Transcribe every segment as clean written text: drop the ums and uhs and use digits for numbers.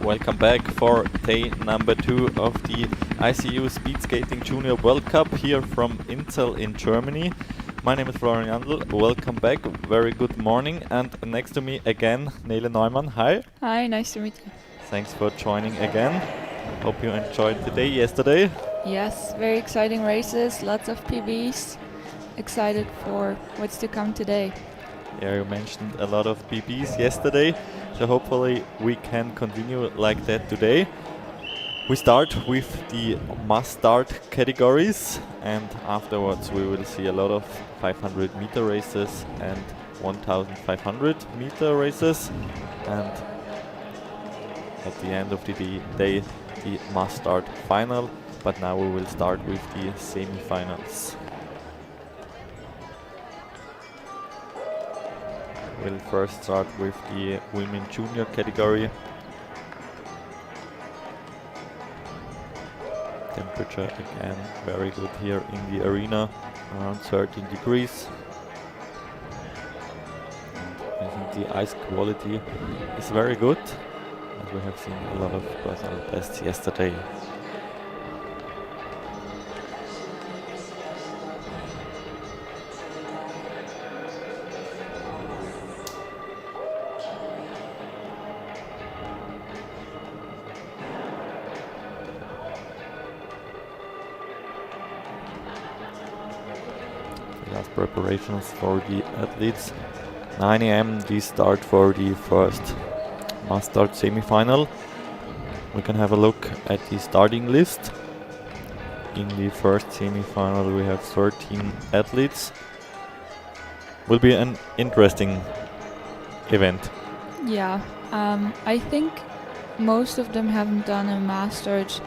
Welcome back for day number 2 of the ISU Speed Skating Junior World Cup here from Inzell in Germany. My name is Florian Jandl. Welcome back. Very good morning. And next to me again, Nele Neumann. Hi. Hi, nice to meet you. Thanks for joining again. Hope you enjoyed the day yesterday. Yes, very exciting races, lots of PBs. Excited for what's to come today. Yeah, you mentioned a lot of PBs yesterday, so hopefully we can continue like that today. We start with the must-start categories, and afterwards we will see a lot of 500-meter races and 1,500-meter races, and at the end of the day, the must-start final. But now we will start with the semi-finals. We'll first start with the women junior category. Temperature again very good here in the arena, around 13 degrees. And I think the ice quality is very good, as we have seen a lot of personal bests yesterday. Last preparations for the athletes. 9 AM the start for the first must-start semi-final. We can have a look at the starting list. In the first semi-final we have 13 athletes. Will be an interesting event. Yeah, I think most of them haven't done a masters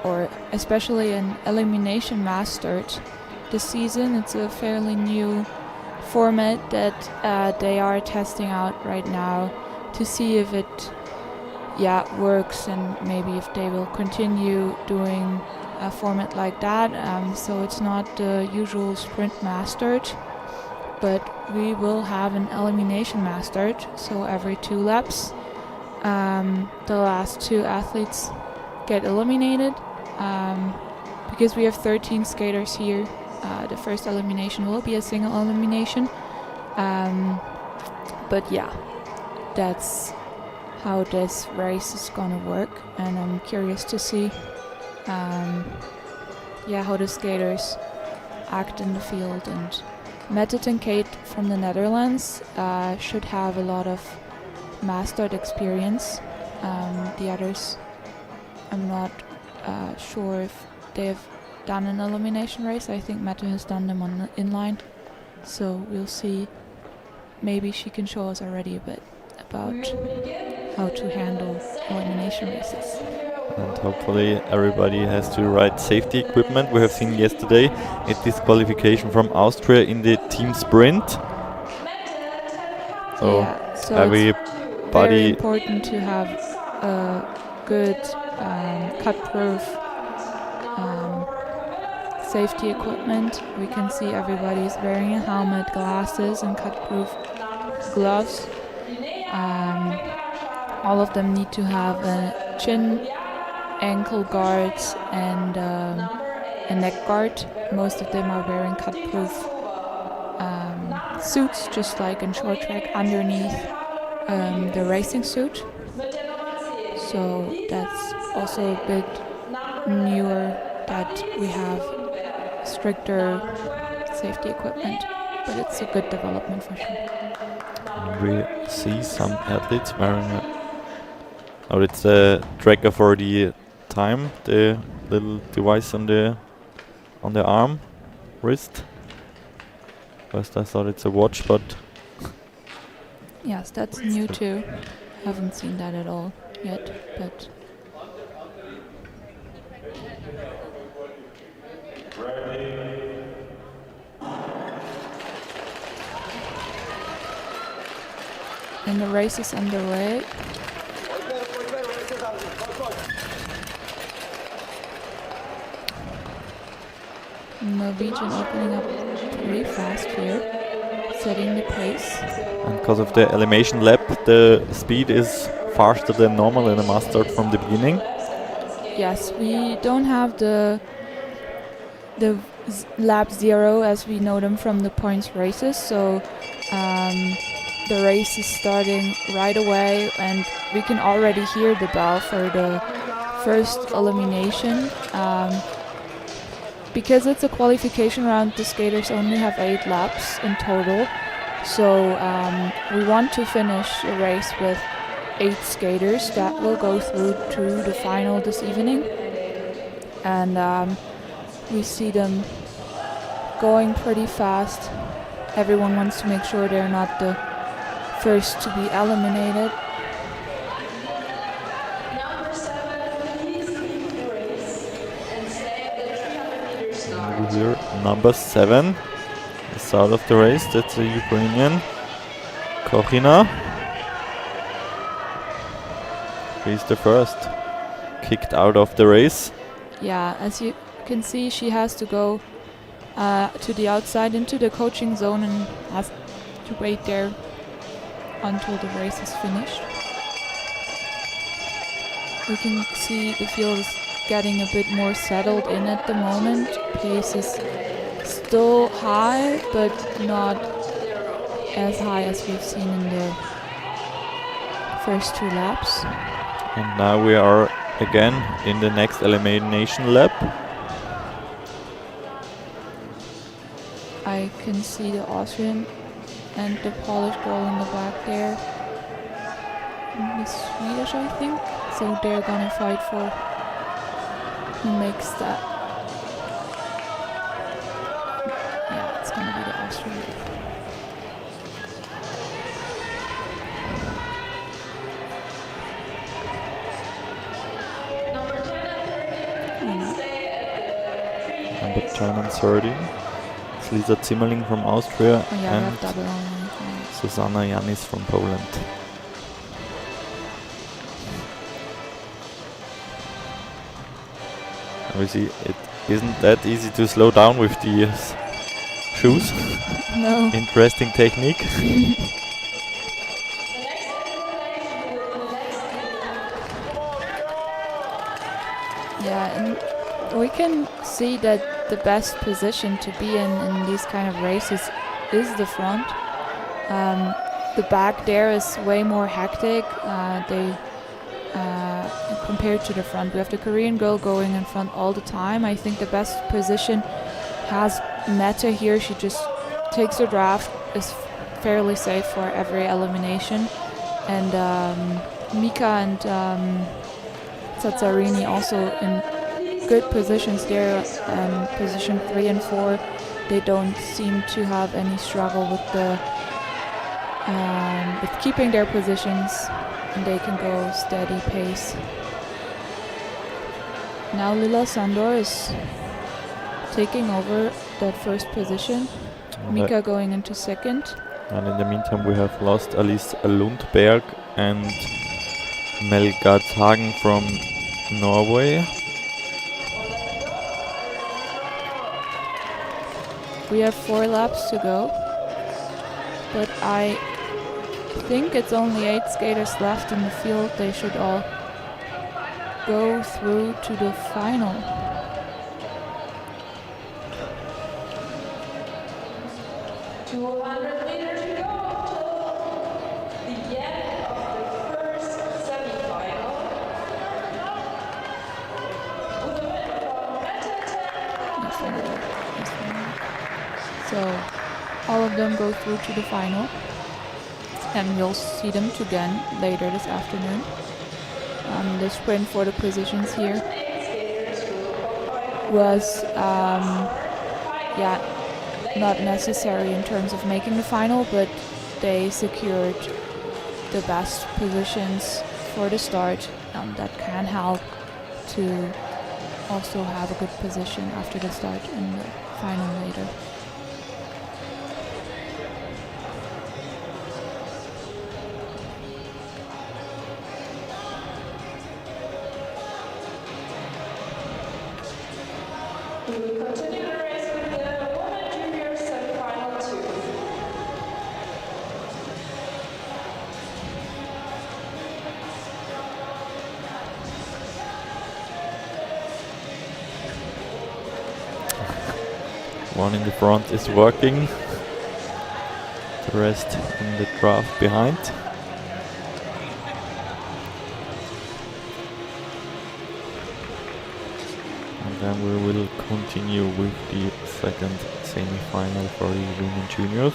or especially an elimination masters this season. It's a fairly new format that they are testing out right now to see if it works, and maybe if they will continue doing a format like that. So it's not the usual sprint mastered, but we will have an elimination mastered, so every 2 laps the last 2 athletes get eliminated. Because we have 13 skaters here, the first elimination will be a single elimination. But yeah, that's how this race is gonna work, and I'm curious to see how the skaters act in the field. And Mette and Kate from the Netherlands should have a lot of mastered experience. The others, I'm not sure if they've done an elimination race. I think Mette has done them on the inline, so we'll see. Maybe she can show us already a bit about how to handle elimination races. And hopefully everybody has the right safety equipment. We have seen yesterday a disqualification from Austria in the team sprint. So it's very important to have a good cut-proof safety equipment. We can see everybody's wearing a helmet, glasses, and cut-proof gloves. All of them need to have a chin, ankle guards, and a neck guard. Most of them are wearing cut-proof suits, just like in short track, underneath the racing suit. So that's also a bit newer, that we have stricter safety equipment, but it's a good development for sure. We see some athletes wearing it's a tracker for the time, the little device on the arm, wrist. First I thought it's a watch, but yes, that's new too. Haven't seen that at all yet, but and the race is underway. Norwegian opening up pretty fast here, setting the pace. And because of the elimination lap, the speed is faster than normal in a mass start from the beginning. Yes, we don't have the lap 0 as we know them from the points races, so the race is starting right away and we can already hear the bell for the first elimination. Because it's a qualification round, the skaters only have 8 laps in total, so we want to finish the race with 8 skaters that will go through to the final this evening. And we see them going pretty fast. Everyone wants to make sure they're not the first to be eliminated. We hear number 7 is out of the race. That's a Ukrainian, Kochina. She's the first kicked out of the race. Yeah, as you can see, she has to go to the outside into the coaching zone and has to wait there until the race is finished. We can see the field is getting a bit more settled in at the moment. Pace is still high, but not as high as we've seen in the first 2 laps. And now we are again in the next elimination lap. I can see the Austrian and the Polish girl in the back there. And the Swedish, I think. So they're gonna fight for who makes that. Yeah, it's gonna be the Austrian. Number 10 and 30. It's Lisa Zimmerling from Austria Oh yeah, we and have double on. Susanna Janis from Poland. Obviously, it isn't that easy to slow down with the shoes. No. Interesting technique. Yeah, and we can see that the best position to be in these kind of races is the front. The back there is way more hectic. Compared to the front, we have the Korean girl going in front all the time. I think the best position has Meta here. She just takes the draft, is fairly safe for every elimination, and Mika and Tsatsarini also in good positions there. Position 3 and 4, they don't seem to have any struggle with the with keeping their positions, and they can go steady pace. Now Lila Sandor is taking over that first position. Mika going into second. And in the meantime, we have lost Alice Lundberg and Melgard Hagen from Norway. We have 4 laps to go, but I think it's only 8 skaters left in the field. They should all go through to the final. So all of them go through to the final, and you'll see them again later this afternoon. The sprint for the positions here was not necessary in terms of making the final, but they secured the best positions for the start. That can help to also have a good position after the start in the final later. We will continue the race with the Women Junior Semifinal 2. One in the front is working. The rest in the draft behind. And then we will continue with the second semi-final for the women juniors.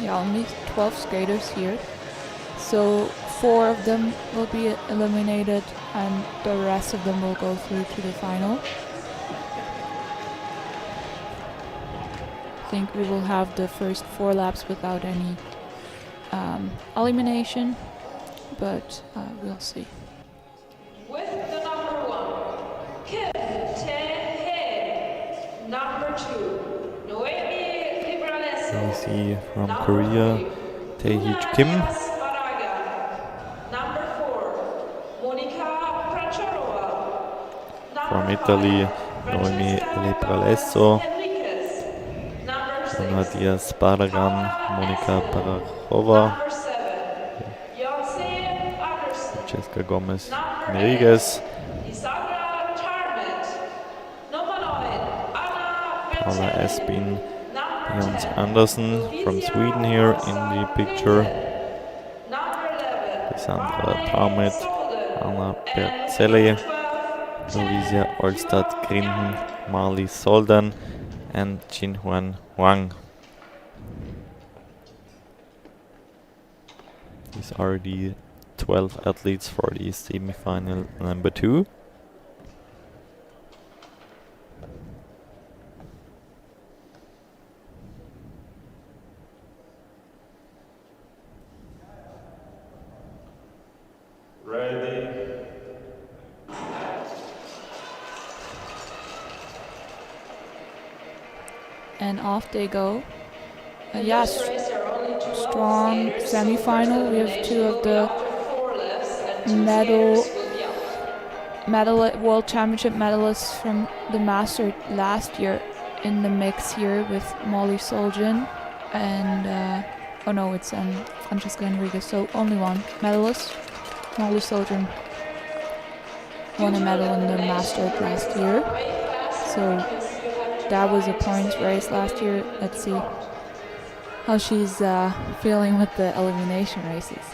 Yeah, only 12 skaters here. So 4 of them will be eliminated and the rest of them will go through to the final. I think we will have the first 4 laps without any elimination, but we'll see. With the number 1, Kim Tae-hee. Number 2, Noemi Libralesso. We see from Number Korea, 3, Tae-hee Kim. Sparaga. Number 4, Monica Prachorova. From Number Italy, 5, Noemi Francesca Libralesso. Enriquez. Number 6, Nadia Sparagan, Monika Paula Parachova, Number 7, Yonsei Anderson. Francesca Gomez Number Enriquez, 8, Isabella Charmet. Number 9, Anna Paula Bertelli. Espin, Number Jens 10, Andersen from Lovisa Sweden here in the Rosa picture, Linden. Number 11, Sandra Marlene Tarmet, Solden. Anna And Berzelli, number 12, Lovisia Chen Olstad Yuan Grinden, Yang. Marli Soldan and Jinhuan Wang. These are the 12 athletes for the semi-final number 2. Ready. And off they go. In Yes, this race, there are only 12 strong skaters, so semi-final. We have first 2 of elimination will be the after 4 laps, and 2 medal skaters will be out. World Championship medalists from the Master last year in the mix here with Molly Soljan and oh no, it's Francesca Enriquez. So only one medalist. Molly Soljan won a medal in the Master last year. So that was a points race last year. Let's see how she's feeling with the elimination races.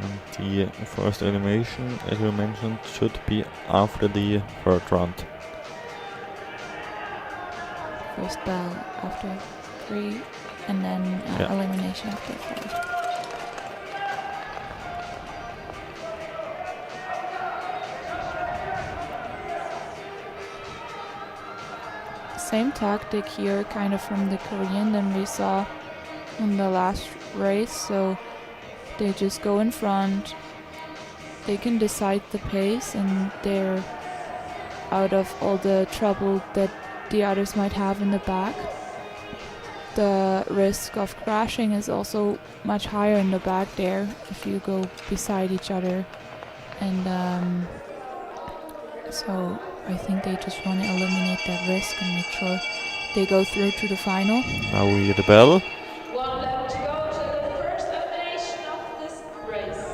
And the first elimination, as we mentioned, should be after the third round. First bell after 3 and then Yeah. elimination after 4. Same tactic here, kind of from the Korean than we saw in the last race. So they just go in front, they can decide the pace, and they're out of all the trouble that the others might have in the back. The risk of crashing is also much higher in the back there if you go beside each other, and so I think they just want to eliminate that risk and make sure they go through to the final. Now we hear the bell. 1 lap to go to the first elimination of this race.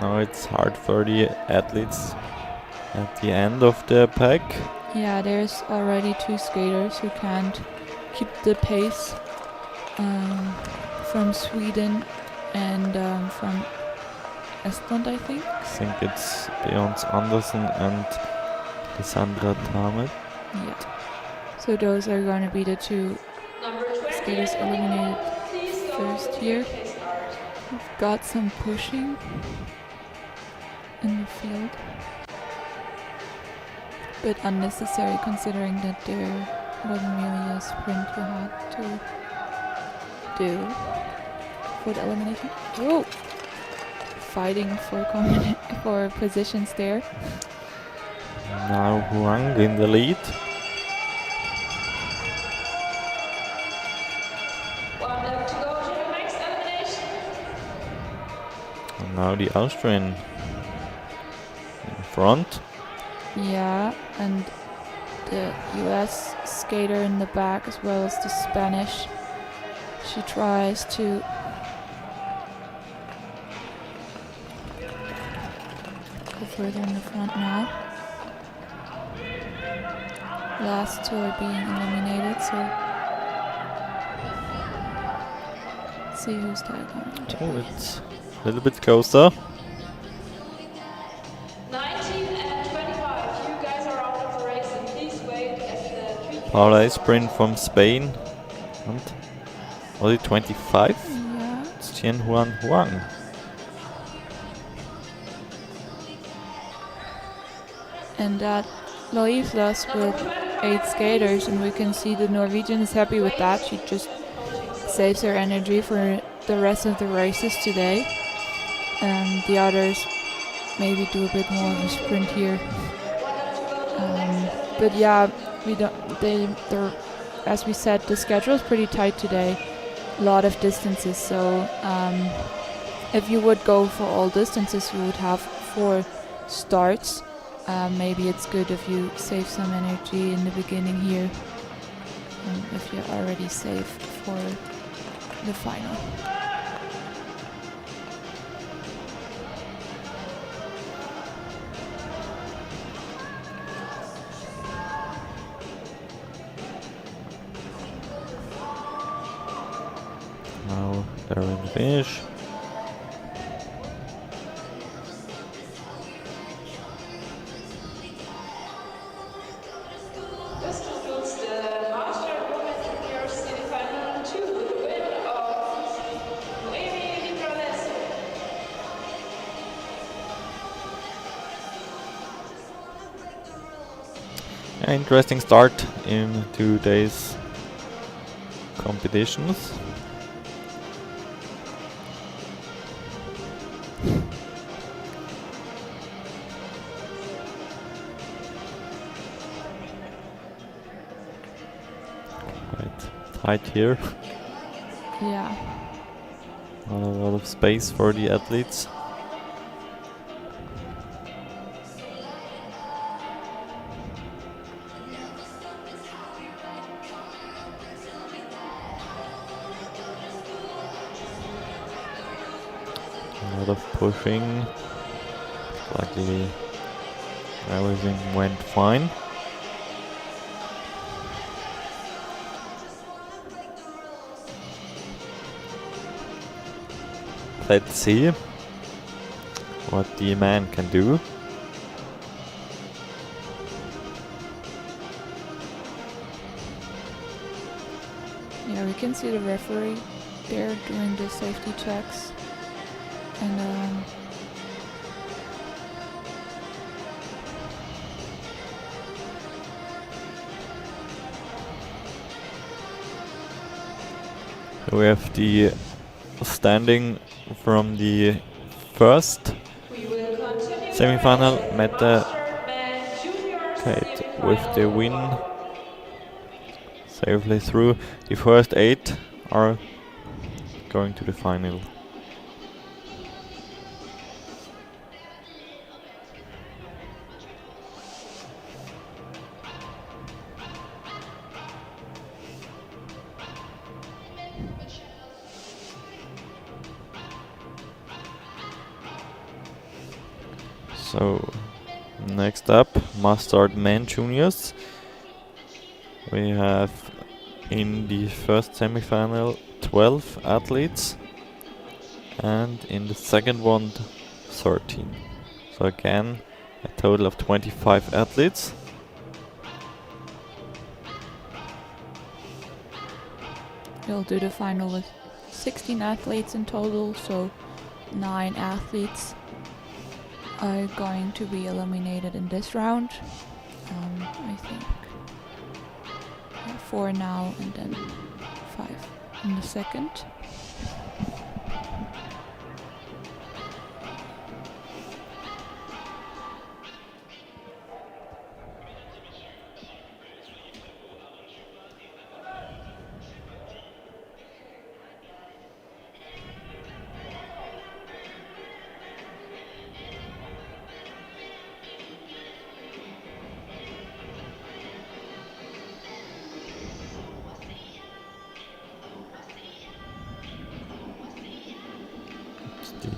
Now it's hard for the athletes at the end of the pack. Yeah, there's already 2 skaters who can't keep the pace from Sweden and from Estland, I think. I think it's Jens Andersen and Sandra Tarmet. Yeah. So those are going to be the 2 Number 20 skaters eliminated please go first to the here. UK start. We've got some pushing in the field, but unnecessary considering that there wasn't really a sprint you had to do for the elimination. Oh! Fighting for for positions there. Now Huang in the lead. 1 lap to go to the next elimination. And now the Austrian in front. Yeah, and the US skater in the back as well as the Spanish. She tries to go further in the front now. Last two are being eliminated, so let's see who's that going to Oh, be. it's a little bit closer. 19 and 25. You guys are out of the race and please wait as the 3K Parlay starts. sprint from Spain. And was it 25? Yeah, It's Tian Huan Huang. and that leaves us with 8 skaters, and we can see the Norwegian is happy with that. She just saves her energy for the rest of the races today, and the others maybe do a bit more of a sprint here. But yeah, we don't. They're, as we said, the schedule is pretty tight today. A lot of distances, so if you would go for all distances, you would have 4 starts. Maybe it's good if you save some energy in the beginning here, if you're already safe for the final. Now they're in the finish. This concludes the Master Women Junior Semifinal 2 with the win of Noemi Librales. Interesting start in today's competitions. Quite tight here. Yeah, Not a lot of space for the athletes. A lot of pushing. Luckily, everything went fine. Let's see what the man can do. yeah, we can see the referee there doing the safety checks, and We have the standing from the first We will continue semifinal. the Mette Master Men Junior Kate with the Semifinal win 1. safely through. The first 8 are going to the final. So next up, Mustard Men Juniors. We have in the first semifinal 12 athletes, and in the second one 13. So again, a total of 25 athletes. we'll do the final with 16 athletes in total, so 9 athletes are going to be eliminated in this round. I think 4 now and then 5 in the second.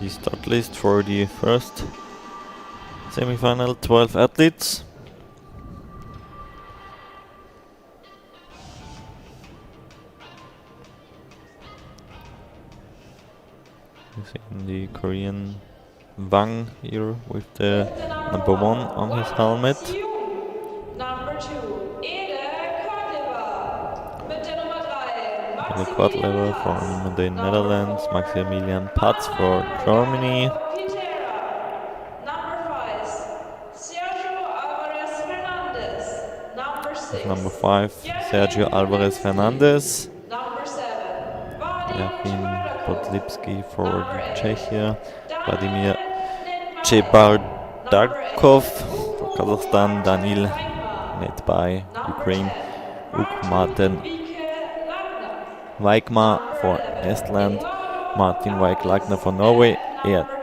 the start list for the first semi-final. 12 athletes. You see the Korean Wang here with the number 1 on his helmet. Number 2, The quad lever from the Netherlands, Maximilian Patz for Germany. Number 5, Sergio Alvarez Fernandez. Jachim Podlipski for Czechia. Vladimir Chebardarkov for Kazakhstan. Danil Netbay, Ukraine. Martin Weikma for Estland. Martin Weik-Lagner for Norway.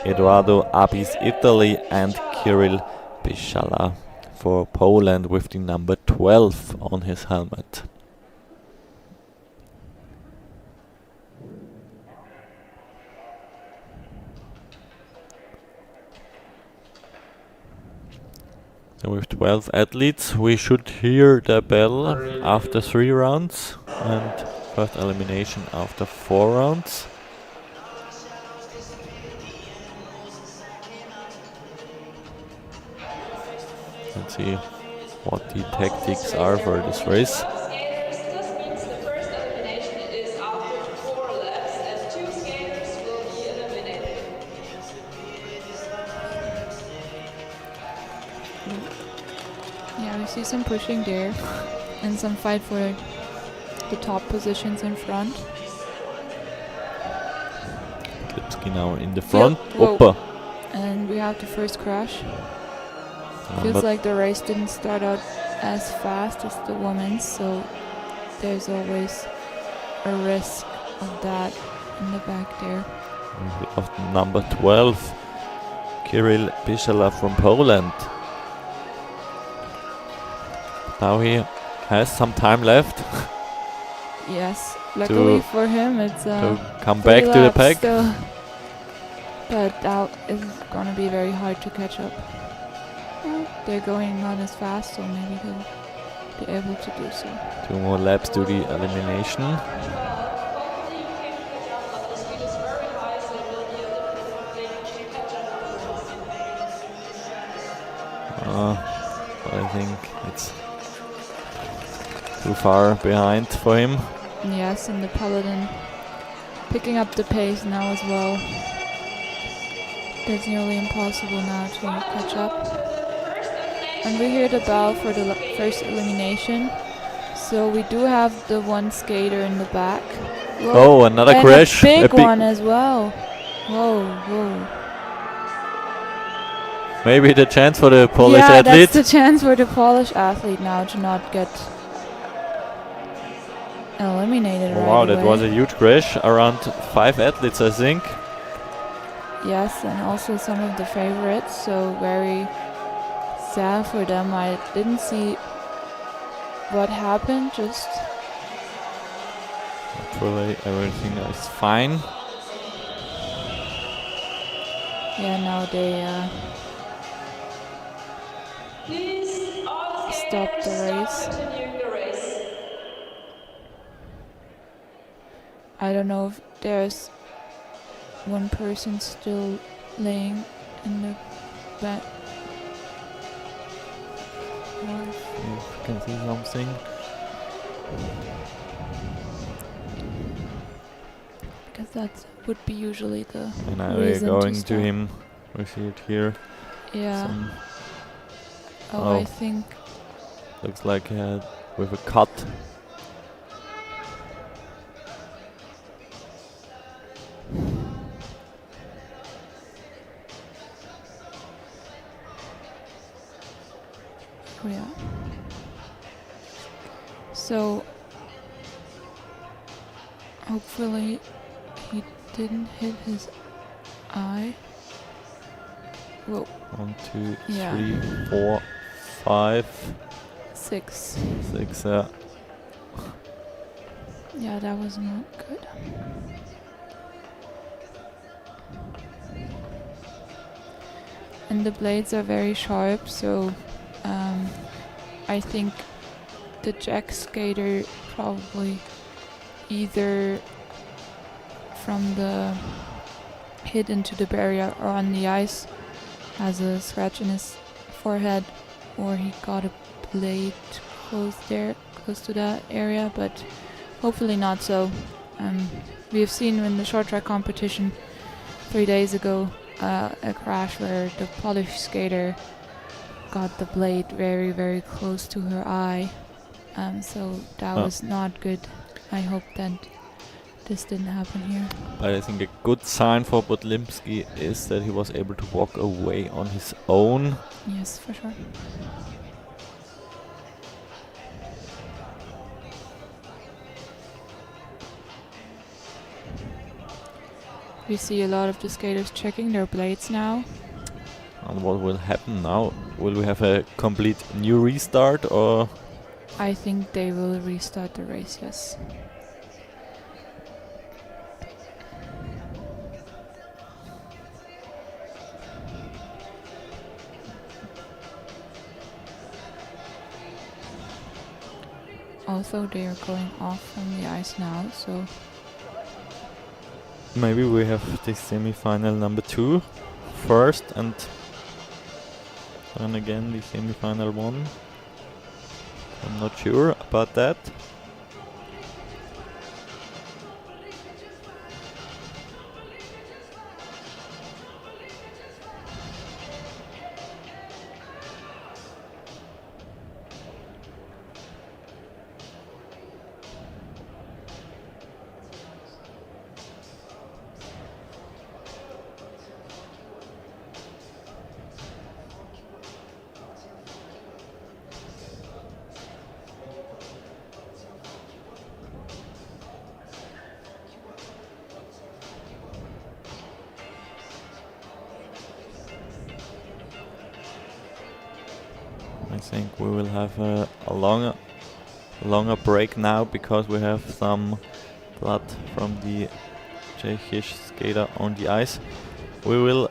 Eduardo Abis, Italy. And Kirill Bishala for Poland with the number 12 on his helmet. So with 12 athletes, we should hear the bell after 3 rounds and first elimination after 4 rounds. Let's see what the tactics are for this race. Yeah, we see some pushing there and some fight for the top positions in front. Lipski now in the front. Whoa. Oppa. And we have the first crash. Feels like the race didn't start out as fast as the women's, so there's always a risk of that in the back there. Of number 12, Kirill Bishala from Poland. Now he has some time left Yes, luckily for him, it's to come back to the pack. Still, but that is going to be very hard to catch up. Well, they're going not as fast, so maybe he'll be able to do so. 2 more laps to the elimination. I think it's too far behind for him. Yes, and the Paladin picking up the pace now as well. It's nearly impossible now to catch up. And we hear the bell for the first elimination. So we do have the one skater in the back. Whoa. Oh, another and crash. A big one as well. Whoa, whoa. Maybe the chance for the Polish athlete. Yeah, that's the chance for the Polish athlete now to not get eliminated right Wow, that away. was a huge crash. Around 5 athletes, I think. Yes, and also some of the favorites, so very sad for them. I didn't see what happened, just... Hopefully everything is fine. Yeah, now they stopped the race. I don't know if there's one person still laying in the back. If you can see something. Because that would be usually the And now we're reason going to to him. We see it here. Yeah. Oh. I think... Looks like with a cut. Oh yeah. So hopefully he didn't hit his eye. Whoa. 1, 2, Yeah. 3, 4, 5, 6. 6. Yeah, that was not good. and the blades are very sharp, so I think the jack skater probably either from the hit into the barrier or on the ice has a scratch in his forehead, or he got a blade close to that area, but hopefully not so. We have seen in the short track competition 3 days ago a crash where the Polish skater got the blade very, very close to her eye, so that was not good. I hope that this didn't happen here. But I think a good sign for Bodlimski is that he was able to walk away on his own. Yes, for sure. We see a lot of the skaters checking their blades now. And what will happen now? Will we have a complete new restart, or? I think they will restart the race, yes. Also, they are going off from the ice now, so Maybe we have the semi-final number 2 first, and then again the semi-final 1. I'm not sure about that. I think we will have a longer break now, because we have some blood from the Czech skater on the ice. We will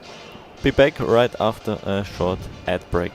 be back right after a short ad break.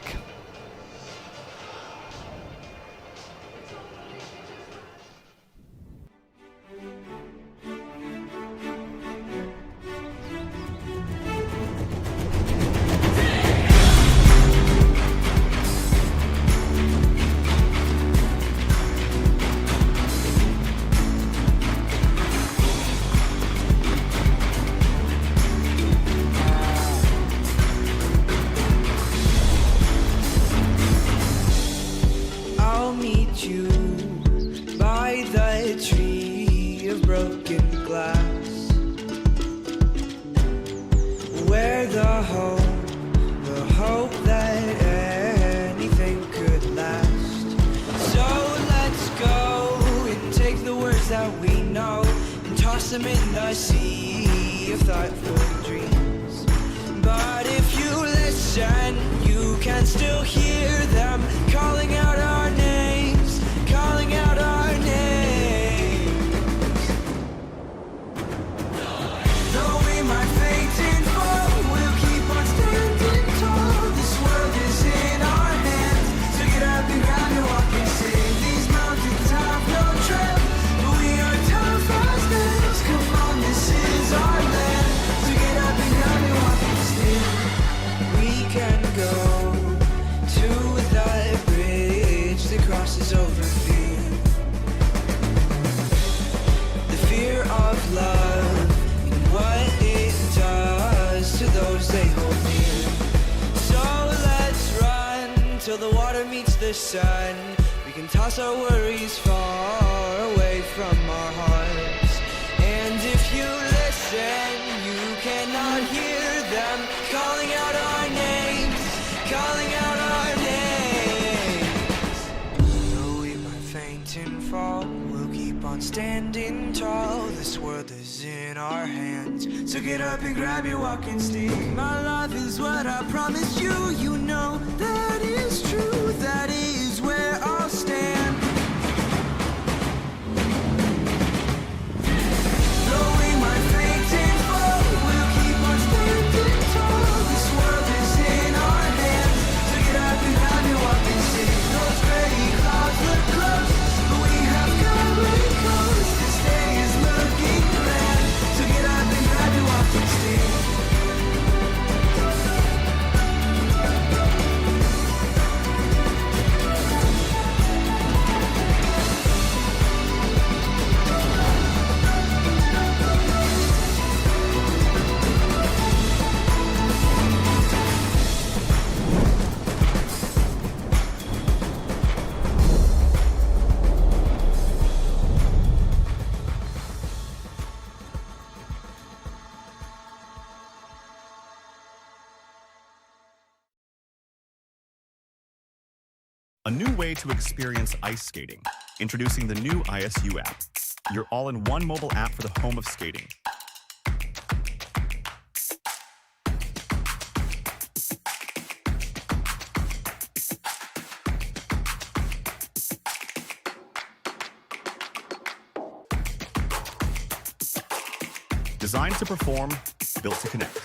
Standing tall, this world is in our hands. So get up and grab your walking stick. My life is what I promised you. You know that is true. That is where I'll stand. Though we might faint and fall, we'll keep on standing tall. This world is in our A new way to experience ice skating. Introducing the new ISU app. Your all-in-one mobile app for the home of skating. Designed to perform, built to connect.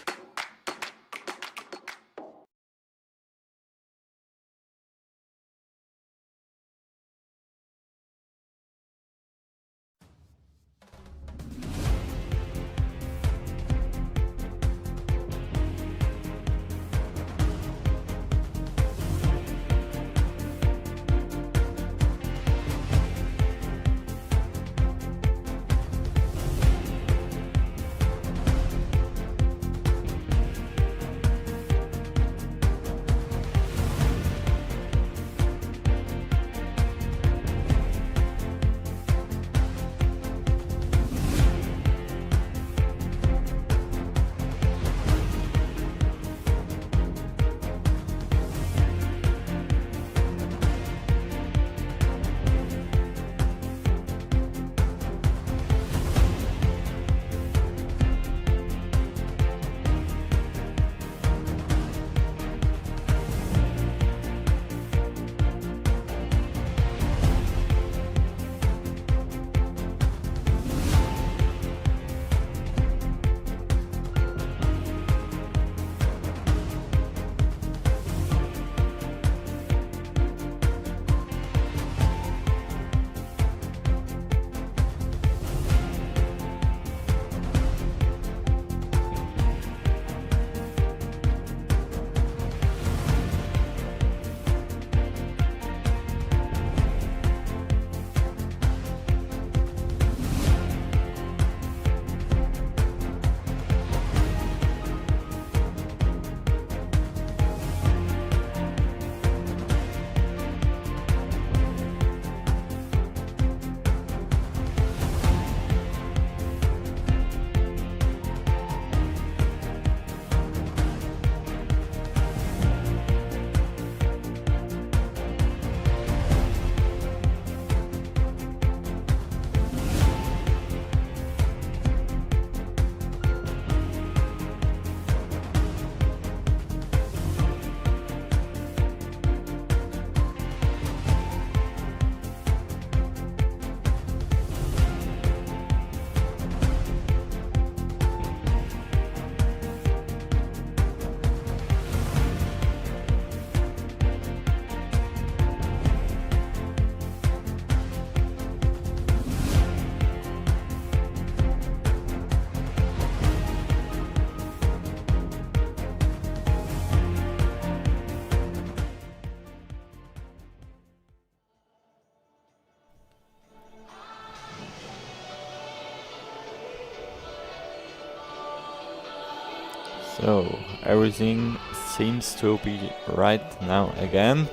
So everything seems to be right now again.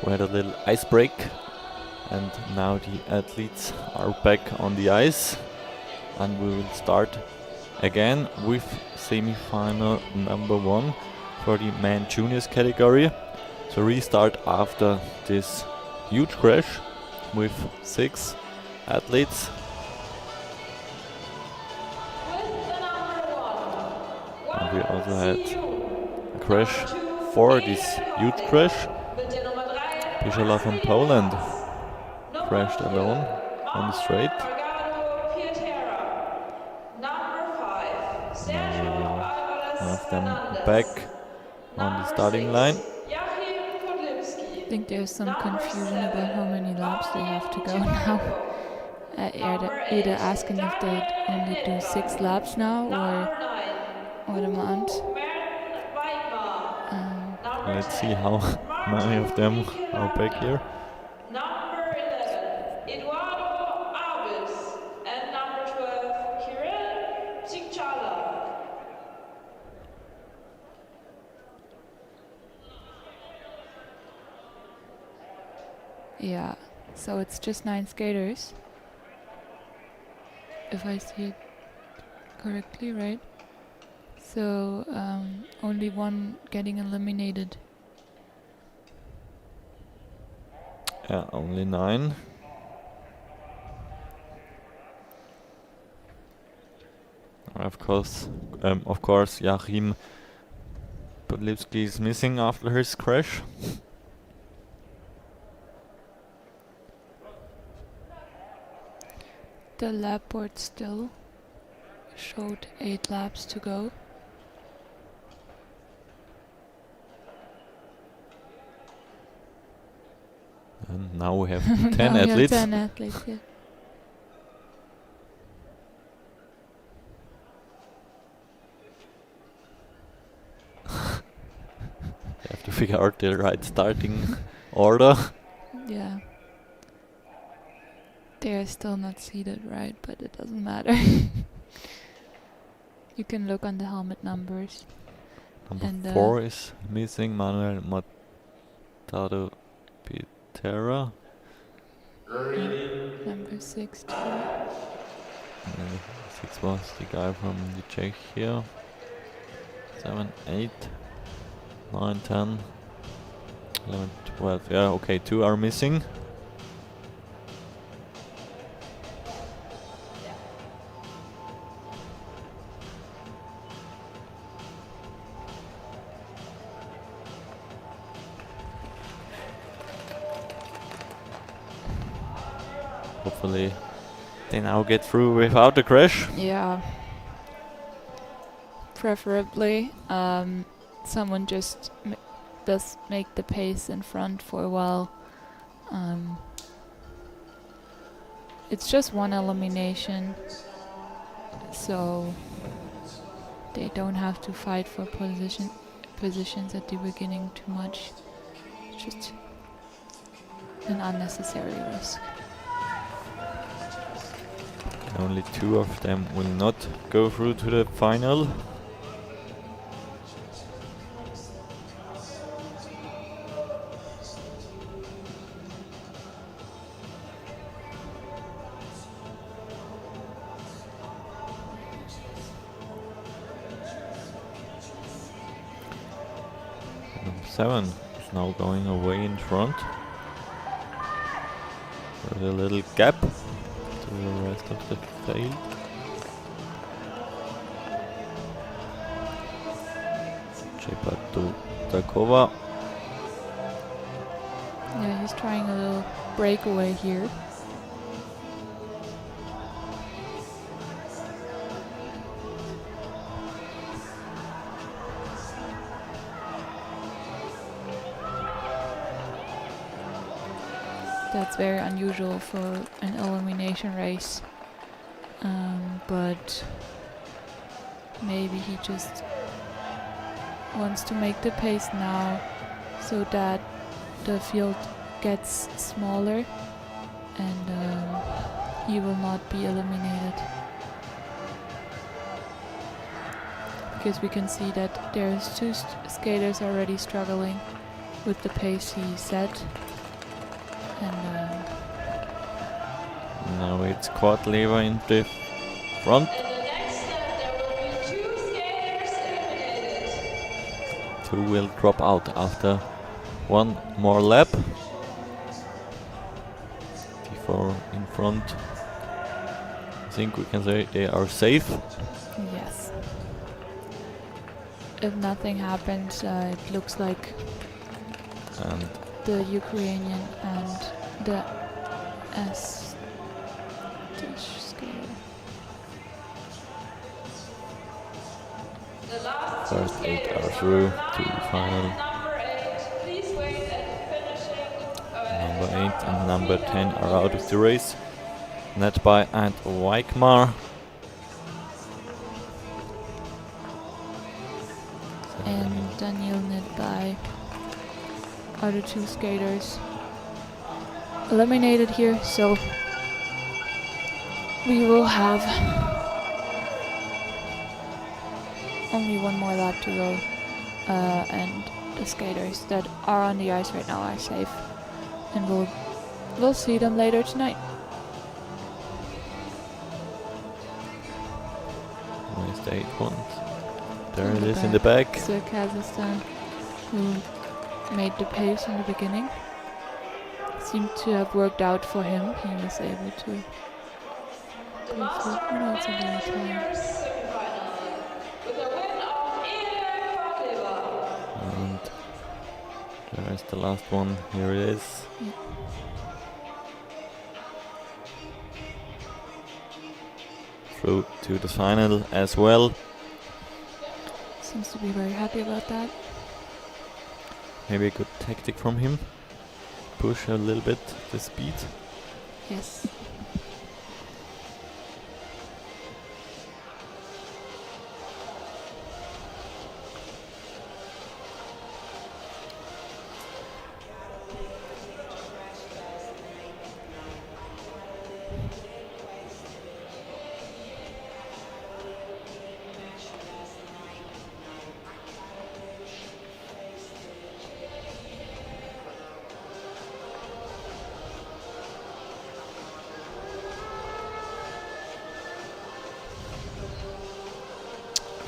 We had a little ice break and now the athletes are back on the ice and we will start again with semi-final number 1 for the men juniors category. So restart after this huge crash with 6 athletes. And we also had a crash for this huge crash. Piszola from Poland crashed alone on the straight. Now we will have them back on the starting line. I think there's some confusion about how many laps they have to go now. Either asking if they only do 6 laps now or what amount. Let's see how many of them are back here. Number 11, Eduardo Abis, and number 12, Kirill Cikchala. Yeah, so it's just 9 skaters. If I see it correctly, right? So only one getting eliminated. Yeah, only 9. Of course, Joachim Podlipski is missing after his crash. The lap board still showed 8 laps to go. And now we have 10 Now we have athletes. 10 athletes, yeah. You have to figure out the right starting order. Yeah. They are still not seated right, but it doesn't matter. You can look on the helmet numbers. Number And, 4 is missing, Manuel Matado Pitera. Number 6 too. 6 was the guy from the Czech here. 7, 8, 9, 10, 11, 12. Yeah, okay, 2 are missing. Hopefully they now get through without a crash. Yeah. Preferably, someone just does make the pace in front for a while. It's just one elimination, so they don't have to fight for positions at the beginning too much. It's just an unnecessary risk. Only 2 of them will not go through to the final. Number 7 is now going away in front. There's a little gap to the rest of the field. Takova. Yeah, he's trying a little breakaway here. That's very unusual for an elimination race. But maybe he just wants to make the pace now so that the field gets smaller and he will not be eliminated. Because we can see that there's 2 skaters already struggling with the pace he set. And now it's quad lever in the front. In the next step, there will be 2 skaters eliminated. 2 will drop out after 1 more lap. Before in front, I think we can say they are safe. yes. If nothing happens, it looks like And the Ukrainian and the Estic skater. The last 2 first 8 skaters are through number to the 9 final. and number 8. Please wait at finishing. Number 8 and number 10 are out of the race. Netby and Weikmar. And Daniel Nedby are the 2 skaters eliminated here, so we will have only 1 more lap to go, and the skaters that are on the ice right now are safe, and we'll see them later tonight. Where's the 8 one? There it is in the back. It's Kazakhstan who made the pace in the beginning. seemed to have worked out for him. He was able to The go master through. Oh no, it's a women little junior time. semifinal with a win of Inzell. And there is the last one. Here it is. Yeah. Through to the final as well. Seems to be very happy about that. Maybe a good tactic from him. Push a little bit the speed. Yes.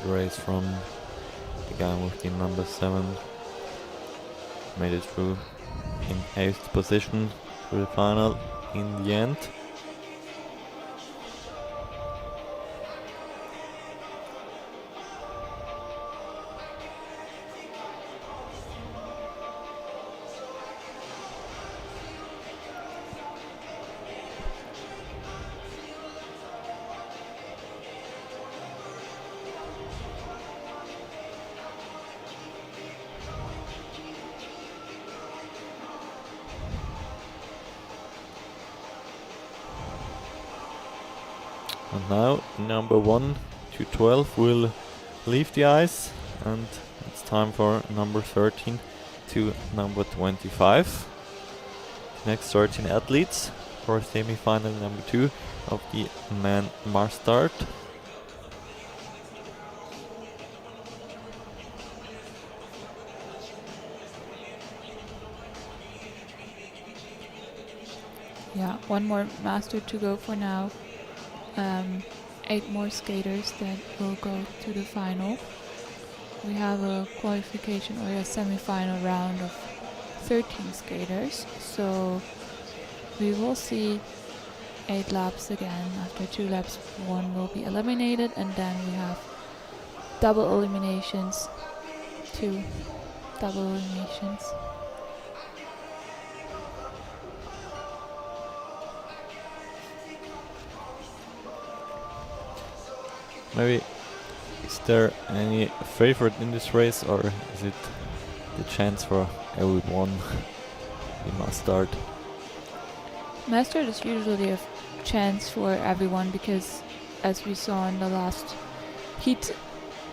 Race from the guy with the number 7. Made it through in 8th position to the final in the end. And now number 1 to 12 will leave the ice, and it's time for number 13 to number 25. Next 13 athletes for semi-final number 2 of the men mass start. Yeah, one more master to go for now. 8 more skaters that will go to the final. We have a qualification or a semi-final round of 13 skaters, so we will see 8 laps again. After 2 laps, 1 will be eliminated, and then we have double eliminations, 2 double eliminations. Maybe, is there any favorite in this race, or is it the chance for everyone? We must start. Master is usually a chance for everyone because, as we saw in the last heat,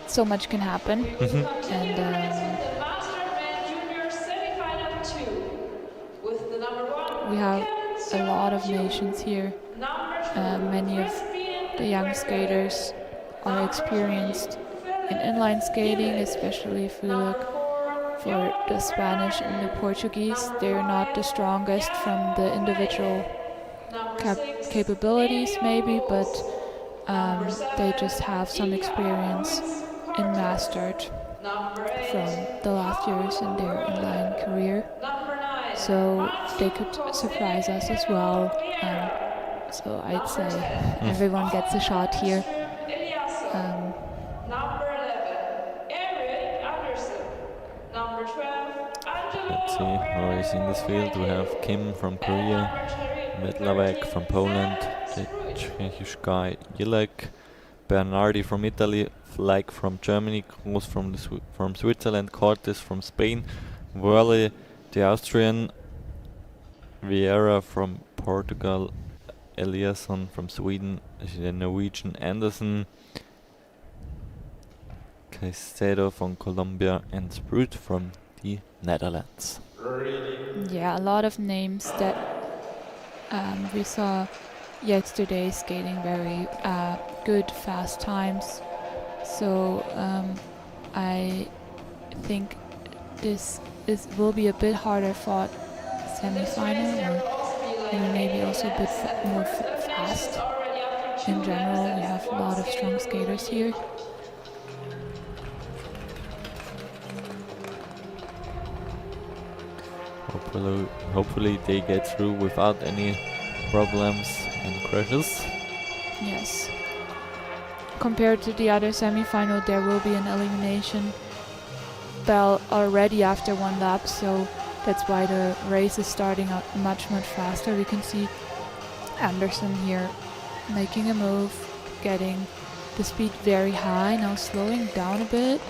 so much can happen. And The master men junior semifinal 2 with the number 1. we have a lot of nations here. Many of the young skaters are experienced in inline skating, especially if we look for the Spanish and the Portuguese. They're not the strongest from the individual capabilities maybe, but they just have some experience in mastered from the last years in their inline career. So they could surprise us as well. So I'd say everyone gets a shot here. Let's see how is in this field. We have Kim from Korea, Medlavek from Poland, the Czech guy Jilek, Bernardi from Italy, Fleck from Germany, Kroos from Switzerland, Cortes from Spain, Worley the Austrian, Vieira from Portugal, Eliasson from Sweden, the Norwegian Anderson, Caicedo from Colombia, and Sprut from the Netherlands. Yeah, a lot of names that we saw yesterday skating very good fast times. So I think this will be a bit harder fought semi-final, or maybe also a bit more fast. In general, we have a lot of strong skaters here. Hopefully Hopefully they get through without any problems and crashes. Yes. Compared to the other semi-final, there will be an elimination bell already after one lap, so that's why the race is starting out much faster. We can see Anderson here making a move, getting the speed very high, now slowing down a bit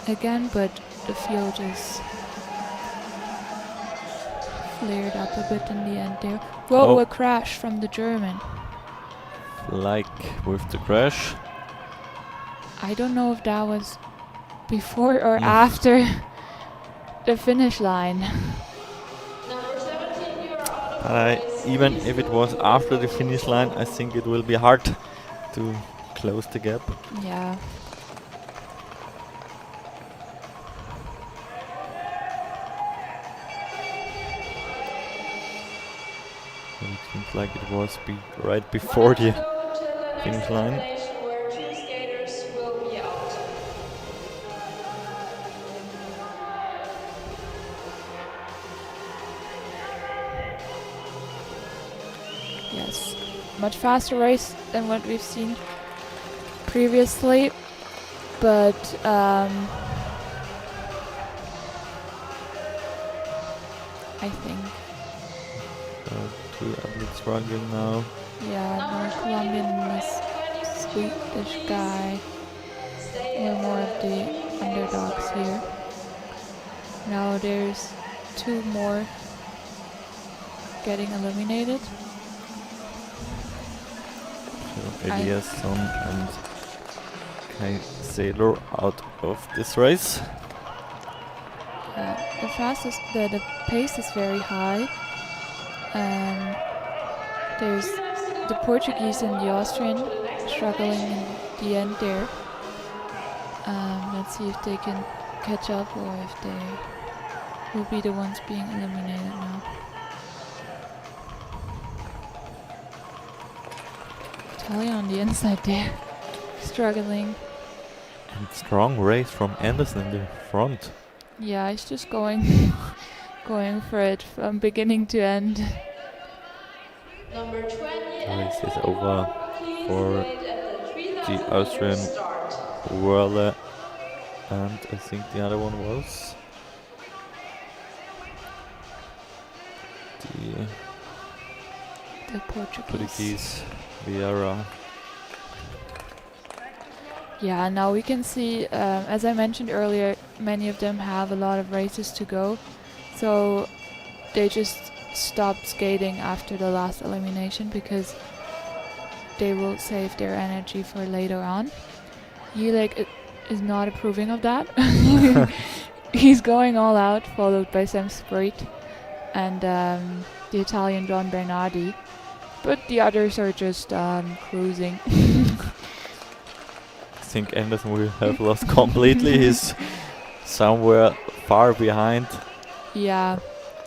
again, but the field is flared up a bit in the end there. Whoa, Oh. a crash from the German. Like with the crash. I don't know if that was before or Mm. after the finish line. Number 17, you are out of But the race. even if it was after the finish line, I think it will be hard to close the gap. Yeah. And it seems like it was right before the finish line. Where 2 skaters will be out. Yes. Much faster race than what we've seen previously, but I think, Two athletes struggling now. yeah, the Colombian and this Swedish guy were more of the underdogs here. Now there's 2 more getting eliminated. So Eliasson and Kai Sailor out of this race. The pace is very high. There's the Portuguese and the Austrian struggling in the end there. Let's see if they can catch up or if they will be the ones being eliminated now. Italian on the inside there, struggling. And strong race from Anderson in the front. Yeah, he's just going going for it from beginning to end. Number 20, The race is over please for wait at the 3,000 the Austrian start. Whirler, and I think the other one was The Portuguese. Portuguese Vieira. Yeah, now we can see, as I mentioned earlier, many of them have a lot of races to go, so they just stopped skating after the last elimination because they will save their energy for later on. Jilek is not approving of that. He's going all out, followed by Sam Sprit and the Italian John Bernardi, but the others are just cruising. I think Anderson will have lost completely. He's somewhere far behind, Yeah,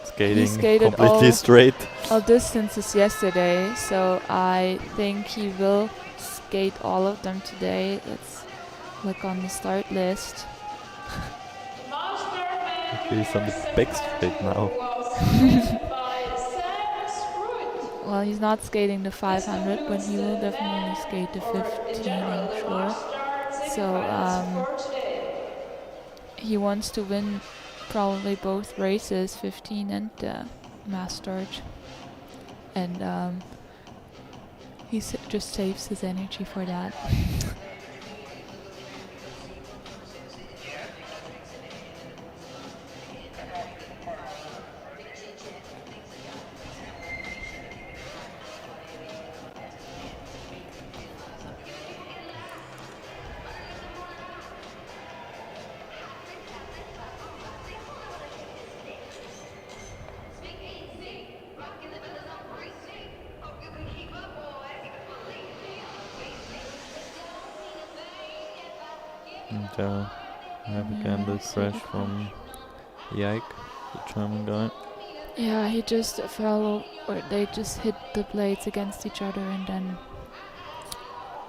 skating skated completely all- straight. all distances yesterday, so I think he will skate all of them today. Let's look on the start list. He's on the back straight now. Well, he's not skating the 500, but he will definitely skate the 15, I'm sure. So he wants to win probably both races, 15 and the mass start. And he just saves his energy for that. And I have again the crash from Yike, the German guy. Yeah, he just fell, or they just hit the blades against each other, and then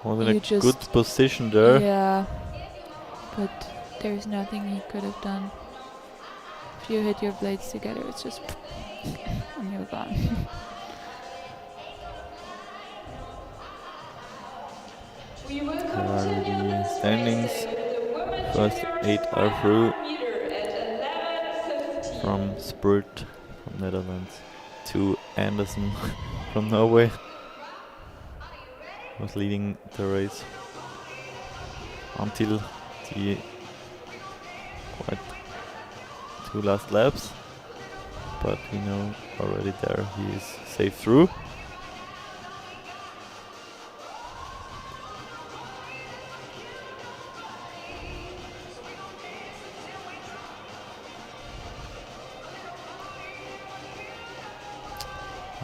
Was in You a just- good position there. yeah, but there's nothing he could have done. if you hit your blades together, it's just and you're gone. We will Here are continue the this standings. race with the women's First juniors 8 are through 500 meter at 11:15. from Spurt from Netherlands to Anderson from Norway. Was leading the race until the quite 2 last laps, but you know already there he is safe through.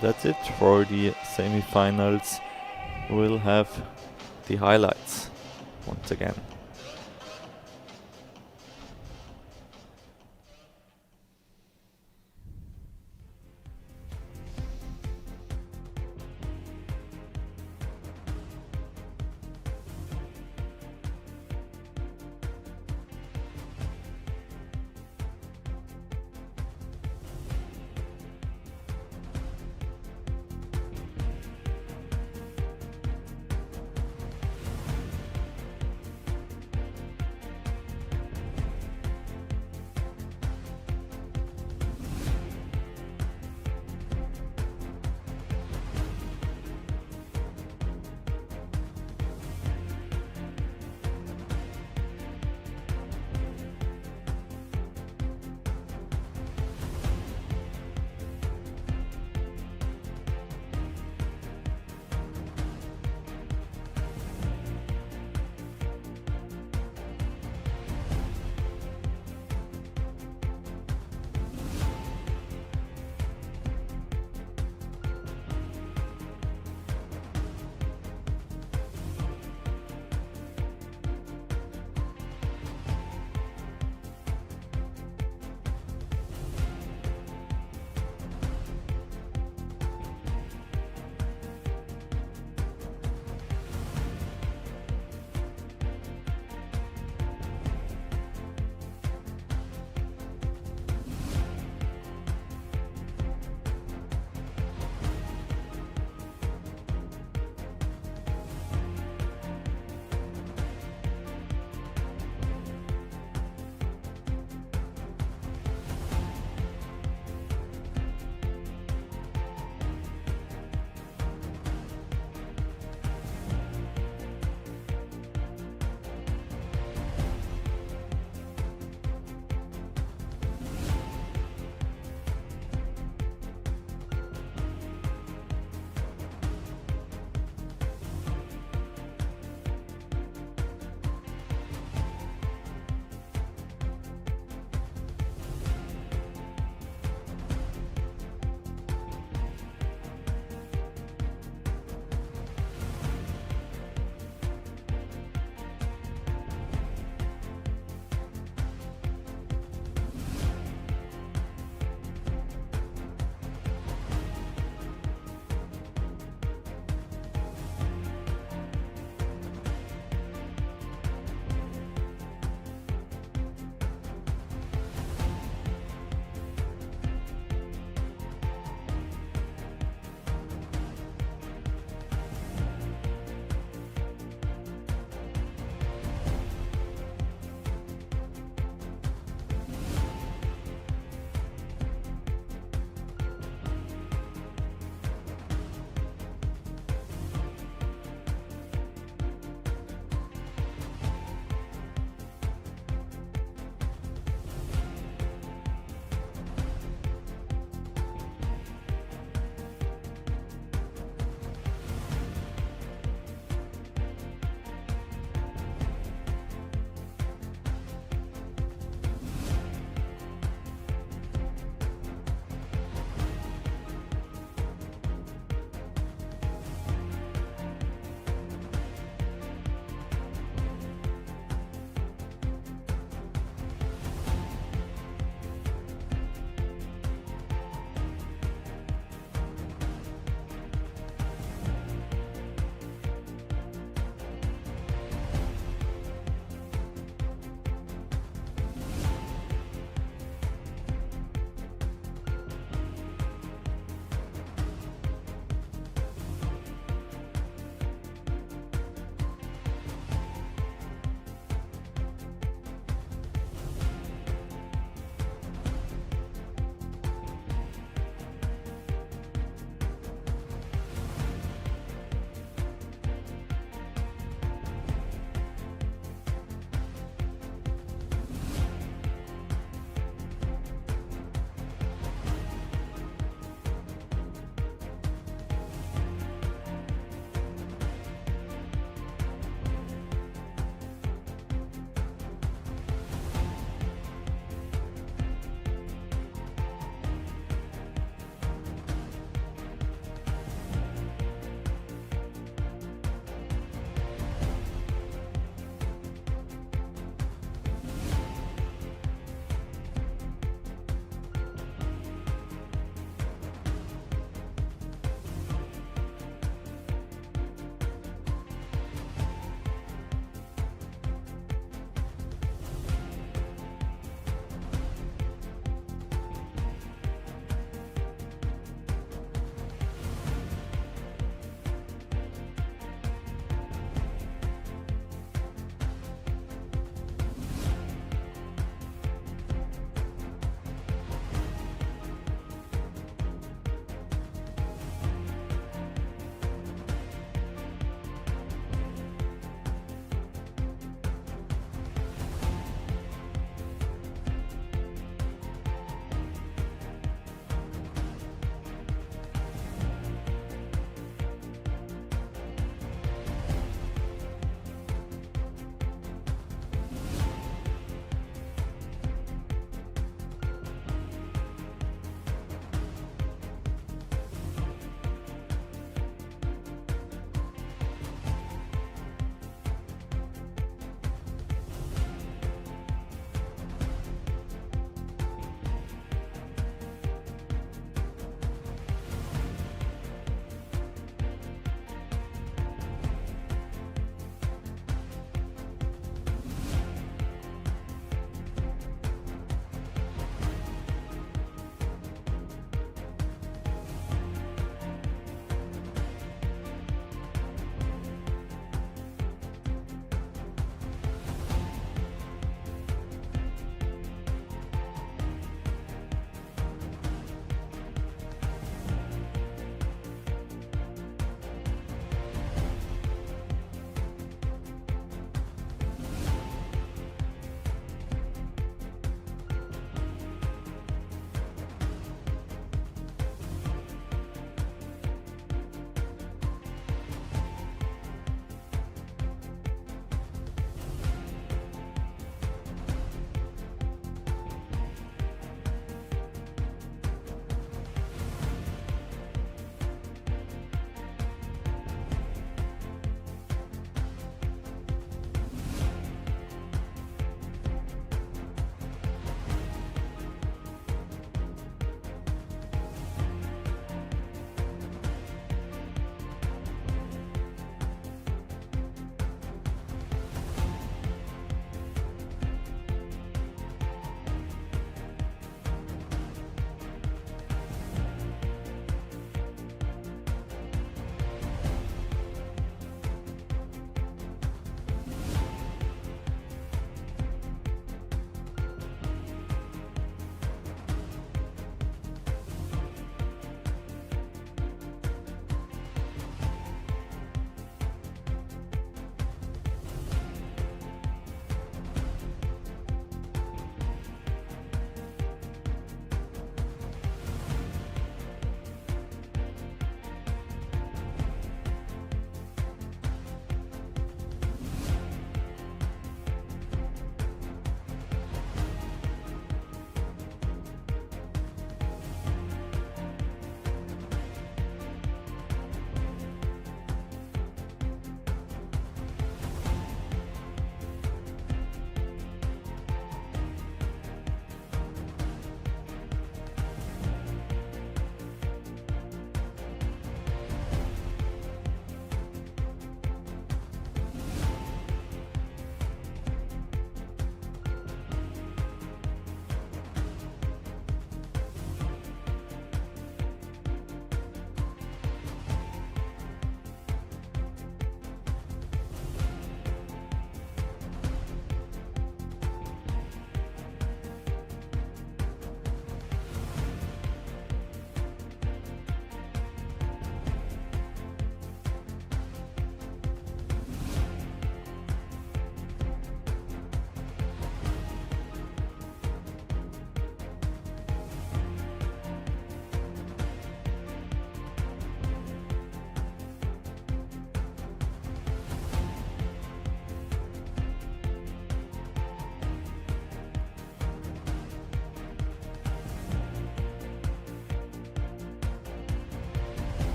That's it for the semi-finals. We'll have the highlights once again.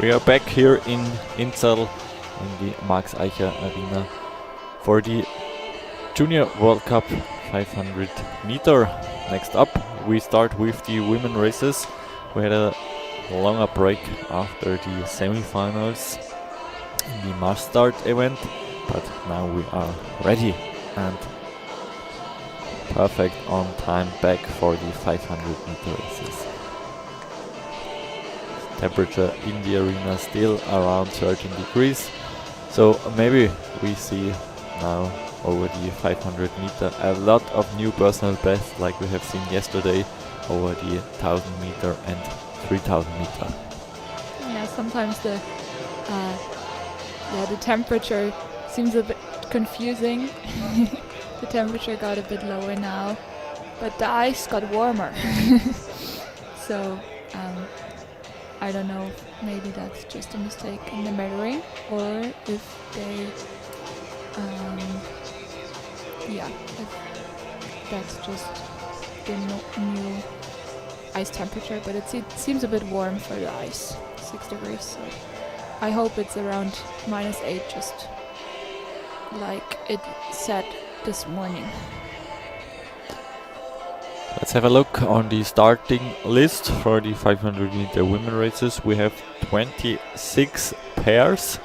We are back here in Inzell in the Max Eicher Arena for the Junior World Cup 500 meter. Next up, we start with the women races. We had a longer break after the semifinals in the mass start event, but now we are ready and perfect on time back for the 500 meter races. Temperature in the arena still around 13 degrees, so maybe we see now over the 500 meter a lot of new personal bests like we have seen yesterday over the 1000 meter and 3000 meter. Yeah, sometimes the temperature seems a bit confusing. The temperature got a bit lower now, but the ice got warmer. So I don't know, maybe that's just a mistake in the measuring, or if they, if that's just the new ice temperature, but it seems a bit warm for the ice, 6 degrees, so I hope it's around -8, just like it said this morning. Let's have a look on the starting list for the 500 meter women races. We have 26 pairs.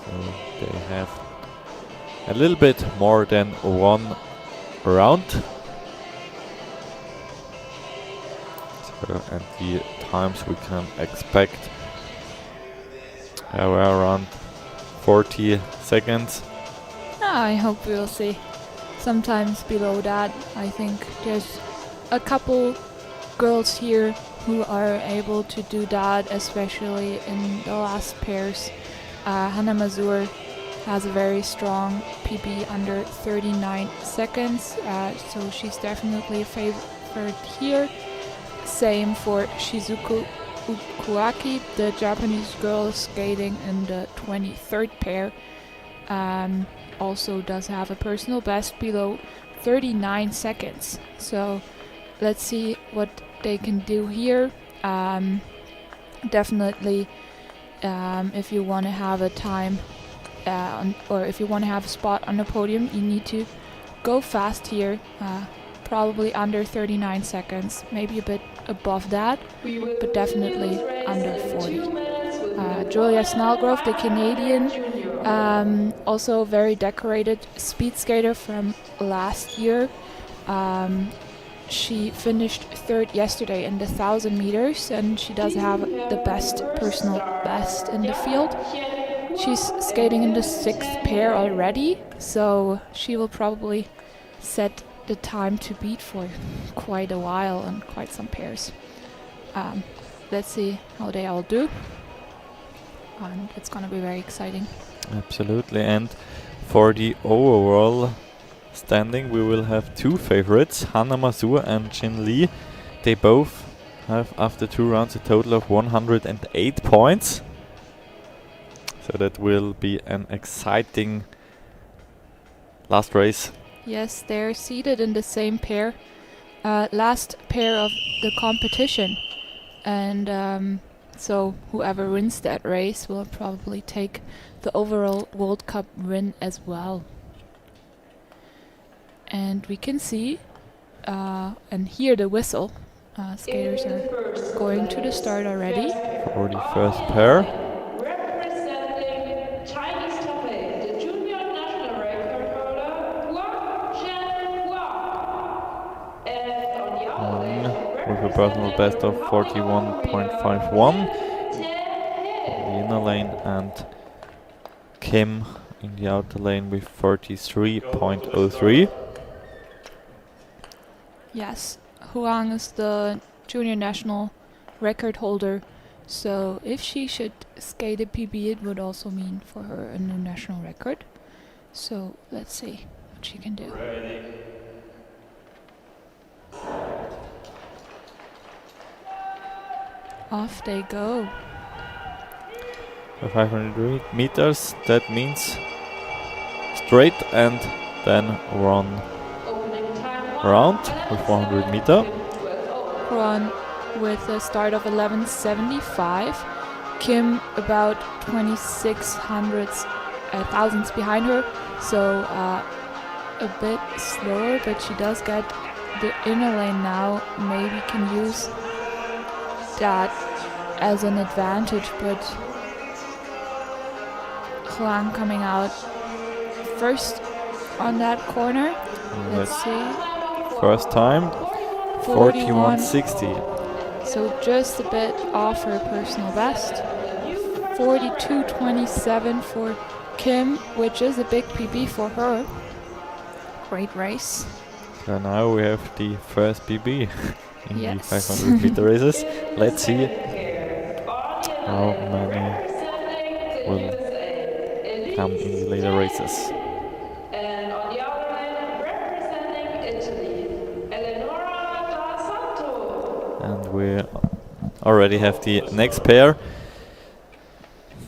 So they have a little bit more than one round. So, and the times we can expect are around 40 seconds. I hope we'll see. Sometimes below that. I think there's a couple girls here who are able to do that, especially in the last pairs. Hannah Mazur has a very strong PB under 39 seconds, so she's definitely a favorite here. Same for Shizuku Ukuaki, the Japanese girl skating in the 23rd pair. Also does have a personal best below 39 seconds. So let's see what they can do here. Definitely, if you want to have a time or if you want to have a spot on the podium, you need to go fast here. Probably under 39 seconds, maybe a bit above that, but definitely under 40. Julia Snellgrove, the Canadian, also very decorated speed skater from last year. She finished 3rd yesterday in the 1000 meters, and she does have the best personal best in the field. She's skating in the 6th pair already, so she will probably set the time to beat for quite a while and quite some pairs. Let's see how they all do. And it's gonna be very exciting. Absolutely, and for the overall standing we will have two favorites, Hannah Mazur and Jin Lee. They both have after 2 rounds a total of 108 points. So that will be an exciting last race. Yes, they're seated in the same pair. Last pair of the competition. And so whoever wins that race will probably take the overall World Cup win as well. And we can see and hear the whistle. Skaters are going to the start already. For the first pair. Representing Chinese Taipei, the junior national record holder, Hua Zhenhua. And on the other lane, with a personal best of 41.51 in the inner lane, and Kim in the outer lane with 33.03. Yes, Huang is the junior national record holder, so if she should skate a PB, it would also mean for her a new national record. So let's see what she can do. Off they go. For 500 meters, that means straight and then run round with 400 meter. Run with a start of 11:75. Kim about thousandths behind her, so a bit slower, but she does get the inner lane now. Maybe can use that as an advantage, but Huang coming out first on that corner. Let's see. First time, 41.60. So just a bit off her personal best. 42.27 for Kim, which is a big PB for her. Great race. So now we have the first PB in the Yes. 500 meter races. Let's see how many will come in the later races. And on the other line, representing Italy, Eleonora da Santo. And we already have the next pair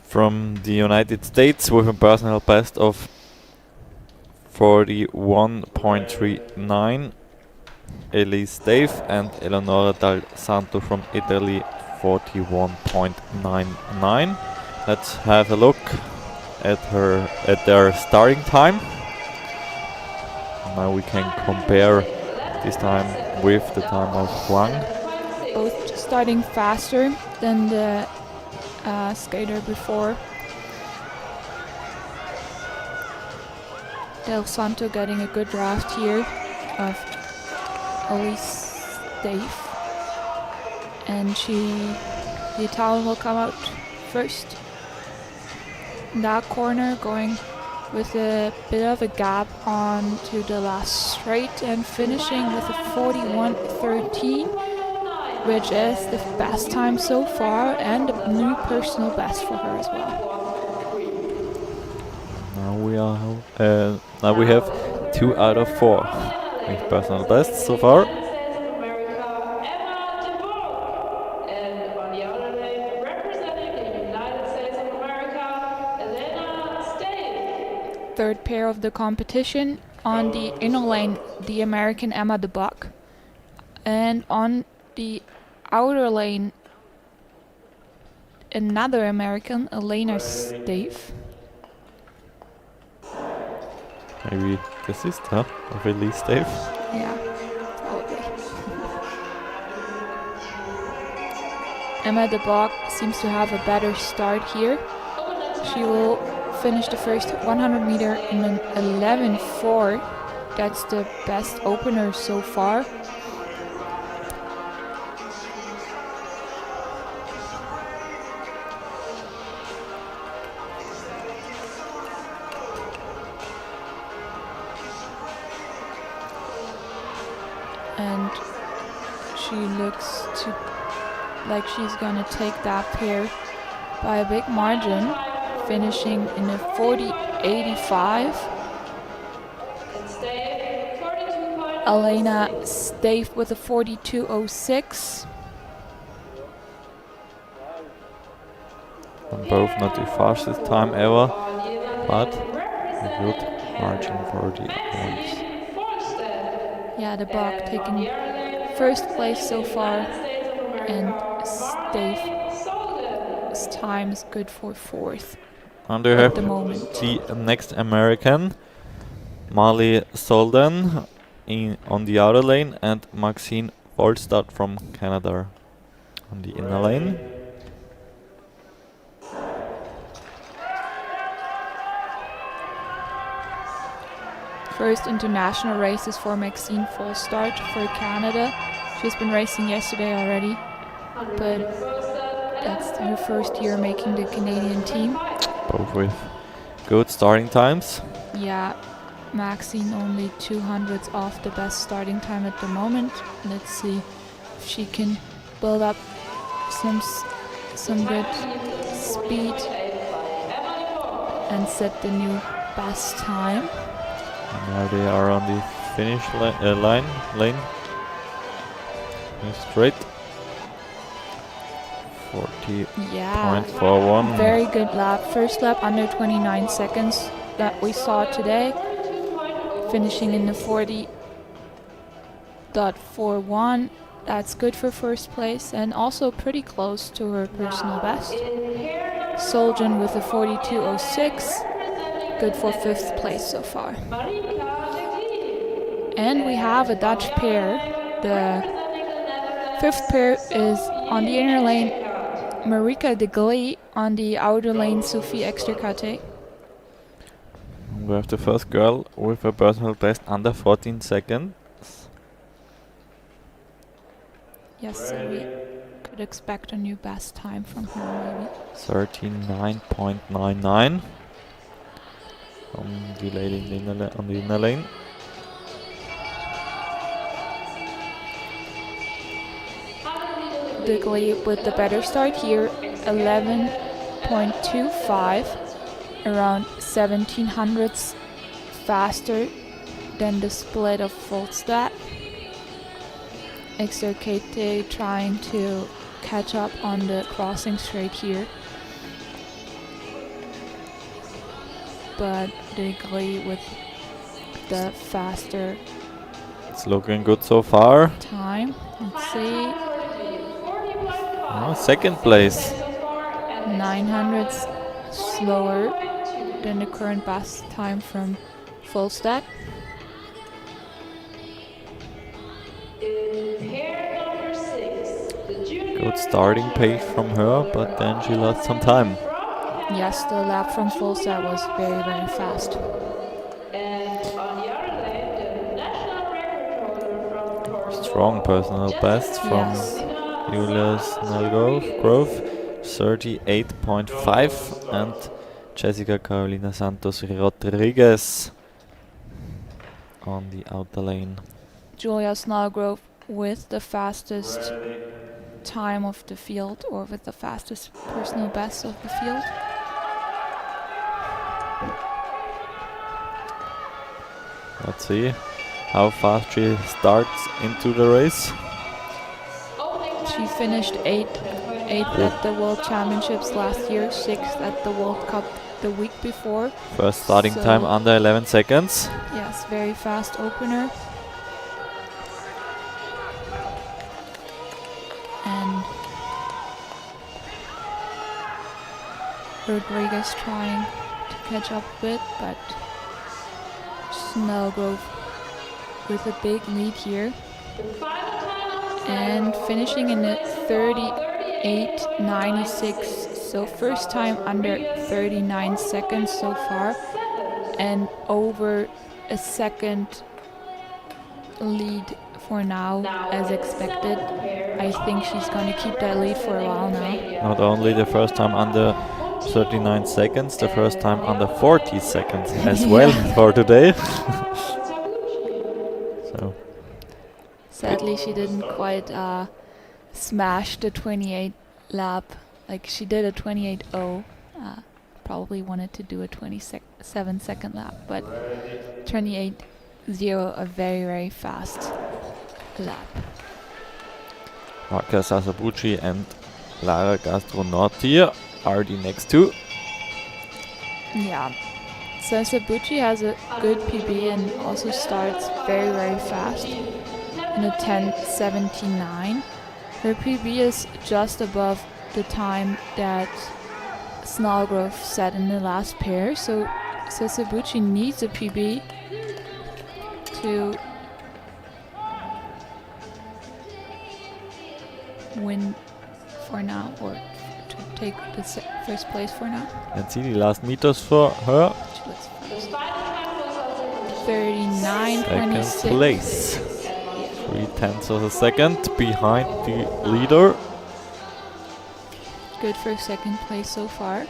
from the United States with a personal best of 41.39. Elise Dave and Eleonora Dal Santo from Italy, 41.99. Let's have a look at their starting time. Now we can compare this time with the time of Huang. Both starting faster than the skater before. Del Santo getting a good draft here of Elise Dave. And the Italian will come out first. In that corner, going with a bit of a gap on to the last straight and finishing with a 41.13, which is the best time so far and a new personal best for her as well. Now we have 2 out of 4 with personal bests so far. Third pair of the competition. On the inner lane, the American Emma de Buck, and on the outer lane, another American, Elena Stave. Maybe the sister of Elise Dave. Yeah, probably. Emma de Buck seems to have a better start here. She will finish the first 100 meter in an 11.4. That's the best opener so far. And she looks to like she's gonna take that pair by a big margin, finishing in a 40.85. Elena Stave with a 42.06. And both not the fastest time ever, but a good margin for the ones. Yeah, the Buck taking first place so far, and Stave's time is good for fourth And we at have the moment. the next American, Molly Solden on the outer lane, and Maxine Volstad from Canada on the inner lane. First international races for Maxine Volstad for Canada. She's been racing yesterday already, but that's her first year making the Canadian team. Both with good starting times. Yeah, Maxine only 200ths off the best starting time at the moment. Let's see if she can build up some good speed and set the new best time. And now they are on the finish lane. Straight. 40.41. Yeah, very good lap. First lap under 29 seconds that we saw today. Finishing in the 40.41. that's good for first place and also pretty close to her personal best. Soljan with a 42.06, good for 5th place so far. And we have a Dutch pair. The 5th pair is on the inner lane Marika de Glee, on the outer lane Sophie Extercate. We have the first girl with a personal best under 14 seconds. Yes, so we could expect a new best time from her maybe. 39.99 on the inner lane. De Glee with the better start here, 11.25, around 1700ths faster than the split of Volstad. Extercate trying to catch up on the crossing straight here, but De Glee with the faster It's looking good so far. time. Let's see, Oh, second place. 900ths slower than the current best time from Volstad. Good starting pace from her, but then she lost some time. Yes, the lap from Volstad was very, very fast. Strong personal best from Yes. Julius Nelgrove, 38.5, and Jessica Carolina Santos Rodriguez on the outer lane. Julia Snellgrove with the fastest time of the field, or with the fastest personal best of the field. Let's see how fast she starts into the race. She finished 8th at the World Championships last year, 6th at the World Cup the week before. First starting So- time under 11 seconds. Yes, very fast opener. And Rodriguez trying to catch up a bit, but Snellgrove with a big lead here. And finishing in the 38.96, so first time under 39 seconds so far, and over a second lead for now, as expected. I think she's going to keep that lead for a while now. Not only the first time under 39 seconds, the first time under 40 seconds as well for today. So Sadly, she didn't quite smash the 28 lap. Like, she did a 28.0. Probably wanted to do a 27-second lap, but 28.0, a very, very fast lap. Marca Sasabucci and Lara Gastronotti are the next two. Yeah. Sasabucci has a good PB and also starts very, very fast in a 10.79. Her PB is just above the time that Snellgrove set in the last pair, so Sasabucci needs a PB to win for now, or to take the first place for now. Let's see the last meters for her. She was first. Second 39.26. place. 0.3 of a second behind the leader. Good for second place so far.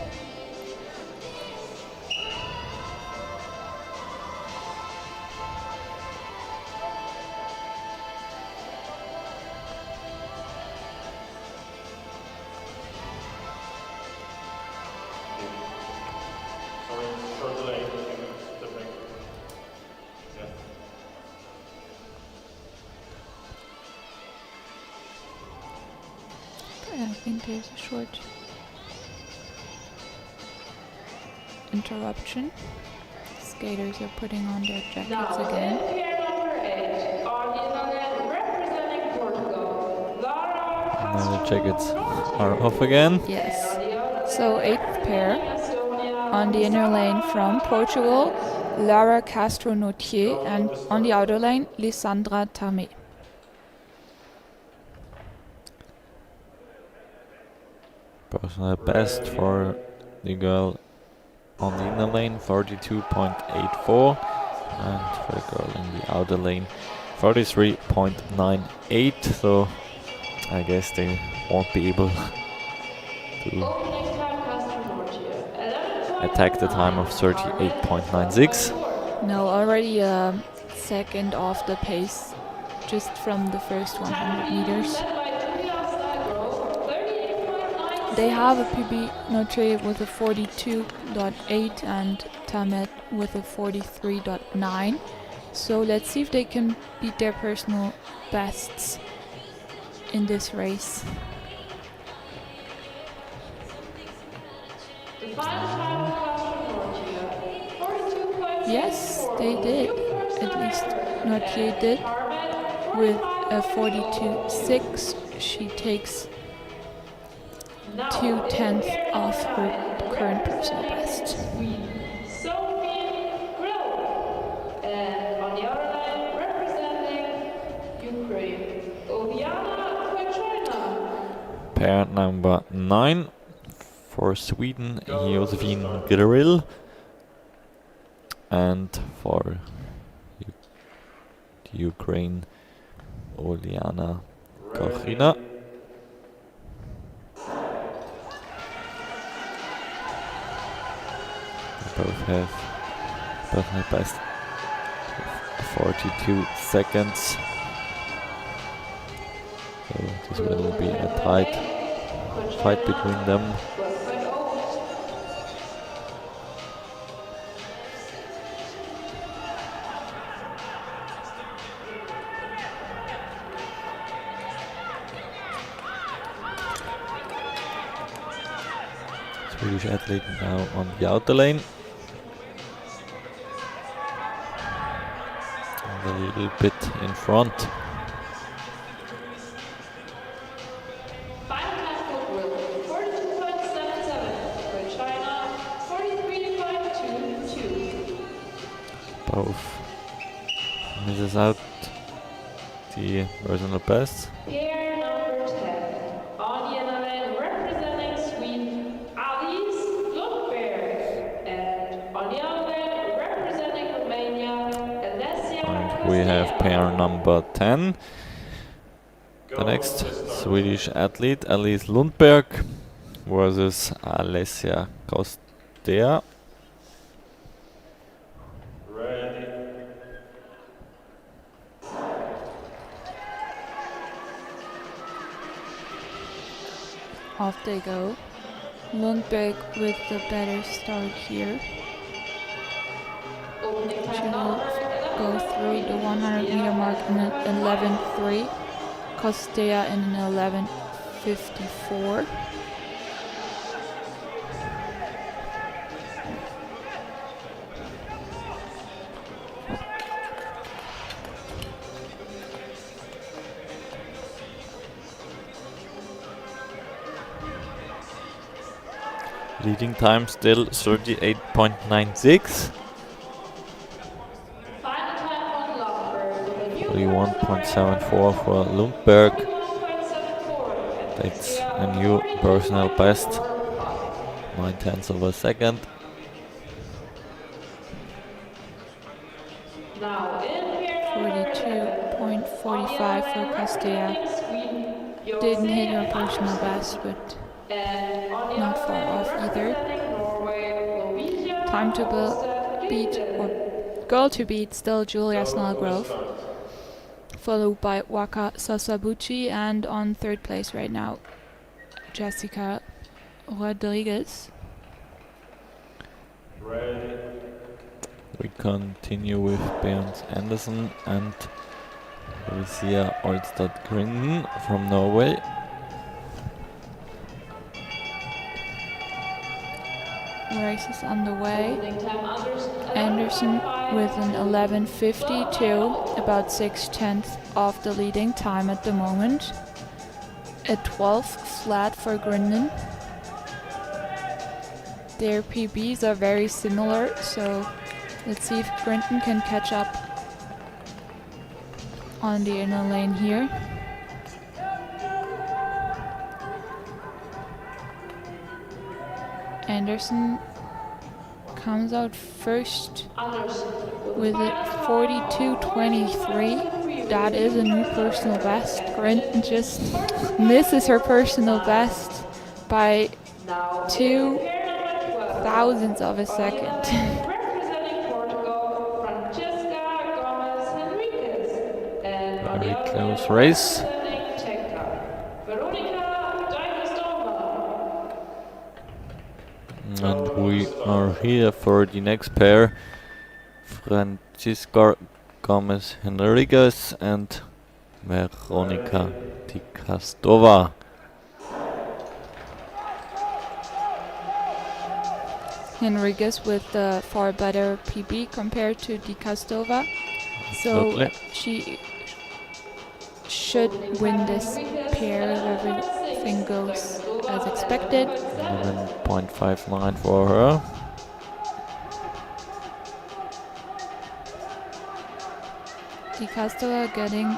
I think there's a short interruption. Skaters are putting on their jackets again. Pair number 8 are the Italian representing Portugal. Now the jackets are off again. Yes. So 8th pair on the inner lane from Portugal, Lara Castro-Nautier, and on the outer lane, Lissandra Tamé. Personal best for the girl on the inner lane, 42.84, and for the girl in the outer lane, 43.98. So I guess they won't be able to attack the time of 38.96. No, already a second off the pace just from the first 100 meters. They have a PB Notre with a 42.8 and Tamet with a 43.9. So let's see if they can beat their personal bests in this race. Yes, they did. At least Nautier did. With a 42.6, she takes 2/10 off her current personal best. And on the other line, representing Ukraine, Oviana Kwachina. Pair number 9 for Sweden, Josephine Grill, and for the Ukraine, Oliana Kochina. They both have personal best of 42 seconds. So this will be a tight fight between them. Swedish athlete now on the outer lane. And a little bit in front. Final time for Will, 42.77. For China, 43.22. Both misses out the personal best. Pair number 10. On the inner lane, representing Sweden, Alice Lundberg. And on the other lane, representing Romania, Alessia And we have pair number 10. The next Swedish athlete, Alice Lundberg versus Alessia Kostea. Off they go. Lundberg with the better start here. opening She time will number go through the 100 meter mark in an 11.3. Kostea in an 11.54. Leading time still 38.96. Final time on Lundberg. 41.74 for Lundberg. 41.74. That's a new personal best. 9/10 of a second. Now in pair number 42.45 for Kostea. Didn't hit her personal best, but not far off either. Time to beat, or girl to beat, still Julia Snellgrove. Followed by Waka Sasabuchi, and on third place right now, Jessica Rodriguez. We continue with Bernd Andersen and Lucia Olstad Grinden from Norway. Race is underway. Anderson with an 11.52, about 6/10 off the leading time at the moment. a 12 flat for Grindon. Their PBs are very similar, so let's see if Grindon can catch up on the inner lane here. Anderson comes out first with a 42.23. That is a new personal best. Grindon just misses her personal best by 2 thousandths of a second. Representing Portugal, Francesca Gomez Henriquez. And on the Very other close hand, race. representing Czechia, Veronika Dajkostova. And we are here for the next pair. Francisca Gomez Henriquez and Veronika Dajkostova. Henriquez with the far better PB compared to Dajkostova, so Absolutely. she should win this pair if everything goes as expected. 11.59 for her. Dajkostova getting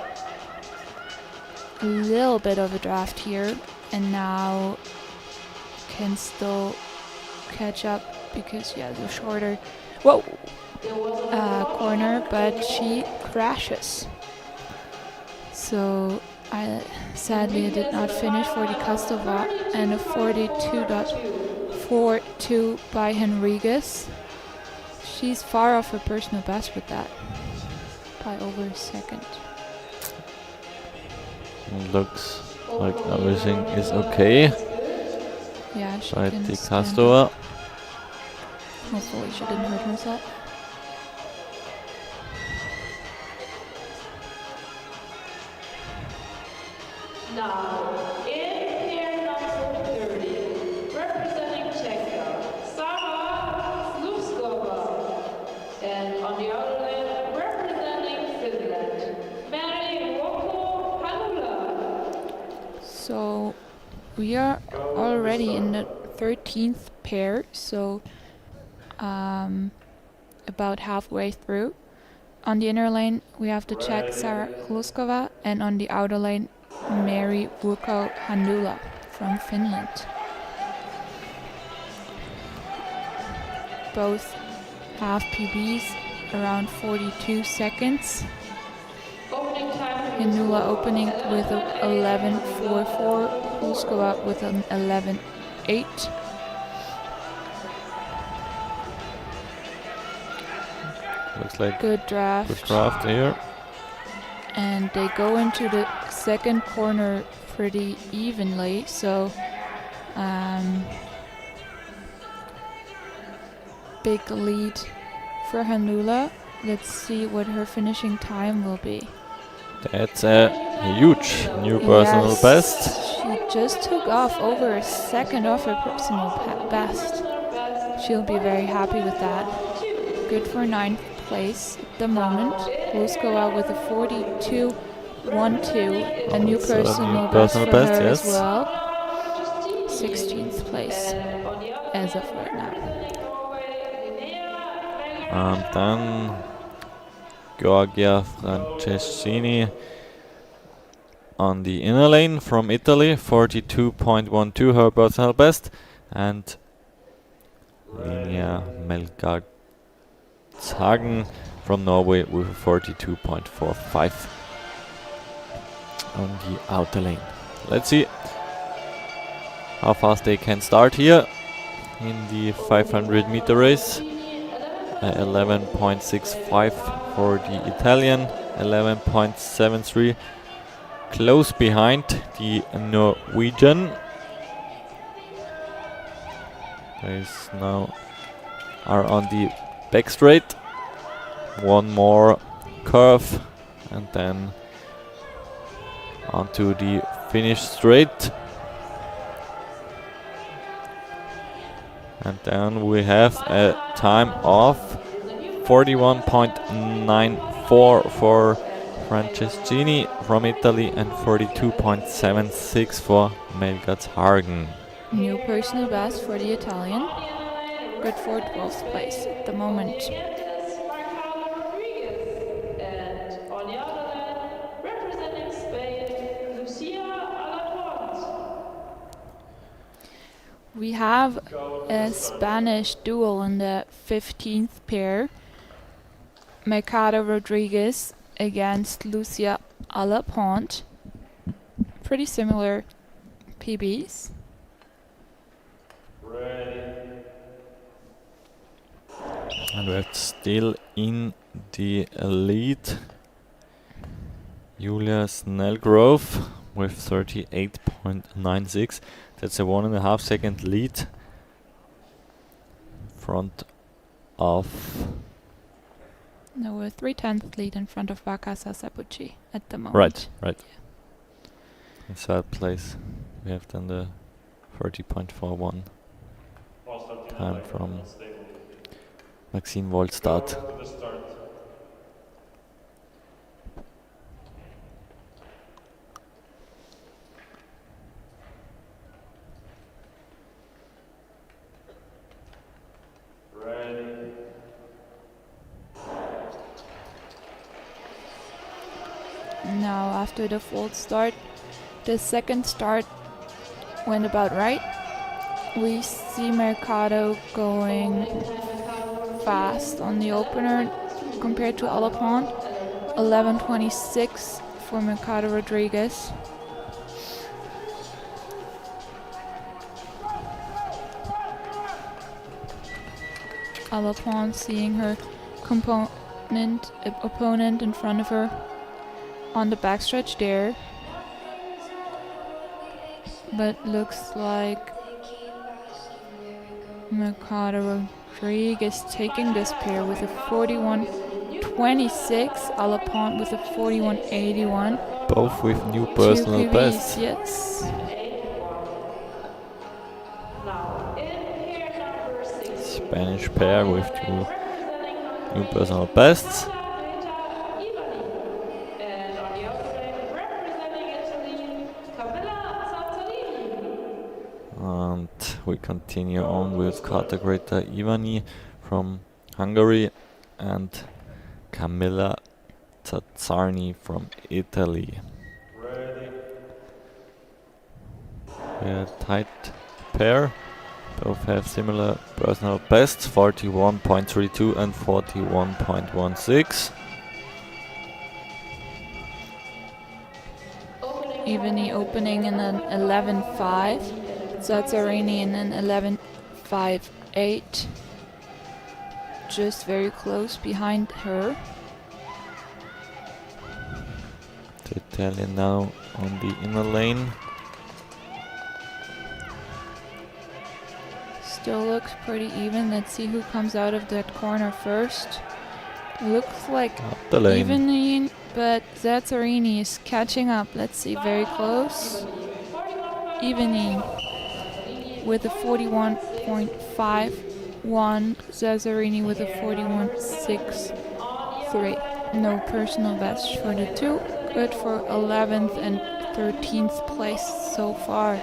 a little bit of a draft here, and now can still catch up because she has a shorter corner, but she crashes. So sadly I did not finish for Dajkostova, and a 42.42 by Henriquez. She's far off her personal best with that by over a second. Looks like everything is okay Yeah, she by can stand up. Dajkostova. Hopefully she didn't hurt herself. Now, in pair number 30, representing Czechia, Sara Sluskova. And on the other lane, representing Finland, Mary Woko Hanula. So we are already in the 13th pair, so about halfway through. On the inner lane, we have to check Sara Hluskova, and on the outer lane, Mary Woko Handula from Finland. Both have PBs around 42 seconds. Opening time Handula opening with an 11.44, Hluskova with an 11.8. Looks like Good draft. good draft here. And they go into the second corner pretty evenly, so big lead for Handula. Let's see what her finishing time will be. That's a huge new personal Yes, best. She just took off over a second off her personal best. She'll be very happy with that. Good for 9th place at the moment. Hluskova with a 42.12, a new Also a new personal best personal for best, her yes. as well. 16th place as of right now. And then Georgia Franceschini on the inner lane from Italy, 42.12 her personal best, and Linnea Melgaardshagen from Norway with a 42.45 on the outer lane. Let's see how fast they can start here in the 500 meter race. 11.65 for the Italian, 11.73 close behind the Norwegian. They now are on the back straight. One more curve and then onto the finish straight. And then we have a time of 41.94 for Franceschini from Italy and 42.76 for Melgatz Hagen. New personal best for the Italian. Good for 12th place at the moment. And on the other hand, representing Spain, Lucia Alaphonte. We have a Spanish duel in the 15th pair. Mercado Rodriguez against Lucia Alaphonte. Pretty similar PBs. And we're still in the lead. Julia Snellgrove with 38.96. That's a 1.5 second lead. Front of No, a 3/10 lead in front of Waka Sasabuchi at the moment. right. In third place we have then the 30.41 time from Maxine Wollstadt. Now after the false start, the second start went about right. We see Mercado going fast on the opener compared to Alaphonte. 11:26 for Mercado Rodriguez. Alaphonte seeing her opponent in front of her on the backstretch there, but looks like Mercado Rodriguez taking this pair with a 41.26, Alaphonte with a 41.81. Both with new personal Two PBs, bests. yes. Now, in pair number 6, Spanish pair with two new personal bests. and on the other end, representing Italy, Camilla Santorini. And we continue on with Katagreta Ivani from Hungary and Camilla Zazzarni from Italy. A tight pair. Both have similar personal bests, 41.32 and 41.16. Ivani opening in an 11.5, Zazzarini in an 11.58. Just very close behind her. The Italian now on the inner lane. Still looks pretty even. Let's see who comes out of that corner first. Looks like Up the lane. Ivani, but Zazzarini is catching up. Let's see, very close. Ivani with a 41.51, Zazzarini with a 41.63. No personal best for the two. Good for 11th and 13th place so far.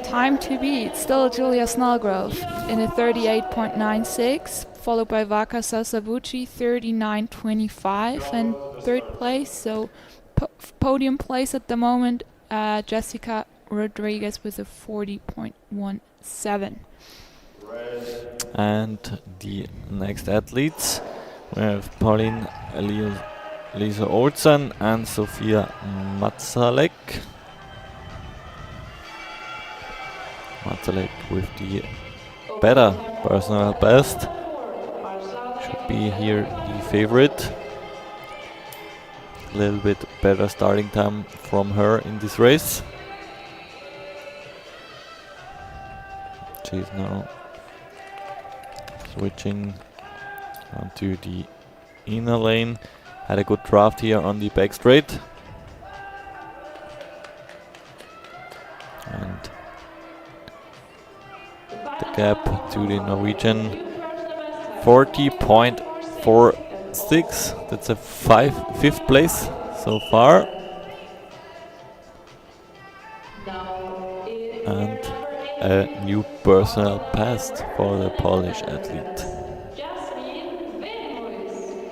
Time to beat, still Julia Snellgrove in a 38.96, followed by Waka Sasabuchi 39.25 and third place. So podium place at the moment, Jessica Rodriguez with a 40.17. And the next athletes, we have Pauline Lisa Olsen and Sofia Matzalek. Matzalek with the better personal best. Should be here the favorite. A little bit better starting time from her in this race. She's now switching onto the inner lane. Had a good draft here on the back straight. And the gap to the Norwegian 40.46 2.6. That's a fifth place so far. Now, And a new personal best for the Polish athlete. Jasmine Wejmuis.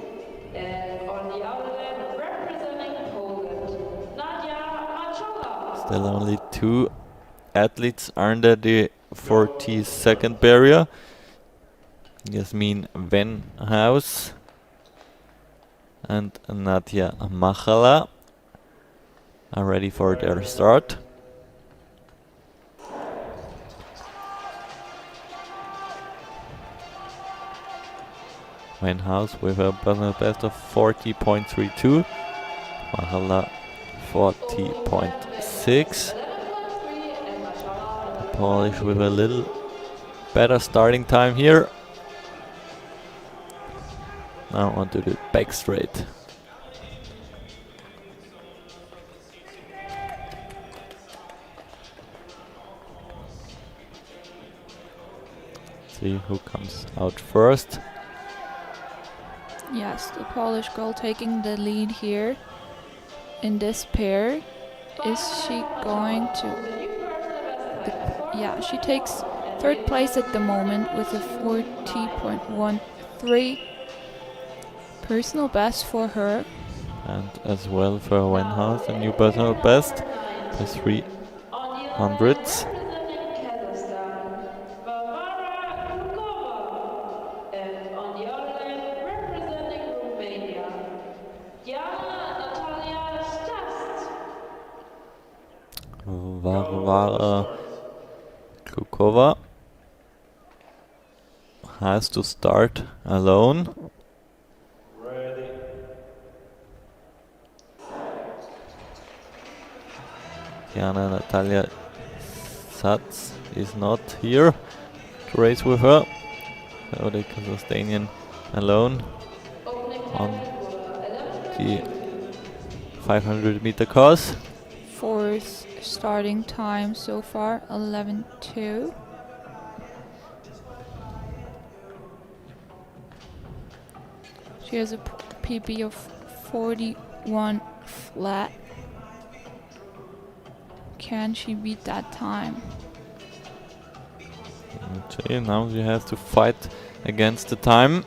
And on the other end, representing Poland, Nadia Machola. Still only 2 athletes under the 40-second barrier. Jasmine Venhaus and Nadia Machala are ready for their start. Venhaus with a personal best of 40.32. Machala 40.6. Polish with a little better starting time here. Now onto the back straight. See who comes out first. Yes, the Polish girl taking the lead here in this pair. Is she going to... yeah, she takes 3rd place at the moment with a 40.13 personal best for her. And as well for Venhaus, a new personal best by 3 hundredths. Varvara Krukova has to start alone. Diana Natalia Satz is not here to race with her, so the Kazakhstanian alone on the 500-meter course. 4th starting time so far, 11.2. She has a PB of 41 flat. Can she beat that time? Okay, now she has to fight against the time.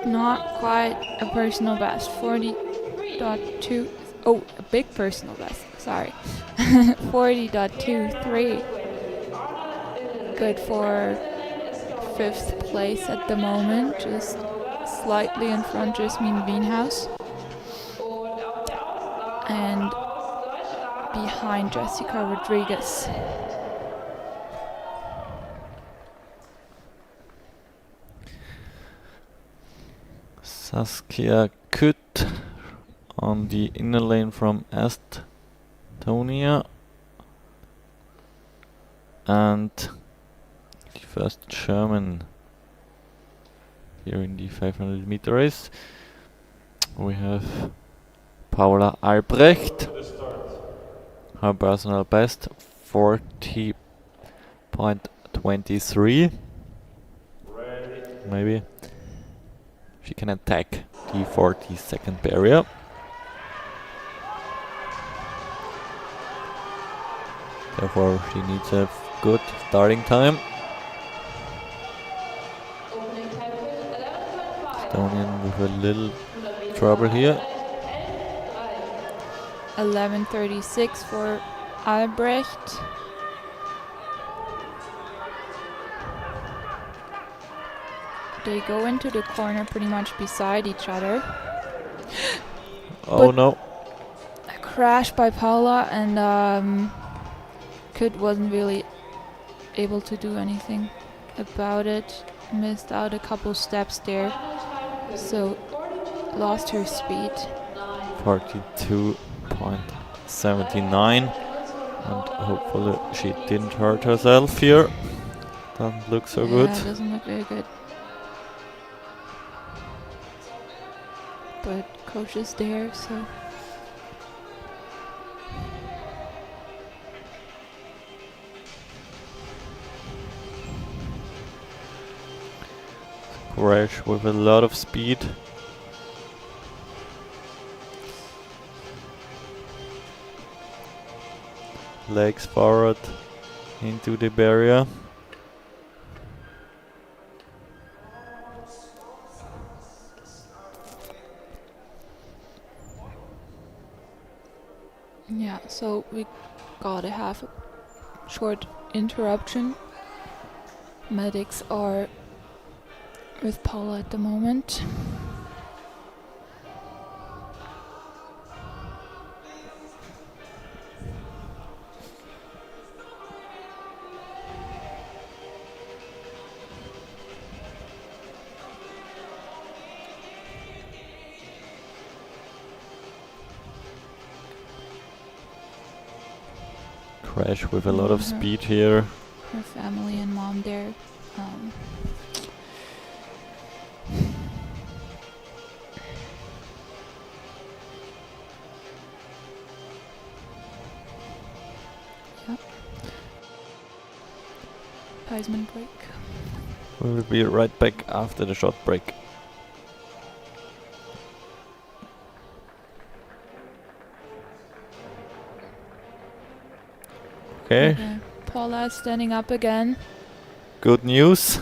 Not quite a personal best. 40.2. Oh, a big personal best. Sorry. 40.23. Good for 5th place at the moment. Just slightly in front, Jasmine Wienhaus. And behind Jessica Rodriguez. Saskia Kütt on the inner lane from Estonia. And the first German here in the 500-meter race. We have Paula Albrecht. Her personal best 40.23. Maybe she can attack the 40-second barrier. Therefore she needs a good starting time. Estonian with a little trouble here. 11.36 for Albrecht. They go into the corner pretty much beside each other. Oh But no. A crash by Paula, and Kütt wasn't really able to do anything about it. Missed out a couple steps there, so lost her speed. 42.79, and hopefully she didn't hurt herself here. Doesn't look so good. Yeah, doesn't look very good. But coach is there, so Crash with a lot of speed. Legs forward into the barrier. Yeah, so we gotta have a short interruption. Medics are with Paula at the moment. Crash with a lot of speed here. Her family and mom there. Yep. Heisman break. We will be right back after the short break. Okay, Paula standing up again. good news.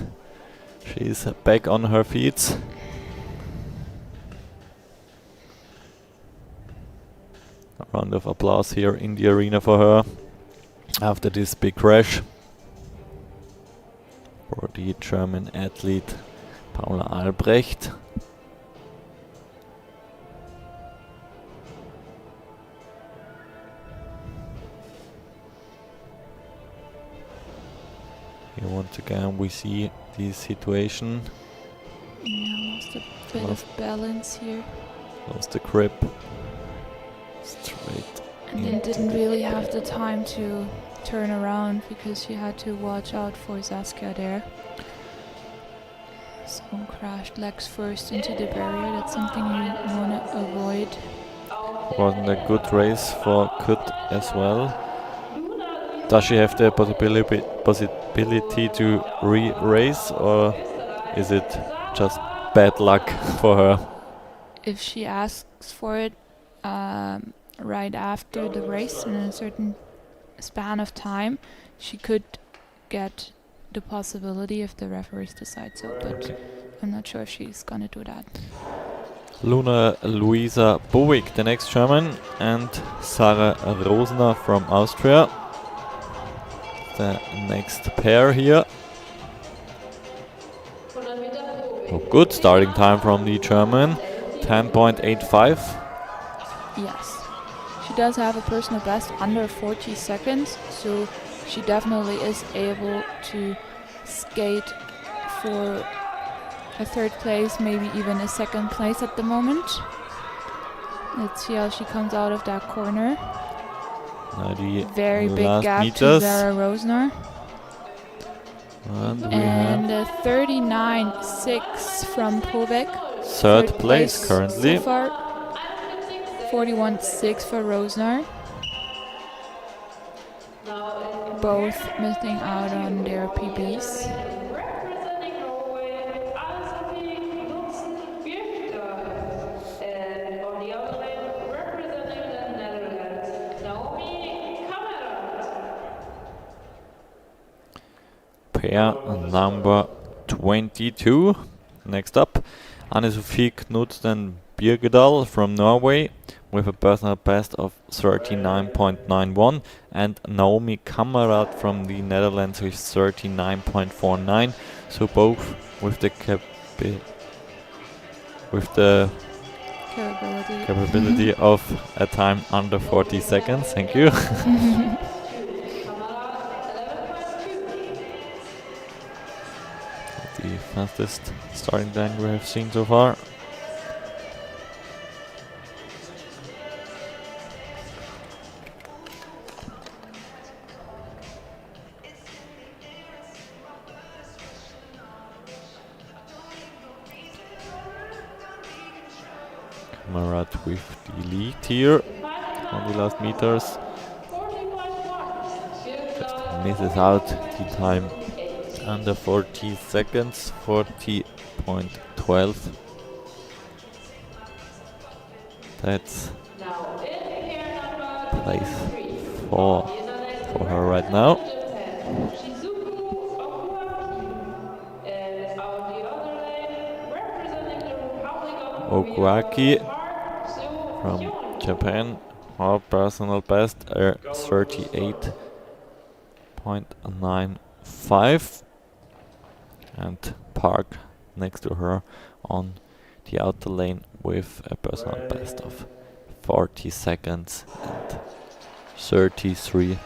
She's back on her feet. A round of applause here in the arena for her after this big crash. For the German athlete Paula Albrecht. Here once again we see this situation. Yeah, lost a bit of balance here. Lost the grip. Straight. And then didn't really have the time to turn around because she had to watch out for Saskia there. So crashed legs first into the barrier. That's something you want to avoid. Wasn't a good race for Kut as well. Does she have the possibility to re-race, or is it just bad luck for her? If she asks for it right after the race in a certain span of time, she could get the possibility if the referees decide so, but I'm not sure if she's gonna do that. Luna Luisa Bowick, the next German, and Sarah Rosner from Austria. The next pair here. Oh, good starting time from the German, 10.85. Yes. She does have a personal best under 40 seconds, so she definitely is able to skate for a third place, maybe even a second place at the moment. Let's see how she comes out of that corner. Now the Very big last gap meters. to Sarah Rosner. And we And have 39.6 from Povek. third place currently. So far. 41.6 for Rosner. Both missing out on their PBs. Representing Norway, and on the other lane, representing the Netherlands, Naomi Pair number 22. Next up, Anne-Sophie Knudsen Birgedal from Norway with a personal best of 39.91, and Naomi Kammerad from the Netherlands with 39.49. So both with the capability of a time under 40 seconds. Thank you. The fastest starting time we have seen so far. Marat with the lead here on the last meters. Just misses out the time Under 40 seconds, 40.12. That's Now in pair number place 3. 4 for her right now. Shizuku Okuaki. And on the other lane, representing the Republic of Korea, Okuaki Park from Soo-hyun. Japan. Her personal best 38.95. And Park next to her on the outer lane with a personal best of 40 seconds and 33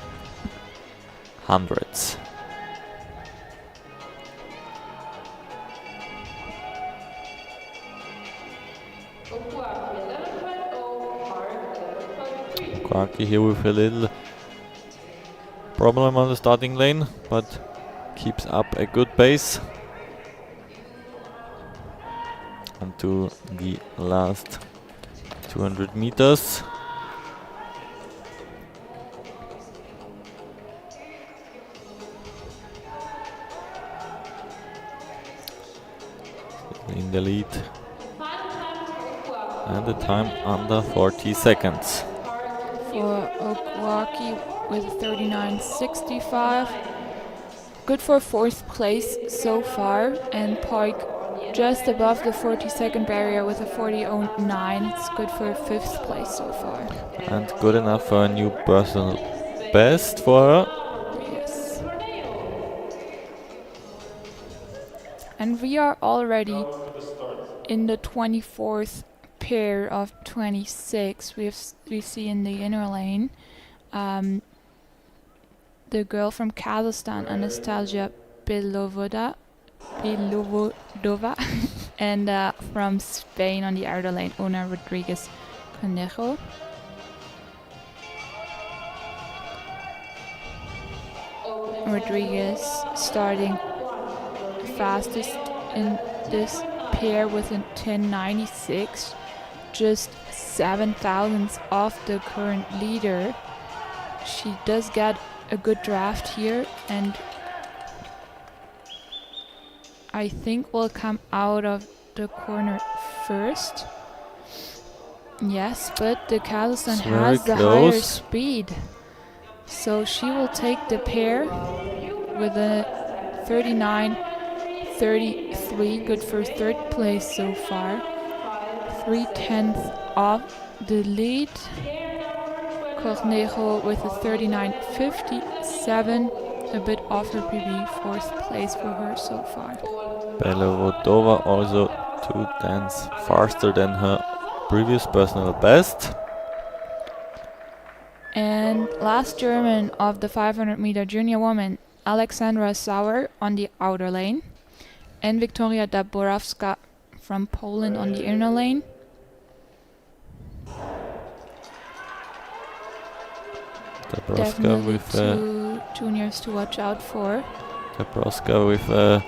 hundredths. Okuaki 11.0, Park 11.3. Kwaki here with a little problem on the starting lane, but keeps up a good pace. Onto the last 200 meters. In the lead. And the time under 40 seconds. For Okuaki with 39.65. Good for 4th place so far, and Park just above the 40-second barrier with a 40.09. It's good for 5th place so far. And good enough for a new personal best for her. Yes. And we are already in the 24th pair of 26. We see in the inner lane the girl from Kazakhstan, Anastasia Belovodova, and from Spain on the outer lane, Ona Rodriguez Conejo. Rodriguez starting fastest in this pair with a 10.96, just 7 thousandths off the current leader. She does get a good draft here, and I think will come out of the corner first. Yes, but the Kazakhstan It's has the very higher close. speed. So she will take the pair with a 39.33, good for 3rd place so far. 3/10 off the lead. Cornejo with a 39.57, a bit off her PB, 4th place for her so far. Belovodova also 2/10 faster than her previous personal best. And last German of the 500-meter junior woman, Alexandra Sauer on the outer lane, and Victoria Daborowska from Poland on the inner lane. Dabrowska Definitely with two juniors to watch out for. Dabrowska with a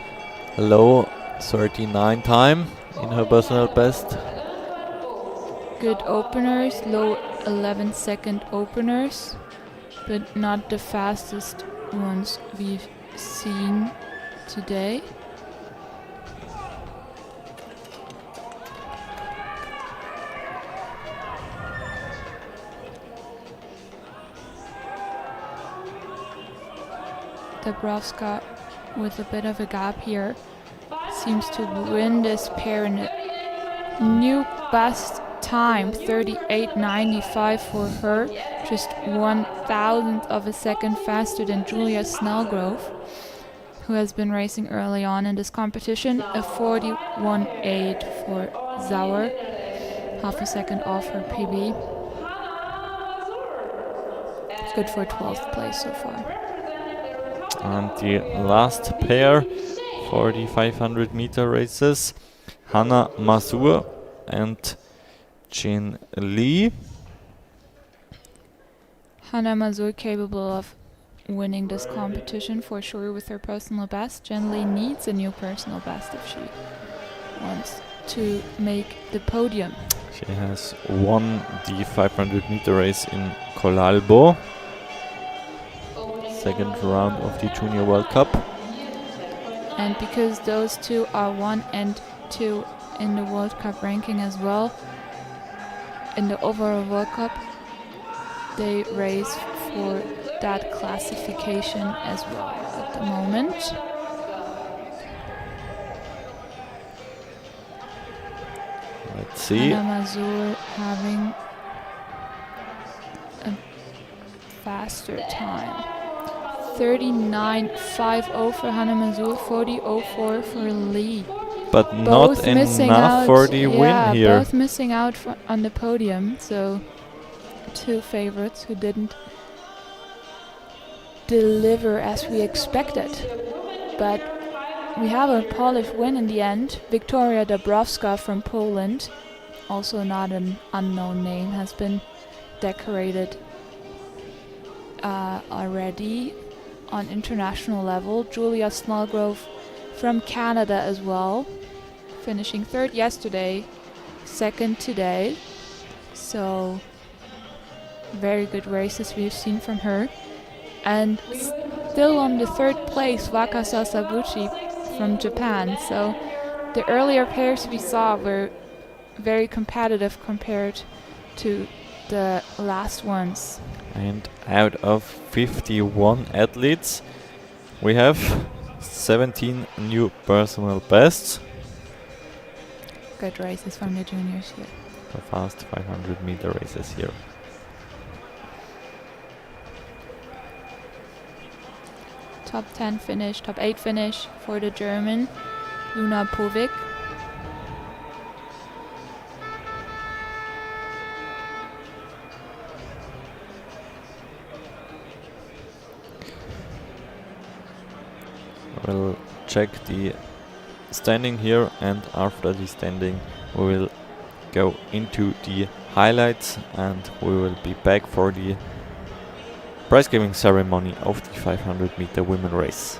low 39 time in her personal best. Good openers, low 11-second openers, but not the fastest ones we've seen today. Dabrowska with a bit of a gap here seems to win this pair in a new best time, 38.95 for her, just 1/1000th of a second faster than Julia Snellgrove, who has been racing early on in this competition. A 41.8 for Sauer, half a second off her PB. It's good for 12th place so far. And the last pair for the 500 meter races, Hannah Masur and Jin Lee. Hannah Mazur capable of winning this competition for sure with her personal best. Jen Lee needs a new personal best if she wants to make the podium. She has won the 500 meter race in Colalbo, second round of the Junior World Cup. And because those two are 1 and 2 in the World Cup ranking as well, in the overall World Cup, they race for that classification as well at the moment. Let's see. Hannah Mazur having a faster time. 39.50 for Hannah Mazur, 40.04 for Lee. But Both not missing enough out, for the yeah, win here. both missing out on the podium. So 2 favorites who didn't deliver as we expected. But we have a Polish win in the end. Wiktoria Dabrowska from Poland, also not an unknown name, has been decorated already on international level. Julia Snellgrove from Canada as well, finishing 3rd yesterday, 2nd today. So very good races we've seen from her. And still on the 3rd place, Waka Sasaguchi from Japan. So the earlier pairs we saw were very competitive compared to the last ones. And out of 51 athletes, we have 17 new personal bests. Good races from the juniors here. The fast 500-meter races here. Top 10 finish, top 8 finish for the German Luna Povik. We'll check the standing here, and after the standing we will go into the highlights, and we will be back for the prize giving ceremony of the 500-meter women race.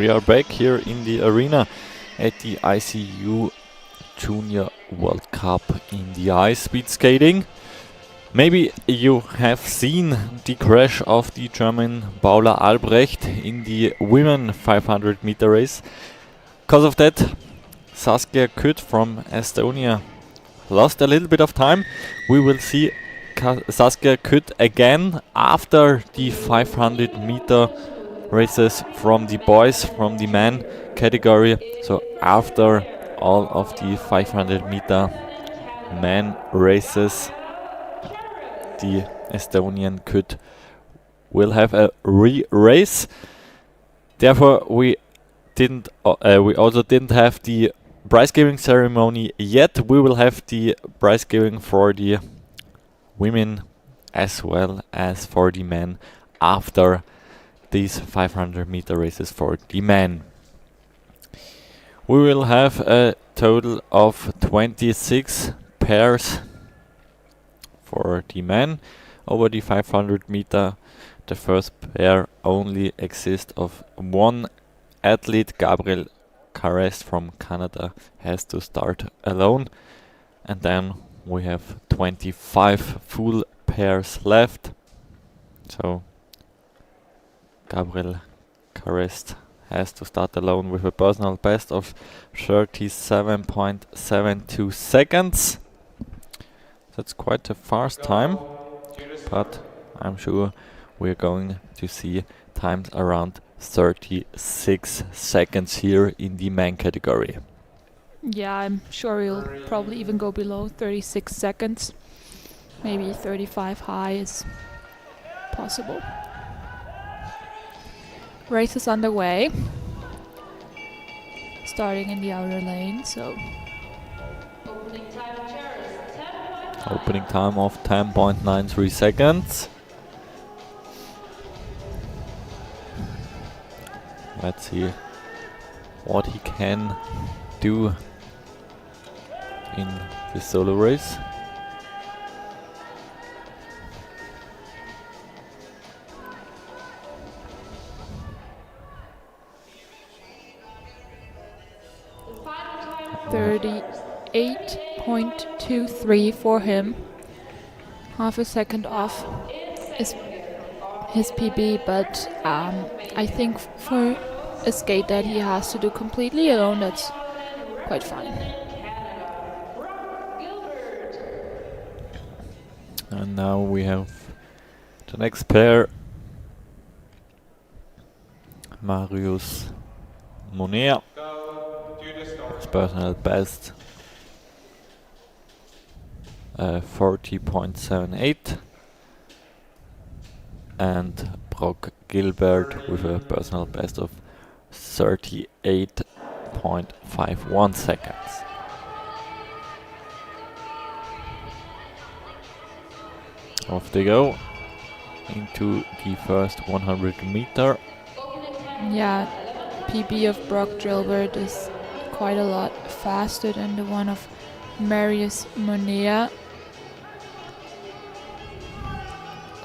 We are back here in the arena at the ICU Junior World Cup in the ice speed skating. Maybe you have seen the crash of the German Paula Albrecht in the women 500 meter race. Because of that, Saskia Kütt from Estonia lost a little bit of time. We will see Saskia Kütt again after the 500 meter races from the boys, from the men category. So after all of the 500 meter men races, the Estonian Kütt will have a re-race. Therefore, we also didn't have the prize giving ceremony yet. We will have the prize giving for the women as well as for the men after these 500 meter races for the men. We will have a total of 26 pairs for the men over the 500 meter. The first pair only exists of one athlete. Gabriel Carest from Canada has to start alone, and then we have 25 full pairs left. So Gabriel Carest has to start alone with a personal best of 37.72 seconds. That's quite a fast time, but I'm sure we're going to see times around 36 seconds here in the man category. Yeah, I'm sure he'll probably even go below 36 seconds. Maybe 35 high is possible. Race is underway. Starting in the outer lane, so opening time of 10.93 seconds. Let's see what he can do in this solo race. .38.23 for him. Half a second off is his PB, but I think for a skate that he has to do completely alone, that's quite fine. And now we have the next pair. Marius Monea, his personal best 40.78, and Brock Gilbert with a personal best of 38.51 seconds. Off they go into the first 100 meter. Yeah, PB of Brock Gilbert is quite a lot faster than the one of Marius Monea.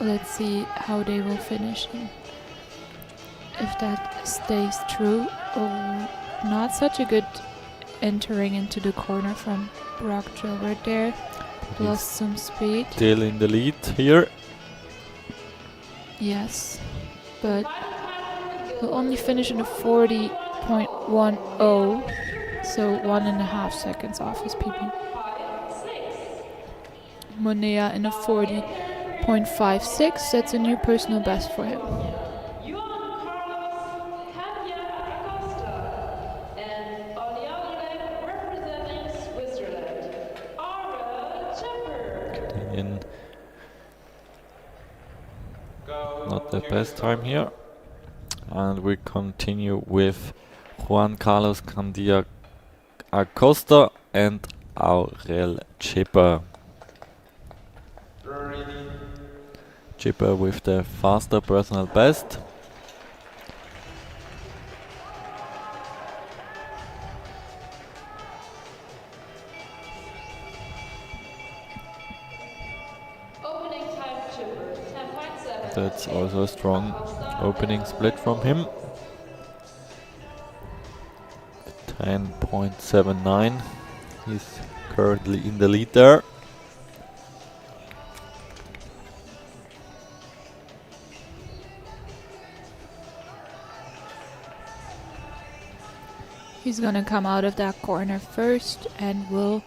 Let's see how they will finish and if that stays true. Oh, not such a good entering into the corner from Brock Gilbert there. Lost some speed. Still in the lead here. Yes, but he'll only finish in a 40.10, so 1.5 seconds off his PB. Monea in a 40.56, that's a new personal best for him. In not the best time here, and we continue with Juan Carlos Candia Acosta and Aurel Chipper. Chipper with the faster personal best. That's also a strong opening split from him. 10.79. He's currently in the lead there. He's gonna come out of that corner first and will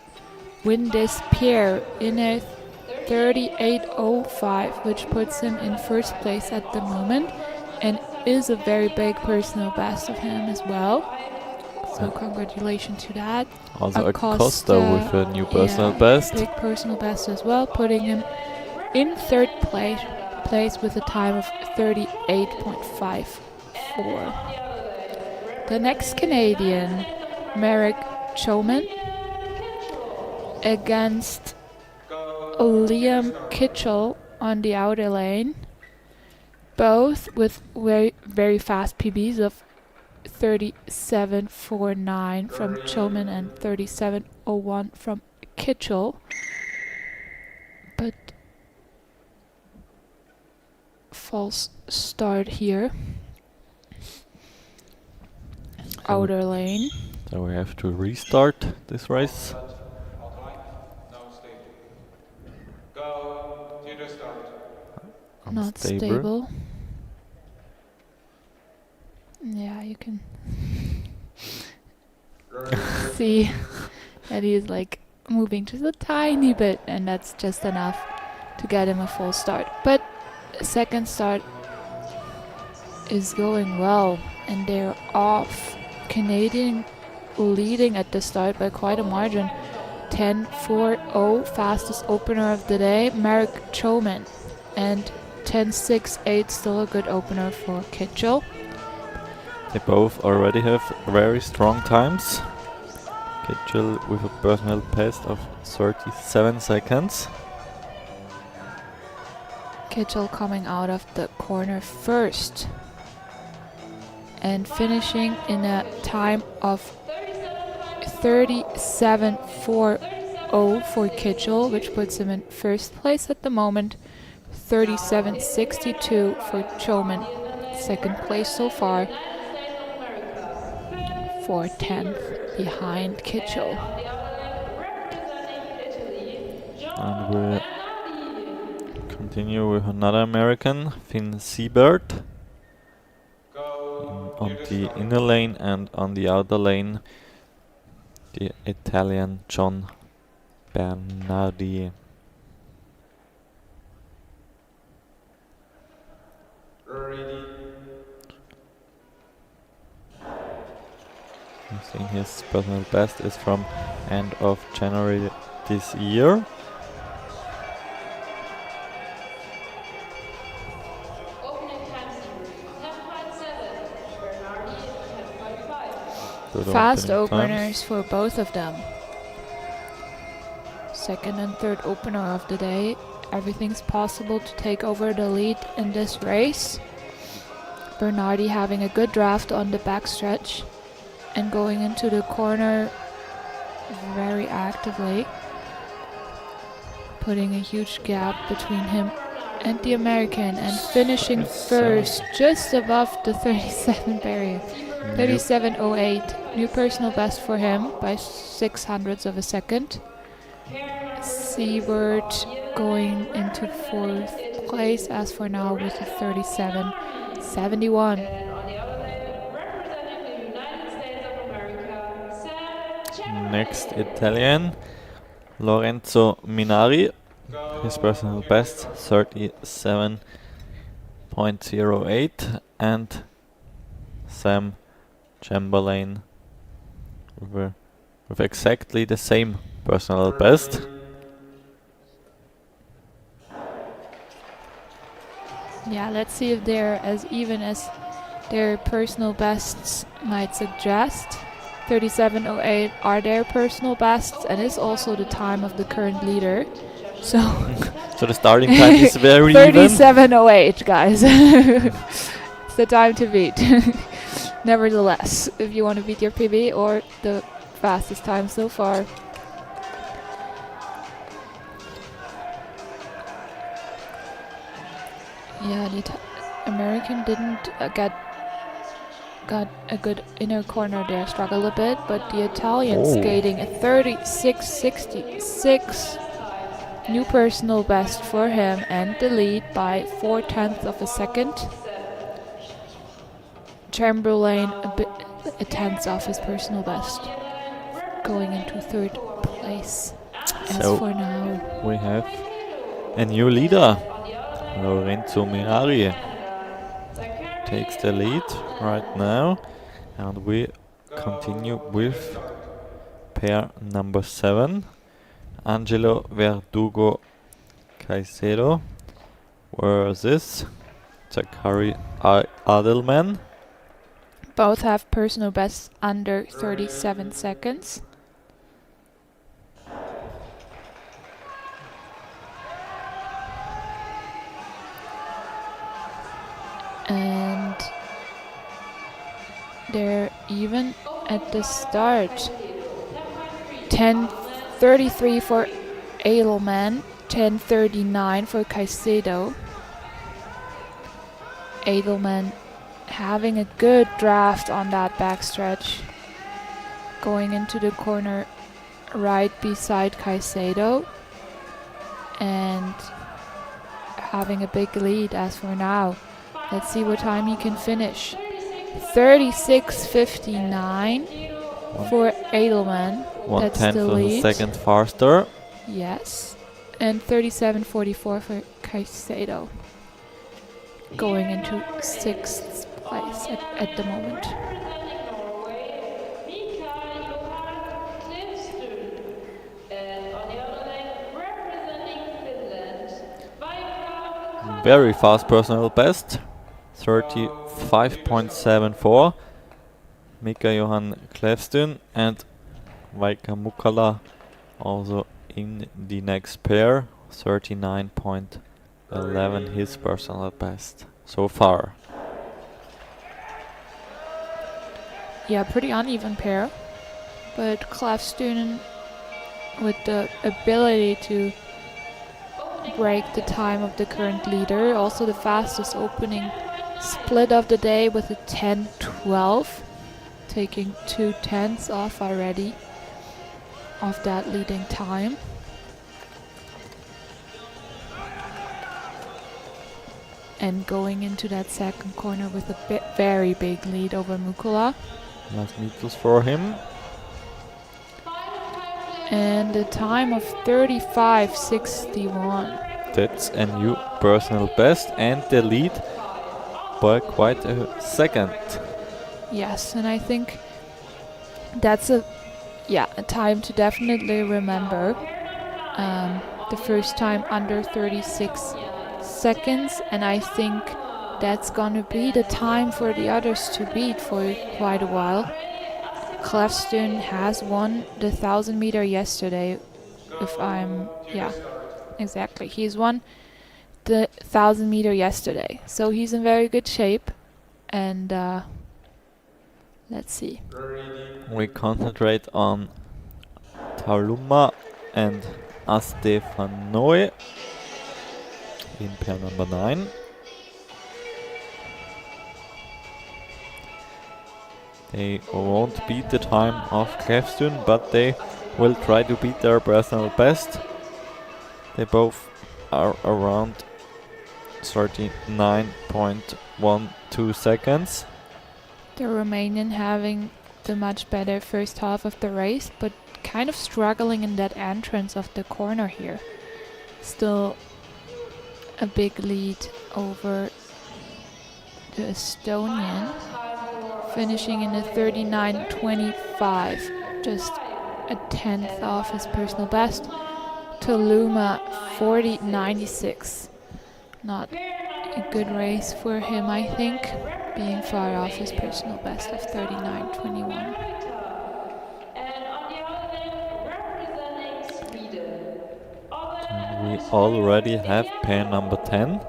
win this pair in a 38.05, which puts him in first place at the moment and is a very big personal best of him as well. So congratulations to that. Also Acosta with a new personal best. Big personal best as well, putting him in third place with a time of 38.54. The next Canadian, Merrick Choman, against Liam Kitchell on the outer lane, both with very fast PBs of 37.49 from Choman and 37.01 from Kitchell. But false start here. Outer lane. So we have to restart this race. Not stable. Yeah, you can see that he's like moving just a tiny bit, and that's just enough to get him a full start. But second start is going well, and they're off. Canadian leading at the start by quite a margin. 10.40, fastest opener of the day, Merrick Choman. And 10.68, still a good opener for Kitchell. They both already have very strong times. Kitchell with a personal best of 37 seconds. Kitchell coming out of the corner first and finishing in a time of 37.40 for Kitchell, which puts him in first place at the moment. 37.62 for Choman, second place so far. 4/10 behind Kitchell. And we'll continue with another American, Finn Siebert. On the inner lane and on the outer lane, the Italian John Bernardi. I think his personal best is from end of January this year. Fast openers for both of them. Second and third opener of the day. Everything's possible to take over the lead in this race. Bernardi having a good draft on the backstretch and going into the corner very actively, putting a huge gap between him and the American, and finishing first just above the 37 barrier. 37.08, new personal best for him by 600ths of a second. Siebert going into fourth place as for now with a 37.71. Next Italian, Lorenzo Minari. His personal best 37.08, and Sam Chamberlain with exactly the same personal best. Yeah, let's see if they're as even as their personal bests might suggest. 37.08 are their personal bests, and is also the time of the current leader. So, so the starting time is very 37.08, guys. It's the time to beat. Nevertheless, if you want to beat your PB or the fastest time so far. Yeah, the American didn't get got a good inner corner there, struggled a bit, but the Italian Oh. skating a 36.66. New personal best for him and the lead by 4/10 of a second. Chamberlain a tenth of his personal best, going into third place. As So for now, we have a new leader. Lorenzo Merari takes the lead right now, and we continue with pair number 7, Angelo Verdugo Caicedo versus Zachary Adelman. both have personal bests under 37 seconds. And they're even at the start. 10:33 for Adelman, 10:39 for Caicedo. Adelman having a good draft on that backstretch, going into the corner right beside Caicedo and having a big lead as for now. Let's see what time he can finish. 36.59 for Adelman. That's 1/10 the of a lead. second faster. Yes. And 37.44 for Caicedo. Going into 6th place at the moment. Very fast personal best. 35.74. Mika Johan Klevstuen and Vaika Mukala also in the next pair. 39.11 his personal best so far. Yeah, pretty uneven pair. But Klevstuen with the ability to break the time of the current leader. Also the fastest opening split of the day with a 10:12. Taking 2/10 off already of that leading time. And going into that second corner with a very big lead over Mukula. Last meters for him. And a time of 35.61. That's a new personal best and the lead by quite a second. Yes, and I think that's a time to definitely remember. The first time under 36 seconds, and I think that's gonna be the time for the others to beat for quite a while. Klevstuen has won the 1,000 meter yesterday. Exactly. He's won the 1,000 meter yesterday, so he's in very good shape. And let's see. We concentrate on Taluma and Astefanoe in pair number 9. They won't beat the time of Klevstuen, but they will try to beat their personal best. They both are around 39.12 seconds. The Romanian having the much better first half of the race, but kind of struggling in that entrance of the corner here. Still a big lead over the Estonian, finishing in a 39.25, just a 10th off his personal best. Taluma 40.96. Not a good race for him, I think, being far off his personal best of 39.21. And we already have pair number 10,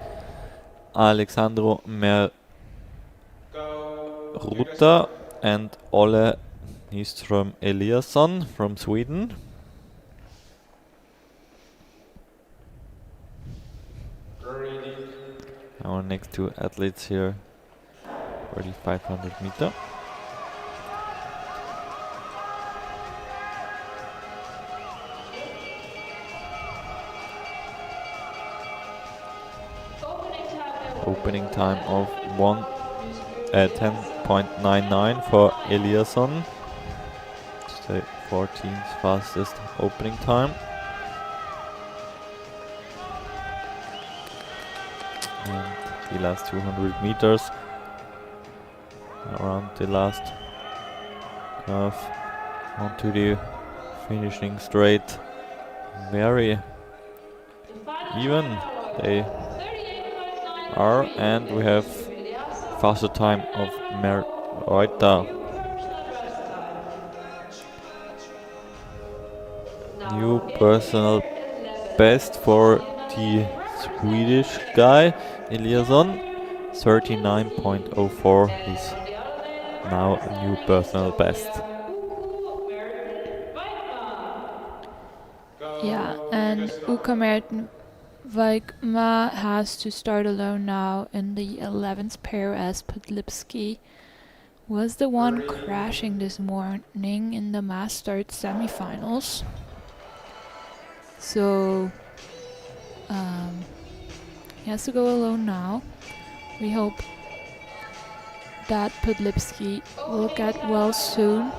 Alexandro Merruta and Ole Nyström Eliasson from Sweden. Our next two athletes here for the 500 meter. opening time of 10.99 for Eliasson. It's the 14th fastest opening time. And the last 200 meters around the last curve onto the finishing straight. Very even they are, and we have faster time of Mereuter. New personal best for the Swedish guy, Eliasson. 39.04 is now a new personal best. Yeah, and Uka Merton Weigma has to start alone now in the 11th pair, as Podlipski was the one crashing this morning in the Masters semifinals. So he has to go alone now. We hope that Podlipski will get well soon.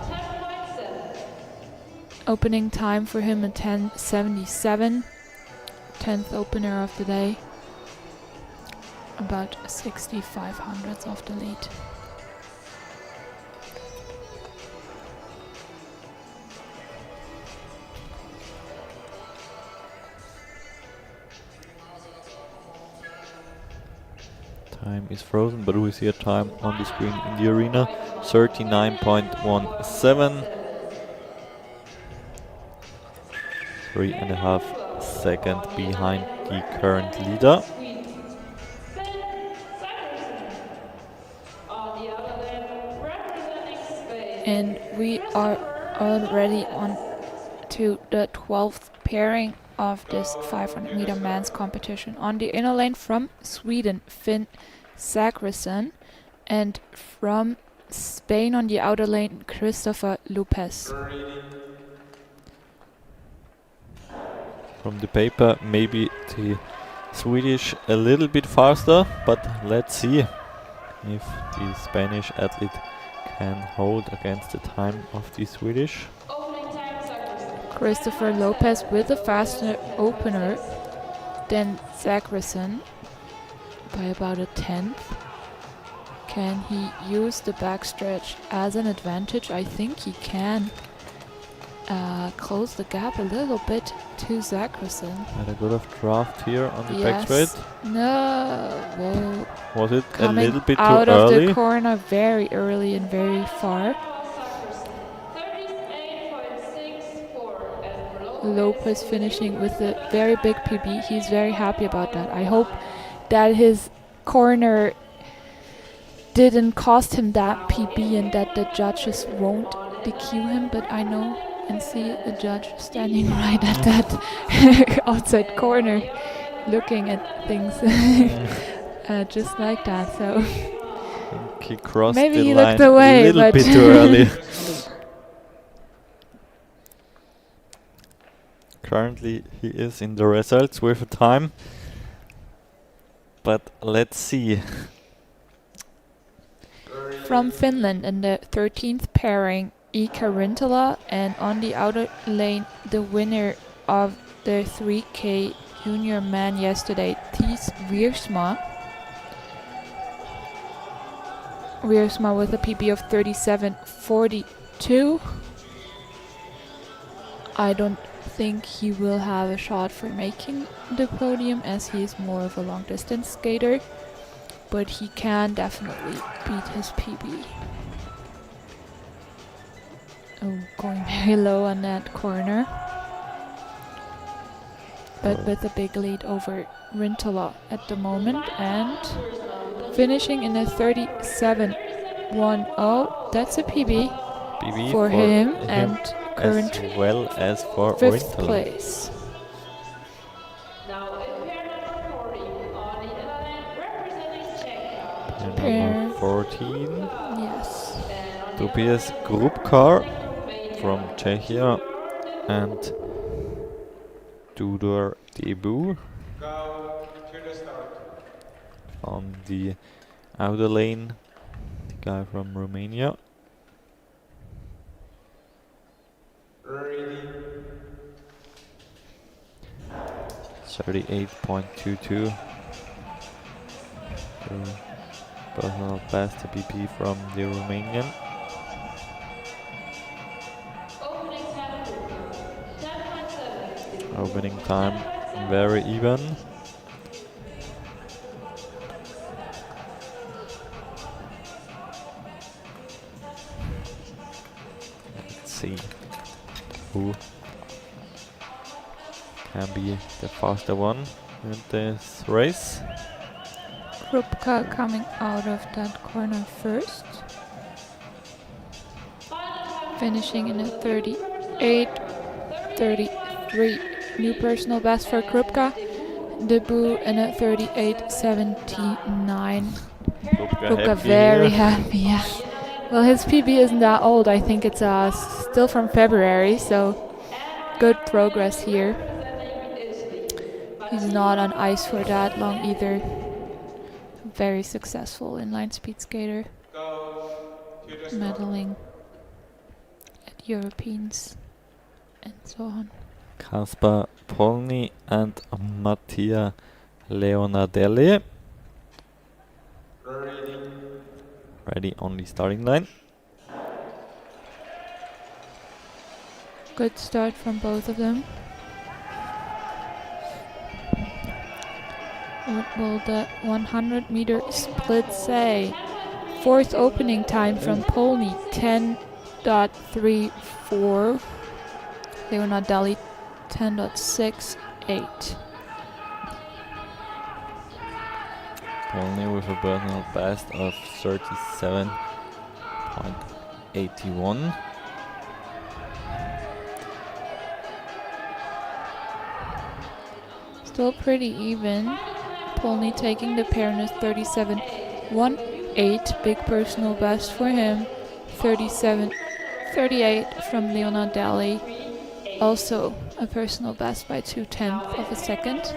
Opening time for him at 10:77. 10th opener of the day. About 65 hundredths off the lead. Time is frozen, but we see a time on the screen in the arena. 39.17. 3.5 seconds behind the current leader. And we are already on to the 12th pairing of this 500 meter men's competition. On the inner lane from Sweden, Finn Zachrisson, and from Spain on the outer lane, Christopher Lopez. From the paper, maybe the Swedish a little bit faster, but let's see if the Spanish athlete can hold against the time of the Swedish. Christopher Lopez with a faster opener than Zachrisson by about a tenth. Can he use the backstretch as an advantage? I think he can. Close the gap a little bit to Zachrisson. Had a bit of draft here on the Yes. backstraight. No. Whoa. Was it a Coming little bit too out of early? the corner very early and very far. Lopez finishing with a very big PB. He's very happy about that. I hope that his corner didn't cost him that PB and that the judges won't DQ him, but I know and see a judge standing right at that outside corner looking at things just like that. So He crossed maybe the he line looked away, a little but bit too early. Currently he is in the results with a time, but let's see. from Finland in the 13th pairing, Ika Rintala, and on the outer lane, the winner of the 3K junior man yesterday, Thies Wiersma. Wiersma with a PB of 37.42. I don't think he will have a shot for making the podium, as he is more of a long distance skater, but he can definitely beat his PB. Oh, going very low on that corner, but with a big lead over Rintala at the moment, and finishing in a 37.10. That's a PB for him and current as well as for 5th Rintala. place. Pair number 14, Yes. Tobias Grubkar from Czechia and Tudor Debu on the outer lane, the guy from Romania. 38.22. Personal best BP from the Romanian. Opening time very even. Let's see who can be the faster one in this race. Krupka coming out of that corner first. Finishing in a 38.33. New personal best for Krupka. Debut in a 38.79. Krupka very happy, yeah. Well, his PB isn't that old. I think it's still from February, so good progress here. He's not on ice for that long either. Very successful inline speed skater. Medaling at Europeans and so on. Kaspar Polny and Mattia Leonardelli. Ready on the starting line. Good start from both of them. What will the 100-meter split say? Fourth opening time from Polny, 10.34. Leonardelli, 10.68. Polny with a personal best of 37.81. Still pretty even. Polny taking the pair in a 37.18. Big personal best for him. 37.38 from Leonardelli. Also a personal best by 0.2 of a second.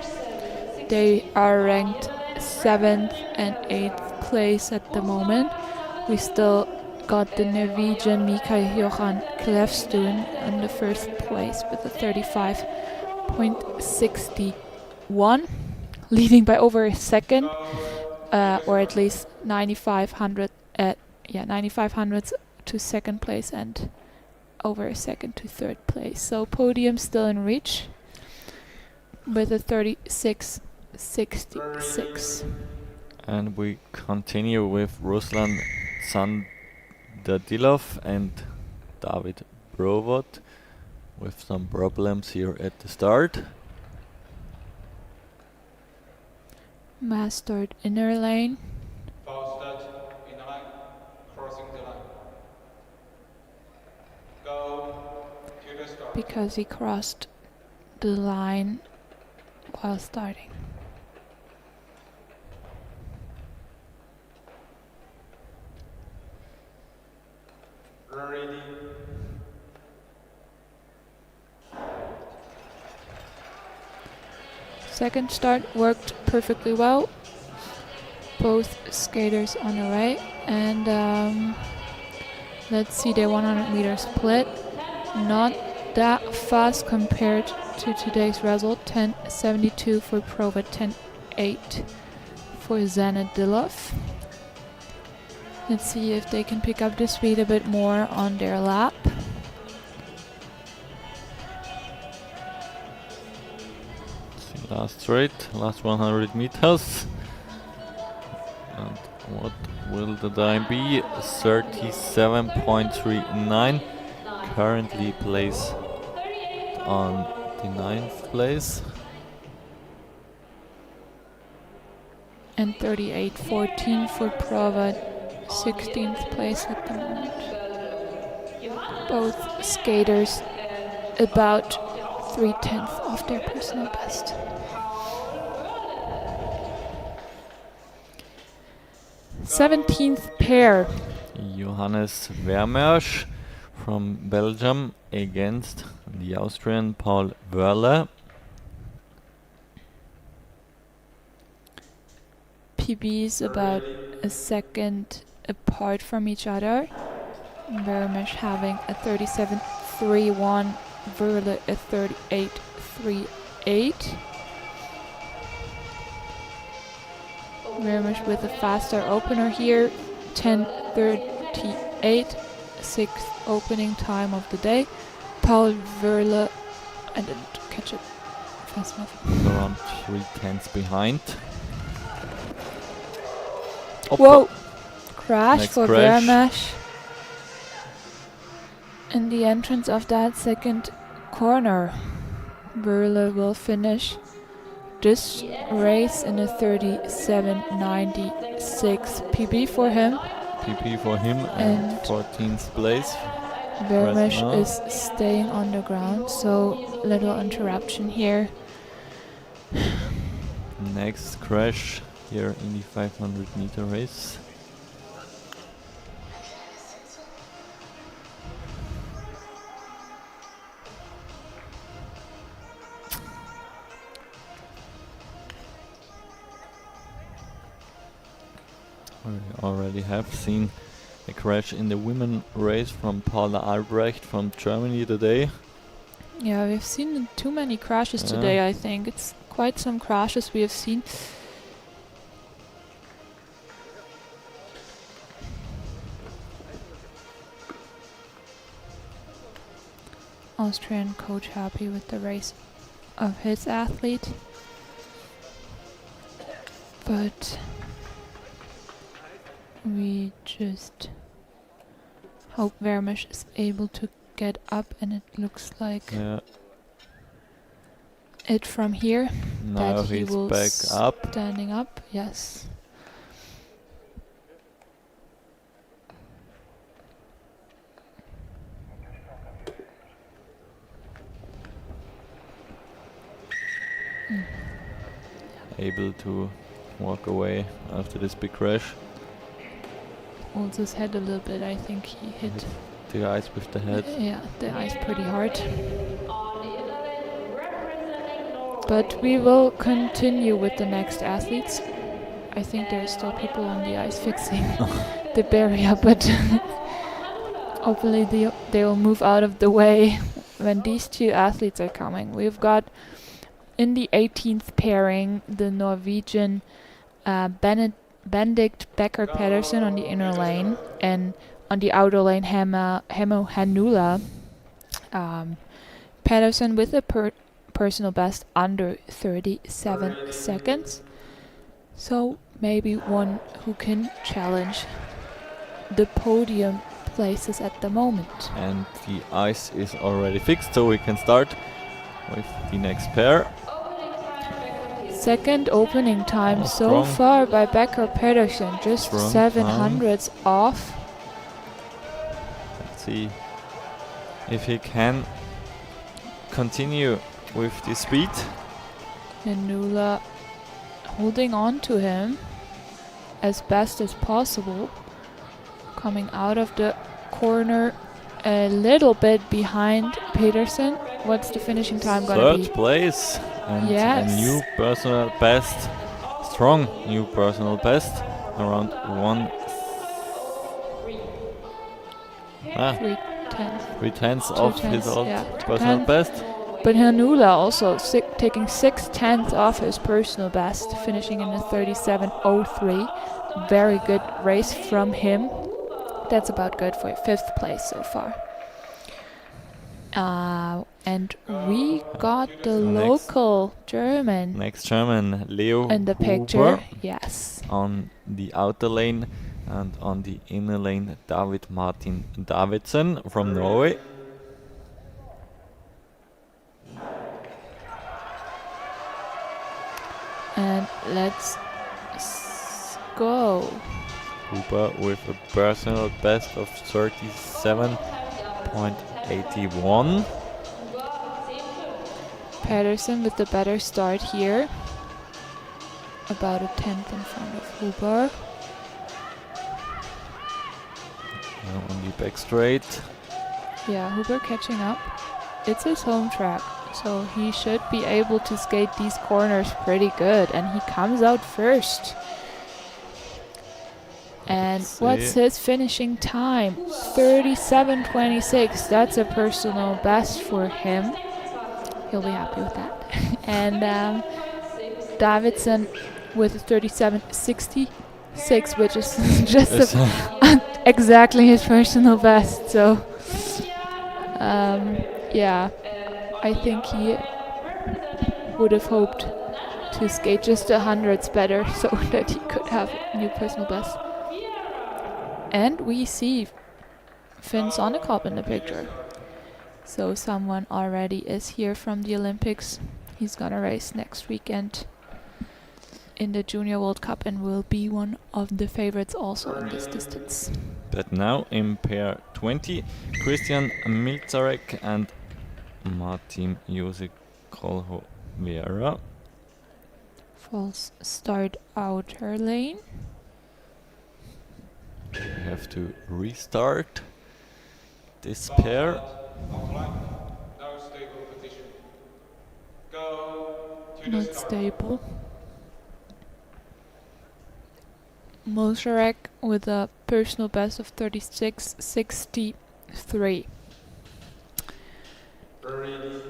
They are ranked 7th and 8th place at the moment. We still got the Norwegian Mikael Johan Klefstuen in the first place with a 35.61, leading by over a second, or at least 9,500 to second place and over a second to third place. So podium still in reach with a 36.66. And we continue with Ruslan Tsandadilov and David Brovot with some problems here at the start. Mass start inner lane. Foul start, inner line, crossing the line. Go to the start. Because he crossed the line while starting. Ready. Second start worked perfectly well. Both skaters on the right, and let's see their 100-meter split. Not that fast compared to today's result. 10.72 for Prova, 10.8 for Zanadilov. Let's see if they can pick up the speed a bit more on their lap. Last straight, last 100 meters. And what will the time be? 37.39. Currently placed on the 9th place. And 38.14 for Prova, 16th place at the moment. Both skaters about 0.3 of their personal best. 17th pair. Johannes Vermersch from Belgium against the Austrian Paul Wörle. PBs about a second apart from each other. Vermesch having a 37.31, Verle a 38.38. Vermesch with a faster opener here, 10.38, sixth opening time of the day. Paul Verle, I didn't catch it fast enough. Around 3/10 behind. Whoa! Crash Next for crash. Vermesch. In the entrance of that second corner, Verle will finish this race in a 37.96 PB for him. PP for him and 14th place. Vermesch now. is staying on the ground, so little interruption here. Next crash here in the 500-meter race. We already have seen a crash in the women race from Paula Albrecht from Germany today. Yeah, we've seen too many crashes Yeah. today, I think. It's quite some crashes we have seen. Austrian coach happy with the race of his athlete. But we just hope Vermesch is able to get up, and it looks like Yeah, it from here. now that he he's will back up. Standing up, yes. Able to walk away after this big crash. Holds his head a little bit. I think he hit The ice with the head. yeah, the ice pretty hard. On the other end, representing Norway. But we will continue with the next athletes. I think there's still people on the ice fixing the barrier, but hopefully they will move out of the way when these two athletes are coming. We've got in the 18th pairing the Norwegian Benedikt Becker Pedersen on the inner lane, and on the outer lane Hemo Hanula. Pedersen with a personal best under 37 seconds. So maybe one who can challenge the podium places at the moment. And the ice is already fixed, so we can start with the next pair. Second opening time Oh, so strong. far by Becker Pedersen, just Strong 700s off. Let's see if he can continue with the speed. Hanula holding on to him as best as possible. Coming out of the corner a little bit behind Pedersen. What's the finishing time gonna be? Third place and Yes. a new personal best. Strong new personal best. Around 3/10 of his 2/10, old yeah, personal 2/10. best. But Hanula also taking 6/10 off his personal best, finishing in a 37.03. Very good race from him. That's about good for 5th place so far. And we got the Next. local German Next German, Leo in the picture. Huber Yes. on the outer lane, and on the inner lane, David Martin Davidsen from Norway. And let's go. Huber with a personal best of 37.81. Pedersen with the better start here. About a 10th in front of Huber. Now on the back straight. Yeah, Huber catching up. It's his home track, so he should be able to skate these corners pretty good. And he comes out first. And Let's what's see. his finishing time? 37:26. That's a personal best for him. He'll be happy with that. And Davidson with a 37:66, which is just It's, exactly his personal best. So, yeah, I think he would have hoped to skate just the hundreds better so that he could have a new personal best. And we see Finn Sonnekopp in the picture. So someone already is here from the Olympics. He's gonna race next weekend in the Junior World Cup and will be one of the favorites also in this distance. but now in pair 20, Christian Milzarek and Martin Josek Kolho-Vera. False start outer lane. We have to restart this pair. Offline. No stable position. Go to the Not start. stable. Milzarek with a personal best of 36:63. Ready.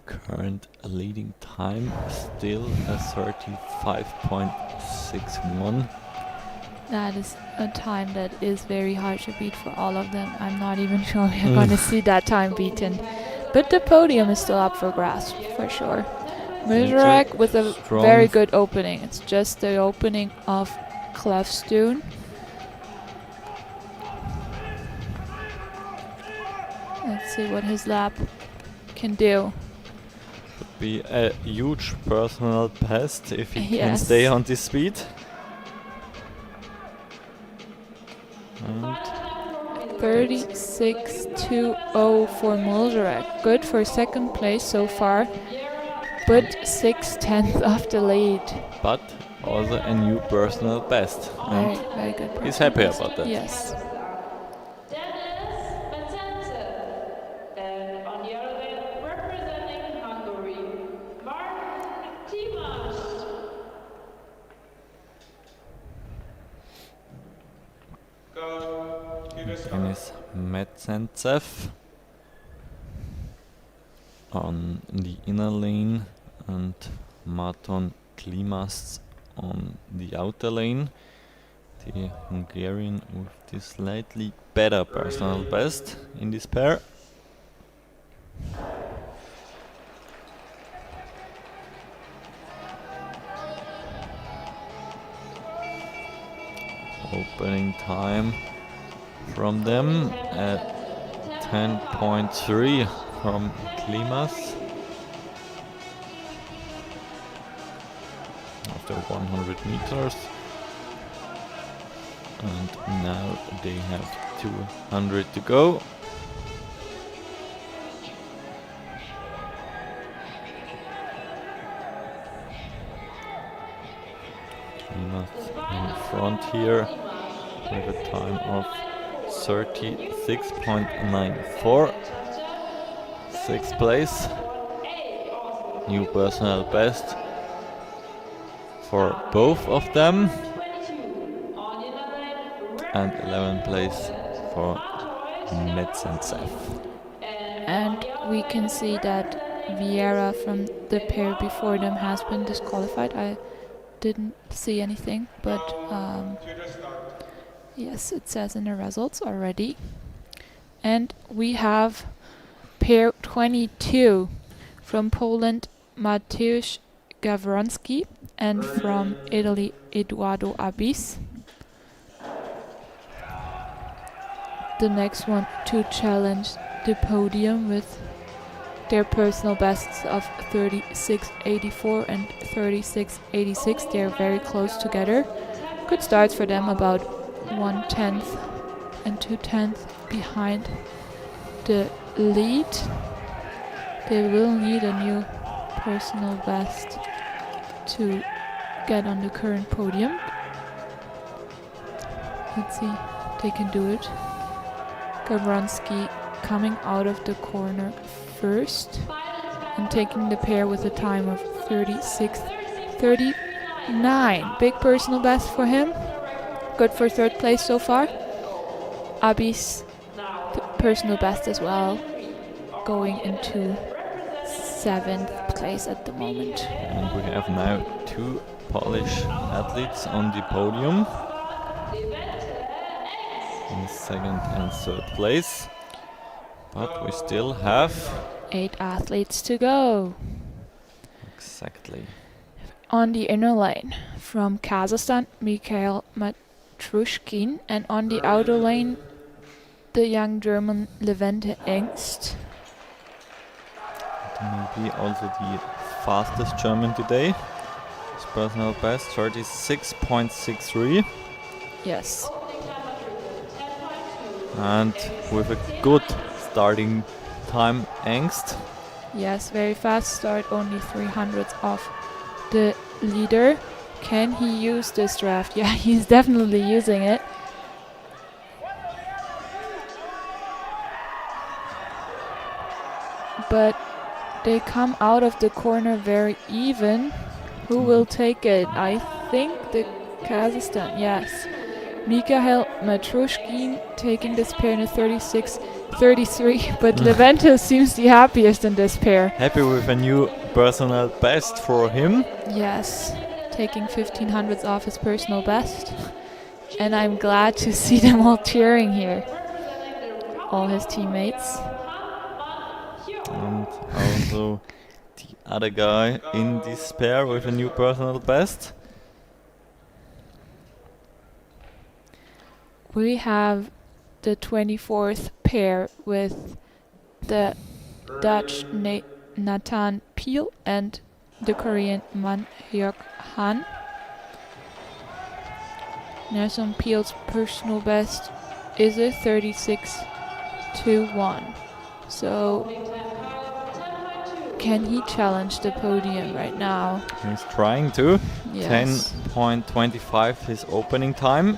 Current leading time still a 35.61. That is a time that is very hard to beat for all of them. I'm not even sure we're going to see that time beaten. But the podium is still up for grasp, for sure. Milzarek with a strong very good opening. It's just the opening of Clefstoun. Let's see what his lap can do. Would be a huge personal best if he can Yes. stay on this speed. And 36:20 for Milzarek. Good for second place so far, but 6/10 of the lead. but also a new personal best. Very, And very good. he's personal happy best. about that. Yes. And on the other end, representing Hungary, Martin Timas. Go to the start. Denis Metsentsev on the inner lane and Marton Klimas on the outer lane. The Hungarian with the slightly better personal best in this pair. Opening time from them at 10.3 from Klimas. After 100 meters. And now they have 200 to go. Klimas in front here with a time of 36.94. Sixth place. New personal best for both of them. And 11th place for Metsentsev. And we can see that Vieira from the pair before them has been disqualified. I didn't see anything, but To the start. yes, it says in the results already. And we have pair 22 from Poland, Mateusz Gawronski, and from Italy, Eduardo Abis. The next one to challenge the podium with their personal bests of 36:84 and 36:86. They're very close together. Good starts for them, about 1/10 and 2/10 behind the lead. They will need a new personal best to get on the current podium. Let's see, they can do it. Gawronski coming out of the corner first and taking the pair with a time of 36:39. Big personal best for him. good for third place so far. Abby's personal best as well, going into 7th place at the moment. And we have now 2 Polish athletes on the podium in 2nd and 3rd place. But we still have 8 athletes to go. exactly. On the inner lane, from Kazakhstan, Mikhail Matrushkin, and on the outer lane, the young German Levente Engst. Maybe also the fastest German today. His personal best 36.63. Yes. And with a good starting time, Engst. Yes, very fast start, only 300ths off the leader. Can he use this draft? Yeah, he's definitely using it. But they come out of the corner very even. Who will take it? I think the Kazakhstan, yes. Mikhail Matrushkin taking this pair in a 36-33, but Levente seems the happiest in this pair. Happy with a new personal best for him. Yes, taking 1500ths off his personal best. And I'm glad to see them all cheering here. All his teammates. And also the other guy in this pair with a new personal best. We have the 24th pair with the Dutch Nathan Peel and the Korean Man Hyuk Han. Nathan Peel's personal best is a 36.21. So can he challenge the podium right now? He's trying to. Yes. 10.25 his opening time.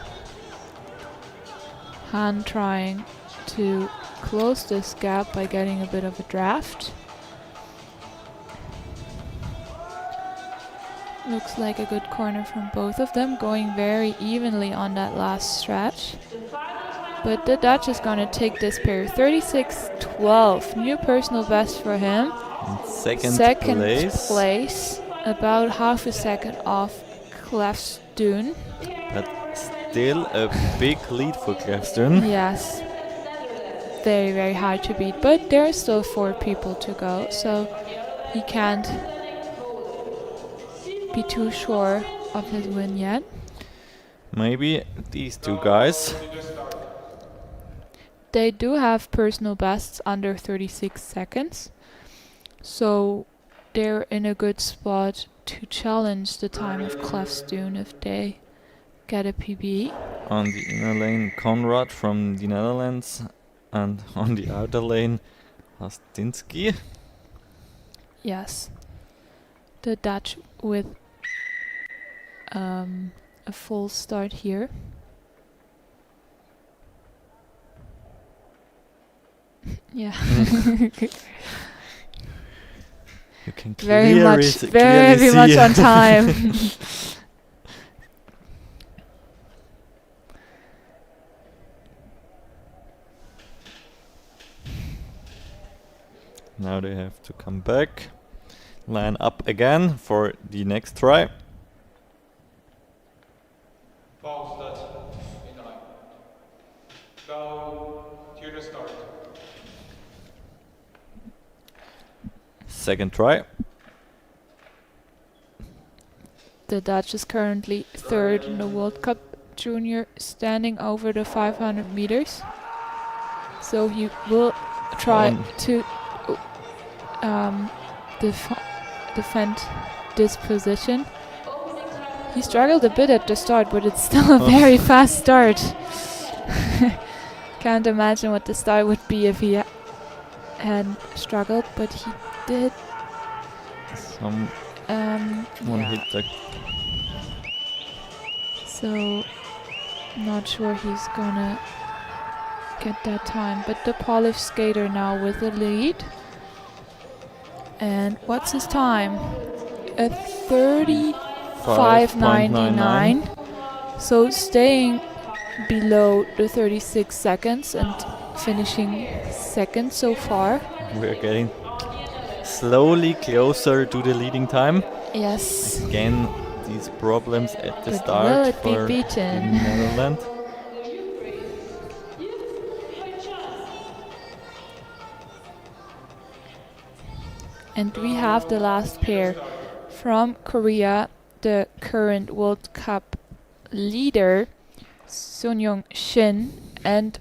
Han trying to close this gap by getting a bit of a draft. Looks like a good corner from both of them, going very evenly on that last stretch. But the Dutch is going to take this pair. 36.12, new personal best for him. Second place, about half a second off Klefstoen. But still a big lead for Klefstoen. Yes, very, very hard to beat. But there are still 4 people to go, so he can't be too sure of his win yet. Maybe these 2 guys. They do have personal bests under 36 seconds, so they're in a good spot to challenge the time of Klefstoen if they get a PB. On the inner lane, Konrad from the Netherlands, and on the outer lane, Hastinsky. Yes, the Dutch with a full start here. Yeah. You can very clearly much see on time. Now they have to come back, line up again for the next try. False set in the line. Go to the start. Second try. The Dutch is currently 3rd in the World Cup Junior, standing over the 500 meters. So he will try to defend this position. He struggled a bit at the start, but it's still a very fast start. Can't imagine what the start would be if he hadn't struggled, but he did. One hit that. So, not sure he's gonna get that time. But the Polish skater now with the lead. And what's his time? A 35.99. So staying below the 36 seconds and finishing second so far. We're getting slowly closer to the leading time. Yes. Again, these problems at the But start will it be for beaten? the Netherlands. And we have the last pair from Korea, the current World Cup leader, Sunyoung Shin, and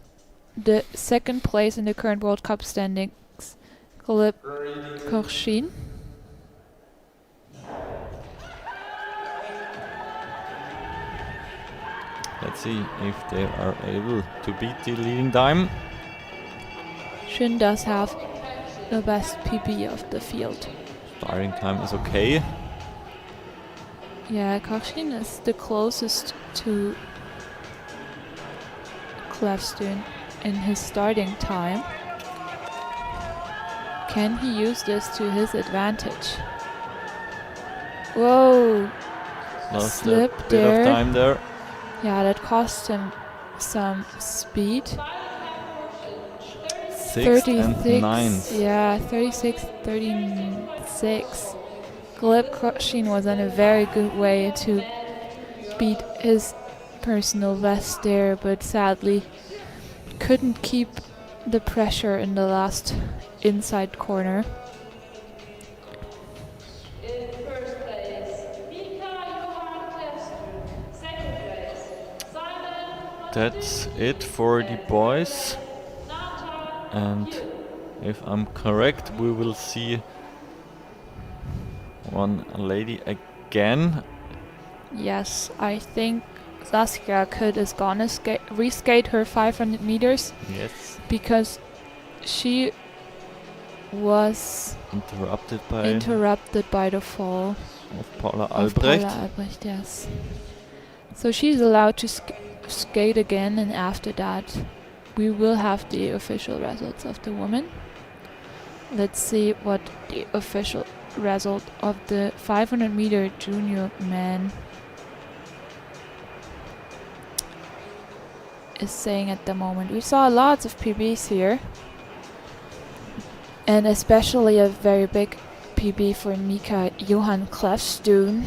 the second place in the current World Cup standings, Gleb Korshin. Let's see if they are able to beat the leading time. Shin does have the best PB of the field. Starting time is okay. Yeah, Korshin is the closest to Klefstuen in his starting time. Can he use this to his advantage? Whoa! Lost Slip a bit there. of time there. Yeah, that cost him some speed. 6th and 9th. Yeah, 36, 36. Gleb Korshin was on a very good way to beat his personal best there, but sadly couldn't keep the pressure in the last inside corner. In first place, Mika Johan Klefstuen. Second place, Simon. That's it for the boys. And if I'm correct, we will see one lady again. Yes, I think Saskia Kud is gonna reskate her 500 meters Yes. because she was Interrupted by the fall of Paula of Albrecht. Paula Albrecht, yes. So she's allowed to skate again, and after that we will have the official results of the women. Let's see what the official result of the 500 meter junior man is saying at the moment. We saw lots of PBs here, and especially a very big PB for Mika Johan Klefstuen,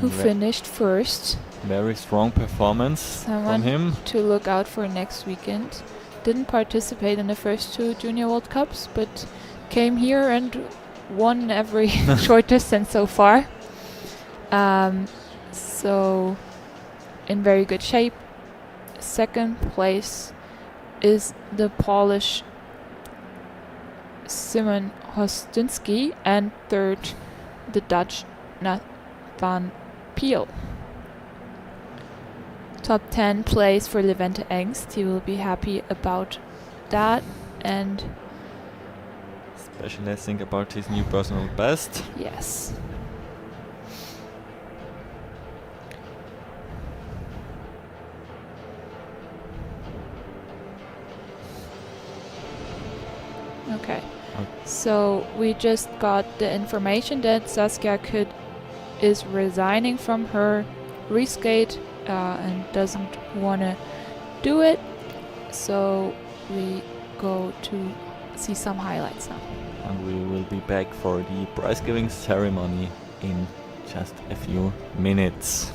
who finished first. Very strong performance Someone from him. to look out for next weekend. Didn't participate in the first two Junior World Cups, but came here and won every short distance so far. So in very good shape. Second place is the Polish Simon Hostinski, and third the Dutch Nathan Peel. Top 10 place for Levente Engst. He will be happy about that, and Especially I think about his new personal best. yes. Okay. So we just got the information that Saskia Kud is resigning from her reskate and doesn't want to do it. So we go to see some highlights now. And we will be back for the prize giving ceremony in just a few minutes.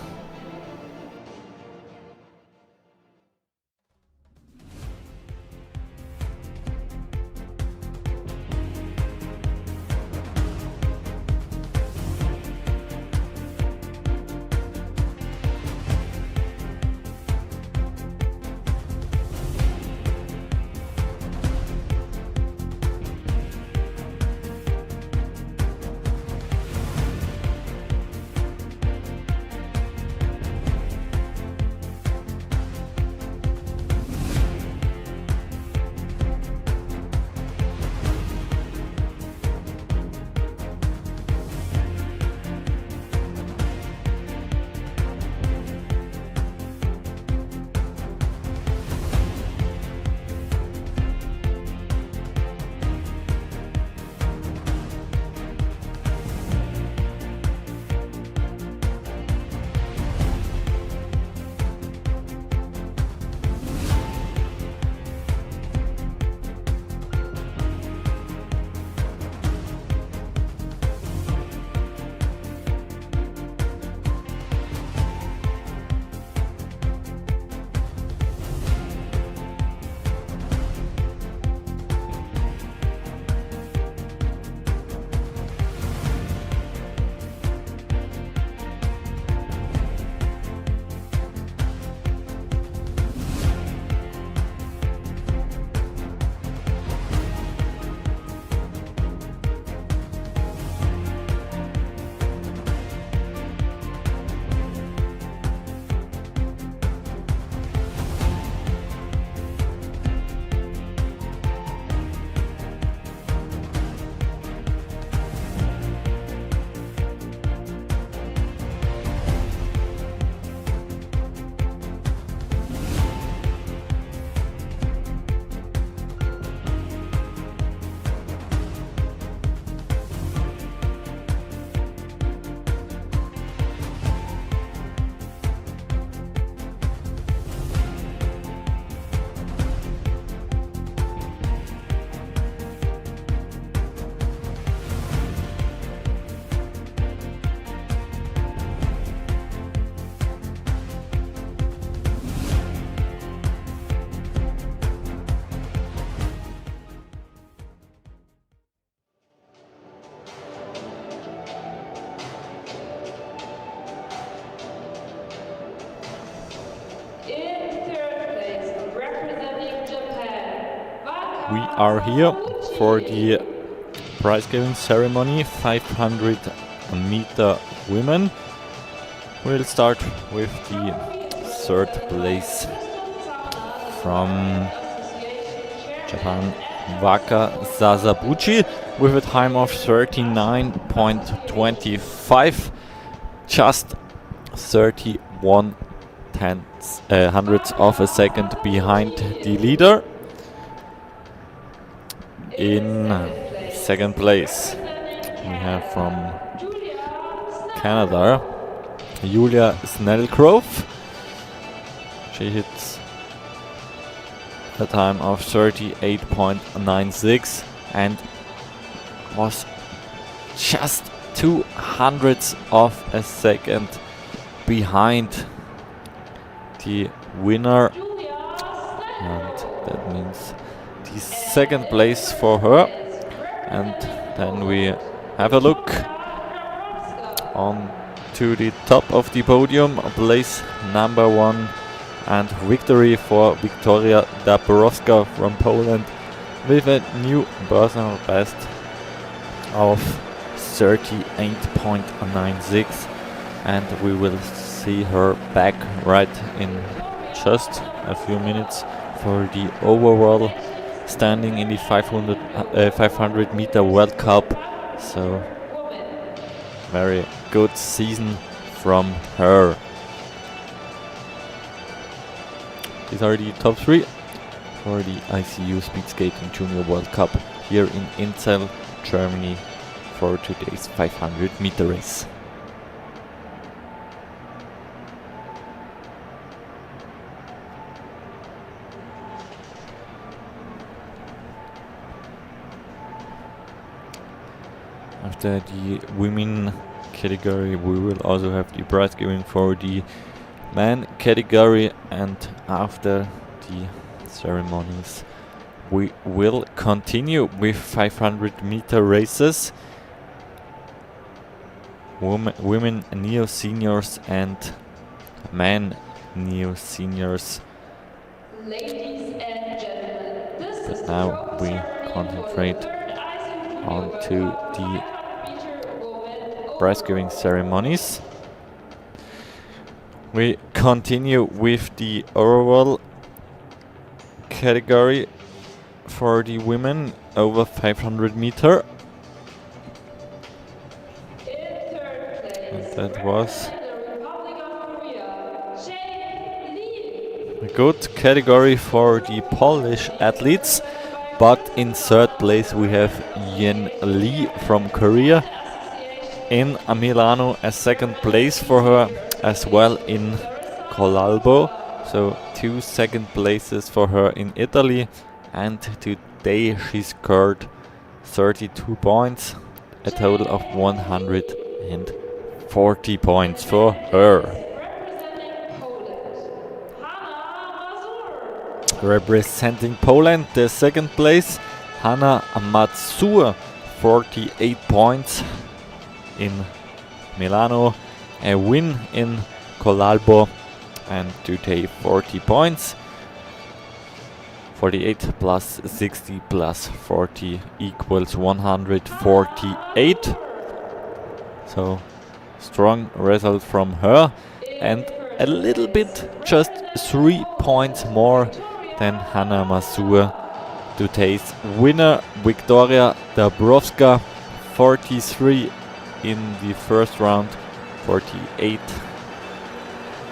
We are here for the prize giving ceremony, 500 meter women. We'll start with the third place from Japan, Waka Sasabuchi, with a time of 39.25, just 31 hundredths of a second behind the leader. In second place we have from Canada, Julia Snellgrove. She hits a time of 38.96 and was just 2 hundredths of a second behind the winner, and that means the second place for her. And then we have a look on to the top of the podium, place number 1 and victory for Wiktoria Dabrowska from Poland with a new personal best of 38.96, and we will see her back right in just a few minutes for the overall standing in the 500 meter World Cup. So very good season from her. These are the top 3 for the ICU Speed Skating Junior World Cup here in Inzell, Germany, for today's 500 meter race. After the women category, we will also have the prize giving for the men category, and after the ceremonies we will continue with 500 meter races, women neo seniors and men neo seniors. Ladies and gentlemen, this is But the now bronze we ceremony concentrate for the third ISU onto World Cup the 500-meter women prize giving overall. ceremonies. We continue with the overall category for the women over 500 meter. In third place, And that was representing the Republic of Korea, Jae Lee. a good category for the Polish athletes. But in third place we have Yen Lee from Korea. In Milano, a second place for her, as well in Colalbo. So 2 second places for her in Italy. And today she scored 32 points, a total of 140 points for her. Representing Poland, the second place, Hanna Mazur, 48 points in Milano, a win in Colalbo, and today 40 points. 48 plus 60 plus 40 equals 148. So strong result from her, and a little bit, just 3 points more than Hanna Mazur. Today's winner, Wiktoria Dabrowska, 43 in the first round, 48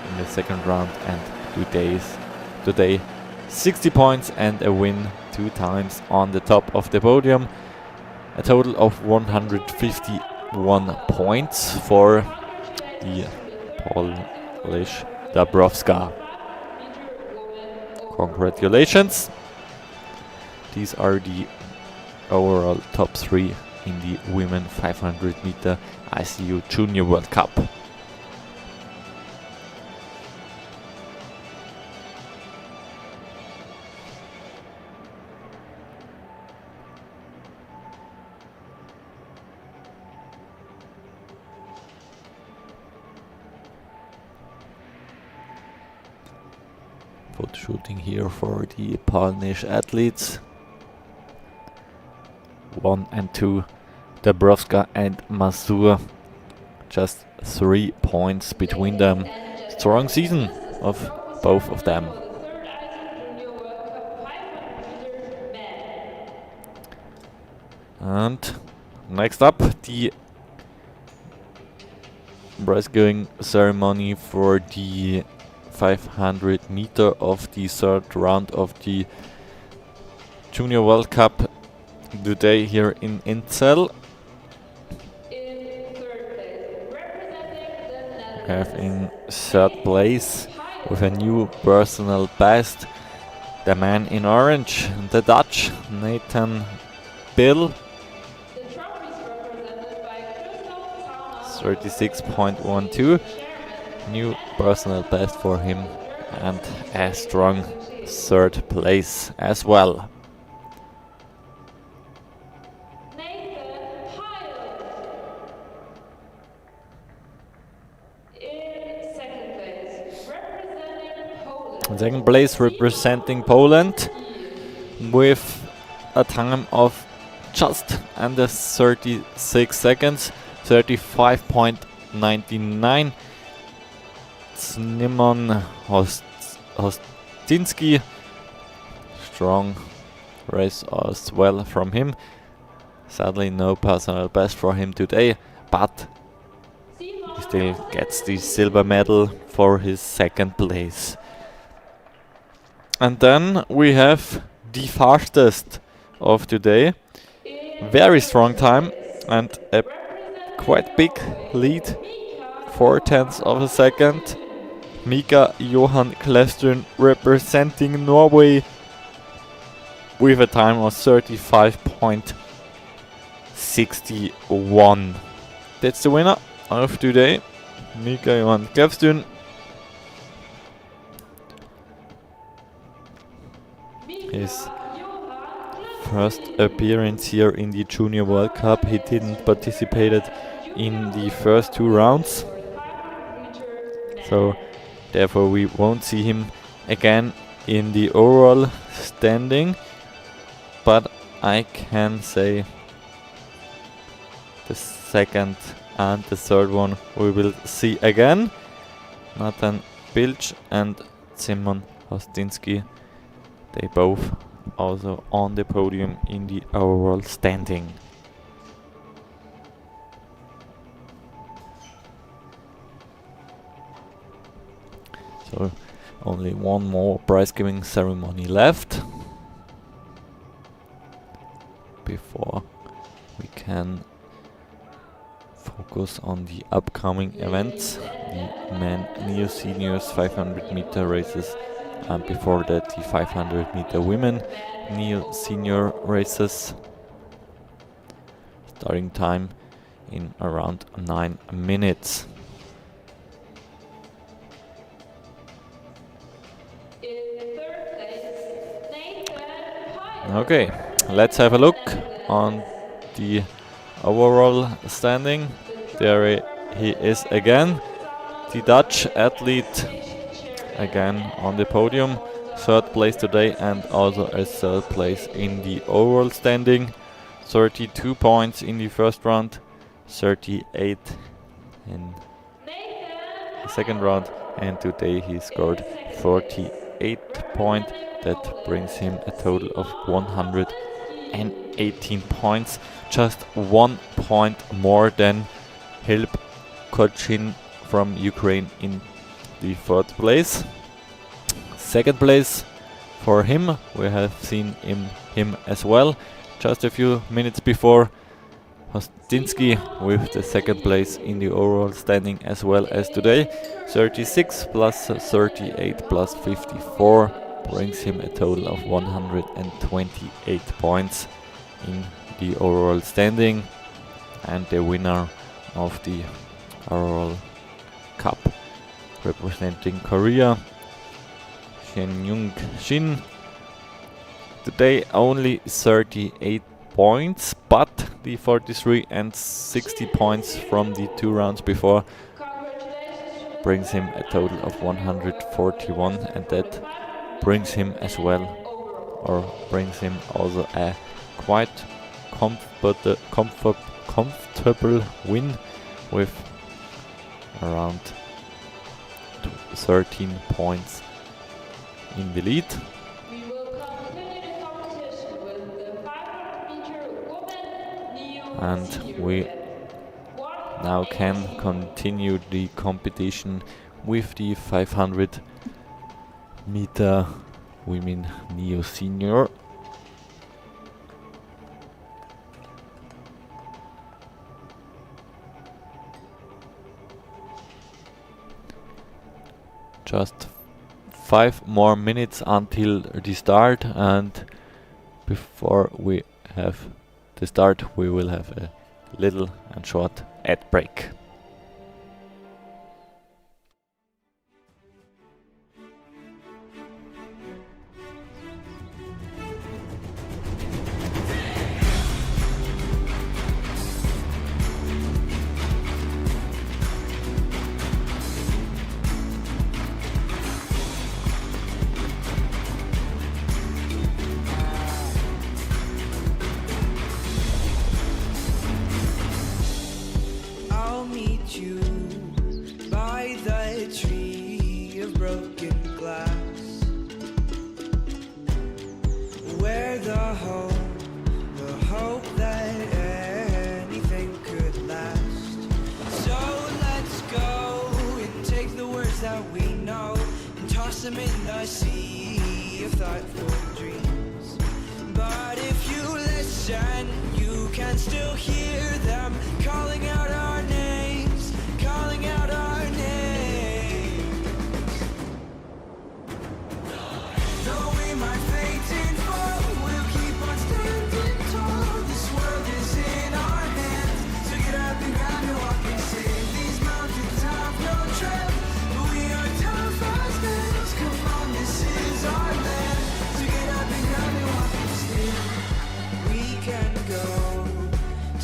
in the second round, and today 60 points and a win 2 times on the top of the podium. A total of 151 points for the Polish Dabrowska. Congratulations. These are the overall top 3 in the women 500 meter ICU Junior World Cup. Photo shooting here for the Polish athletes. 1 and 2, Dabrowska and Masur. Just 3 points between them. Strong season of both of them. And next up, the prize giving ceremony for the 500 meter of the third round of the Junior World Cup today here in Inzell. We have in third place with a new personal best, the man in orange, the Dutch Nathan Bill, 36.12, new personal best for him, and a strong third place as well. In second place, representing Poland with a time of just under 36 seconds, 35.99. Szymon Hostinski, strong race as well from him. Sadly no personal best for him today, but he still gets the silver medal for his second place. And then we have the fastest of today. Very strong time and a quite big lead, 0.4 of a second. Mika Johan Klestun representing Norway with a time of 35.61. That's the winner of today, Mika Johan Klestun. His first appearance here in the Junior World Cup. He didn't participate in the first 2 rounds, so therefore we won't see him again in the overall standing, but I can say the second and the third one we will see again. Nathan Bilge and Szymon Hostinski, they both also on the podium in the overall standing. So only one more prize giving ceremony left before we can focus on the upcoming events, the men neo seniors 500 meter races, and before that the 500 meter women neo senior races. Starting time in around 9 minutes. Okay, let's have a look on the overall standing. There he is again, the Dutch athlete again on the podium, third place today and also a third place in the overall standing. 32 points in the first round, 38 in the second round, and today he scored 48 points. That brings him a total of 118 points, just 1 point more than Hilb Kochin from Ukraine in the third place. Second place for him, we have seen him as well just a few minutes before. Hostinski with the second place in the overall standing as well as today. 36 plus 38 plus 54 brings him a total of 128 points in the overall standing, and the winner of the overall cup representing Korea, Shin Shin. Today only 38 points, but the 43 and 60 points from the 2 rounds before brings him a total of 141, and that brings him as well, or brings him also a quite comfortable win with around 13 points in the lead. We will continue the competition with the 500-meter women new And senior we event. now can continue the competition with the 500 meter women neo senior. Just 5 more minutes until the start, and before we have the start we will have a little and short ad break. I'll meet you by the tree of broken glass, where the hope that anything could last. So let's go and take the words that we know and toss them in the sea of thoughtful dreams. But if you listen, you can still hear them calling out our names, calling out our names. Though we might faint and fall, we'll keep on standing tall. This world is in our hands, so get up and grab your walking stick. These mountains have no trail, but we are tough as nails. Come on, this is our land, so get up and grab your walking stick. We can go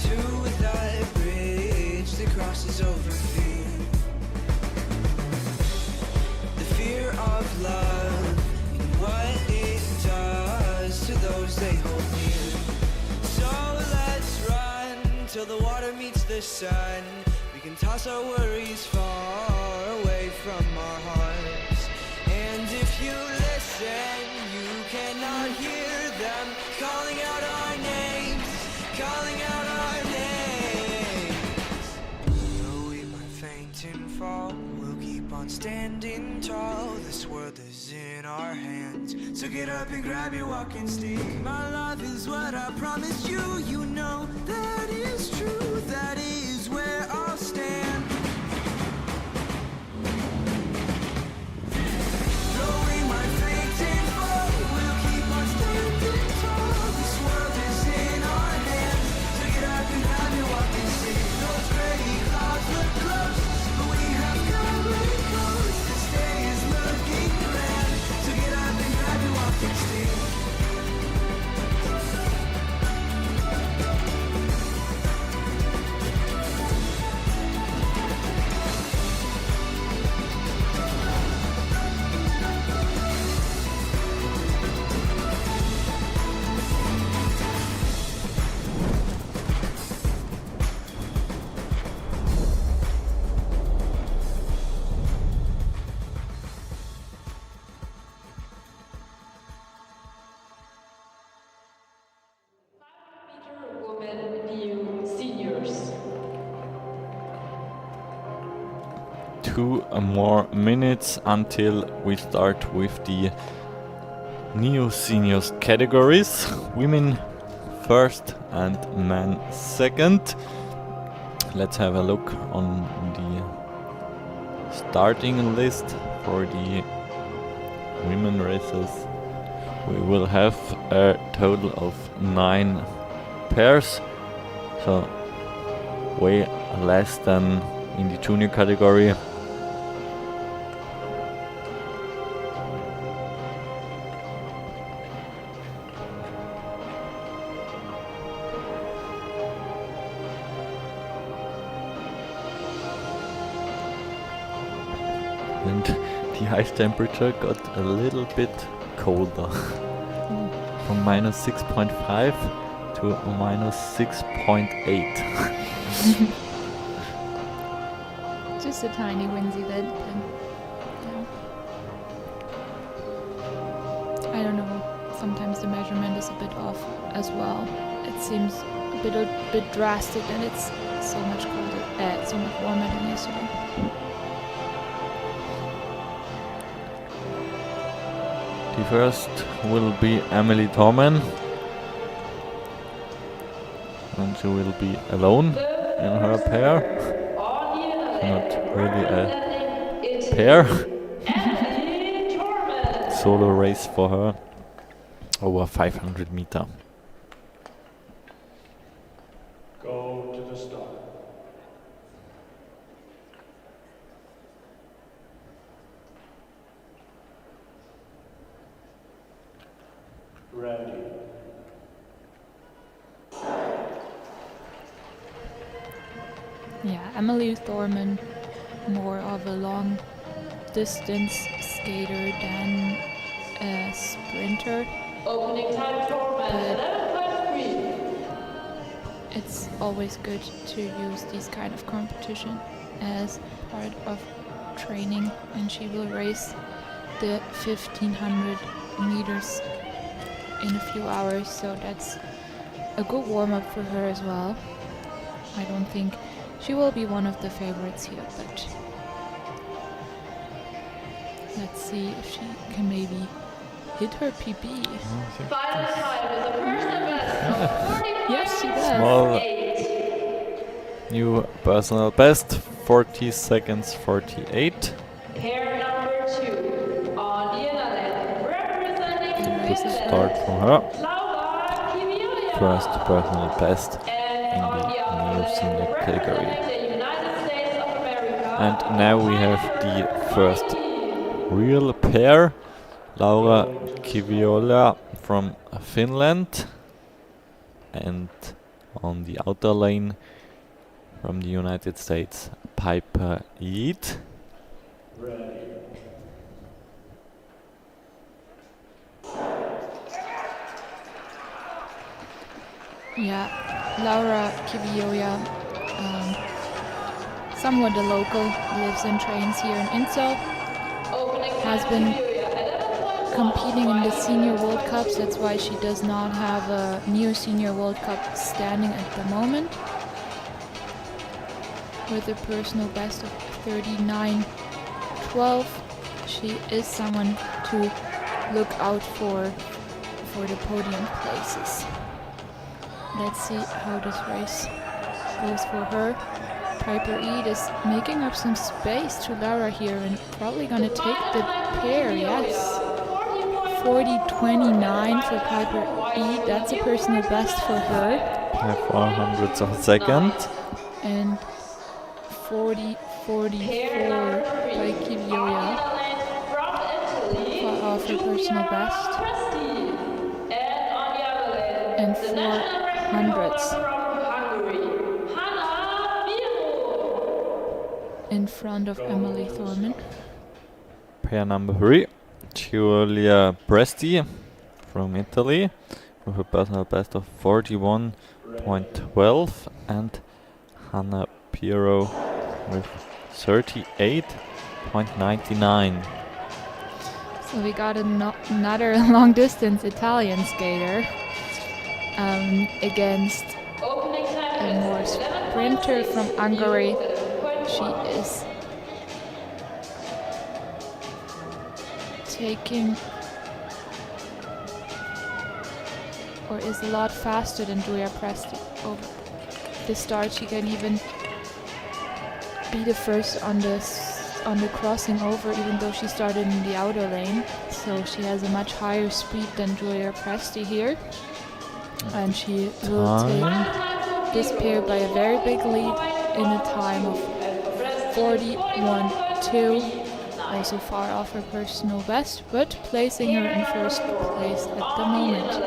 to that bridge that crosses over fear. The fear of love and what it does to those they hold near. So let's run till the water meets the sun. We can toss our worries far away from our hearts. And if you listen, you cannot hear them calling out our names, calling out our names. Though we might faint and fall, we'll keep on standing tall. This world is in our hands, so get up and grab your walking stick. My love is what I promised you. You know that is true. That is where I'll stand. Though we might faint and fall, we'll keep on standing tall. This world is in our hands, so get up and grab your walking stick. Those gray clouds look close, but we have come really close. This day is looking grand, so get up and grab your walking stick. Women new seniors. 2 more minutes until we start with the neo seniors categories. Women first and men second. Let's have a look on the starting list for the women races. We will have a total of 9 pairs, so way less than in the junior category. And the ice temperature got a little bit colder. From -6.5 to to minus 6.8. Just a tiny whimsy then. Yeah. I don't know. Sometimes the measurement is a bit off as well. It seems a bit drastic, and it's so much colder, so much warmer than yesterday. The first will be Emily Thorman, and she will be alone in her pair. Not really a pair. Solo race for her over 500 meter. Go to the start. Ready. Yeah, Emily Thorman, more of a long distance skater than a sprinter. Opening time Torment, But 11.53. it's always good to use these kind of competition as part of training, and she will race the 1500 meters in a few hours, so that's a good warm-up for her as well. I don't think she will be one of the favorites here, but let's see if she can maybe hit her PB. Final time is a personal best of 45 Yes, she does. Small 8. new personal best, 40 seconds 48. Pair number 2 on the Inzell, representing Good Finland, start from her. Laura Kivilia. First personal best And in on the the new other senior end, category. representing the United States of America. And now we have the first real pair. Laura Kiviola from Finland, and on the outer lane from the United States, Piper Yeet. Ready. Yeah, Laura Kivioja, somewhat a local, lives and trains here in Inzell, Opening has time, been Kivilia, 11.1. competing in the Senior World Cups. That's why she does not have a new Senior World Cup standing at the moment, with a personal best of 39.12. She is someone to look out for the podium places. Let's see how this race goes for her. Piper Eade is making up some space to Laura here and probably gonna take the pair, yes. 40.29 for Piper Eade, that's a personal best for her. By 400ths of a second. And 40.44 by Kivioja, far off her personal best. And 400ths in front of Emily Thorman. Pair number 3, Giulia Presti from Italy, with a personal best of 41.12, and Hannah Piero with 38.99. So we got another long distance Italian skater against a more sprinter from Hungary. She is taking, or is a lot faster than Julia Presti. Over the start, she can even be the first on the crossing over, even though she started in the outer lane. So she has a much higher speed than Julia Presti here, and she will take this pair by a very big lead in a time of 41.2. Also far off her personal best, but placing her in first place at the moment.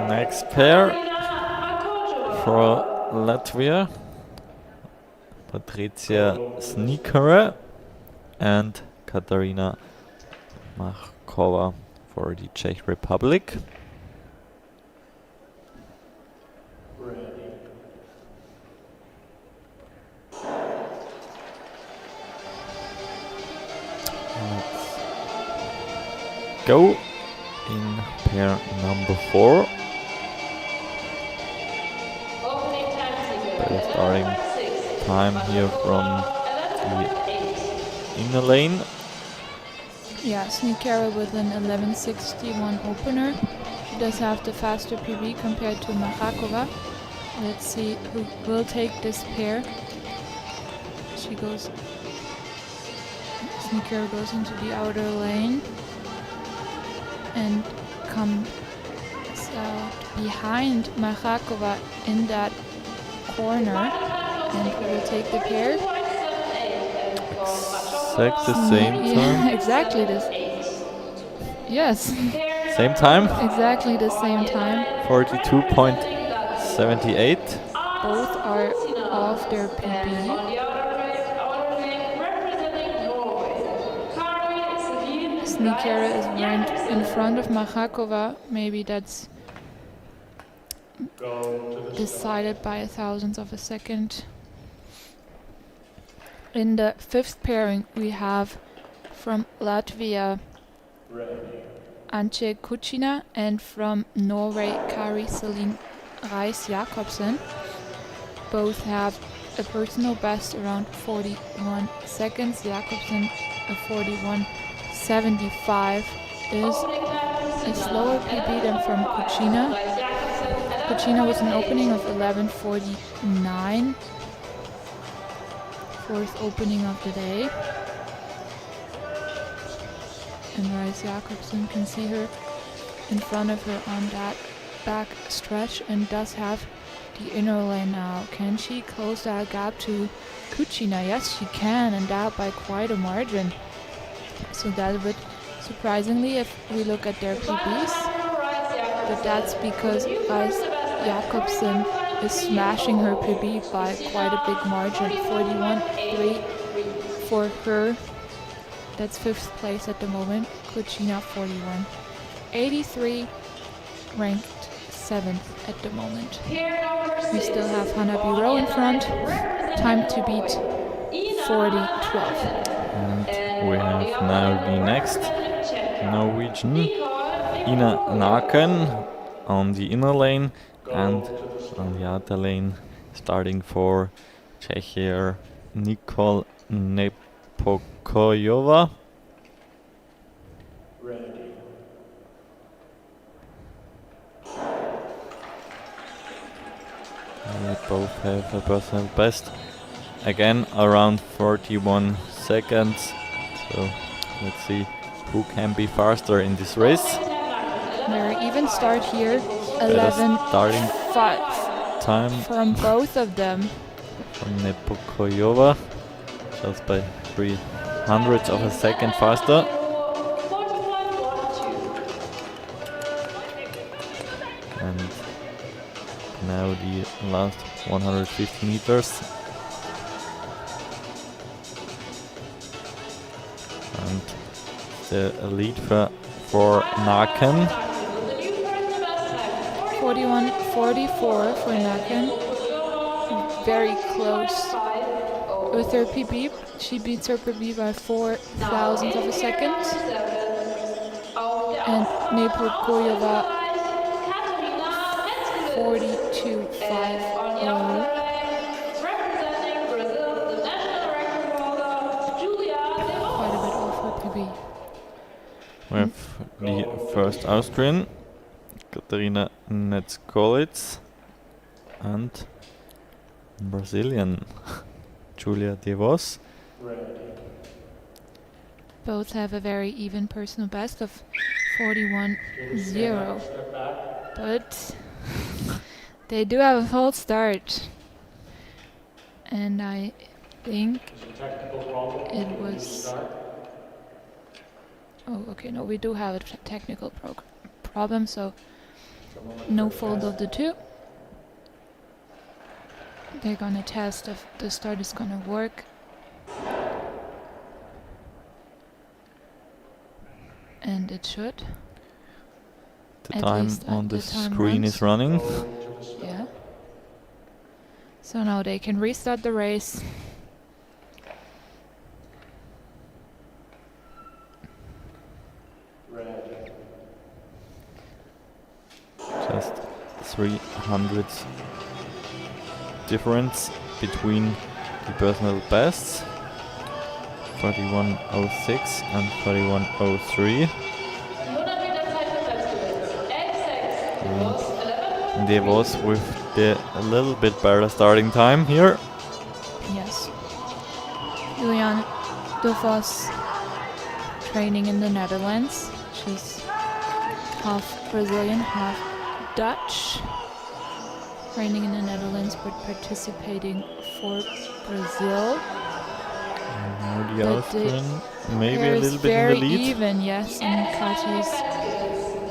Next pair for Latvia, Patricia Snikera and Katarina Machkova for the Czech Republic. Let's go in pair number 4. Opening time sequence. Better starting time here from the inner lane. Yeah, Snikera with an 11:61 opener. She does have the faster PB compared to Machakova. Let's see who will take this pair. Snikera goes into the outer lane and comes out behind Machakova in that corner, and who will take the pair? Exact the same Yeah, time. exactly this. Yes, Same time. exactly the same time. 42.78. Both are off their PB. Snikera is ranked in front of Machakova. Maybe that's decided by a thousandth of a second. In the 5th pairing, we have from Latvia Ance Kuchina and from Norway Kari Celine Reis Jakobsen. Both have a personal best around 41 seconds. Jakobsen a 41.75 is a slower PB than from Kuchina. Kuchina was an opening of 11:49. 4th opening of the day. And Reis Jakobsen, can see her in front of her on that back stretch and does have the inner lane now. Can she close that gap to Kuchina? Yes, she can, and that by quite a margin. So that's a bit surprisingly if we look at their PBs. But that's because Reis Jakobsen is smashing her PB by quite a big margin. 41.3 for her. That's 5th place at the moment. Kuchina 41.83, ranked 7th at the moment. We still have Hannah Biro in front. Time to beat 40.12. And we have now the next Norwegian, Ina Naken on the inner lane, and on the outer lane, starting for Czechia, Nicole Nepokojova. They both have a personal best. Again, around 41 seconds. So let's see who can be faster in this race. Very even start here. Better starting 11.5 time from both of them. from Nepokojova, just by 300ths of a second faster. And now the last 150 meters. And the lead for Naken. 41.44 for Naken. Very close with her PB. She beats her PB by 4 thousandths of a second. And Nepokojova 42.50. Quite a bit off her PB. We have the first Austrian, Katarina Netzkolitz, and Brazilian, Julia De Vos. Both have a very even personal best of 41.0. But they do have a false start. And I think it was... Oh, okay, no, we do have a technical problem, so no fault of the two. they're gonna test if the start is gonna work. And it should. The At time least, on the the time screen runs. is running. Yeah. So now they can restart the race. Just 300 difference between the personal bests. 31.06 and 31.03. And there was with the a little bit better starting time here. Yes. Juliane de Vos training in the Netherlands. She's half Brazilian, half Dutch. Training in the Netherlands but participating for Brazil. Now the But Austrian maybe There a is little bit in very the lead. even, yes, and Kati's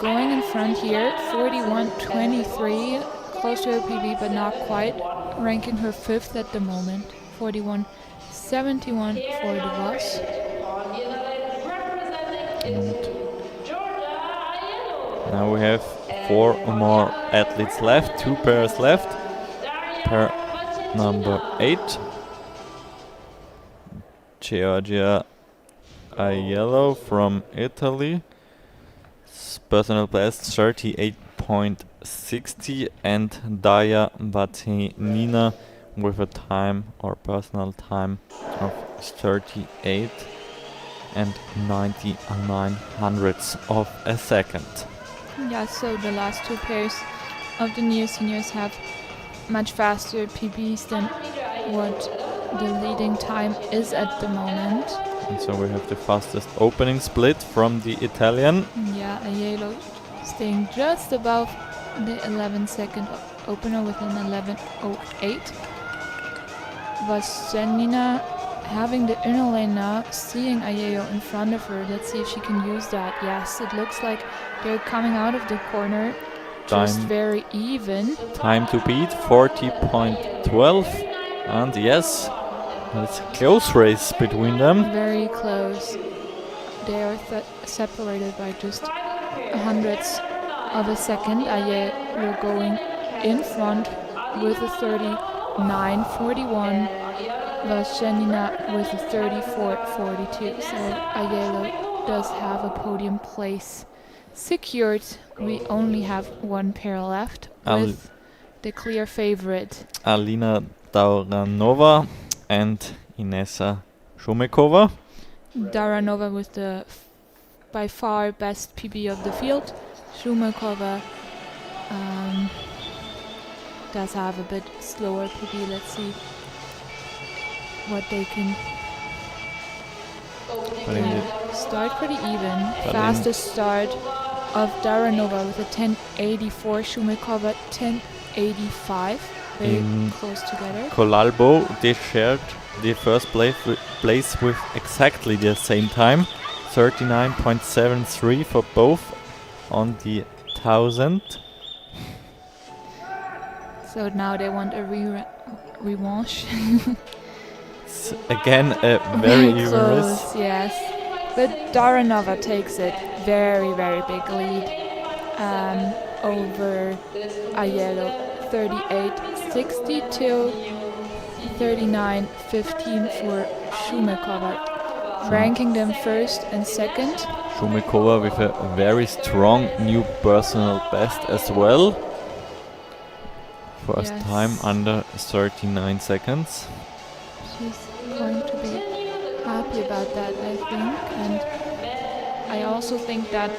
going in front here, 41.23, close to her PB, but not quite, ranking her 5th at the moment, 41.71 for De Vos. And now we have 4 more athletes left, 2 pairs left. Pair number 8, Giorgia Aiello from Italy. Personal best 38.60, and Daya Batenina with a time or personal time of 38 and 99 hundredths of a second. Yeah, so the last 2 pairs of the new seniors have much faster PBs than what the leading time is at the moment. And so we have the fastest opening split from the Italian. Yeah, Aiello staying just above the 11-second opener with an 11.08. Vasenina having the inner lane now, seeing Aiello in front of her. Let's see if she can use that. Yes, it looks like they're coming out of the corner just Time, very even. time to beat 40.12, and yes, it's a close race between them. Very close. They are separated by just hundredths of a second. Aiello going in front with a 39.41. Vasenina with a 34.42. So Aiello does have a podium place secured. We only have 1 pair left with the clear favorite. Alina Dauranova and Inessa Shumekova. Dauranova with the by far best PB of the field. Shumekova does have a bit slower PB. Let's see what they can start pretty even. Fastest start of Dauranova with a 10.84, Shumekova 10.85. Very close together. Colalbo, they shared the first place with exactly the same time, 39.73 for both on the 1000. So now they want a revanche. Again, a very even close, race. yes. But Dauranova takes it. Very, very big lead over Aiello. 38.62, 39.15 for Shumekova. Ranking them first and second. Shumekova with a very strong new personal best as well. First time under 39 seconds. She's going to be happy about that, I think. And I also think that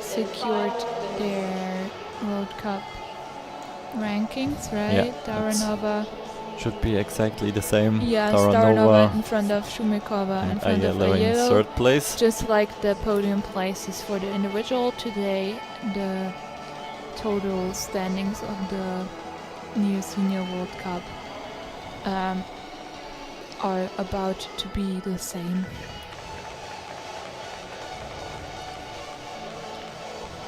secured their World Cup rankings, right? Yeah, Dauranova. Should be exactly the same. Yes, Dauranova in front of Shumekova and in front of Aiello in Aiello. third place. Just like the podium places for the individual today, the total standings of the new Senior World Cup are about to be the same.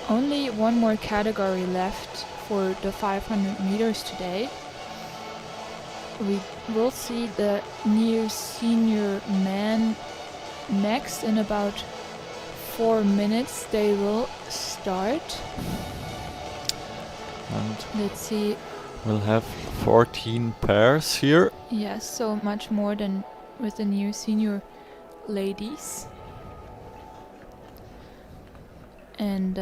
Only 1 more category left for the 500 meters today. we will see the new senior men next in about 4 minutes. They will start. And Let's see. we'll have 14 pairs here. Yes, so much more than with the new senior ladies. And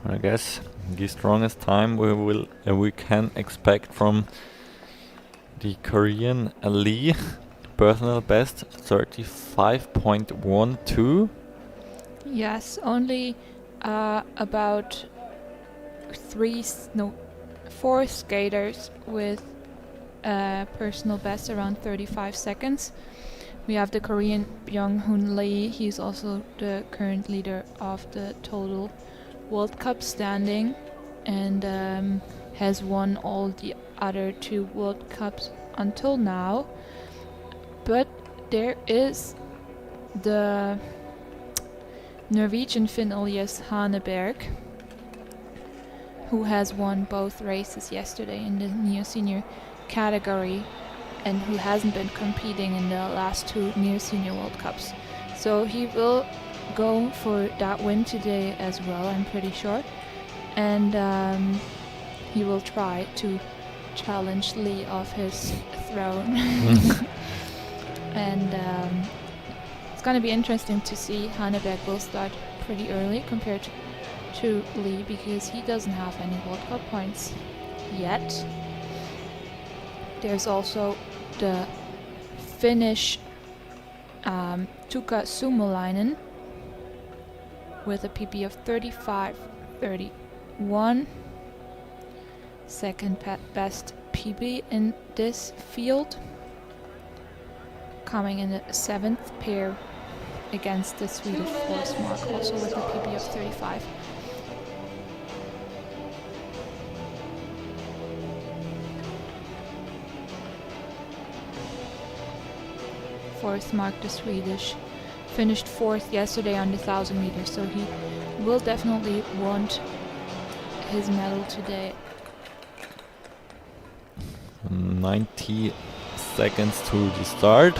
I guess the strongest time we can expect from the Korean Lee, personal best 35.12. yes, only about 4 skaters with personal best around 35 seconds. We have the Korean Byung-Hoon Lee. He's also the current leader of the total World Cup standing, and has won all the other 2 World Cups until now. But there is the Norwegian Finn Elias Haneberg, who has won both races yesterday in the neo-senior category, and who hasn't been competing in the last 2 neo-senior World Cups. So he will go for that win today as well, I'm pretty sure. And he will try to challenge Lee off his throne. And it's going to be interesting to see. Haneberg will start pretty early compared to Lee, because he doesn't have any World Cup points yet. There's also the Finnish Tuukka Suomalainen with a PB of 35.31. Second best PB in this field. Coming in the 7th pair against the Swedish Forsmark, also with a PB of 35. Forsmark, the Swedish, finished 4th yesterday on the 1,000 meters, so he will definitely want his medal today. 90 seconds to the start.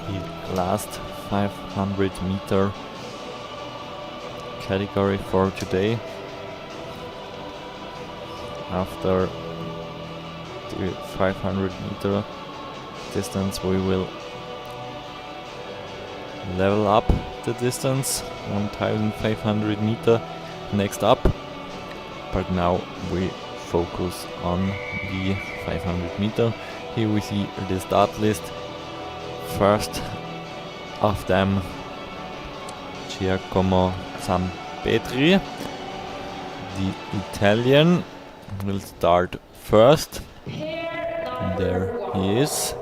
The last 500 meter category for today. After the 500 meter distance, we will level up the distance. 1,500 meter next up, but now we focus on the 500 meter. Here we see the start list. First of them, Giacomo Zampetri, the Italian, will start first. There he is.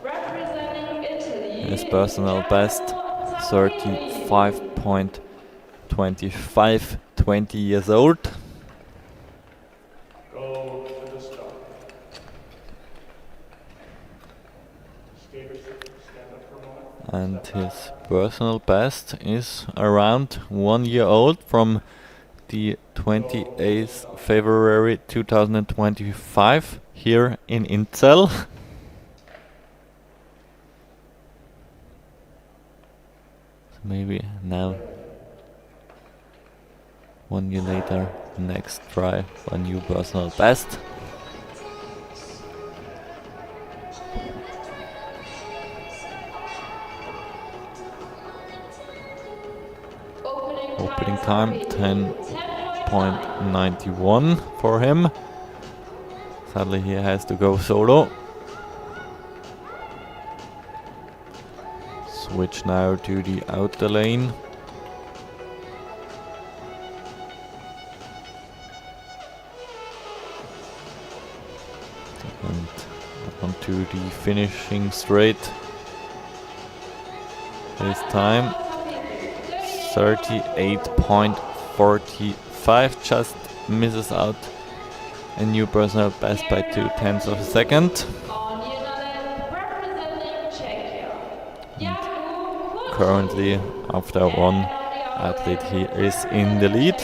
Representing Italy, His personal best 35.25, 20 years old. Go to the start. Skaters, stand up for a moment. And his personal best is around 1 year old from the 28th February 2025 here in Inzell. So maybe now, 1 year later, next try for a new personal best. Opening time 10.91 for him. Sadly, he has to go solo. Switch now to the outer lane. And onto the finishing straight. This time 38.45, just misses out a new personal best by 0.2 of a second. representing Czechia. Currently, after one athlete here is in the lead.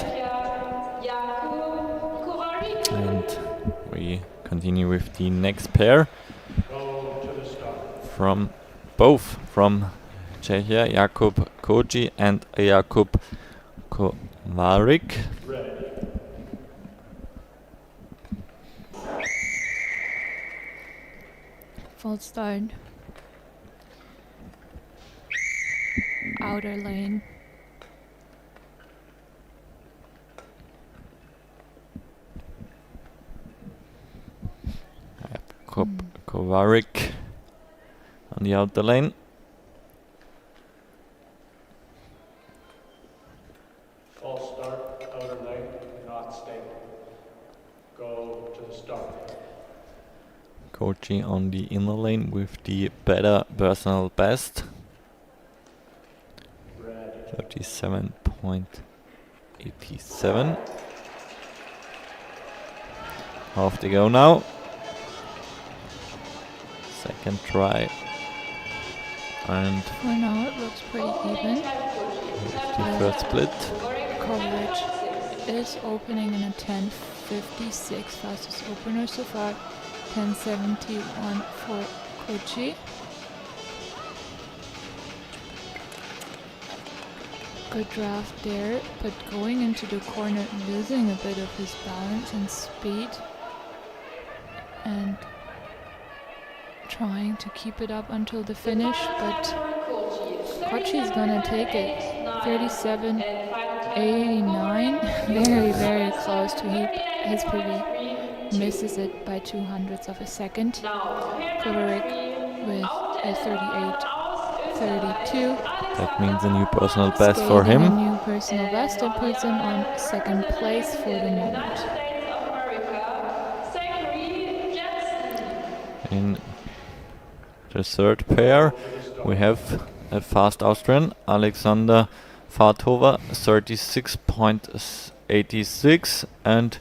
And we continue with the next pair from Czechia, Jakub Koji and Jakub Kovarik. False start. Outer lane. Jakub Kovarik on the outer lane. False start, outer lane, not stable. Go to the start. Koji on the inner lane with the better personal best. 37.87. Half to go now. Second try. And For now it looks pretty even. the first split. Coverage is opening in a 10:56, fastest opener so far. 10:71 for Koji. Good draft there, but going into the corner, losing a bit of his balance and speed, and trying to keep it up until the finish, but Koji is gonna take it. 37.89, very close to his PB. Misses it by 200ths of a second. Kovarik with a 38.32. That means a new personal best for Skating him. a new personal best that puts him on second place for the moment. In the third pair, we have a fast Austrian, Alexander Fathover, 36.86, and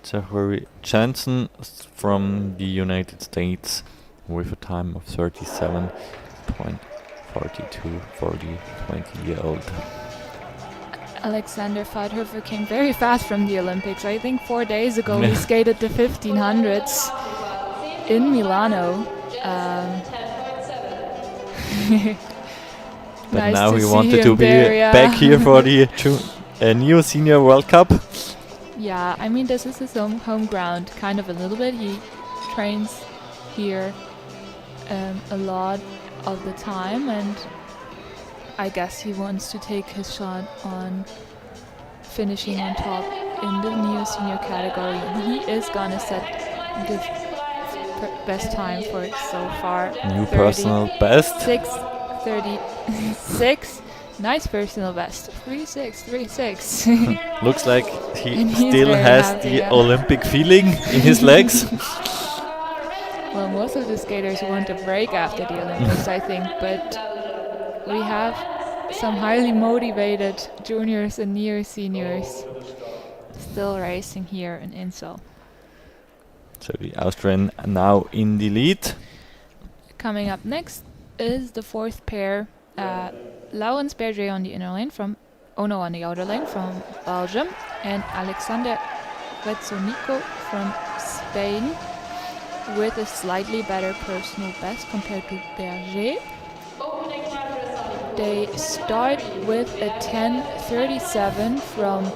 Zachary Jansen from the United States with a time of 37.42 for the 20-year-old. Alexander Fathofer came very fast from the Olympics. I think 4 days ago he skated the 1500s in Milano. But Nice now to he see wanted him to be there, yeah. back here for the Neo Senior World Cup. Yeah, I mean, this is his home ground, kind of a little bit. He trains here a lot of the time, and I guess he wants to take his shot on finishing on top in the Neo Senior category. And he is gonna set the best time for it so far. New personal best. 36. Nice personal best. 36. Looks like he And he's still very has happy, the yeah. Olympic feeling in his legs. Well, most of the skaters want a break after the Olympics, I think, but we have some highly motivated juniors and neo seniors still racing here in Inzell. So the Austrian now in the lead. Coming up next is the fourth pair, Laurens Berger on the inner lane on the outer lane from Belgium, and Alexander Rezzonico from Spain with a slightly better personal best compared to Berger. They start with a 10:37 from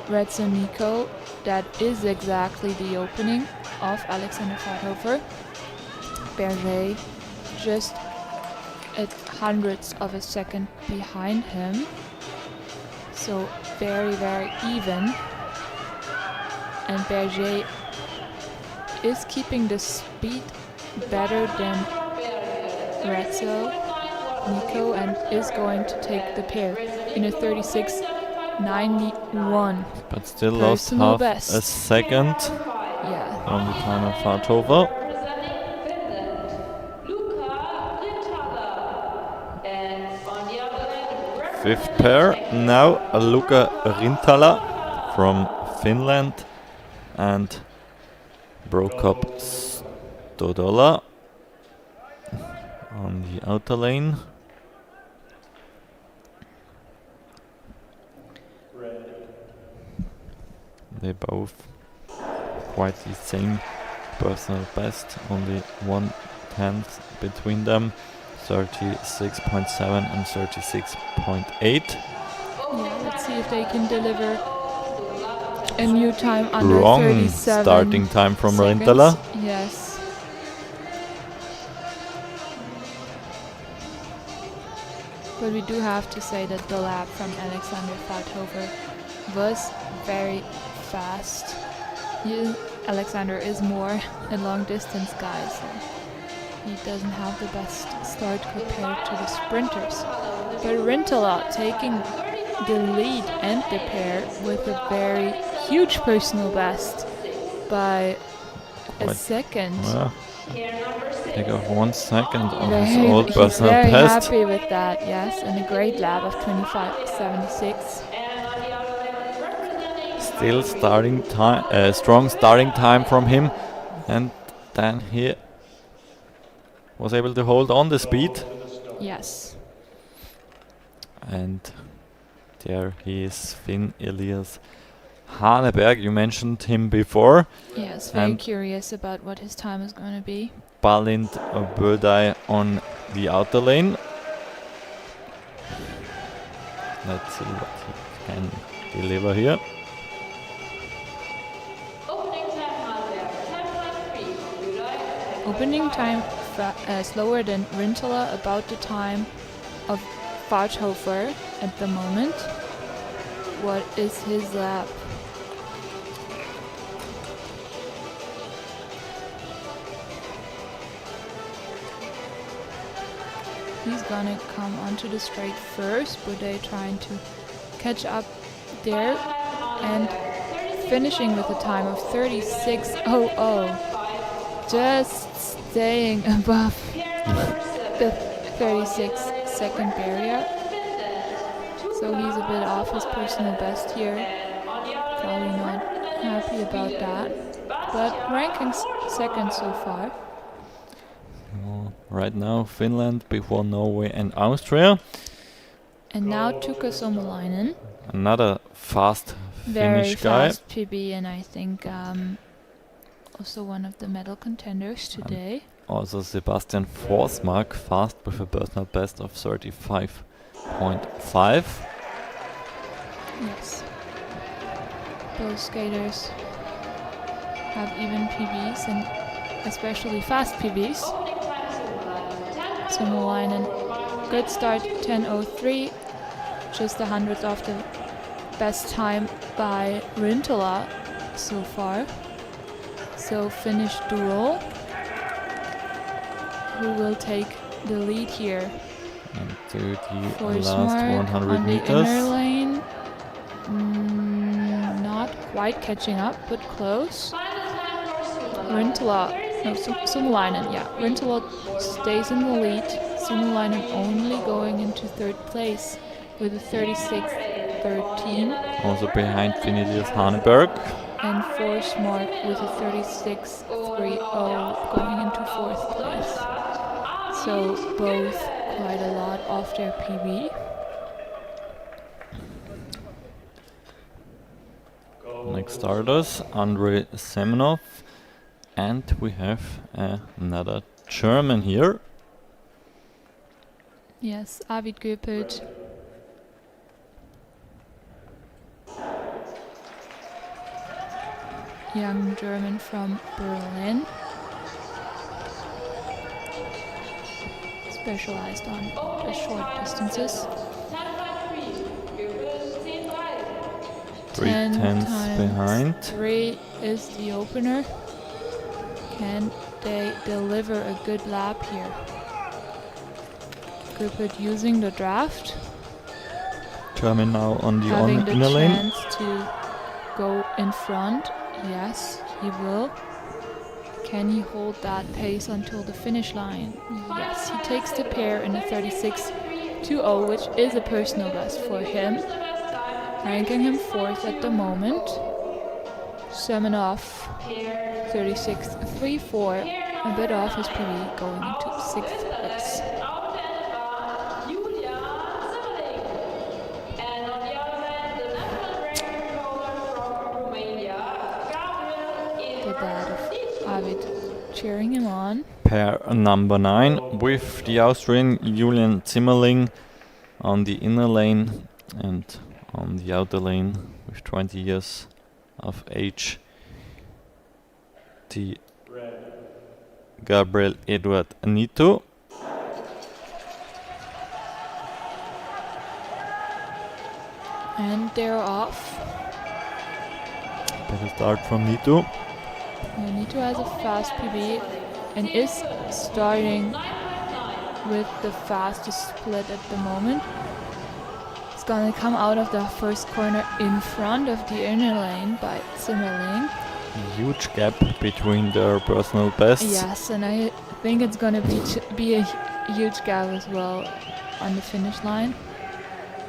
Rezzonico. That is exactly the opening of Alexander Fathofer. Berger just at hundredths of a second behind him. So very even. And Berger is keeping the speed better than Nico, and is going to take the pair in a 36.91. But still lost Personal half best. a second Yeah. on the time of Fathofer. Fifth pair, now Luka Rintala from Finland and Prokop Stodola on the outer lane. They both quite the same personal best, only 1/10 between them, 36.7 and 36.8. Yeah, let's see if they can deliver a new time under Wrong 37 starting time from seconds. Rintala. Yes. But we do have to say that the lap from Alexander Fathofer was very fast. Alexander is more a long distance guy, so he doesn't have the best start compared to the sprinters. But Rintala taking the lead and the pair with a very huge personal best by a Quite- second. Take off 1 second of his Very, old he's personal very best. happy with that, yes, and a great lap of 25.76. Still starting time, strong starting time from him, and then he was able to hold on the speed. Yes. And there he is, Finn Elias Haneberg. You mentioned him before. Yes, very And curious about what his time is going to be. Balint Burdai on the outer lane. Let's see what he can deliver here. Opening time slower than Rintala, about the time of Fathofer at the moment. What is his lap? He's gonna come onto the straight first, but they're trying to catch up there and finishing with a time of 36.00. Just staying above the 36-second barrier. So he's a bit off his personal best here. Probably not happy about that. But ranking second so far. Right now, Finland before Norway and Austria. And now Tuukka Somalainen. Another fast Very Finnish guy. fast PB, and I think also one of the medal contenders today. Also Sebastian Forsmark fast with a personal best of 35.5. Yes. Both skaters have even PBs, and especially fast PBs. Somalainen, good start, 10.03, just a hundredth of the best time by Rintala so far. So Finnish duel. Who will take the lead here? Into the Forsmark last 100 on the inner meters. lane. Not quite catching up, but close. Somalainen, yeah. Rintala stays in the lead. Somalainen only going into third place with a 36.13. Also behind Finn Elias Haneberg. And Forsmark with a 36.30 going into fourth place. So both quite a lot off their PB. Next starters, Andrei Semenov. And we have another German here. Yes, Arvid Göpelt. Young German from Berlin. Specialized on the short distances. 3 10 tenths times behind. 3 is the opener. Can they deliver a good lap here? Göpelt using the draft. German now on the Having the inner lane. chance to go in front. Yes, he will. Can he hold that pace until the finish line? Yes, he takes the pair in a 36.20, which is a personal best for him. Ranking him fourth at the moment. Semenov, 36.34, a bit off his PB, going into sixth place. cheering him on. Pair number 9 with the Austrian Julian Zimmerling on the inner lane, and on the outer lane with 20 years of age, the Gabriel Eduard Nito. And they're off. Better start from Nito. Nito has a fast PB and is starting with the fastest split at the moment. It's gonna come out of the first corner in front of the inner lane by Zimmerling. Huge gap between their personal bests. Yes, and I think it's gonna be a huge gap as well on the finish line.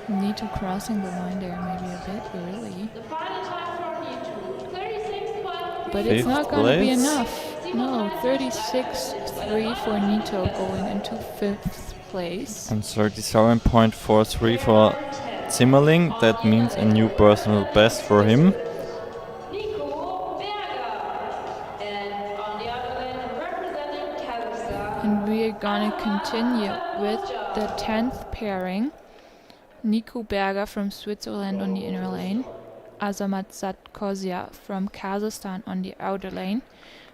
Nito crossing the line there maybe a bit early. The final time for Nito, 36.12. But it's not going to be place. enough. No, 36.3 for Nito going into 5th place. And 37.43 for Zimmerling. That means a new personal best for him. Nico Berger. And on the other lane, representing Kazakhstan. And we are going to continue with the 10th pairing. Nico Berger from Switzerland on the inner lane. Azamat Zatkozia from Kazakhstan on the outer lane.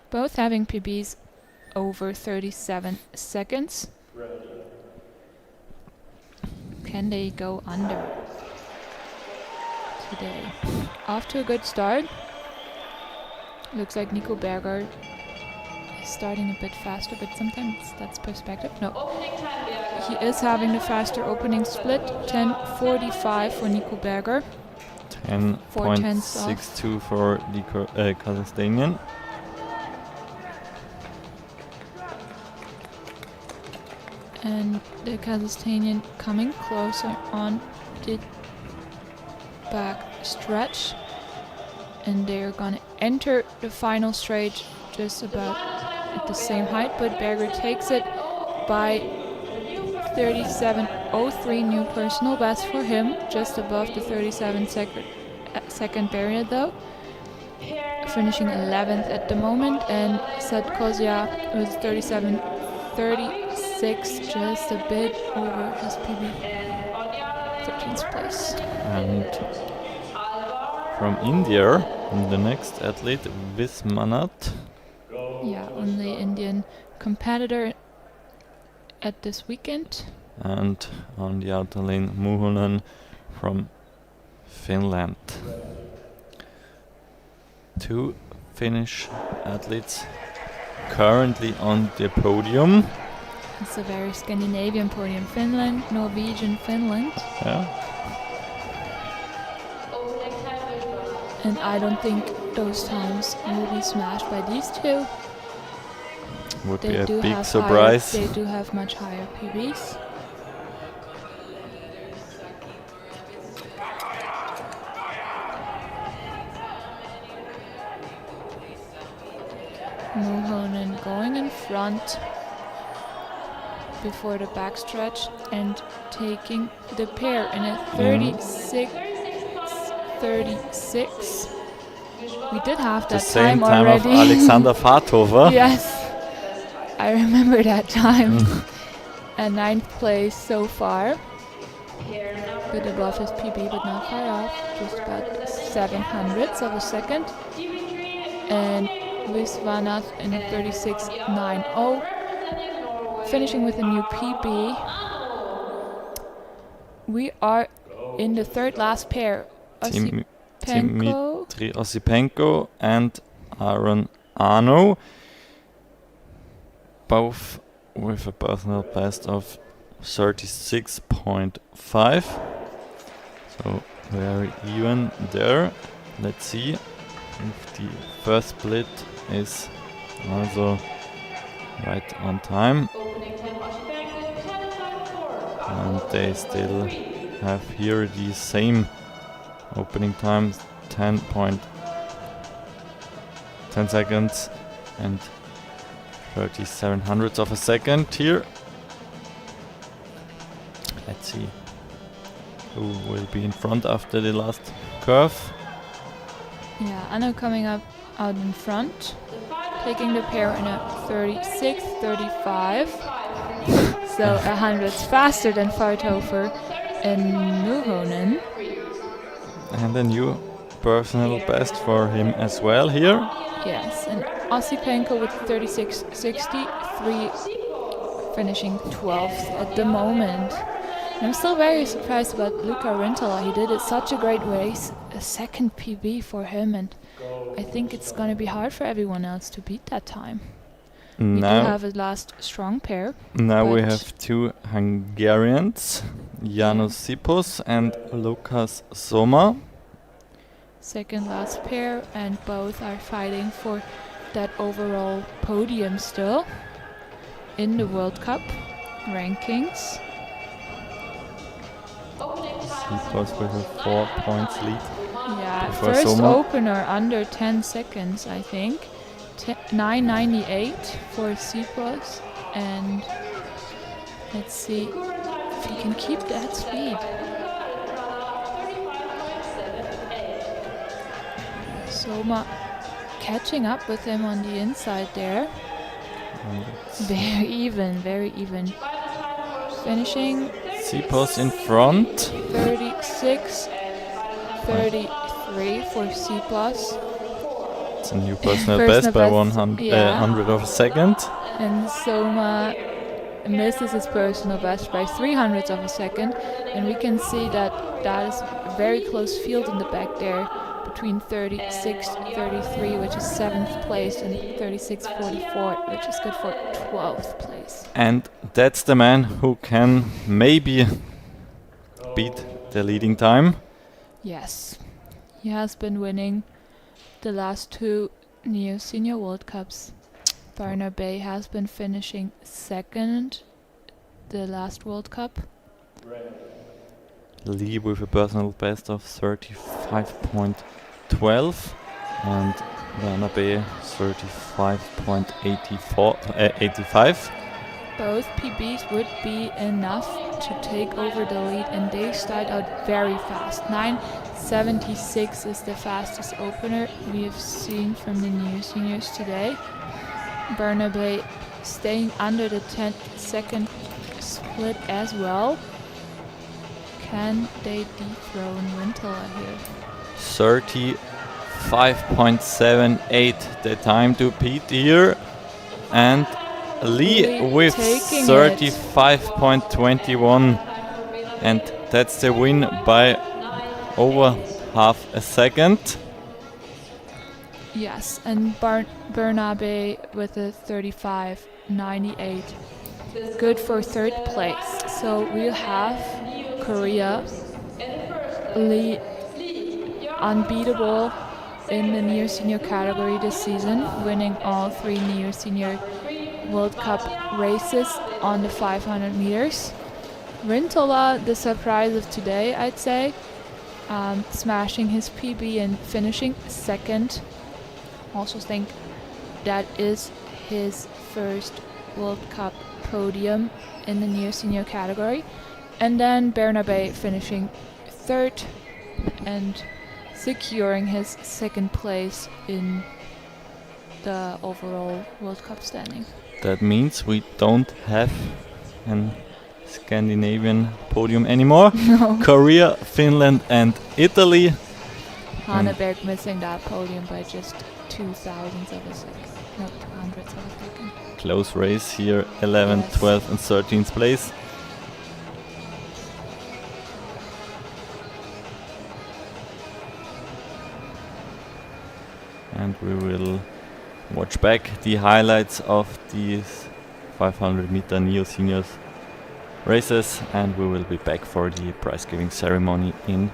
Both having PBs over 37 seconds. Can they go under today? Off to a good start. Looks like Nico Berger is starting a bit faster, but sometimes that's perspective. No. Opening time, Berger. He is having the faster opening split. 10.45 for Nico Berger. 10.62 for the Kazakhstanian. And the Kazakhstanian coming closer on the back stretch. And they're gonna enter the final straight just about at the same height, but Berger takes it by 37.03, new personal best for him, just above the 37 second barrier though. Finishing 11th at the moment, and Zatkozia was 37.36, just a bit over his PB. 13th place. And from India, the next athlete, Vismanat. Yeah, only Indian competitor at this weekend. And on the outer lane, Muhonen from Finland. Two Finnish athletes currently on the podium. It's a very Scandinavian podium. Finland, Norwegian, Finland. Yeah. Opening time, Berger. And I don't think those times will be smashed by these two. Would be They a do big have surprise. They do have much higher PBs. Muhonen going in front before the backstretch and taking the pair in a 36.36. We did have The that same time time of already. Alexander Fathofer. Yes, I remember that time. And 9th place so far. Bit above his PB, but not far off. Just about 700ths of a second. And Visvanath in a 36.90. Finishing with a new PB. We are in the third last pair. Osipenko. Dmitry Osipenko and Aaron Arno. Both with a personal best of 36.5. So very even there. Let's see if the first split is also right on time. Opening time, Osipenko, 10.54. And they still have here the same opening times, 10 seconds and 3700ths of a second here. Let's see who will be in front after the last curve. Yeah, Anna coming up out in front. taking the pair in a 36-35. So 100 faster than Farthofer and Nuhonen. And a new personal best for him as well here. Yes, and Osipenko with 36-63, finishing 12th at the moment. And I'm still very surprised about Luca Rintola. He did it such a great race, a second PB for him, and I think it's going to be hard for everyone else to beat that time. We do have a last strong pair. Now we have two Hungarians, Janos Sipos and Lukas Soma. Second last pair, and both are fighting for that overall podium still in the World Cup rankings. Sipos with a 4 points lead. Yeah, first Soma. opener under 10 seconds, I think. 9:98 for Sipos, and let's see if he can keep that speed. Soma catching up with him on the inside there. Very even. Finishing Sipos in front. 36-33 for Sipos. It's a new personal best by 100 of a second. And Soma misses his personal best by 300ths of a second. And we can see that is a very close field in the back there between 36-33, which is 7th place, and 36-44, which is good for 12th place. And that's the man who can maybe beat the leading time. Yes, he has been winning the last two Neo Senior World Cups. Barnaby has been finishing second the last World Cup. Lee with a personal best of 35.12 and Barnaby 35.85. Both PBs would be enough to take over the lead, and they start out very fast. 9:76 is the fastest opener we have seen from the Neo Seniors today. Barnaby staying under the 10-second split as well. Can they dethrone Rintola here? 35.78 the time to beat here, and Lee with 35.21, and that's the win by over half a second. Yes, and Barnaby with a 35.98. Good for third place. So we'll have Korea, Lee, unbeatable in the Neo Senior category this season, winning all 3 Neo Senior World Cup races on the 500 meters. Rintola, the surprise of today, I'd say, smashing his PB and finishing second. Also think that is his first World Cup podium in the Neo Senior category. And then Barnaby finishing third and securing his second place in the overall World Cup standing. That means we don't have an Scandinavian podium anymore. No. Korea, Finland and Italy. Haneberg missing that podium by just 2,000ths of a second. No, 200ths of a second. Close race here, 11th, Yes. 12th and 13th place. And we will watch back the highlights of these 500 meter Neo Seniors races, and we will be back for the prize giving ceremony in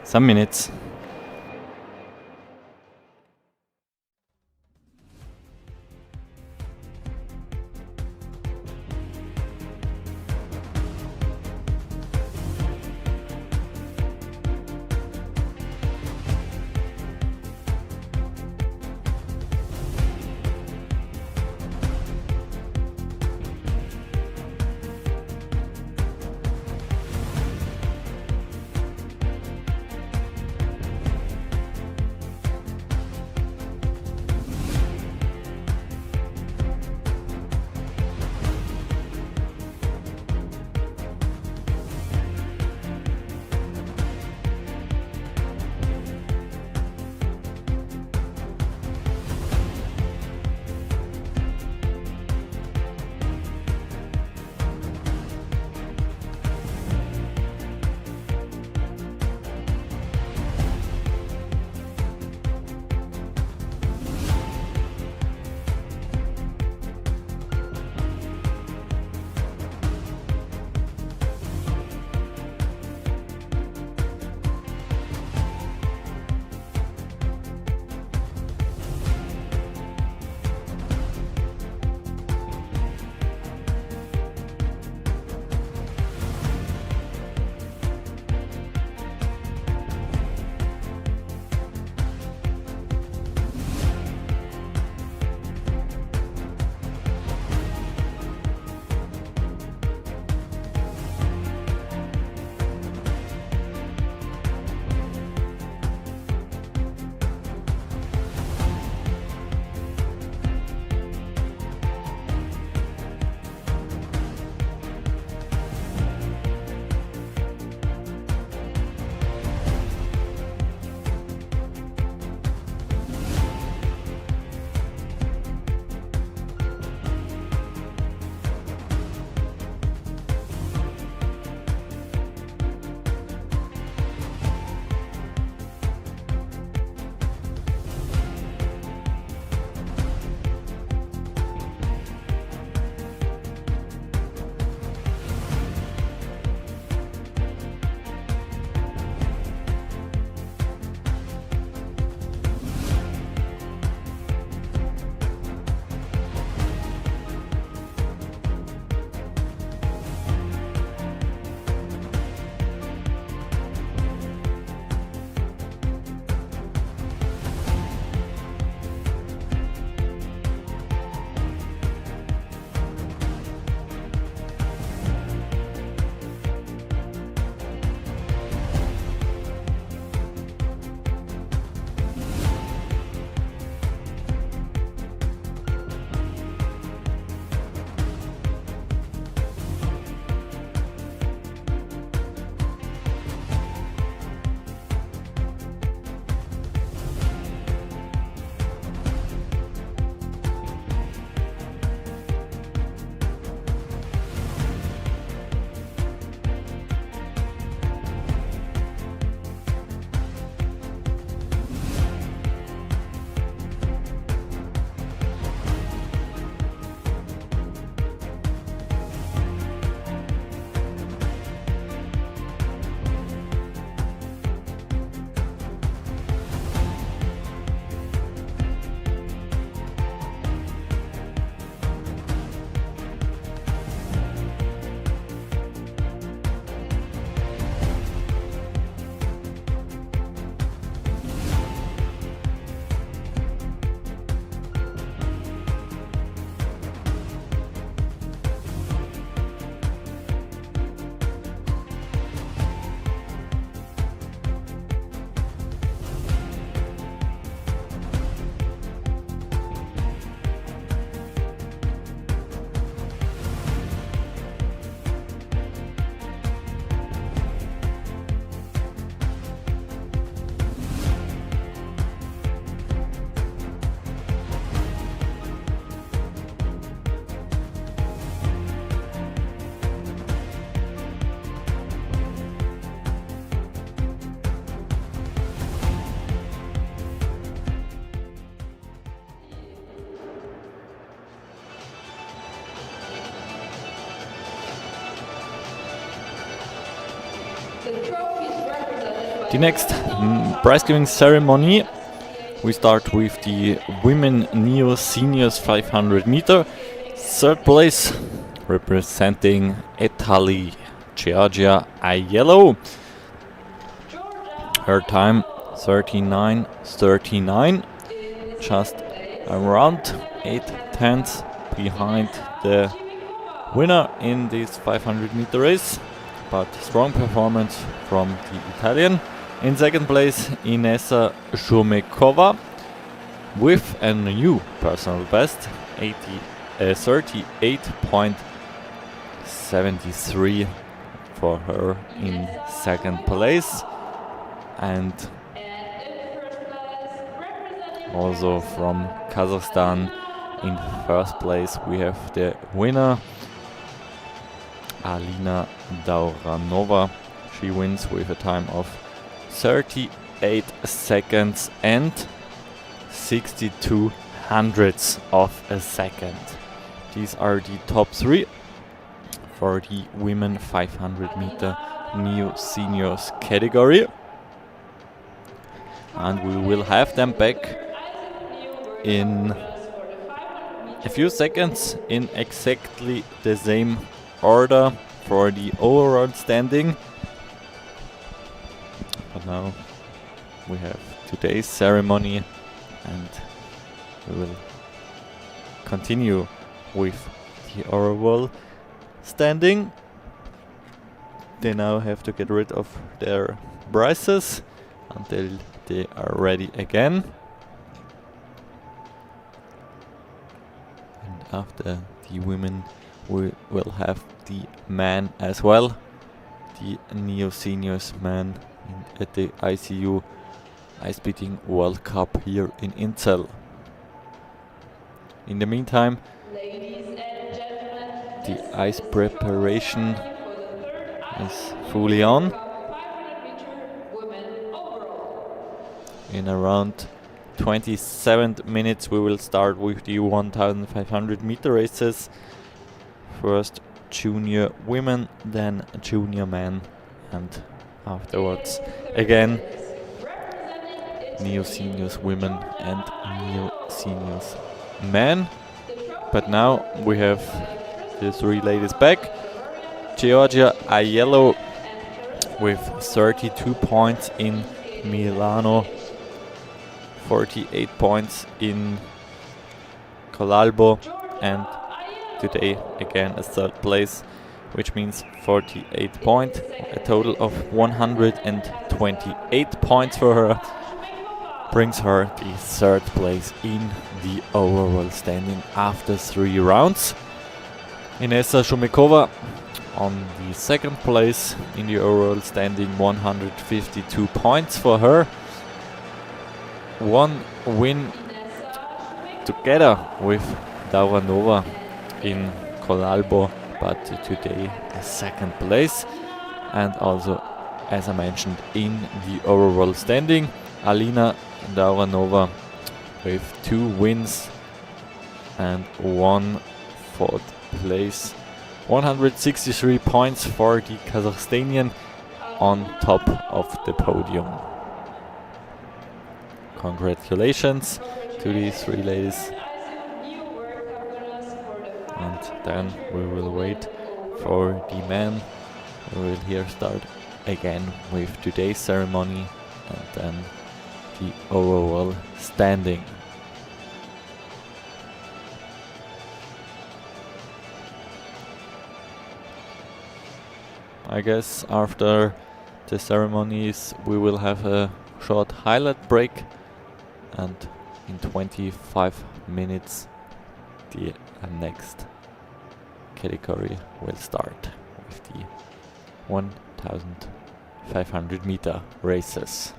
some minutes. The trophies represented by The next prize giving ceremony, we start with the women neo seniors 500 meter. Third place, representing Italy, Georgia Aiello. Her time 39:39, just around 8 tenths behind the winner in this 500 meter race, but strong performance from the Italian. In second place, Inessa Shumekova with a new personal best, 38.73 for her in second place. And also from Kazakhstan in first place we have the winner, Alina Dauranova. She wins with a time of 38 seconds and 62 hundredths of a second. These are the top three for the women 500 meter neo seniors category. And we will have them back in a few seconds in exactly the same order for the overall standing. But now we have today's ceremony and we will continue with the overall standing. They now have to get rid of their prizes until they are ready again. And after the women we will have the men as well, the neo seniors men at the ICU Ice Beating World Cup here in Inzell. In the meantime, the ice preparation is fully on. In around 27 minutes we will start with the 1500 meter races. First junior women, then junior men, and afterwards again neo seniors women and neo seniors men. But now we have the three ladies back. Georgia Aiello with 32 points in Milano, 48 points in Colalbo, and today again a third place, which means 48 points, a total of 128 points for her, brings her the third place in the overall standing after 3 rounds. Inessa Shumekova on the second place in the overall standing, 152 points for her. One win together with Dauranova in Colalbo, but today a second place. And also, as I mentioned, in the overall standing, Alina Dauranova with 2 wins and 1 fourth place. 163 points for the Kazakhstanian on top of the podium. Congratulations to these 3 ladies. And then we will wait for the men. We will here start again with today's ceremony and then the overall standing. I guess after the ceremonies we will have a short highlight break, and in 25 minutes the next category will start with the 1500 meter races.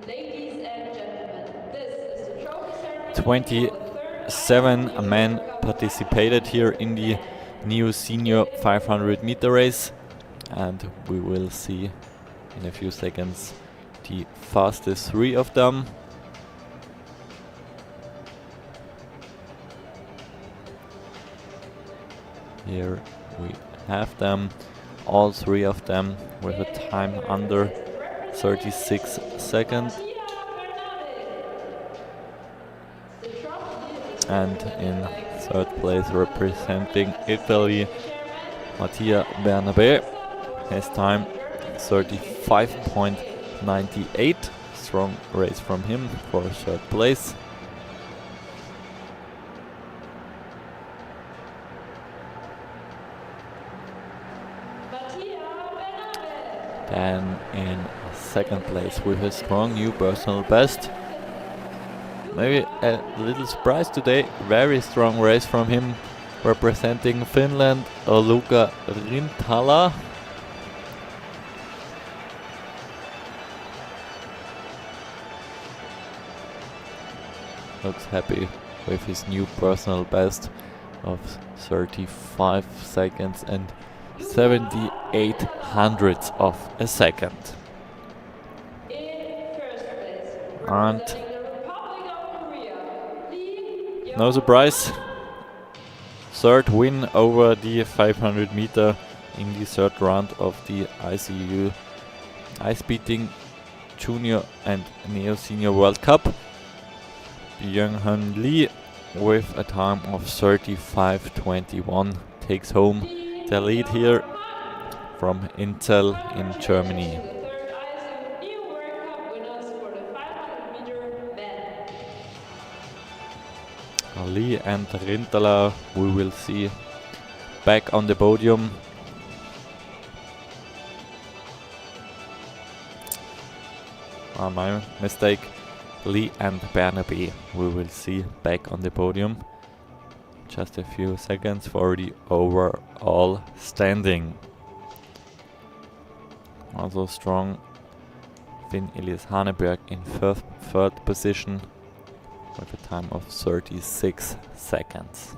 Ladies and gentlemen, this is the trophy ceremony 27 men participated here in the new senior 500 meter race, and we will see in a few seconds the fastest 3 of them. Here we have them, all 3 of them with a time under 36 seconds. And in 3rd place, representing Italy, Mattia Bernabé, his time 35.98. Strong race from him for 3rd place. Then in 2nd place with a strong new personal best. Maybe a little surprise today, very strong race from him, representing Finland, Luca Rintala. Looks happy with his new personal best of 35 seconds and 78 hundredths of a second. And no surprise, 3rd win over the 500 meter in the 3rd round of the ISU Ice Beating Junior and Neo Senior World Cup. Byung-hun Lee with a time of 35.21 takes home the lead here from Inzell in Germany. Lee and Rintala we will see back on the podium. My mistake. Lee and Bernabé we will see back on the podium. Just a few seconds for the overall standing. Also strong Finn Elias Haneberg in 3rd position with a time of 36 seconds.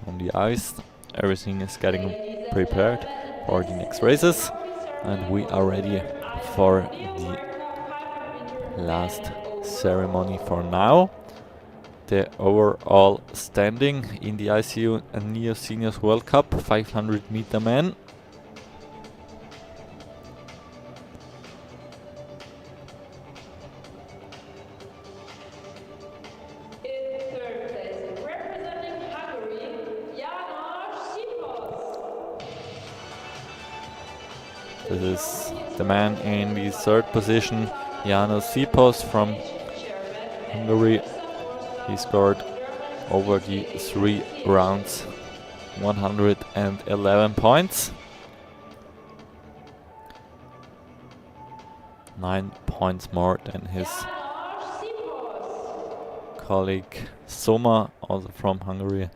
On the ice, everything is getting prepared for the next races, and we are ready for the last ceremony for now. The overall standing in the ISU and Neo Seniors World Cup 500 meter men. This is the man in the 3rd position, János Sipos from Hungary. He scored over the 3 rounds 111 points. 9 points more than his colleague Soma, also from Hungary.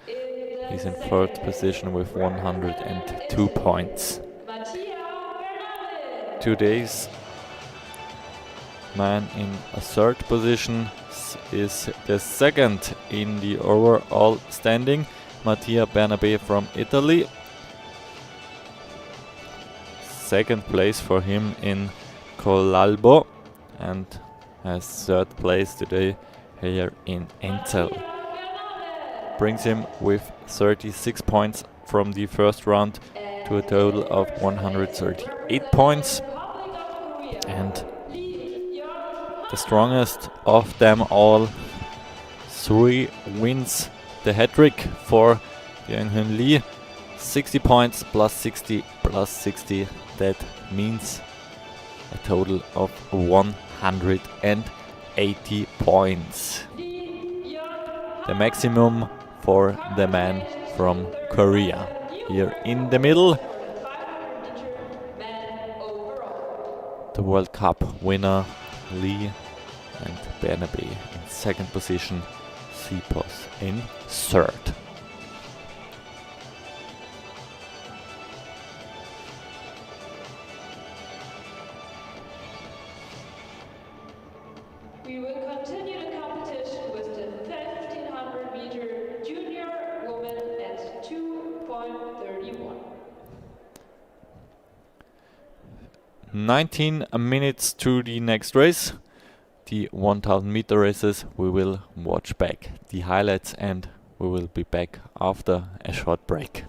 He's in 3rd position with 102 points. Today's man in a 3rd position is the 2nd in the overall standing, Mattia Bernabé from Italy. 2nd place for him in Collalbo, and has 3rd place today here in Inzell. Brings him with 36 points from the 1st round to a total of 138 points. And the strongest of them all, 3 wins, the hat-trick for Byung-hun Lee. 60 points plus 60 plus 60, that means a total of 180 points. The maximum for the man from Korea. Here in the middle, the World Cup winner Lee and Bernabe in second position, Sipos in third. We will continue the competition with the 1500 meter junior woman at 2.31. 19 minutes to the next race. The 1000 meter races, we will watch back the highlights and we will be back after a short break.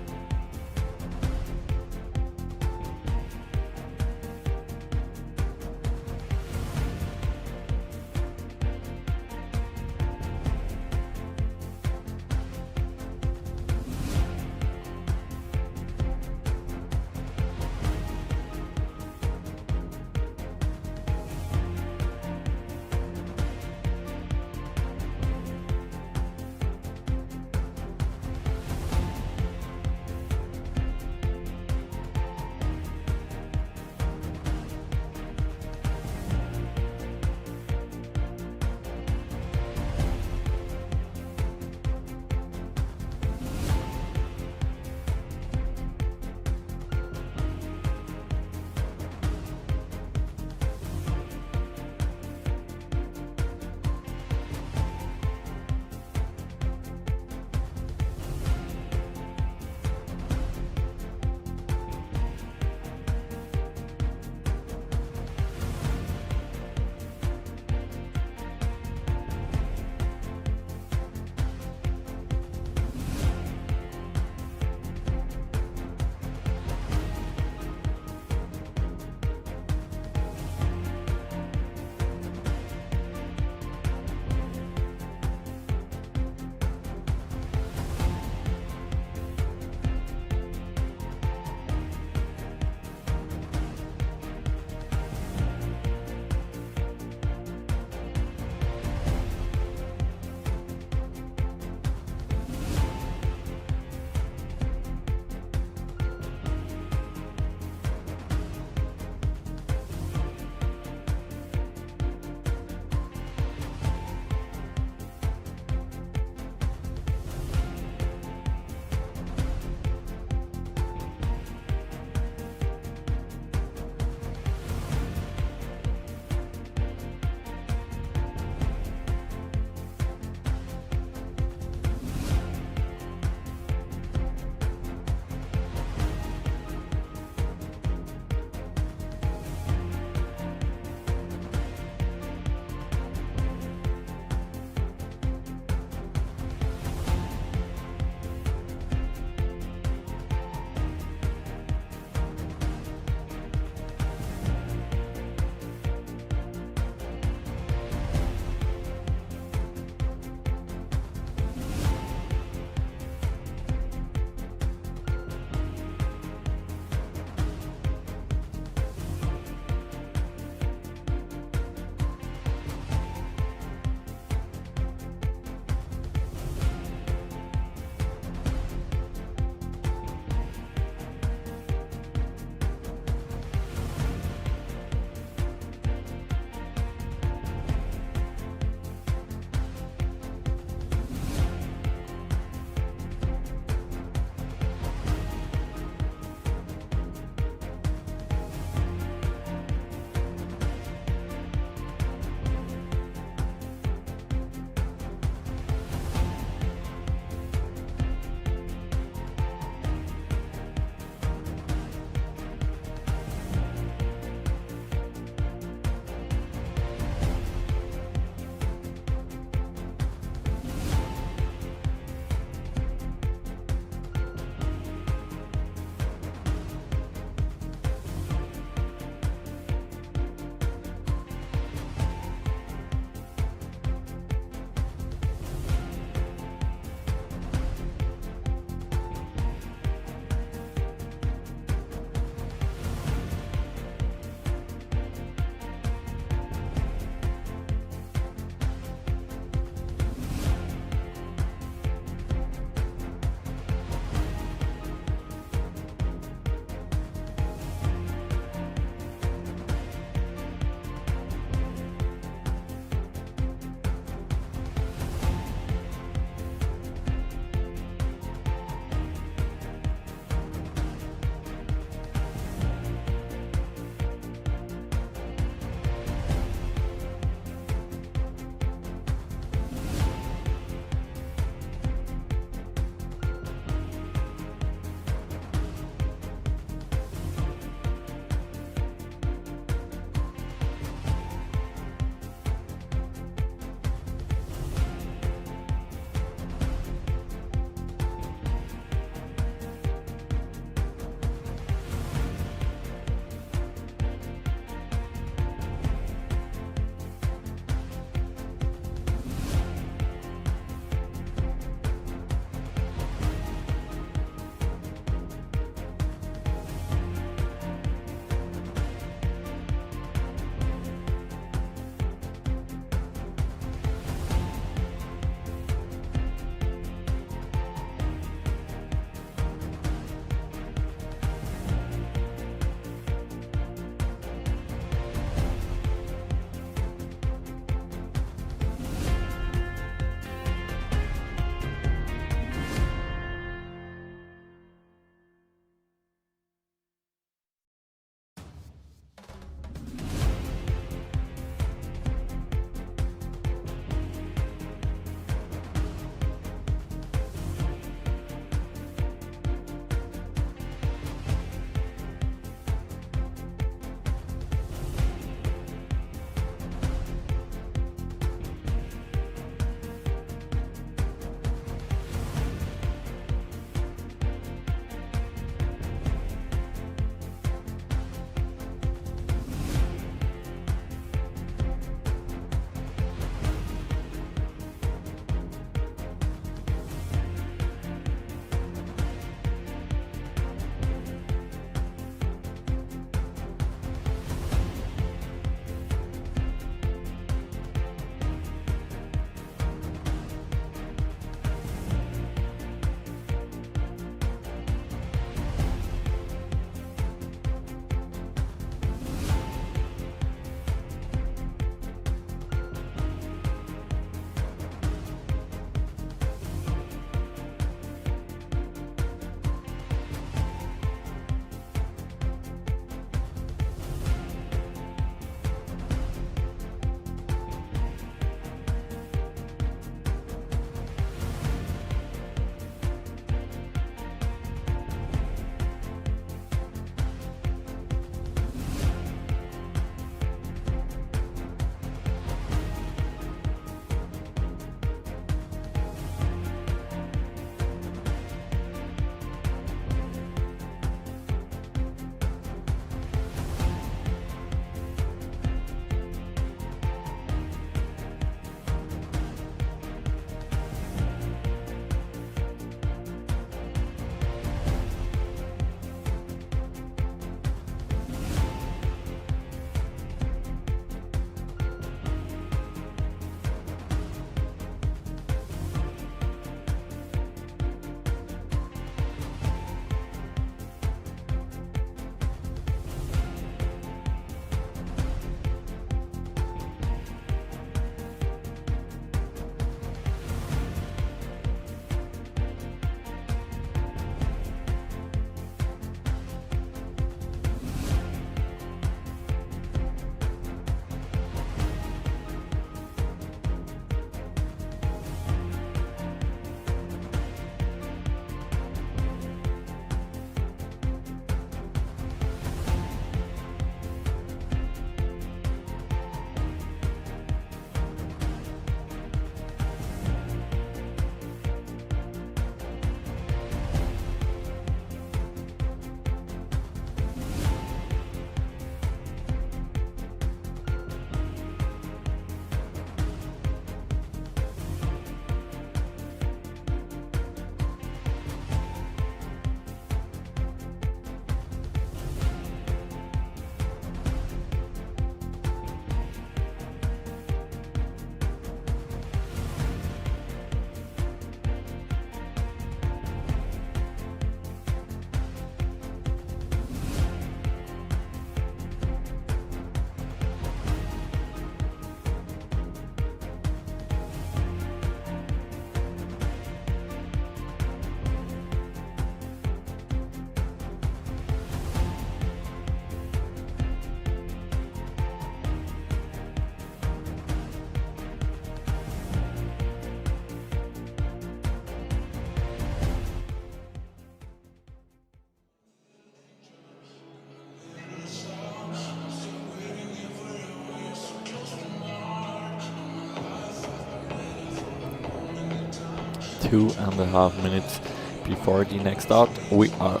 2.5 minutes before the next start. We are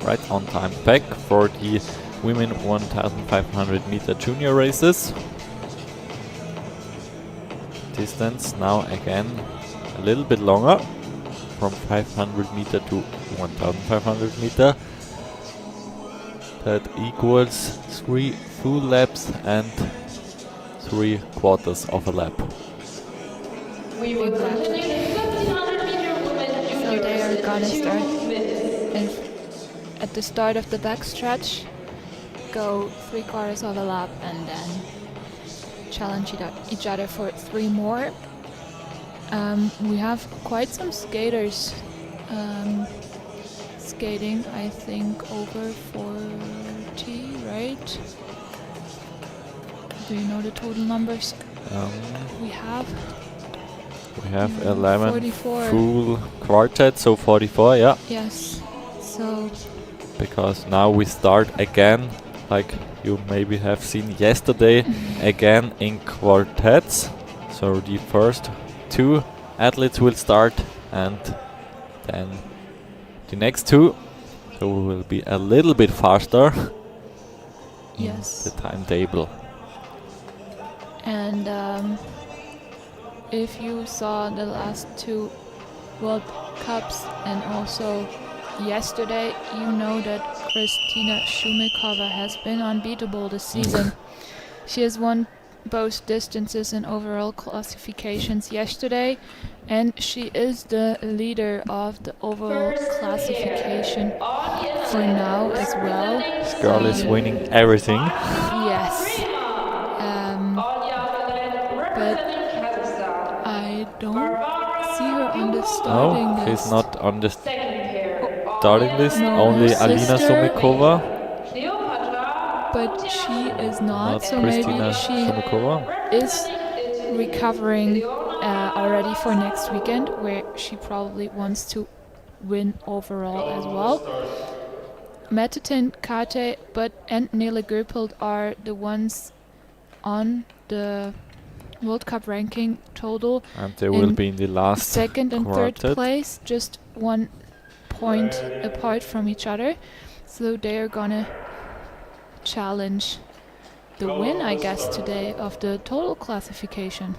right on time back for the women 1500 meter junior races. Distance now again a little bit longer, from 500 meter to 1500 meter. That equals 3 full laps and 3/4 of a lap. We will continue 1500 meter women So junior they are races gonna in 2 start minutes. and at the start of the backstretch, go 3/4 of a lap and then challenge each other for 3 more. We have quite some skaters skating, I think over 40, right? Do you know the total numbers? We have 11 44. full quartet, so 44, yeah. Yes. So Because now we start again, like you maybe have seen yesterday, again in quartets. So the first 2 athletes will start and then the next 2. So we will be a little bit faster in yes. the timetable. And if you saw the last 2 World Cups and also yesterday, you know that Kristina Shumikova has been unbeatable this season. She has won both distances and overall classifications yesterday, and she is the leader of the overall classification for now as well. This girl is winning everything. Yes. But I don't see her on the starting No, list. she's not on the Second pair, starting list. No, Only her Alina sister. Sumikova, But she is not, not so maybe Kristina she Sumikova. is recovering already for next weekend, where she probably wants to win overall as well. Metatin, Kate, and Nele Goepelt are the ones on the World Cup ranking total. And they will In be in the last second and third quartet. place, just 1 point apart from each other. So they are gonna challenge the win, I guess, today of the total classification.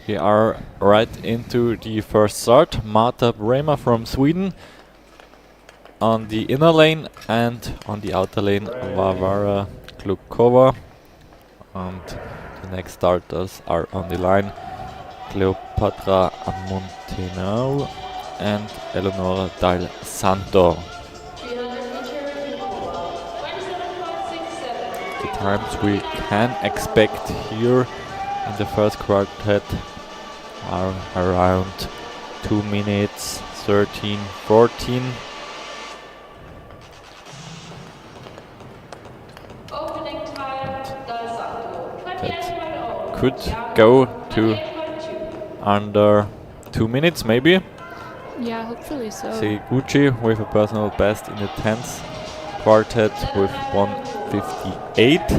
We are right into the first start. Marta Bremer from Sweden on the inner lane, and on the outer lane Varvara Klukova. And the next starters are on the line: Cleopatra Montenau and Eleonora Dal Santo. 300 meter, 27.67. The times we can expect here in the first quartet are around 2 minutes 13-14. Opening time, Dal Santo, That could go to 28.2. under 2 minutes maybe. Yeah, hopefully so. Seguchi with a personal best in the 10th quartet with 1:58.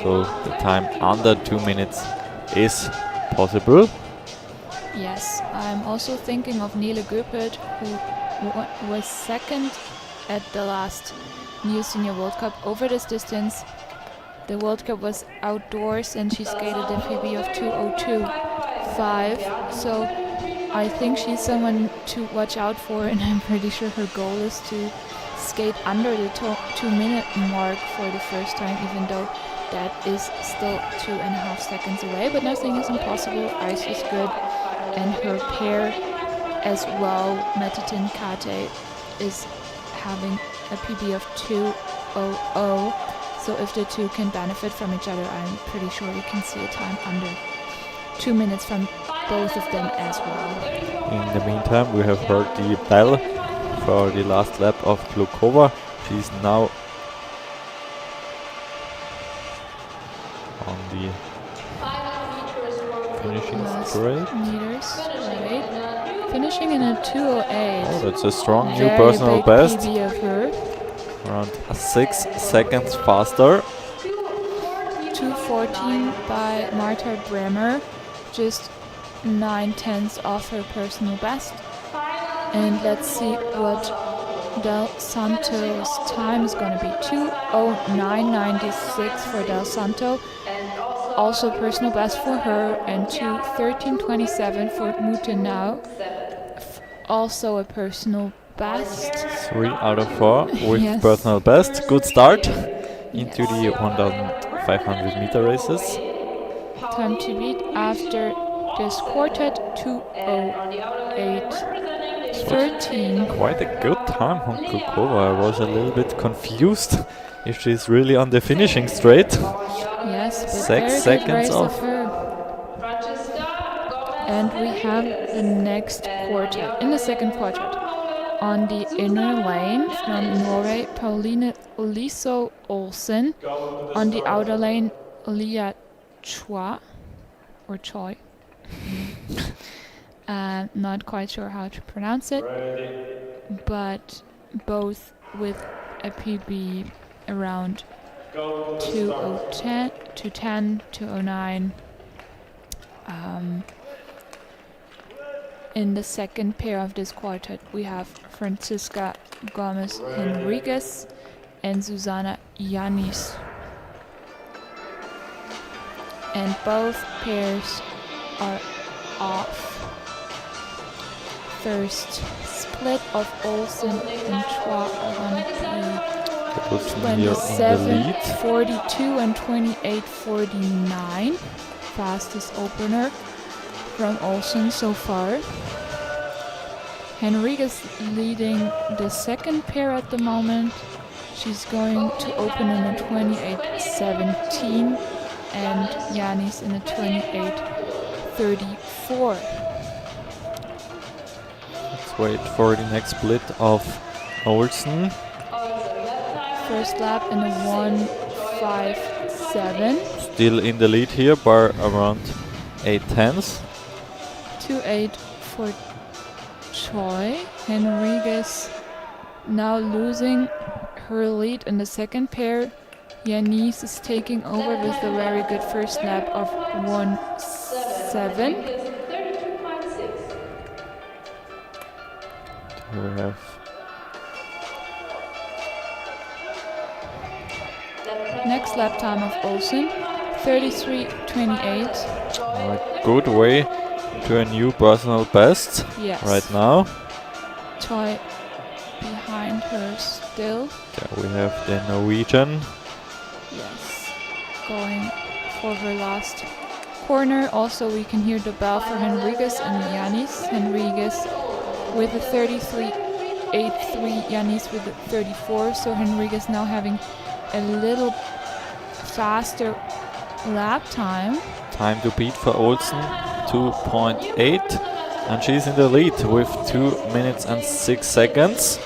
So the time under 2 minutes is possible. Yes, I'm also thinking of Nele Goepelt, who was second at the last New Senior World Cup over this distance. The World Cup was outdoors and she skated a PB of 2:02.5. So I think she's someone to watch out for, and I'm pretty sure her goal is to skate under the 2-minute mark for the first time, even though that is still 2.5 seconds away. But nothing is impossible. Ice is good, and her pair as well, Metatin Kate, is having a PB of 2:00. So if the two can benefit from each other, I'm pretty sure we can see a time under 2 minutes from both of them as well. In the meantime, we have heard the bell for the last lap of Klukova. She's now on the finishing straight. Meters, right? Finishing in a 2:08. Oh, that's a strong new Very personal big best. PB of her. Around 6 seconds faster. 2:14 by Marta Bremer. Just 9/10 off her personal best. And let's see what Del Santo's time is going to be. 2:09.96 for Del Santo. Also personal best for her, and 2:13.27 for Mutenau. Also a personal best. 3 out of 4 with Yes. personal best. Good start into the 1,500 meter races. Time to beat after this quartet, 2:08.13. Quite a good time on Kukova. I was a little bit confused if she's really on the finishing straight. Yes, but 6 very good seconds race off. of her. And we have the next quartet, in the second quartet. On the inner lane from Norway, Pauline Liso Olsen. On the outer lane, Lia Chua, or Choi. Not quite sure how to pronounce it, but both with a PB around 2:10, 2:09. In the second pair of this quartet, we have Francisca Gomez Henriquez and Susana Yanis. And both pairs are off. First split of Olsen and Chua are going to be Olsen here in the lead. 27:42 and 28:49. Fastest opener from Olsen so far. Henriquez leading the second pair at the moment. She's going to open in a 28:17 and Yanis in a 28:34. Let's wait for the next split of Olsen. First lap in a 1:57. Still in the lead here by around 8/10. 2:08 for Choi. Henriquez now losing her lead in the second pair. Yanis is taking over with a very good first lap of 1:7. We have Next lap time of Olsen, 33:28. a good way to a new personal best Yes. right now. Choi behind her still. There we have the Norwegian. Yes. Going for her last corner. Also, we can hear the bell for Henriquez and Yanis. Henriquez with a 33.83, Yanis with a 34. So Henriquez now having a little faster lap time. Time to beat for Olsen, 2.8. And she's in the lead with 2 minutes and 6 seconds.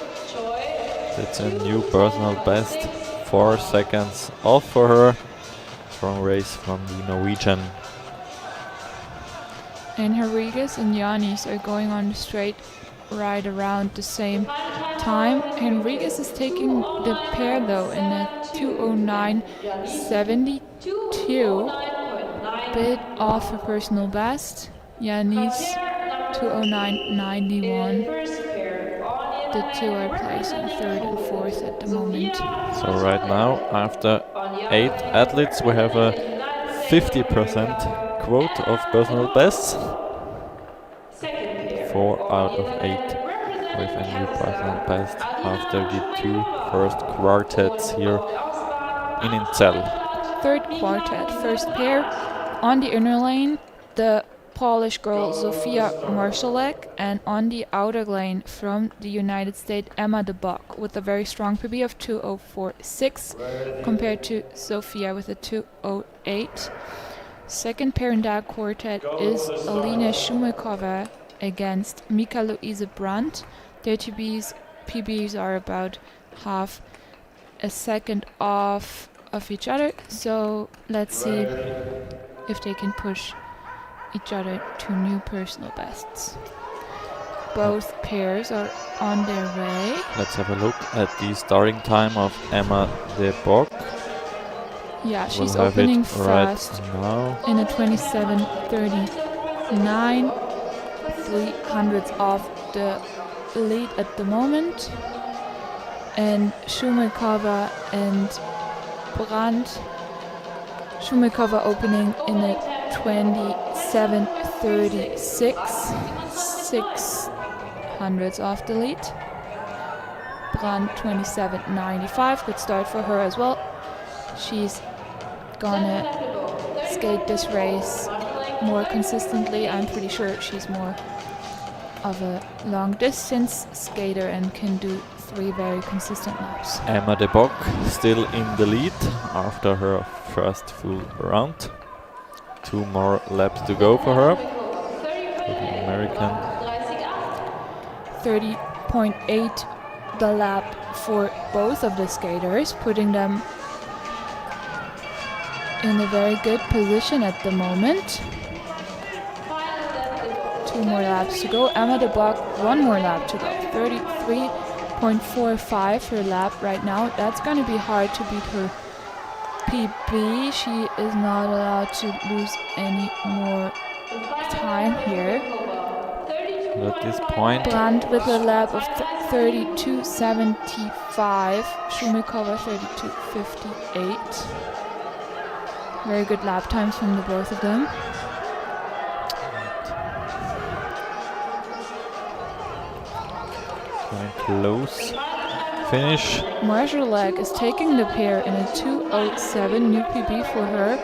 That's a new personal best. 4 seconds off for her. Strong race from the Norwegian. And Henriquez and Yanis are going on the straight right around the same time. Henriquez is taking the pair though in a 2:09.72. Bit off her personal best. Yanis 2:09.91. The two are placing third and fourth at the moment. So right now, after 8 athletes, we have a 50% quote of personal bests. 4 out of 8 with a new personal best after the 2 first quartets here in Inzell. Third quartet, first pair on the inner lane, the Polish girl Zofia Marszalek, and on the outer lane from the United States Emma de Bock with a very strong PB of 2:04.6 compared to Zofia with a 2:08. Second pair in that quartet is Alina Shumikova against Mika Louise Brandt. Their PBs are about half a second off of each other, so let's see if they can push each other to new personal bests. Both pairs are on their way. Let's have a look at the starting time of Emma de Bock. Yeah, she's We'll have opening it right fast now. in a 27:30 9/300ths off the lead at the moment. And Shumikova and Brandt. Shumikova opening in a 27:36, 600ths off the lead. Brandt 27:95, good start for her as well. She's gonna skate this race more consistently. I'm pretty sure she's more of a long distance skater and can do 3 very consistent laps. Emma de Bock still in the lead after her first full round. 2 more laps to go for her. For the American. 30.8 the lap for both of the skaters, putting them in a very good position at the moment. 2 more laps to go. Emma de Bock, 1 more lap to go. 33.45 her lap right now. That's going to be hard to beat her PB. She is not allowed to lose any more time here. At this point, Brandt with a lap of 32:75. Shumikova 32:58. Very good lap times from the both of them. going close finish. Marjolek is taking the pair in a 2:07, new PB for her.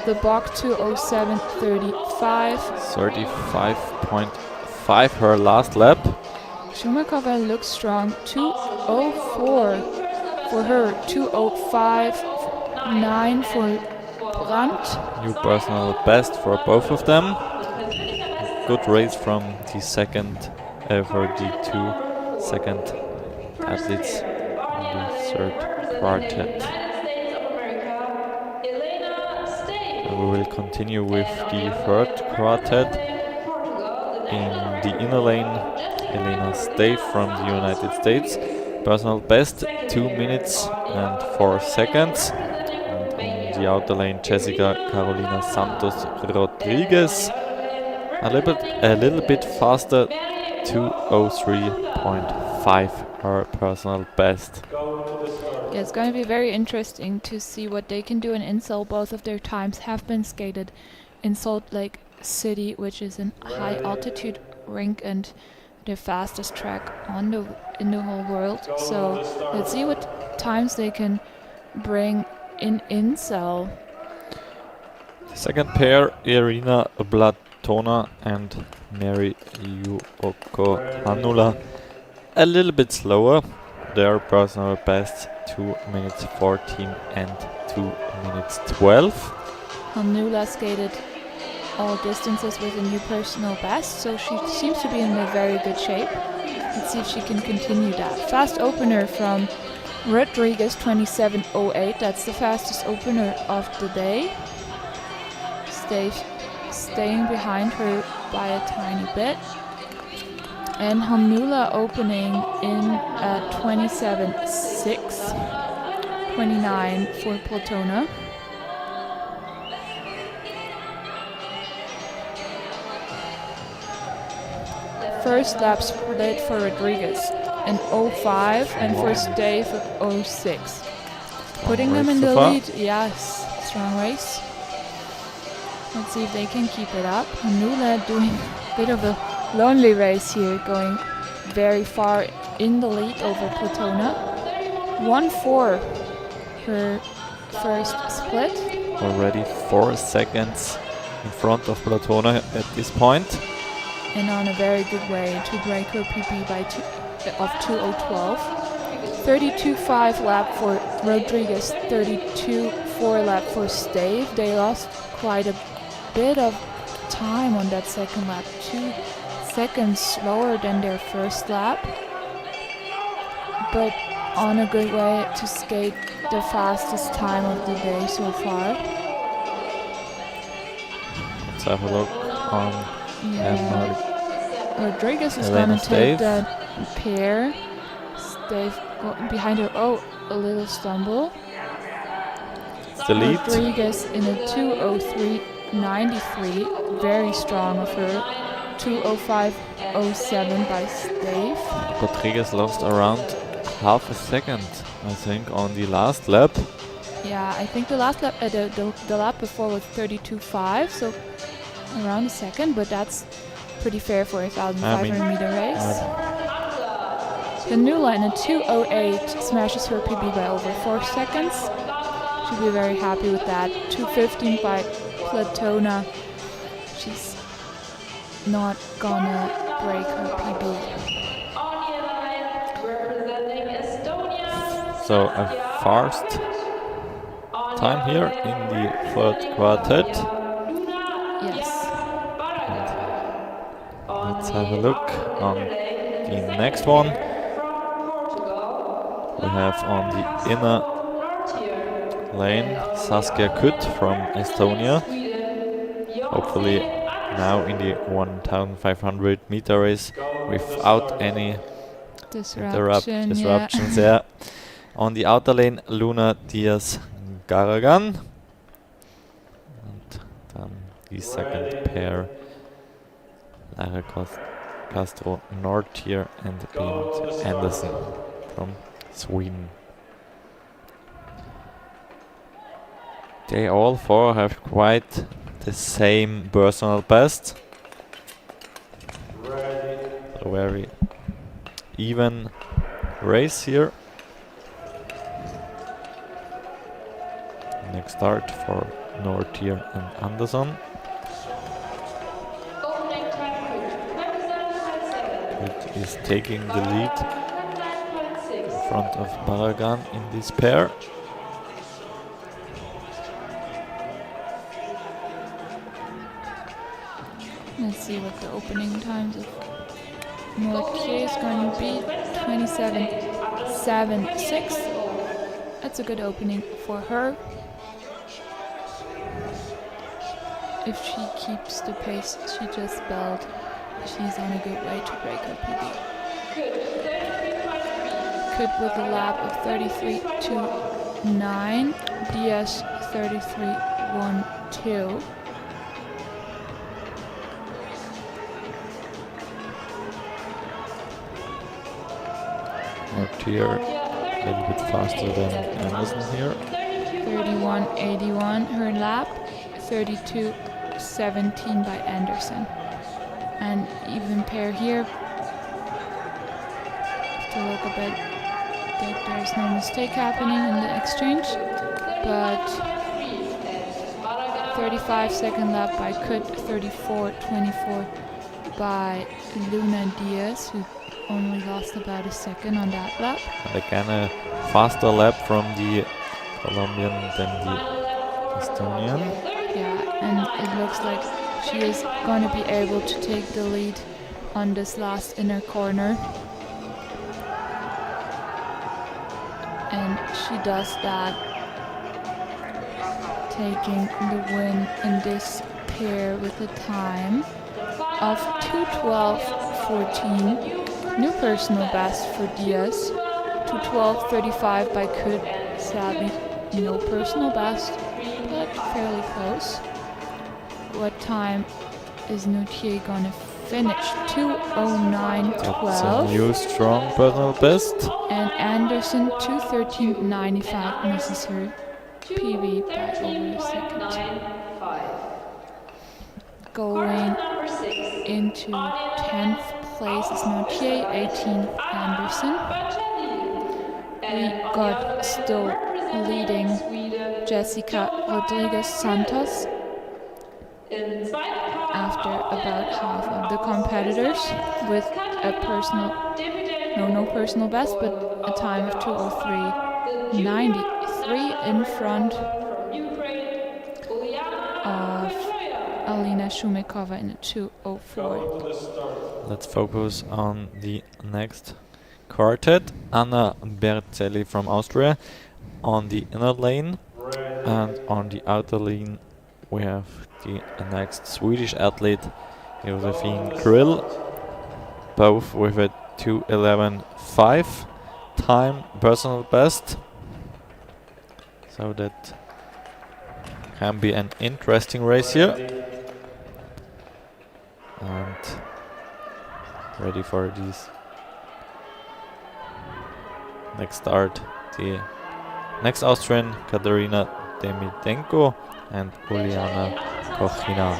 The Bock 2:07:35. 35.5 her last lap. Shumikova looks strong. 2:04 for her. 2:05.9 for Brandt. New personal best for both of them. Good race from the for the 2 second athletes in the third quartet. And we will continue with the third quartet. In the inner lane, Elena Stave from the United States. Personal best 2 minutes and 4 seconds. And in the outer lane, Jessica Carolina Santos Rodriguez. A little bit faster, 2:03.5 her personal best. Yeah, it's going to be very interesting to see what they can do in Inzell. Both of their times have been skated in Salt Lake City, which is a high altitude rink and the fastest track in the whole world. So let's see what times they can bring in Inzell. Second pair, Irina Blatona and Mary Yuoko Hanula. A little bit slower. Their personal best 2 minutes 14 and 2 minutes 12. Hanula skated all distances with a new personal best, so she seems to be in a very good shape. Let's see if she can continue that. Fast opener from Rodriguez, 27:08. That's the fastest opener of the day. Staying behind her by a tiny bit. And Hanula opening in at 27:06. 29 for Platona. First lap split for Rodriguez, an 05, and for Stave, 06. Putting them in the lead, yes, strong race. Let's see if they can keep it up. Hanula doing a bit of a lonely race here, going very far in the lead over Platona. 1:04 her first split. Already 4 seconds in front of Platona at this point. And on a very good way to break her PB by 2:012. 32.5 lap for Rodriguez, 32.4 lap for Stave. They lost quite a bit of time on that second lap, 2 seconds slower than their first lap, but on a good way to skate the fastest time of the day so far. Let's have a look on Rodriguez is going to take that pair. Stave behind her. Oh, a little stumble. It's the lead. Rodriguez in a 2:03 2:93, very strong of her. 2:05.07 by Stave. Rodriguez lost around half a second, I think, on the last lap. Yeah, I think the last lap, the lap before was 32.5, so around a second, but that's pretty fair for a 1,500 meter race. The new line at 2:08 smashes her PB by over 4 seconds. She'll be very happy with that. 2:15 by Platona. She's not gonna break her PB. So a fast time here in the third quartet. Yes. Let's have a look on the next one. We have on the inner lane Saskia Kütt from Estonia. Hopefully now in the 1,500 meter race without any disruptions. Yeah. On the outer lane, Luna Diaz Garragan. And then the second pair, Lara Castro Nortier and Beat Anderson from Sweden. They all four have quite the same personal best. A very even race here. Next start for Nortier and Anderson. It is taking the lead in front of Barragan in this pair. Let's see what the opening times of Nortier is going to be. 27.76. That's a good opening for her. If she keeps the pace she just built, she's on a good way to break her PB. Could with a lap of 33.29, Diaz 33.12. Nortier a little bit faster than Anderson here. 31.81 her lap, 32.17 by Anderson. And even pair here. Have to look a bit that there's no mistake happening in the exchange. But 35-second lap by Kütt, 34.24 by Luna Diaz, who only lost about a second on that lap. Again a faster lap from the Colombian than the Estonian. Yeah, and it looks like she is going to be able to take the lead on this last inner corner. And she does that, taking the win in this pair with a time of 2:12.14. New personal best for Diaz. 2:12.35 by Kütt. Sadly, no personal best, but fairly close. What time is Nortier gonna finish? 2:09.12. That's a new strong personal best. And Anderson 2:13.95 misses her PB by over a second. Going into 10th place is Nortier, 18th Anderson. We got still leading Jessica Rodriguez Santos after about half of the competitors with a no personal best, but a time of 2:03.93 in front of Alina Shumikova in a 2:04. Let's focus on the next quartet. Anna Berzelli from Austria on the inner lane, and on the outer lane we have the next Swedish athlete, Josephine Krill, both with a 2:11.5 time personal best. So that Can be an interesting race here. And ready for this next start. The next Austrian, Katarina Demitenko and Uliana Kochina.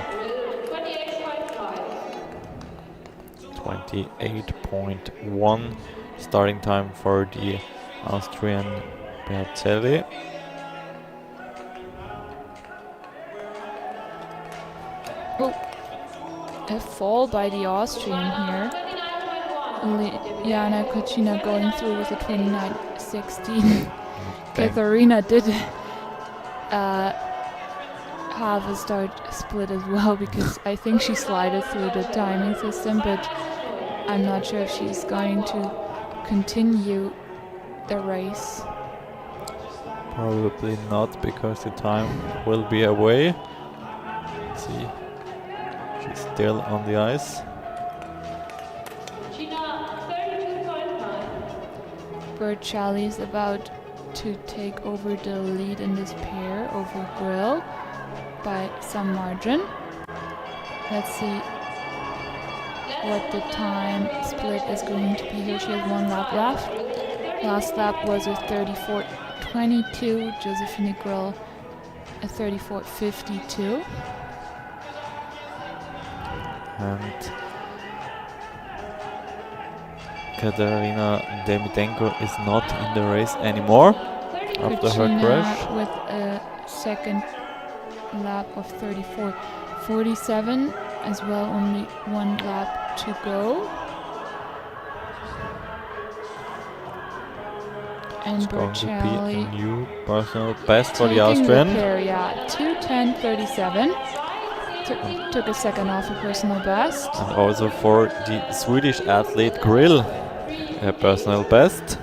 28.1 starting time for the Austrian Berzelli. Oh, a fall by the Austrian here. Uliana Kochina going through with a 29.16. Katharina did have a start split as well, because I think she slided through the timing system, but I'm not sure if she's going to continue the race. Probably not, because the time will be away. Let's see. She's still on the ice. Berzelli is about to take over the lead in this pair over Grill by some margin. Let's see what the time split is going to be here. She has 1 lap left. Last lap was a 34.22. Josephine Grill a 34.52. And Katarina Demitenko is not in the race anymore after her crash. With a second lap of 34.47 as well, only 1 lap to go. And It's going to be Berzelli a new personal best for the Austrian. Yeah, 2:10.37. Took a second off a personal best. And also for the Swedish athlete Grill, a personal best.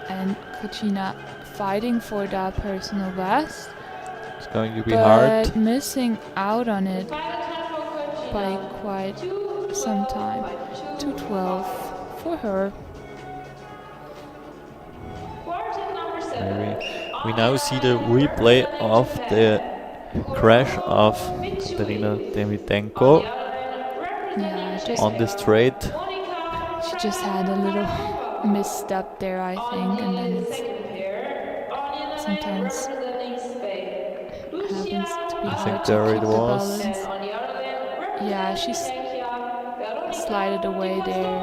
And Kochina fighting for that personal best. It's going to be but hard. Missing out on it by quite some time. 2:12 for her. We now see the replay of the crash of Katarina Demitenko on the straight. She just had a little misstep there, I think, and then it's sometimes happens to be hard to keep the balance. Yeah, she slided away there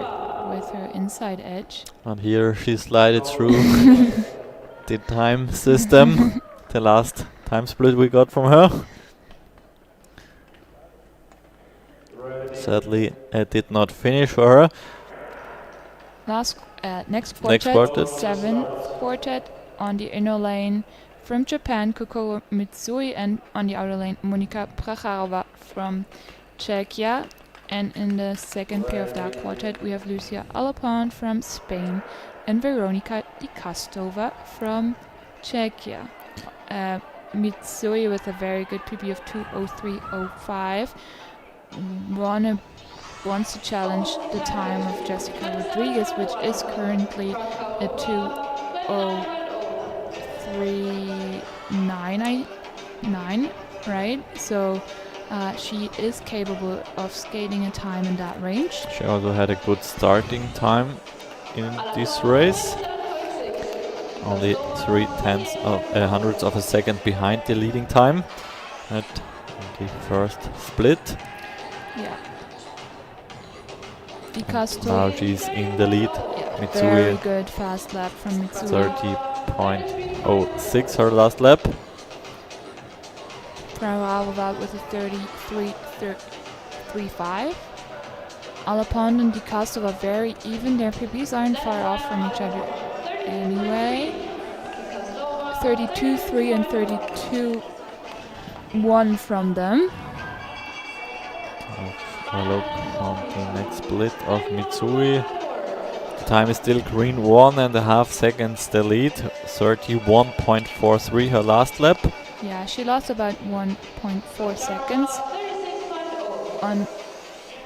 with her inside edge. And here she slided through the time system, the last time split we got from her. Sadly, it did not finish for her. Next quartet, 7th quartet on the inner lane from Japan, Koko Mitsui, and on the outer lane, Monika Pracharova from Czechia. And in the second pair of that quartet, we have Lucia Alapon from Spain and Veronika Di Castova from Czechia. Mitsui with a very good PB of 2:03.05 wants to challenge the time of Jessica Rodriguez, which is currently a 2:03.9, right? So she is capable of skating a time in that range. She also had a good starting time in this race. Only 0.3 of a second behind the leading time at the first split. Yeah. Di Castova. Now she's in the lead. Yeah, Mitsui very good fast lap from Mitsui. 30.06 her last lap. Prarava with a 33.35. Alapond and Di Castova very even. Their PBs aren't far off from each other anyway. 32.3 and 32.1 from them. A look on the next split of Mitsui. The time is still green, 1.5 seconds the lead. 31.43 her last lap. Yeah, she lost about 1.4 seconds on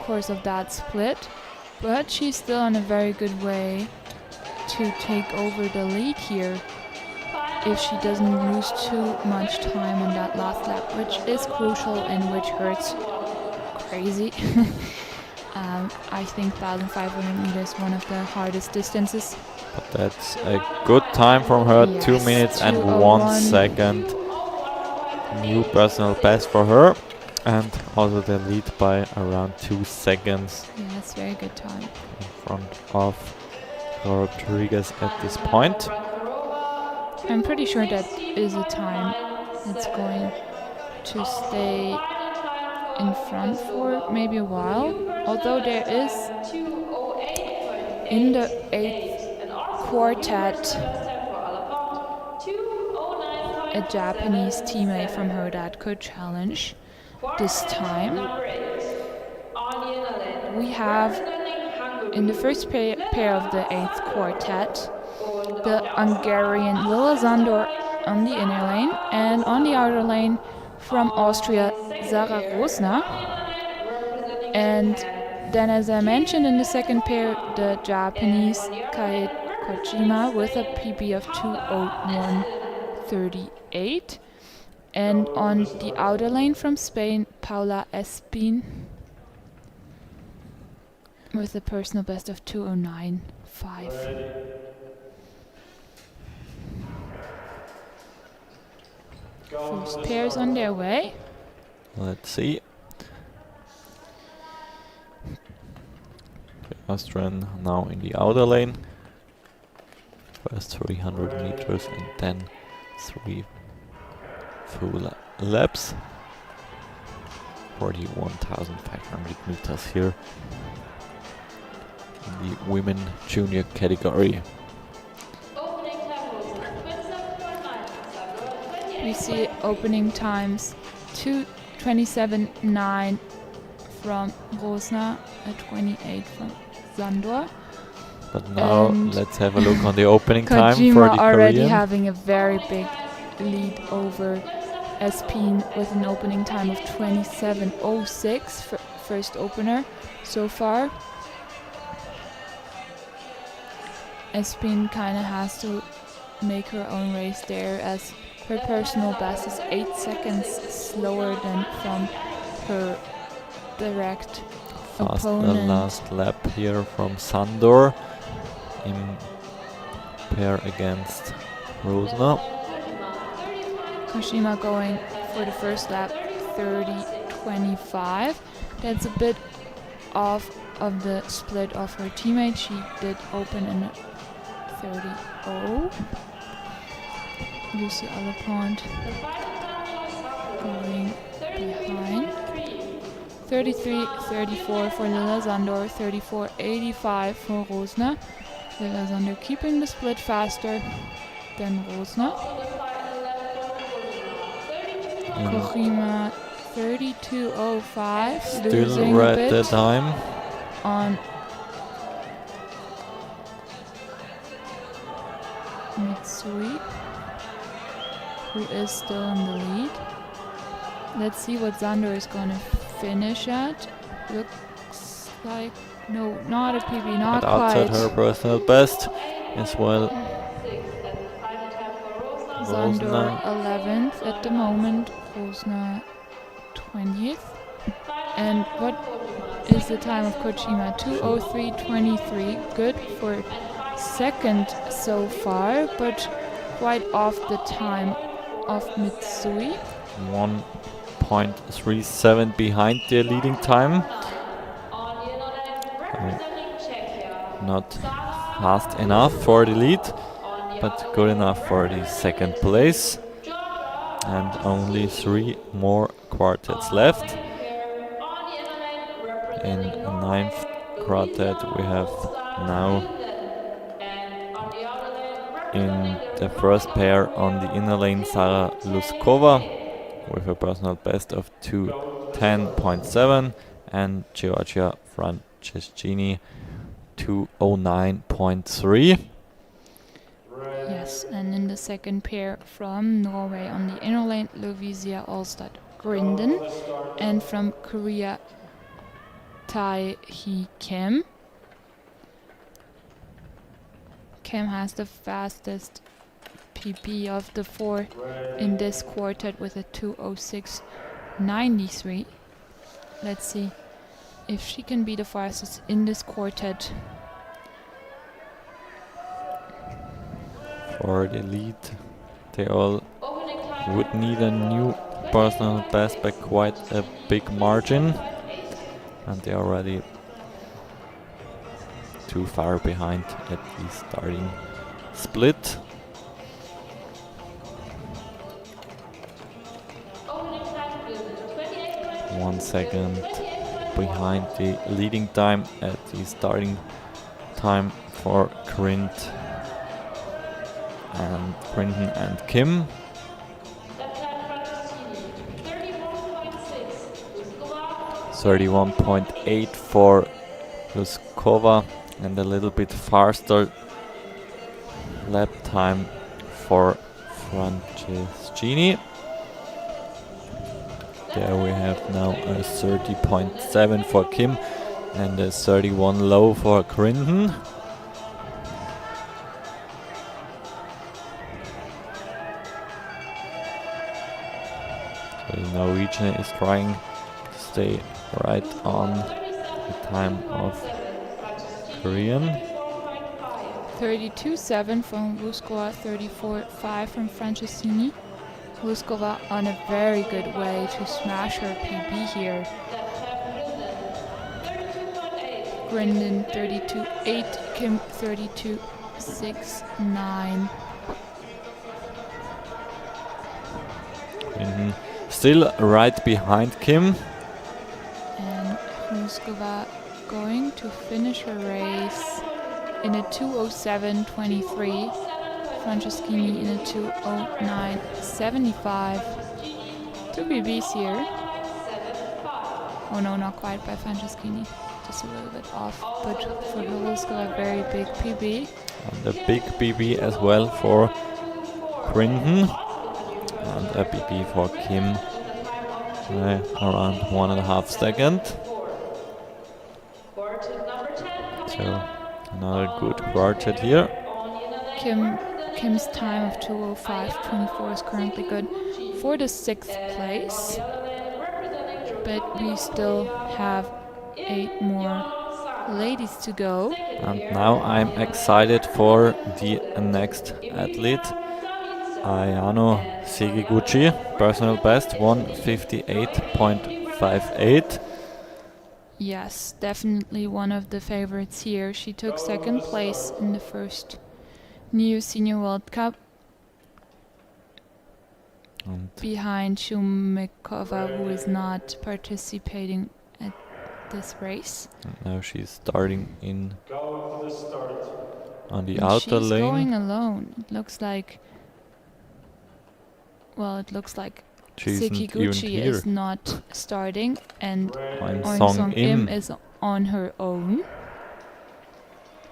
course of that split, but she's still on a very good way to take over the lead here. if she doesn't lose too much time on that last lap, which is crucial and which hurts crazy. I think 1,500 meters is one of the hardest distances. But that's a good time from her. Yes, 2 minutes and 1 2:01. second. New personal best for her. And also the lead by around 2 seconds Yeah, that's very good time. in front of Rodriguez at this point. I'm pretty sure that is a time that's going to stay in front for maybe a while. Although there is in the 8th quartet a Japanese teammate from her that could challenge this time. We have in the first pair of the 8th quartet the Hungarian Lila Zandor on the inner lane, and on the outer lane from Austria Sarah Rosner. And then, as I mentioned in the second pair, the Japanese Kae Kojima with a PB of 2:01:38. And on the outer lane from Spain, Paula Espin with a personal best of 2:09:5. First pairs on their way. Let's see. The Austrian now in the outer lane. First 300 meters and then 3 full laps. 41,500 meters here in the women junior category. We see opening times 2:27:9 from Rosner, a 28 from Zandor. But now And let's have a look on the opening time for Kojima the already Korean. having a very big lead over Espin with an opening time of 27:06 for first opener so far. Espin kind of has to make her own race there, as her personal best is 8 seconds slower than from her direct Fast the opponent. last lap here from Sandor in pair against Rosner. Kojima going for the first lap 30:25. That's a bit off of the split of her teammate. She did open in 30:0. Lucy Alapont going behind. 33:34 for Lila Zandor, 34:85 for Rosner. Lila Zandor keeping the split faster than Rosner. Kojima 32:05, Still losing a right bit the time. on Mitsui, who is still in the lead. Let's see what Zandor is going to finish at. Looks like, no, not a PB, not But outside quite. her personal best as well. Zandor Rosner 11th at the moment, Rosner 20th. And what is the time of Kojima? 2:03:23. Good for second so far, but quite off the time of Mitsui. 1.37 behind the leading time. Not fast enough for the lead, but good enough for the second place. And only 3 more quartets left. In the 9th quartet we have now in the first pair on the inner lane Sara Luskova with a personal best of 2:10.7 and Georgia Franceschini 2:09.3. Yes, and in the second pair from Norway on the inner lane, Lovisia Alstad Grinden, and from Korea, Tae Hee Kim. Kim has the fastest PB of the 4 in this quartet with a 2:06.93. Let's see if she can be the fastest in this quartet. For the lead, they all would need a new personal best by quite a big margin, and they're already too far behind at the starting split. Opening time is 28.2. 1 second behind the leading time at the starting time for Quinton and Kim. Left hand Francescini, 31.6. Luskova, 31.8 for Luskova, and a little bit faster lap time for Franceschini. There we have now a 30.7 for Kim and a 31 low for Quinton. So the Norwegian is trying to stay right on the time of Korean. 32.7 from Luskova, 34.5 from Franceschini. Luskova on a very good way to smash her PB here. Grindin 32.8, Kim 32.6.9. Still right behind Kim. And Luskova going to finish her race in a 2:07.23. Franceschini in a 2:09.75. 2 PBs here. Oh no, not quite by Franceschini. Just a little bit off. But for Luskova, very big PB. And a big PB as well for Quinton. And a PB for Kim. Around 1.5 seconds. So another good quartet here. Kim's time of 2:05.24 is currently good for the 6th place. But we still have 8 more ladies to go. And now I'm excited for the next athlete. Ayano Sekiguchi, personal best 1:58.58. Yes, definitely one of the favorites here. She took 2nd place in the first New Senior World Cup And behind Shumikova, who is not participating at this race. now she's starting in Go for the start. on the And outer she's lane. going alone. It looks like She isn't even Sekiguchi here. is not starting, and I'm Oin Song Song Im. Im is on her own.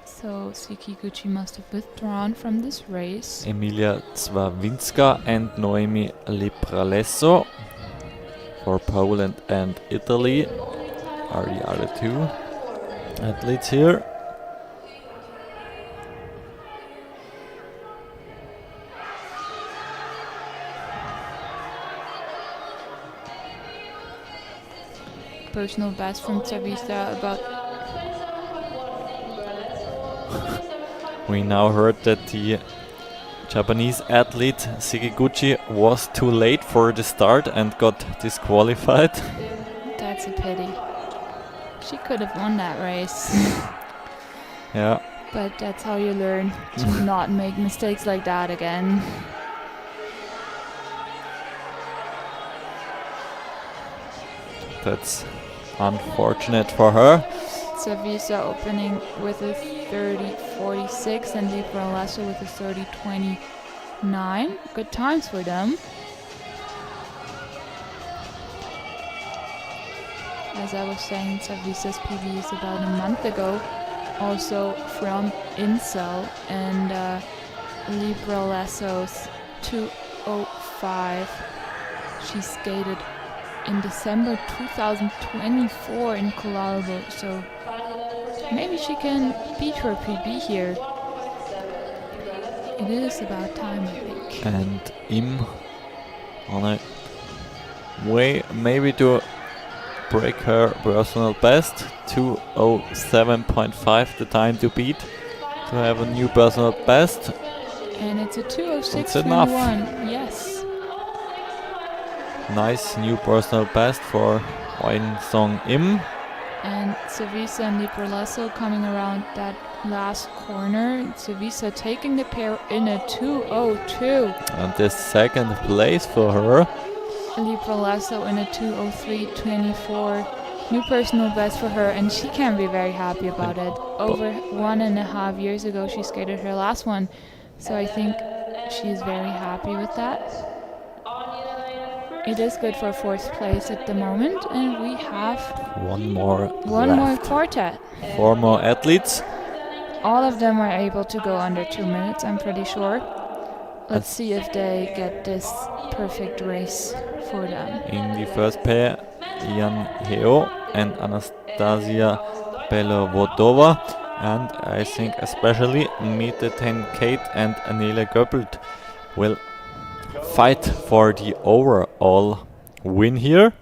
So Sekiguchi must have withdrawn from this race. Emilia Zwawinska and Noemi Lipralesso for Poland and Italy are the other 2 athletes here. Personal best from Savisa about We now heard that the Japanese athlete Sekiguchi was too late for the start and got disqualified. That's a pity. She could have won that race. Yeah, But that's how you learn to not make mistakes like that again. that's unfortunate for her. Savisa opening with a 30.46 and Lipralesso with a 30.29. Good times for them. As I was saying, Savisa's PB is about a month ago, also from Inzell, and Lipralesso's 2:05. She skated in December 2024 in Colorado, so maybe she can beat her PB here. It is about time, I think. And Im on a way maybe to break her personal best. 2:07.5 the time to beat to have a new personal best. And it's a It's enough. 2:06.21. Yes. Nice new personal best for Hwang Song Im. And Savisa and Liperlesso coming around that last corner. Savisa taking the pair in a 2:02. And the second place for her. Liperlesso in a 2:03.24. New personal best for her, and she can be very happy about it. Over 1.5 years ago, she skated her last one, so I think she's very happy with that. It is good for 4th place at the moment, and we have One more one more left. quartet. 4 more athletes. All of them are able to go under 2 minutes, I'm pretty sure. Let's see if they get this perfect race for them. In the first pair, Jan Heo and Anastasia Belovodova. And I think especially Mete Ten Kate and Anela Goppelt will fight for the overall win here.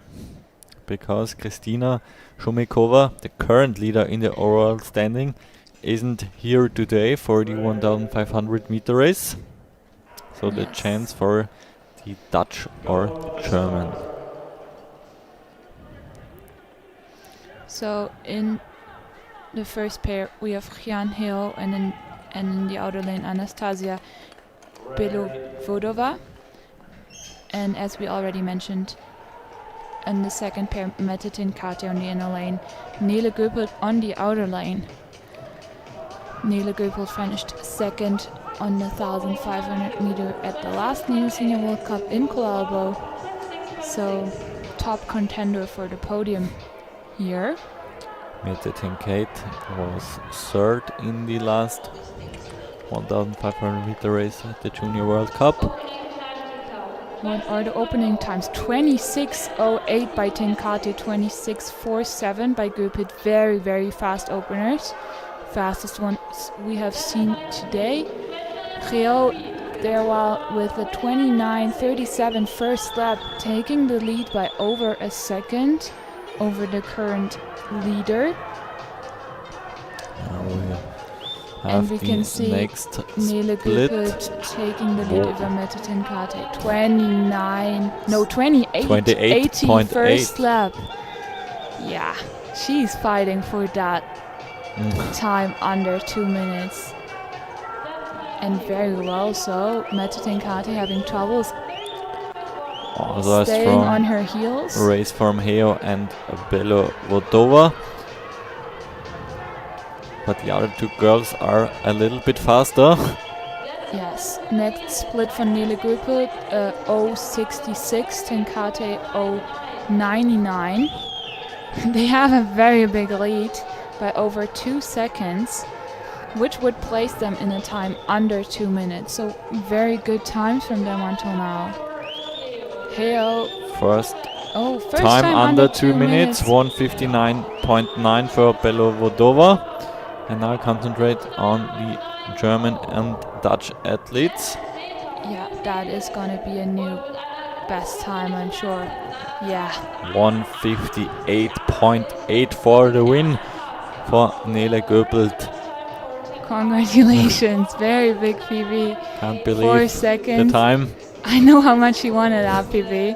Because Kristina Shumikova, the current leader in the overall standing, isn't here today for the 1,500 meter race. So the Yes. chance for the Dutch or the German. So in the first pair, we have Jan Heo and in the outer lane Anastasia Belovodova. And as we already mentioned, in the second pair, Mete Ten Kate on the inner lane, Nele Goppelt on the outer lane. Nele Goppelt finished second on the 1,500 meter at the last Nele Senior World Cup in Kolahalbo. So top contender for the podium here. Mete Ten Kate was third in the last 1,500 meter race at the Junior World Cup. What are the opening times? 26:08 by Ten Kate, 26:47 by Goppelt. Very, very fast openers. Fastest ones we have seen today. Geo there with a 29:37 first lap, taking the lead by over a second over the current leader. Now we And have we the can see next Nele split. Goppelt taking the lead Whoa. over Mete Ten Kate. 28. 28.8. First lap. Yeah, she's fighting for that time under 2 minutes. And very well so. Mete Ten Kate having troubles Also a staying on strong her heels. race from Heo and Belovodova. But the other two girls are a little bit faster. Yes, next split for Nele Goppelt, 0.66, Ten Kate 0.99. They have a very big lead by over 2 seconds, which would place them in a time under 2 minutes. So very good times from them until now. Heo, First first time under 2 minutes, 1:59.9 for Belovodova. And now concentrate on the German and Dutch athletes. Yeah, that is gonna be a new best time, I'm sure. Yeah. 1:58.8 for the win for Nele Goppelt. Congratulations, very big PB. Can't 4 believe the seconds. time. I know how much she wanted that PB,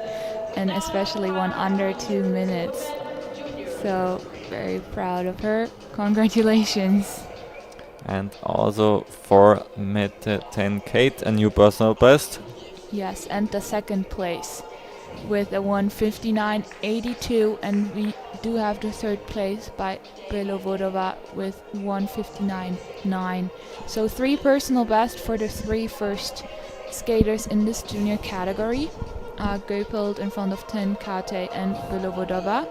and especially one under 2 minutes. So very proud of her. Congratulations. And also for Mete Ten Kate, a new personal best. Yes, and the second place with a 1:59.82, and we do have the third place by Belovodova with 1:59.9. So 3 personal best for the 3 first skaters in this junior category. Goppelt in front of Ten Kate and Belovodova.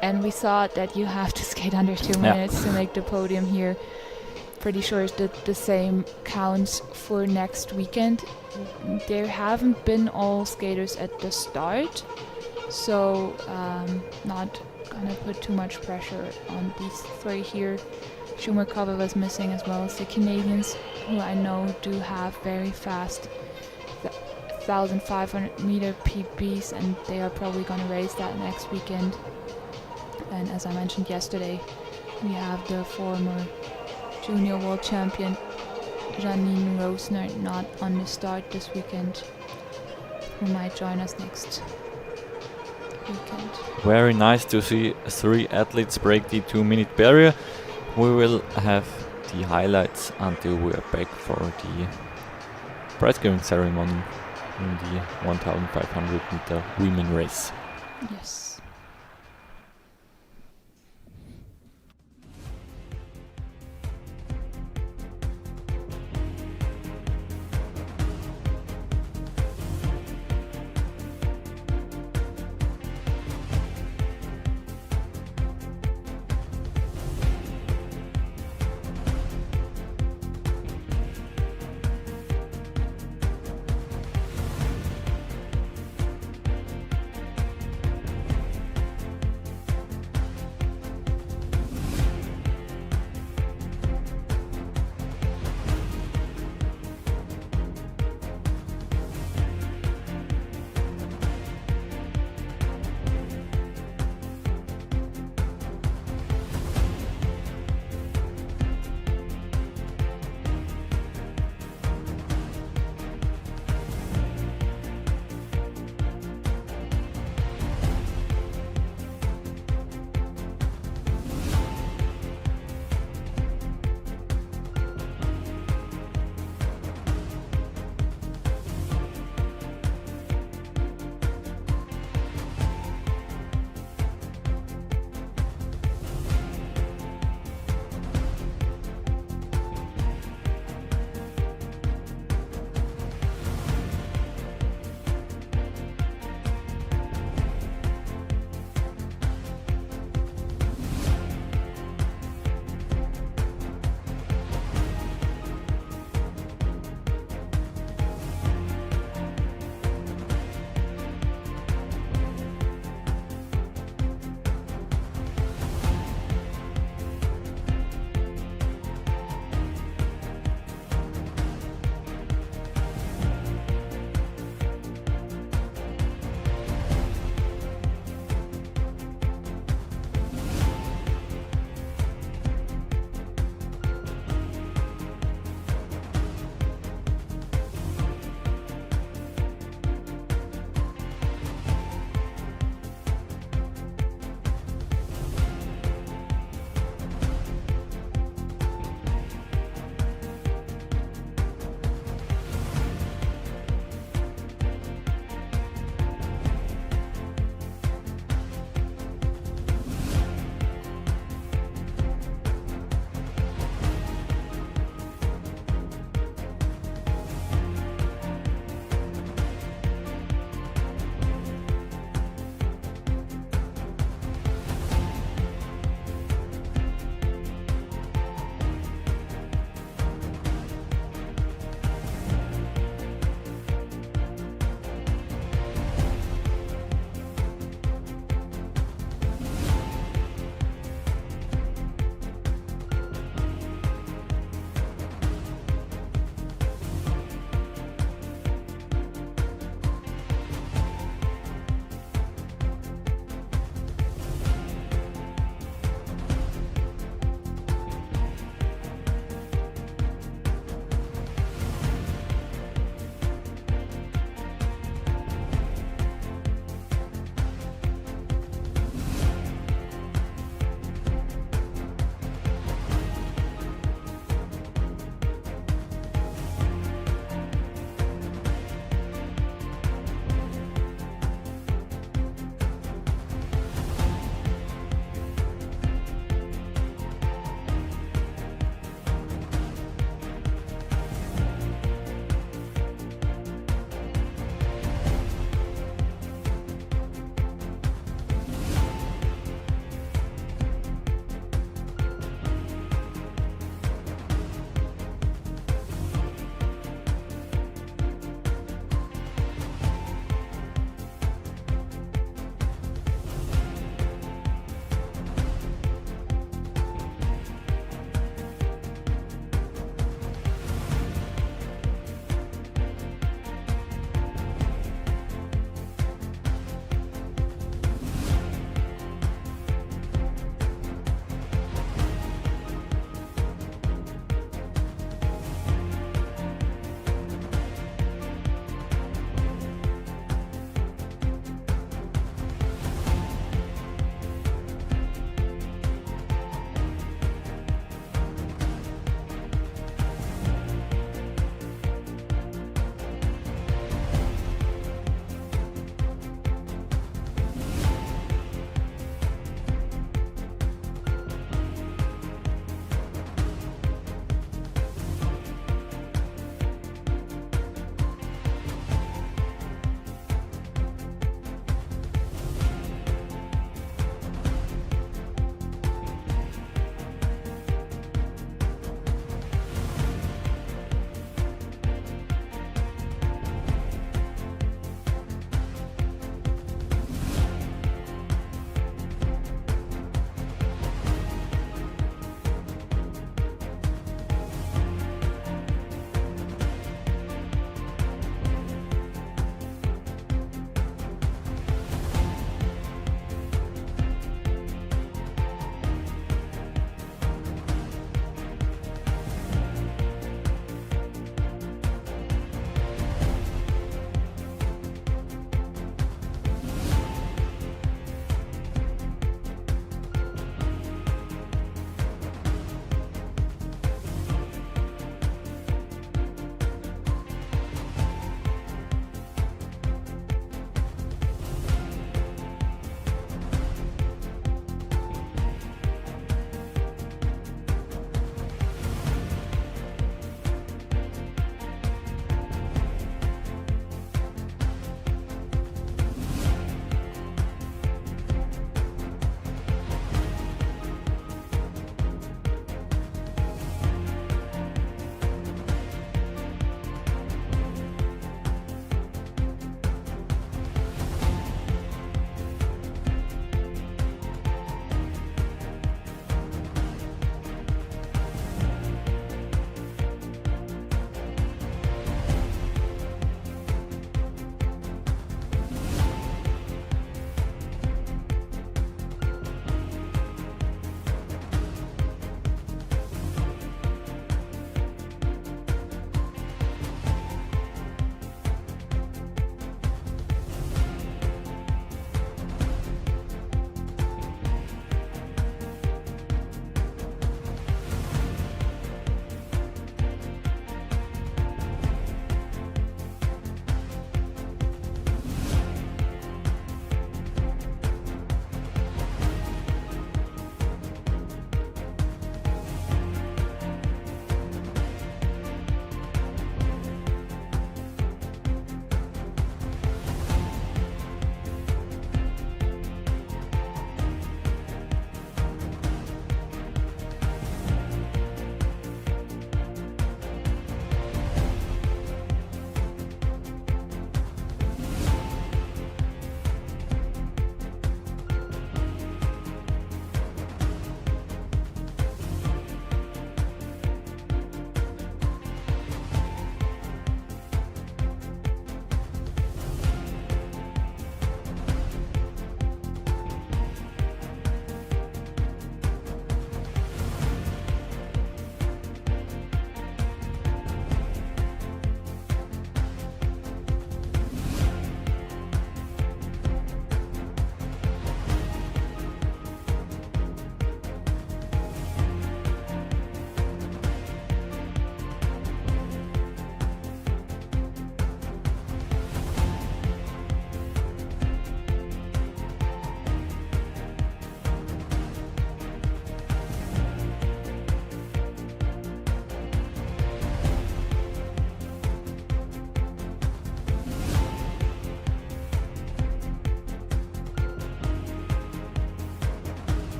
And we saw that you have to skate under 2 minutes to make the podium here. Pretty sure that the same counts for next weekend. There haven't been all skaters at the start, so not gonna put too much pressure on these 3 here. Shumarkova was missing, as well as the Canadians, who I know do have very fast 1,500 meter PBs, and they are probably going to raise that next weekend. And as I mentioned yesterday, we have the former junior world champion Janine Rosner not on the start this weekend, who might join us next weekend. Very nice to see 3 athletes break the 2-minute barrier. We will have the highlights until we are back for the prize giving ceremony in the 1,500 meter women race. Yes.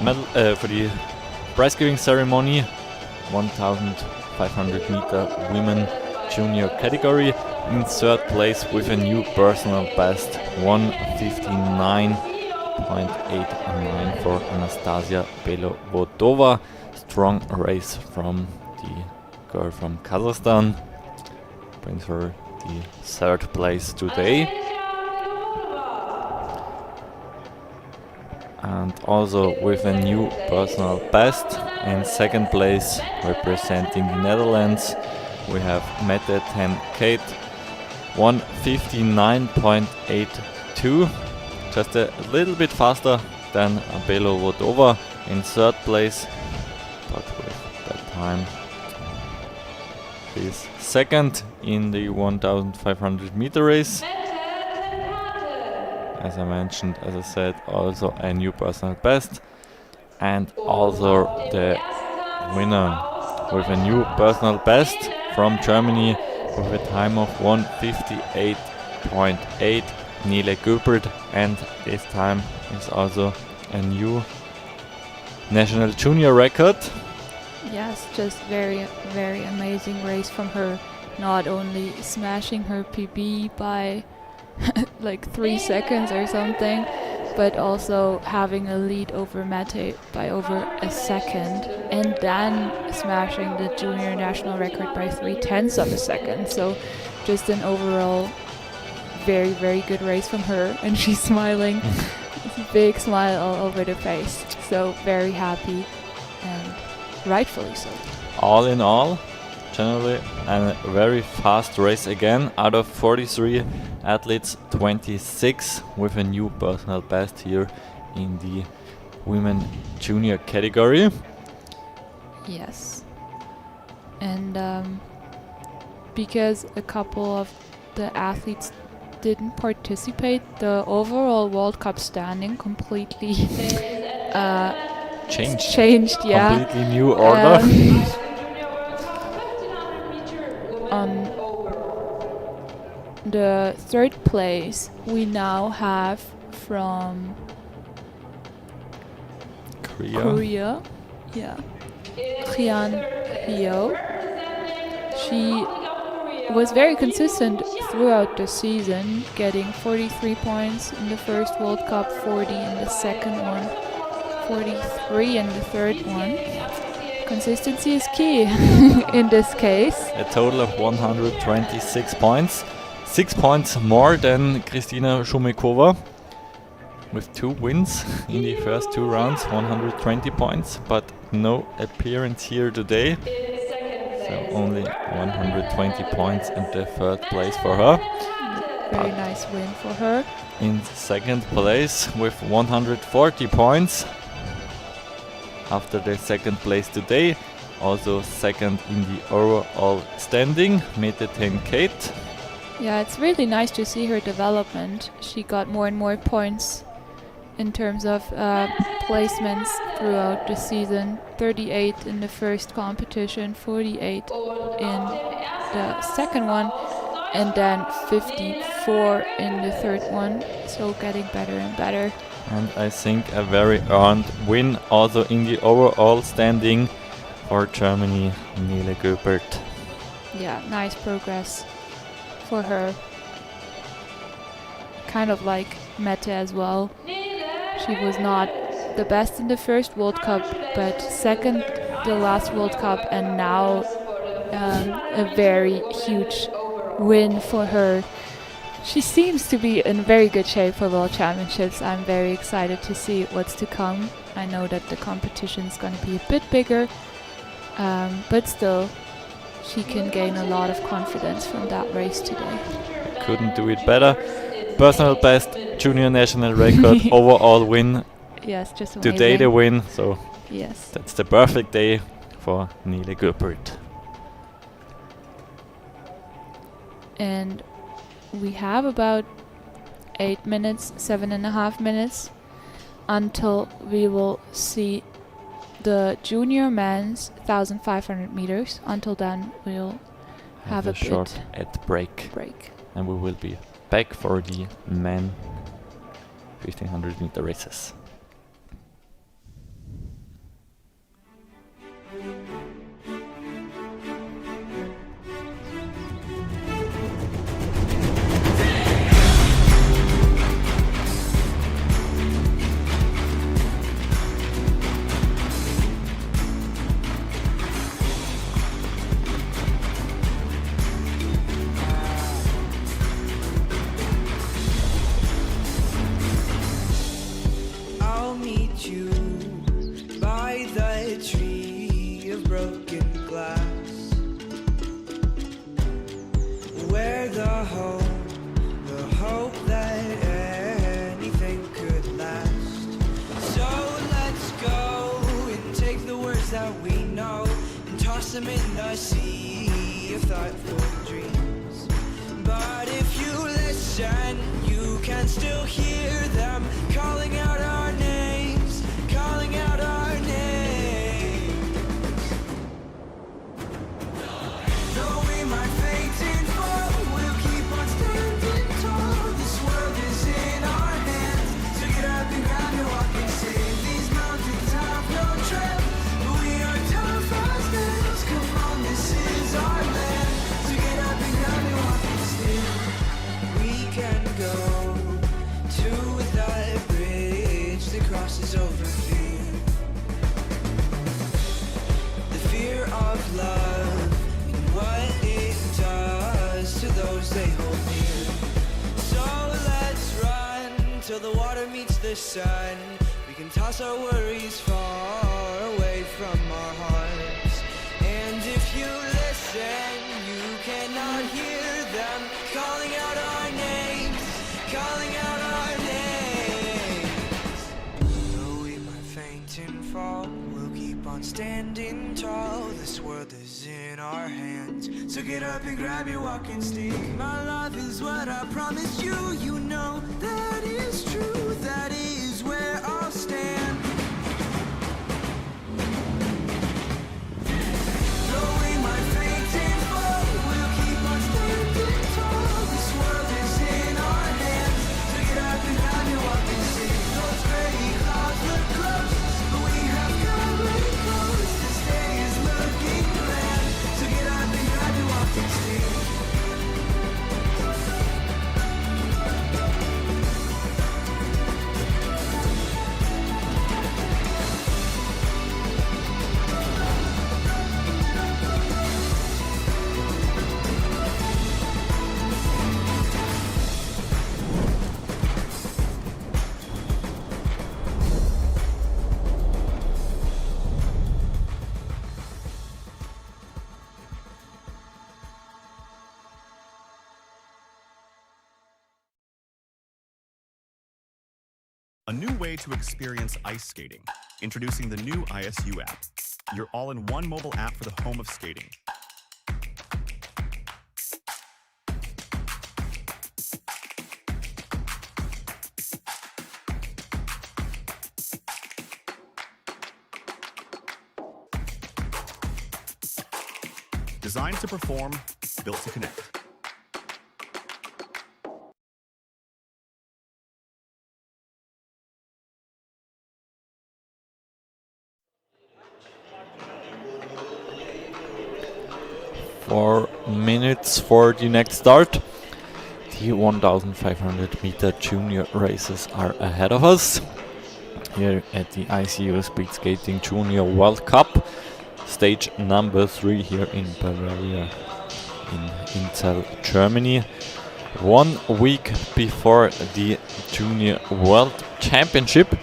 for the prize giving ceremony, 1,500 meter women junior category. In third place with a new personal best, 1:59.89 for Anastasia Belovodova. Strong race from the girl from Kazakhstan. Brings her the third place today. And also with a new personal best. In second place, representing the Netherlands, we have Mette ten Kate, 1:59.82, just a little bit faster than Belovodova in third place, but with that time she's second in the 1,500 meter race. As I mentioned, as I said, also a new personal best, and also the winner with a new personal best from Germany with a time of 1:58.8, Nele Göpert, and this time is also a new national junior record. Yes, just very, very amazing race from her. Not only smashing her PB by like 3 seconds or something, but also having a lead over Mette by over a second, and then smashing the junior national record by 0.3 of a second. So just an overall very, very good race from her, and she's smiling. It's a big smile all over the face. So very happy, and rightfully so. All in all, generally a very fast race again. Out of 43 athletes, 26 with a new personal best here in the women junior category. Yes. And because a couple of the athletes didn't participate, the overall World Cup standing completely changed, yeah. Completely new order. On the third place, we now have from Korea, yeah, Hyun Hyo. She was very consistent throughout the season, getting 43 points in the first World Cup, 40 in the second one, 43 in the third one. Consistency is key in this case. A total of 126 points, 6 points more than Kristina Shumikova, with 2 wins in the first 2 rounds, 120 points, but no appearance here today. So only 120 points in the third place for her. Very nice win for her. In second place with 140 points after the second place today. Also second in the overall standing, Mette ten Kate. Yeah, it's really nice to see her development. She got more and more points in terms of placements throughout the season. 38 in the first competition, 48 in the second one, and then 54 in the third one. So getting better and better. And I think a very earned win also in the overall standing for Germany, Nele Göpert. Yeah, nice progress for her. Kind of like Mette as well. She was not the best in the first World Cup, but second the last World Cup, and now a very huge win for her. She seems to be in very good shape for World Championships. I'm very excited to see what's to come. I know that the competition is going to be a bit bigger, but still, she can gain a lot of confidence from that race today. Couldn't do it better. Personal best, junior national record, overall win. Yes, just amazing. Today the win, so yes, that's the perfect day for Nele Göpert. And we have about 8 minutes, 7.5 minutes until we will see the junior men's 1,500 meters. Until then, we'll have a short ad break. And we will be back for the men 1,500 meter races. the hope that anything could last. So let's go and take the words that we know and toss them in the sea of thoughtful dreams. But if you listen, you can still hear them calling out our names, calling out our names. Though we might faint and fall, we'll keep on standing tall. This world is in our hands, so get up and grab your walking stick. These mountains have no trail, but we are tough as nails. Come on, this is our land, so get up and grab your walking stick. We can go to that bridge that crosses over fear. The fear of love and what it does to those they hold near. So let's run till the water meets the sun. We can toss our worries far away from our hearts. And if you listen, you cannot hear them calling out our names, calling out our names. Though we might faint and fall, we'll keep on standing tall. This world is in our hands, so get up and grab your walking stick. My love is what I promised you. You know that is true. That is where I'll stand. Though we might faint and fall, we'll keep on standing tall. This world is in our hands, so get up and grab your walking stick. Those gray clouds look close, but we have come really close. This day is looking grand, so get up and grab your walking stick. A new way to experience ice skating. Introducing the new ISU app, your all-in-one mobile app for the home of skating. Designed to perform, built to connect. Four minutes for the next start. The 1500 meter junior races are ahead of us here at the ISU Speed Skating Junior World Cup, stage number 3 here in Bavaria, in Inzell, Germany. 1 week before the Junior World Championship.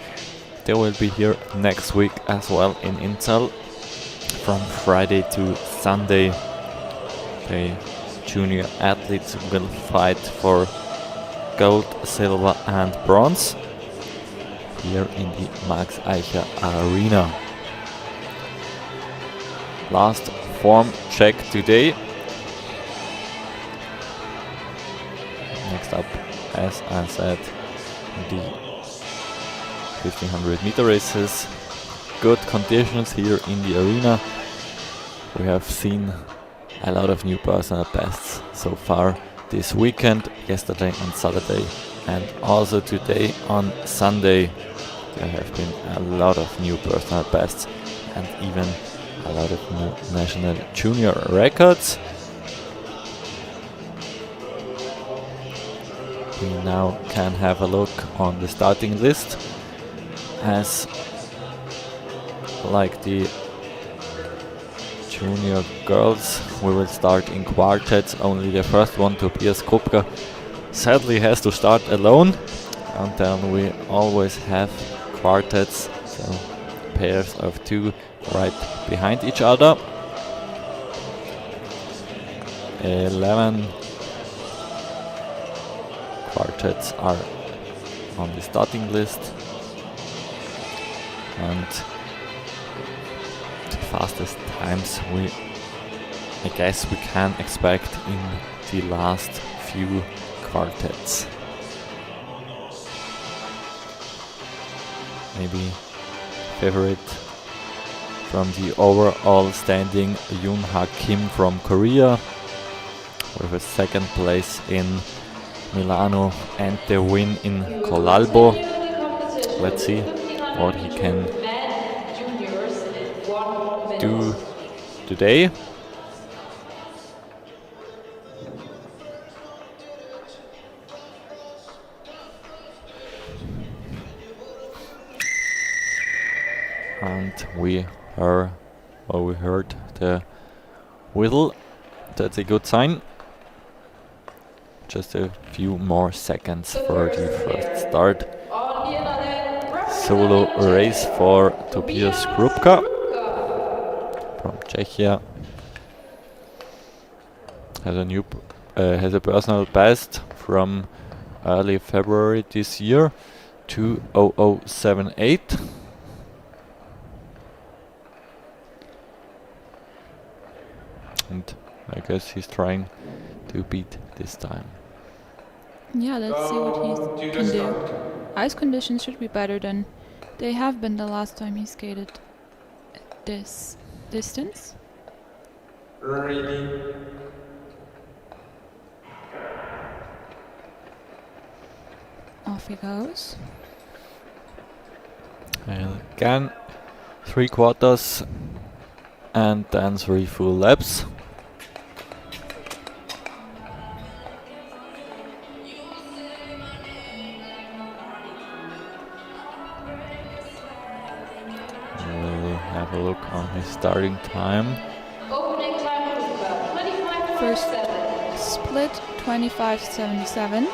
They will be here next week as well in Inzell from Friday to Sunday. The junior athletes will fight for gold, silver and bronze here in the Max Eicher Arena. Last form check today. Next up, as I said, the 1500 meter races. Good conditions here in the arena. We have seen a lot of new personal bests so far this weekend, yesterday and Saturday, and also today on Sunday. There have been a lot of new personal bests and even a lot of new national junior records. We now can have a look on the starting list, as like the junior girls, we will start in quartets. Only the first one, Tobias Kupka, sadly has to start alone, and then we always have quartets, so pairs of 2 right behind each other. 11 quartets are on the starting list. And the fastest times I guess we can expect in the last few quartets. Maybe favorite from the overall standing, Yoon-ha Kim from Korea with a second place in Milano and the win in Colalbo. Let's see what he can do today. And we heard the whistle. That's a good sign. Just a few more seconds for the first start. Solo race for Tobias Krupka from Czechia. Has a personal best from early February this year, 2:00.78. And I guess he's trying to beat this time. Yeah, let's see what he can do. Ice conditions should be better than they have been the last time he skated this distance. Off he goes. And again, 3 quarters and then 3 full laps. We'll have a look on his starting time. Opening time is about 25.7. First split 25.77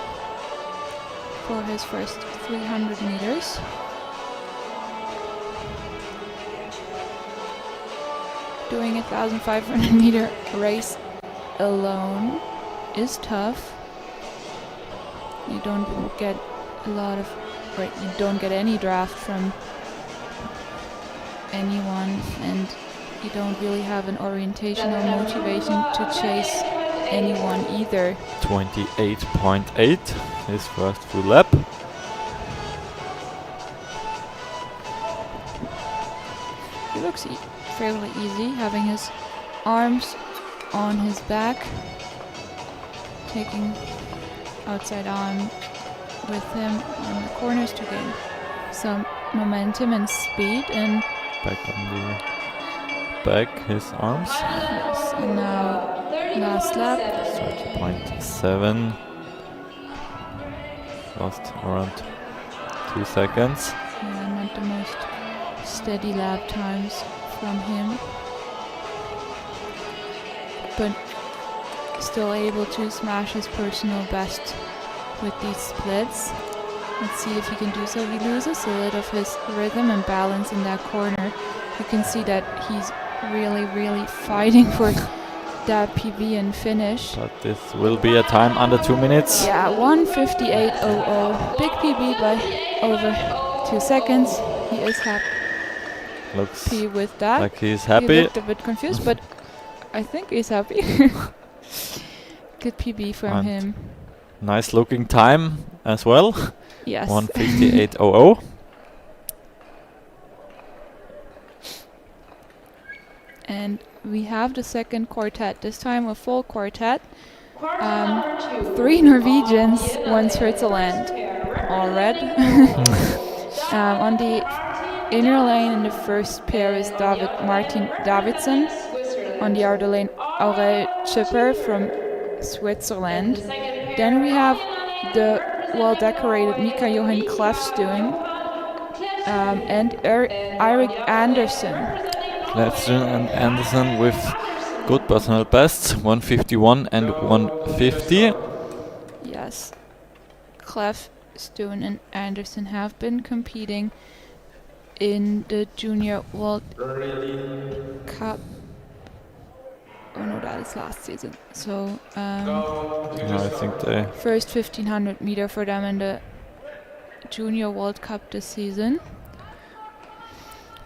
for his first 300 meters. Doing a 1,500 meter race alone is tough. You don't get you don't get any draft from anyone, and you don't really have an orientation or motivation to chase anyone either. 28.8, his first full lap. It looks fairly easy, having his arms on his back, taking outside arm with him on the corners to gain some momentum and speed, and Back on the back, his arms. yes, and now last lap. 30.7. Lost around 2 seconds. Yeah, not the most steady lap times from him, but still able to smash his personal best with these splits. Let's see if he can do so. He loses a little of his rhythm and balance in that corner. You can see that he's really fighting for that PB and finish. But this will be a time under 2 minutes. Yeah, 1:58.00. Big PB by over 2 seconds. He is happy Looks with that. like he's He happy. looked a bit confused, but I think he's happy. Good PB from And him. nice looking time as well. Yes. 1:58.00. And we have the second quartet, this time a full quartet. Quarter number 2. 3 Norwegians, 1 Switzerland. All red. On the inner lane in the first pair is Martin Davidson. On the outer lane, Aurel Chipper from Switzerland. Then we have the well-decorated Mika Johan Klefstuen and Eirik Andersen. Klefstuen and Anderson with good personal bests, 1:51 and 1:50. Yes, Klefstuen and Andersen have been competing in the Junior World Cup Oh no, that is last season. So I think they first 1500 meter for them in the Junior World Cup this season.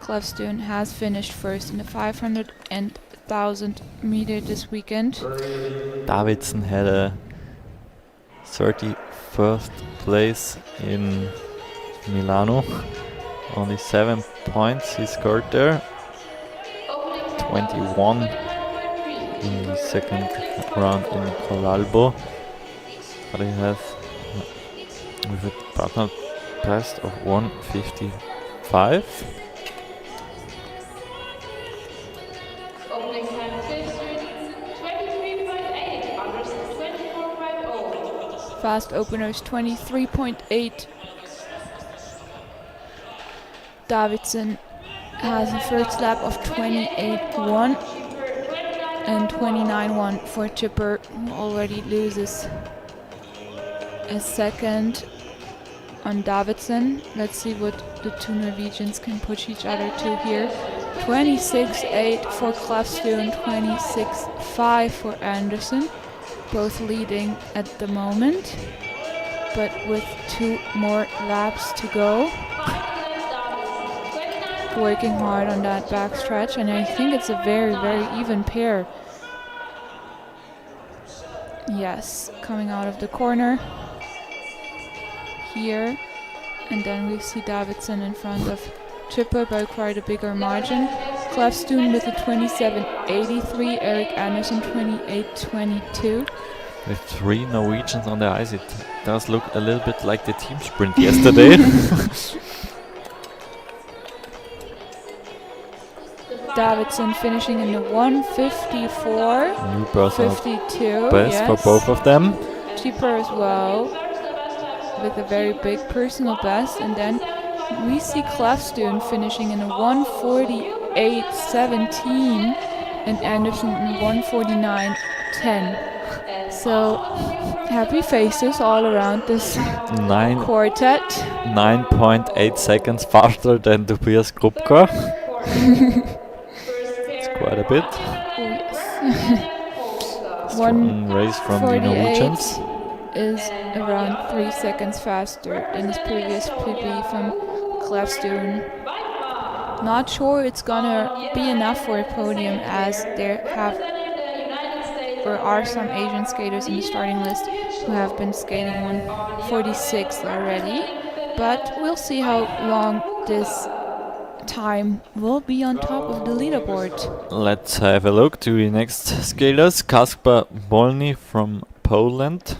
Clefstone has finished first in the 500 and 1000 meter this weekend. Davidson had a 31st place in Milano. Only 7 points he scored there. 21 in the second round in Colalbo. But he has with a personal best of 1:55. Opening time 23.8, under 24.0. Fast openers 23.8. Davidson has a first lap of 28.1 and 29.1 for Chipper, who already loses a second on Davidson. Let's see what the two Norwegians can push each other to here. 26.8 for Clefstone, 26.5 for Anderson. Both leading at the moment, but with 2 more laps to go. Working hard on that backstretch, and I think it's a very, very even pair. Yes, coming out of the corner here, and then we see Davidson in front of Chipper by quite a bigger margin. Clefstone with a 27.83, Eric Anderson 28.22. With 3 Norwegians on the ice, it does look a little bit like the team sprint yesterday. Davidson finishing in the 1:54, New personal 52. best Yes. for both of them. Cheaper as well, with a very big personal best. And then we see Clefstone finishing in a 1:48.17 and Anderson in 1:49.10. So happy faces all around this quartet. 9.8 seconds faster than Tobias Krupka. It's quite a bit. Oh yes. Strong race from the Norwegians. Is around 3 seconds faster than his previous PB from Clefstone. Not sure it's gonna be enough for a podium, as there are some Asian skaters in the starting list who have been skating 1:46 already. But we'll see how long this time will be on top of the leaderboard. Let's have a look to the next skaters. Kasper Bolny from Poland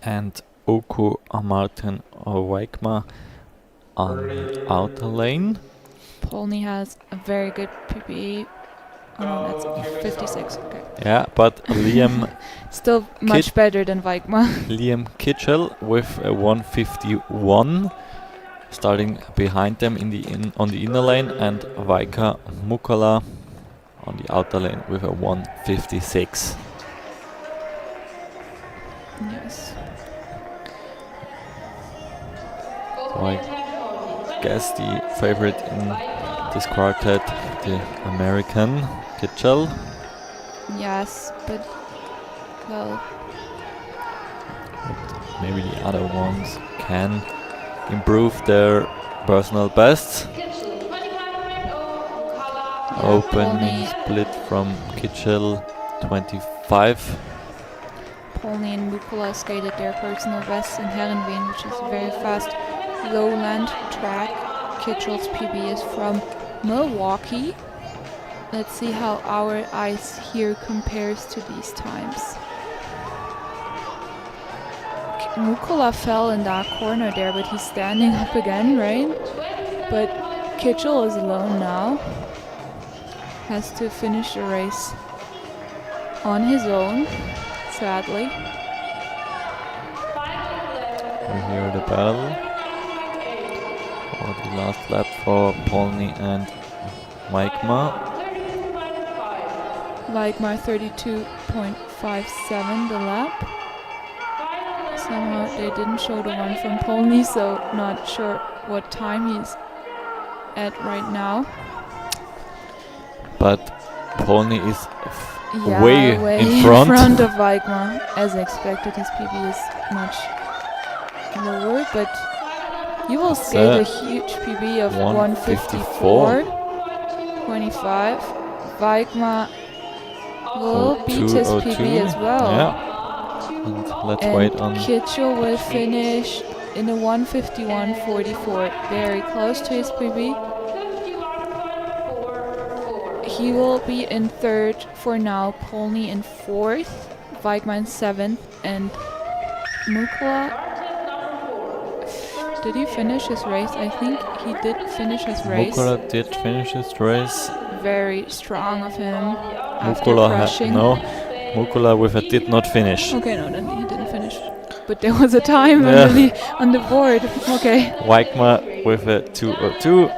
and Oku Martin Wajkma on the outer lane. Polny has a very good PB. Oh no, that's 56. Okay. Yeah, but Liam Still much better than Wajkma. Liam Kitchell with a 1:51, starting behind them on the inner lane, and Vaika Mukala on the outer lane with a 1:56. Yes. So I guess the favorite in this quartet, the American Kitchell. Yes, but well, Maybe the other ones can improve their personal bests. Opening split from Kitchell 25. Polny and Mukula skated their personal bests in Herenveen, which is a very fast lowland track. Kitchell's PB is from Milwaukee. Let's see how our ice here compares to these times. Mukula fell in that corner there, but he's standing up again, right? But Kitchell is alone now. Has to finish the race on his own, sadly. We hear the bell for the last lap for Polny and Wajkma. Wajkma 32.57 the lap. Somehow they didn't show the one from Polny, so not sure what time he's at right now. But Polny is Yeah, way in front. of Weigma. As expected, his PB is much lower, but he will skate a huge PB of 154.25. Weigma will beat his PB as well. Yeah. And let's wait on. Kitchell will finish in a 151.44, very close to his PB. He will be in third for now, Polny in fourth, Weigma in seventh, and Mukula. Did he finish his race? I think he did finish his race. Mukula did finish his race. Very strong of him after Mukula crashing. Mukula with a did not finish. Okay, no, then he didn't finish. But there was a time on the board. Okay. Weigma with a 202,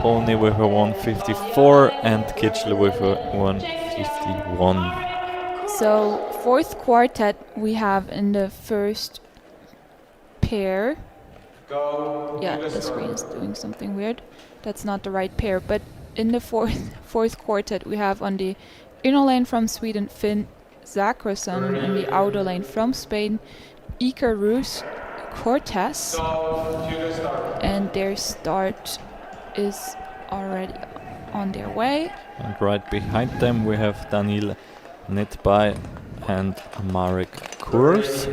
Polny with a 154, and Kitchell with a 151. So, fourth quartet we have in the first pair. Yeah, the screen is doing something weird. That's not the right pair. But in the fourth quartet we have on the inner lane from Sweden, Finn Zakrason, and in the outer lane from Spain, Icarus Cortez. And their start is already on their way. And right behind them we have Daniil Netbai and Marek Kurs.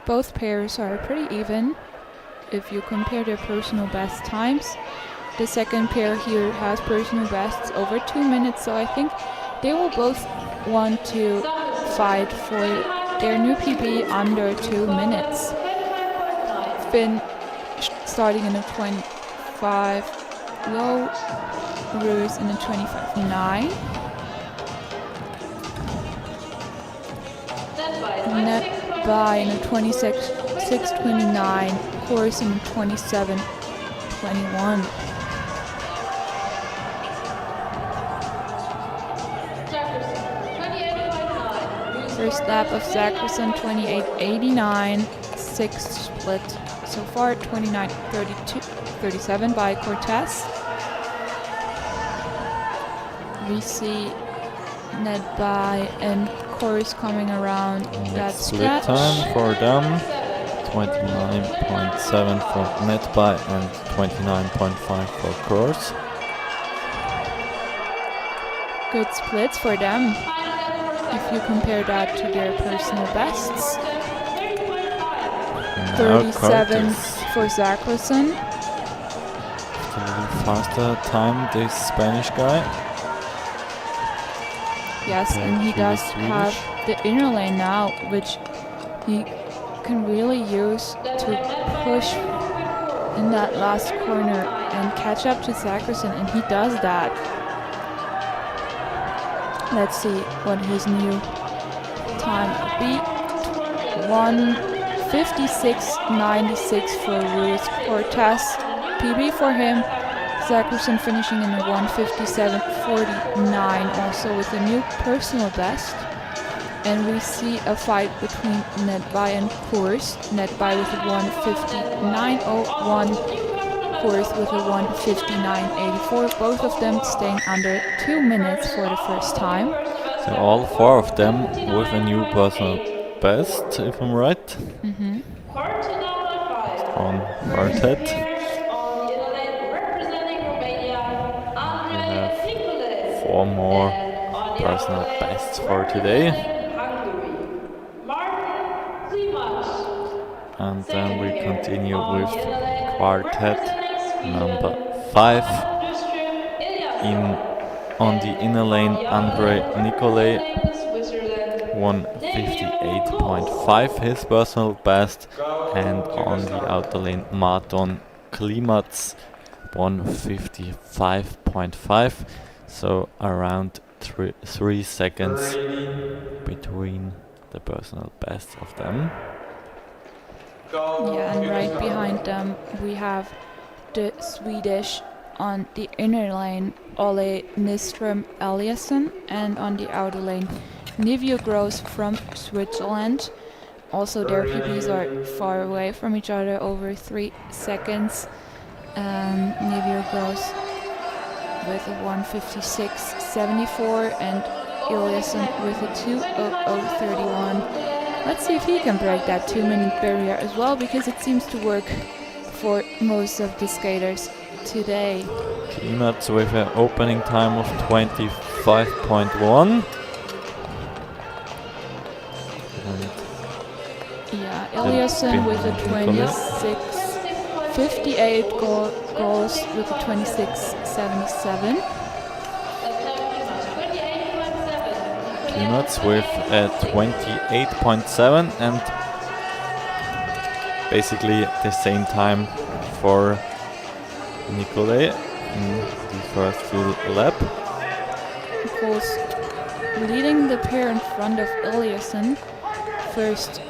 Both pairs are pretty even if you compare their personal best times. The second pair here has personal bests over 2 minutes, so I think they will both want to fight for their new PB under 2 minutes. Finn starting in a 25 low, Ruse in a 25.9. Netbai in a 26.29, Chorus in a 27.21. First lap of Zakrason 28.89, sixth split so far 29.37 by Cortez. We see Netbai and Chorus coming around that Split stretch. time for them, 29.7 for Netbai and 29.5 for Kurs. Good splits for them if you compare that to their personal bests. 37 for Zakrason. A little faster time, this Spanish guy. Yes, and he does have the inner lane now, which he can really use to push in that last corner and catch up to Zakrason, and he does that. Let's see what his new time will be. 1:56.96 for Ruiz Cortez. PB for him. Zakrason finishing in a 1:57.49, also with a new personal best. And we see a fight between Netbai and Kurs. Netbai with a 1:59.01, Kurs with a 1:59.84. Both of them staying under 2 minutes for the first time. So all four of them with a new personal best, if I'm right. Mm-hmm. On quartet. We have 4 more personal bests for today. And then we continue with quartet number 5. On the inner lane, Andrei Nicolai, 1:58.5 his personal best, and on the outer lane, Marton Klimatz, 1:55.5. So around 3 seconds between the personal best of them. Yeah, and right behind them we have the Swedish on the inner lane, Ole Nyström Eliasson, and on the outer lane, Nivio Gross from Switzerland. Also their PBs are far away from each other, over 3 seconds. Nivio Gross with a 1:56.74 and Eliasson with a 2:00:31. Let's see if he can break that 2-minute barrier as well, because it seems to work for most of the skaters today. Klimats with an opening time of 25.1. Yeah, Eliasson with a 26:58 goals with a 26:77. Klimats with a 28.7 and basically the same time for Nicolai in the first full lap. Of course, leading the pair in front of Eliasson. First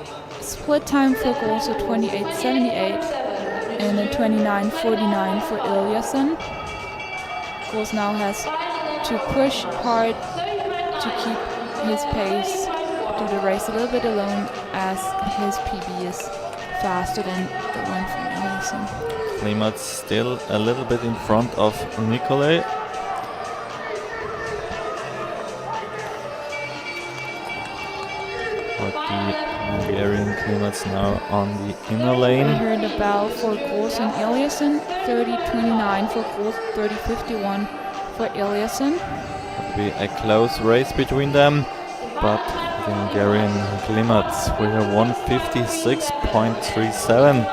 split time for goals of 28:78 and a 29:49 for Eliasson. Goals now has to push hard to keep his pace, do the race a little bit alone, as his PB is faster than the one from Eliasson. Klimats still a little bit in front of Nicolai. But the Hungarian Klimats now on the inner We lane. heard the bell for goals in Eliasson, 30:29 for goals, 30:51 for Eliasson. Be a close race between them, but the Hungarian Klimats with a 1:56.37.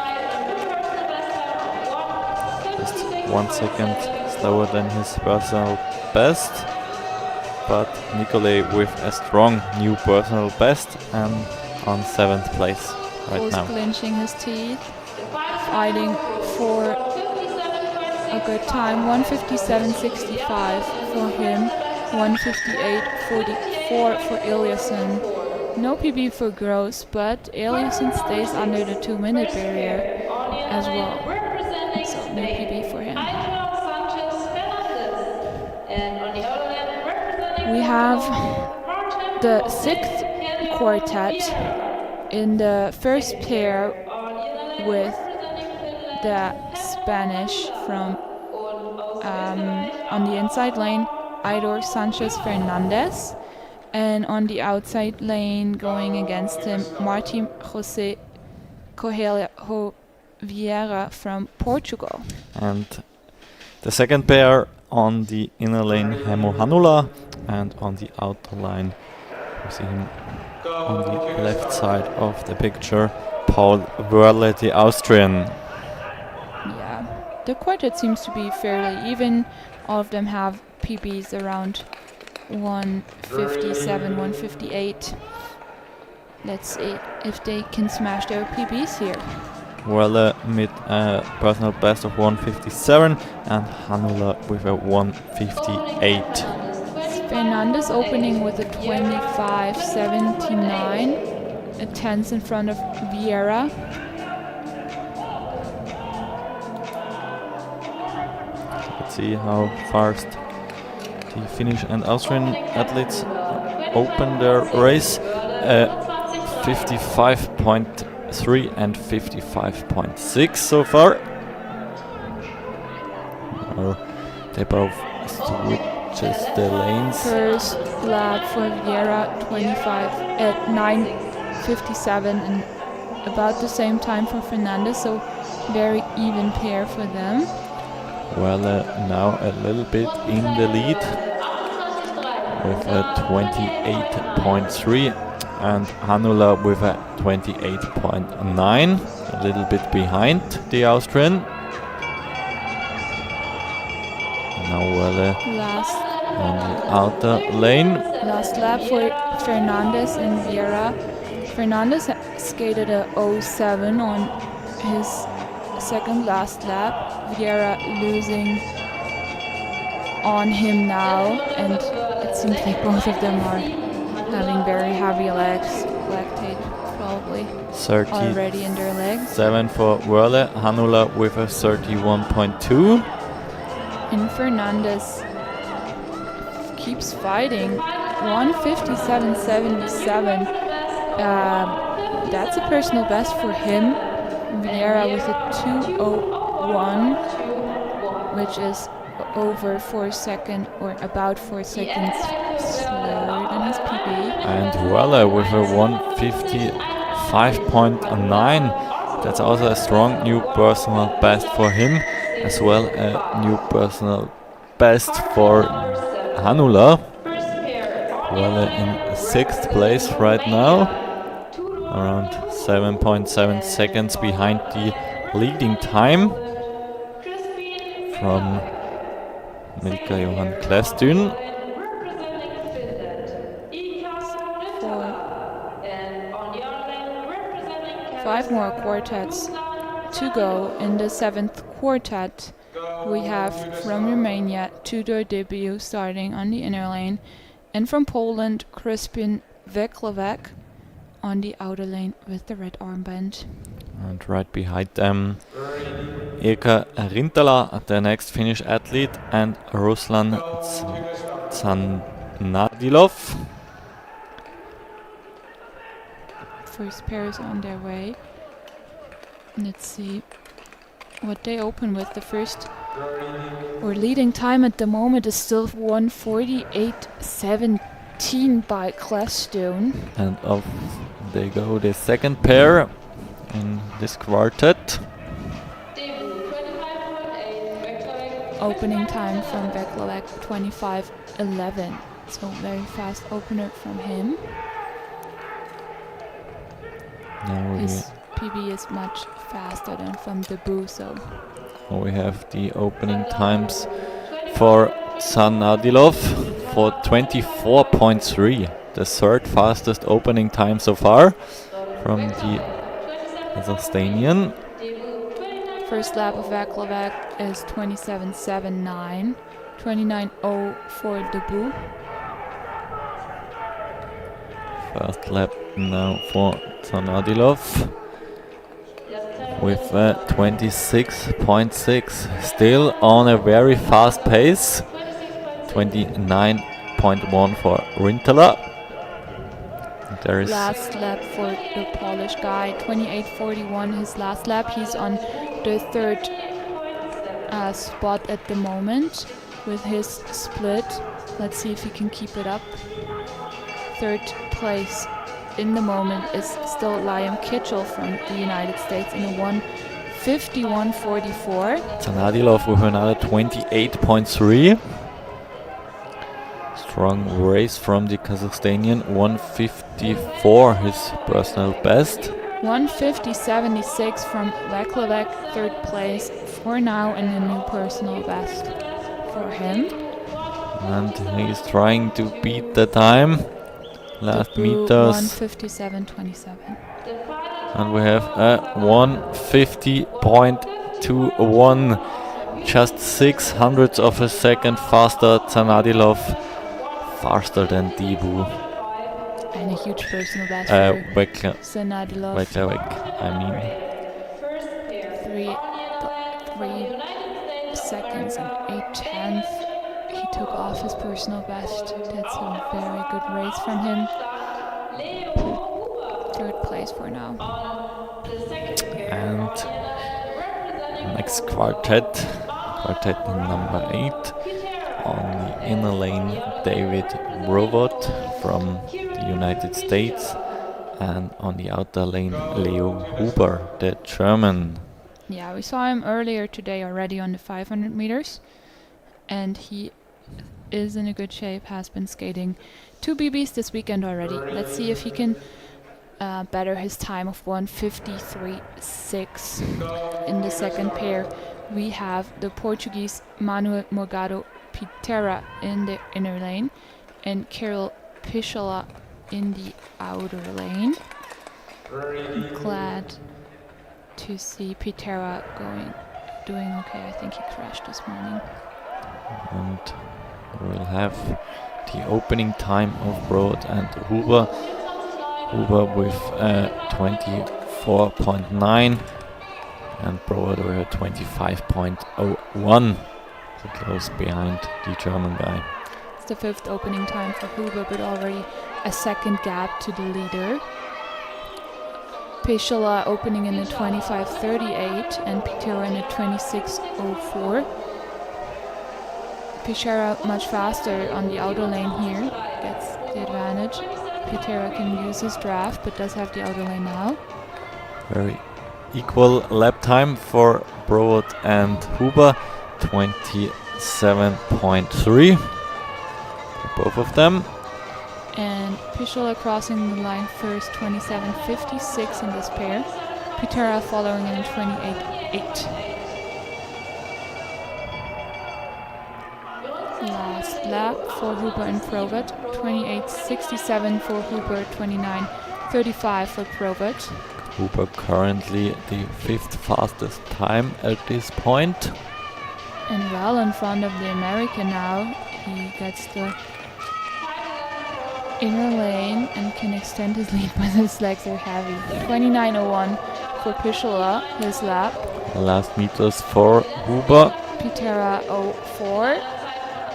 Just 1 second slower than his personal best, but Nicolai with a strong new personal best and on 7th place right Goals now. clenching his teeth, fighting for a good time. 1:57.65 for him, 1:58.44 for Eliasson. No PB for Gross, but Eliasson stays under the 2-minute barrier as well. So no PB for him. We have the 6th quartet in the first pair with the Spanish from on the inside lane, Aidor Sanchez Fernandez, and on the outside lane going against him, Martin José Coelho Vieira from Portugal. And the second pair on the inner lane, Hemo Hanula, and on the outer line, we see him on the left side of the picture, Paul Wörle, the Austrian. Yeah, the quartet seems to be fairly even. All of them have PBs around 1:57, 1:58. Let's see if they can smash their PBs here. Wörle with a personal best of 1:57 and Hanula with a 1:58. Fernandez opening with a 25:79, a tenth in front of Vieira. Let's see how fast the Finnish and Austrian athletes open their race. 55.3 and 55.6 so far. They both switches the lanes. First lap for Vieira, 9:57, and about the same time for Fernandez, so very even pair for them. Well, now a little bit in the lead with a 28.3 and Hanula with a 28.9, a little bit behind the Austrian. Now Wörle Last on the outer lane. last lap for Fernandez and Vieira. Fernandez skated a 07 on his second last lap. Vieira losing on him now, and it seems like both of them are having very heavy legs, lactate probably already in their legs. 37 for Wörle, Hanula with a 31.2. And Fernandez keeps fighting. 1:57.77. That's a personal best for him. Vieira with a 2:01, which is over 4 seconds or about 4 seconds slower than And Weller with a 1:55.9. That's also a strong new personal best for him, as well a new personal best for Hanula. Weller in 6th place right now, around 7.7 seconds behind the leading time from Milka Johan Klestun. 5 more quartets to go. In the 7th quartet, we have from Romania Tudor Dibiu starting on the inner lane, and from Poland Crispin Veklovec on the outer lane with the red armband. And right behind them, Ilka Rintala, the next Finnish athlete, and Ruslan Zanadilov. First pair is on their way. Let's see what they open with. The first or leading time at the moment is still 1:48.17 by Klestun. And off they go, the second pair in this quartet. Opening time from Veklovec 25:11. So very fast opener from him. Now His PB is much faster than from Debu, so we have the opening times for Zanadilov for 24.3, the third fastest opening time so far from the Kazakhstanian. First lap of Veklovec is 27.79, 29.0 for Debu. First lap now for Zanadilov with 26.6, still on a very fast pace. 29.1 for Rintala. There is last lap for the Polish guy, 28.41 his last lap. He's on the 3rd spot at the moment with his split. Let's see if he can keep it up. 3rd place in the moment is still Liam Kitchell from the United States in a 1:51.44. Zanadilov with another 28.3. Strong race from the Kazakhstanian. 1:54 his personal best. 1:50.76 from Veklovec, 3rd place for now, and a new personal best for him. And he's trying to beat the time. Last meters. 1:57.27. And we have a 1:50.21. Just 600ths of a second faster. Zanadilov faster than Debu. And a huge personal best for Zanadilov. Veklovec, I mean. 3 seconds and 8/10. He took off his personal best. That's a very good race from him. 3rd place for now. And next quartet number 8. On the inner lane, David Robot from the United States, and on the outer lane, Leo Huber, the German. Yeah, we saw him earlier today already on the 500 meters, and he is in a good shape, has been skating 2 BBs this weekend already. Let's see if he can better his time of 1:53.6. In the second pair, we have the Portuguese Manuel Morgado Pitera in the inner lane and Kirill Pishola in the outer lane. I'm glad to see Pitera doing okay. I think he crashed this morning. And we'll have the opening time of Broad and Huber. Huber with 24.9 and Broad with a 25.01. So close behind the German guy. It's the 5th opening time for Huber, but already a second gap to the leader. Pishola opening in the 25.38 and Pitera in the 26.04. Pichera much faster on the outer lane here, gets the advantage. Pitera can use his draft, but does have the outer lane now. Very equal lap time for Broad and Huber, 27.3 for both of them. And Pichola crossing the line first, 27.56 in this pair. Pitera following in 28.8. Last lap for Huber and Provert, 28.67 for Huber, 29.35 for Provert. Huber currently the 5th fastest time at this point. And well in front of the American now. He gets the inner lane and can extend his lead, but his legs are heavy. 29.01 for Pichola, his lap. Last meters for Huber. Pitera 04.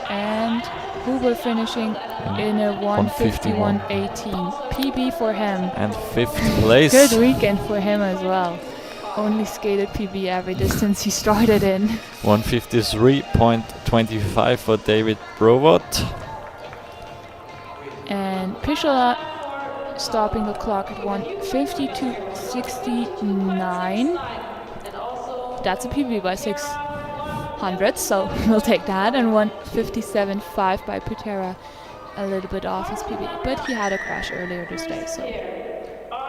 And Huber finishing in a 1:51.18. PB for him. And 5th place. Good weekend for him as well. Only skated PB every distance he started in. 153.25 for David Broward. And Pichola stopping the clock at 1:52.69. That's a PB by 600, so we'll take that. And 1:57.5 by Pitera, a little bit off his PB. But he had a crash earlier this day, so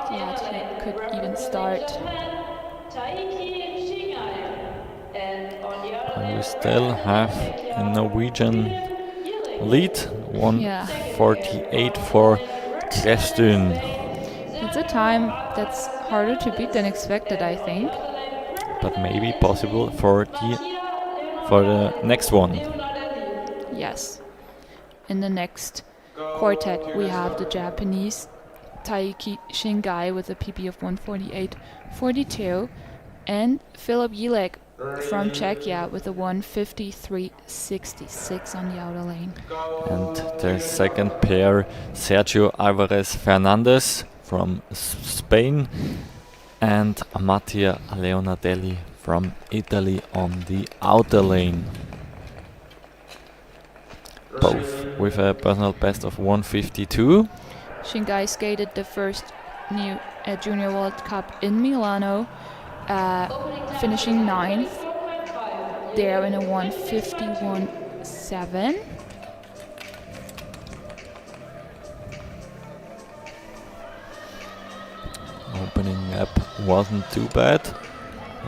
glad he could even start. And we still have a Norwegian lead, 1:48 for Krestun. It's a time that's harder to beat than expected, I think. But maybe possible for the next one. Yes. In the next quartet, we have the Japanese Taiki Shingai with a PB of 1:48.42 and Filip Jilek from Czechia with a 1:53.66 on the outer lane. And the second pair, Sergio Alvarez Fernandez from Spain and Mattia Leonardelli from Italy on the outer lane. Both with a personal best of 1:52. Shingai skated the first new Junior World Cup in Milano, finishing 9th there in a 1:51.7. Opening up wasn't too bad.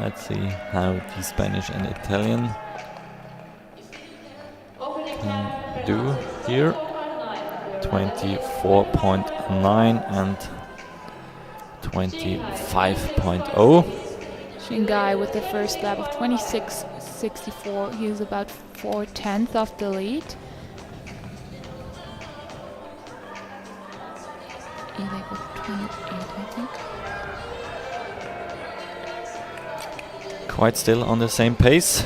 Let's see how the Spanish and Italian can do here. 24.9 and 25.0. Shingai with the first lap of 26.64. He is about 4/10 off the lead. Elek with 28, I think. Quite still on the same pace,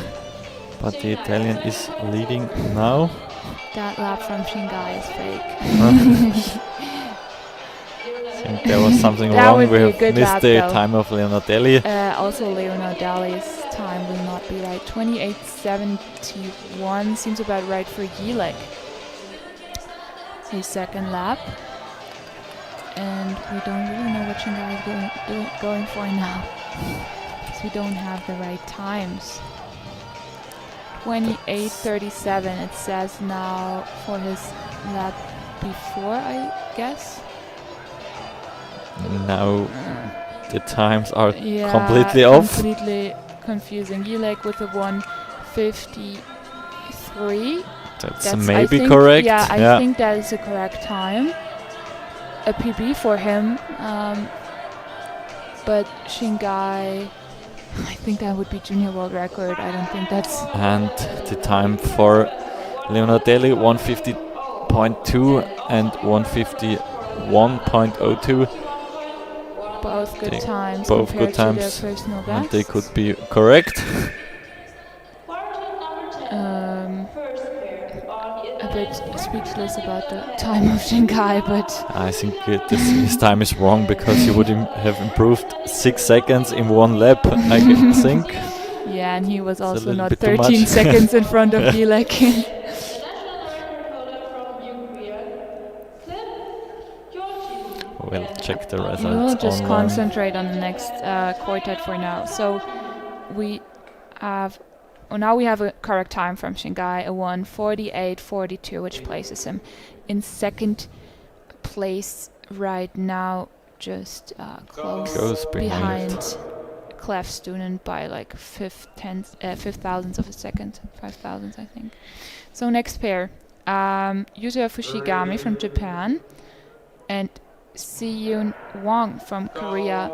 but the Italian is leading now. That lap from Shingai is fake. I think there was something That wrong. would We be a have good missed lap, the though. time of Leonardelli. Also, Leonardelli's time will not be right. 28.71 seems about right for Jilek. His second lap. And we don't really know what Shingai is going for now. Because we don't have the right times. 28.37 it says now for his lap before, I guess. Now the times are Yeah, completely off. completely confusing. Jilek with a 1:53. That's I maybe think, correct. Yeah, I think that is the correct time. A PB for him. But Shingai, I think that would be junior world record. I don't think that's... And the time for Leonardelli, 1:50.2 and 1:51.02. Both good times both compared good times, to their personal bests. and they could be correct. A bit speechless about the time of Shingai, but I think his time is wrong because he would have improved 6 seconds in one lap, I think. yeah, and he was a also little not bit too 13 much. seconds in front of Jilek. will check the results We'll just online. concentrate on the next quartet for now. So we have, now we have a correct time from Shanghai, a 1:48.42, which places him in second place right now, just close behind Clef student by like fifth thousandths of a second, 5,000 I think. So next pair, Yuta Fushigami from Japan and Siyun Wang from Korea,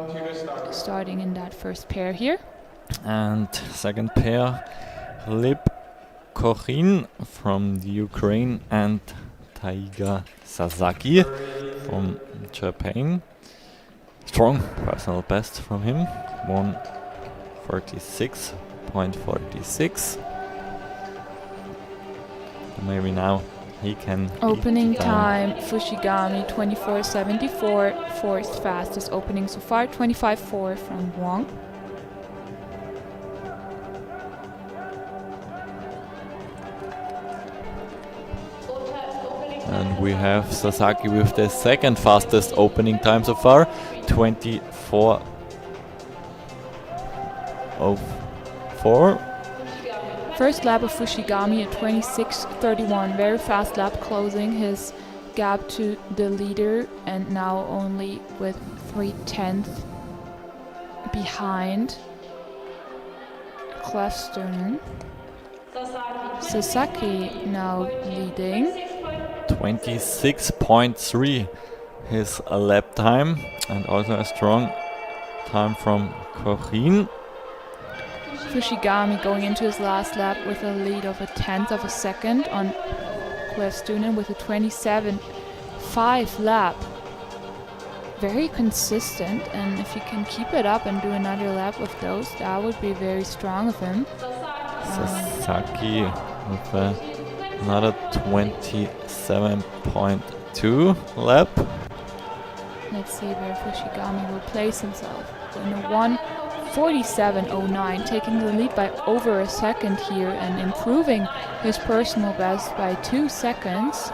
starting in that first pair here. And second pair, Lip Kochin from the Ukraine and Taiga Sasaki from Japan. Strong personal best from him, 1:46.46. Maybe now he can Opening beat them. time, Fushigami 24.74, fourth fastest opening so far, 25.4 from Wang. And we have Sasaki with the second fastest opening time so far, 24.04. First lap of Fushigami at 26.31, very fast lap, closing his gap to the leader, and now only with 3/10 behind Clefston. Sasaki now leading. 26.3 his lap time, and also a strong time from Kochin. Fushigami going into his last lap with a lead of 1/10 of a second on Clefston with a 27.5 lap. Very consistent, and if he can keep it up and do another lap of those, that would be very strong of him. Sasaki with another 27.2 lap. Let's see where Fushigami will place himself. In a 1:47.09, taking the lead by over a second here and improving his personal best by 2 seconds.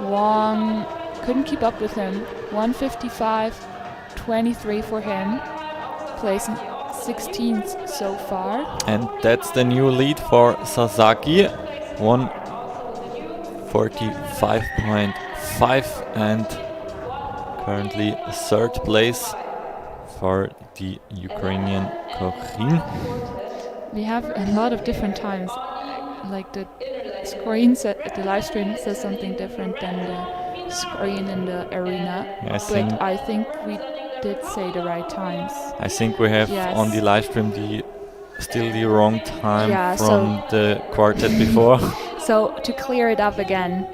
Wang couldn't keep up with him. 1:55.23 for him, placing 16th so far. And that's the new lead for Sasaki, 1:45.5, and currently third place for the Ukrainian Kochin. We have a lot of different times. Like the screen the live stream says something different than the screen in the arena. But I think we did say the right times. I think we have on the live stream still the wrong time from the quartet before. So to clear it up again,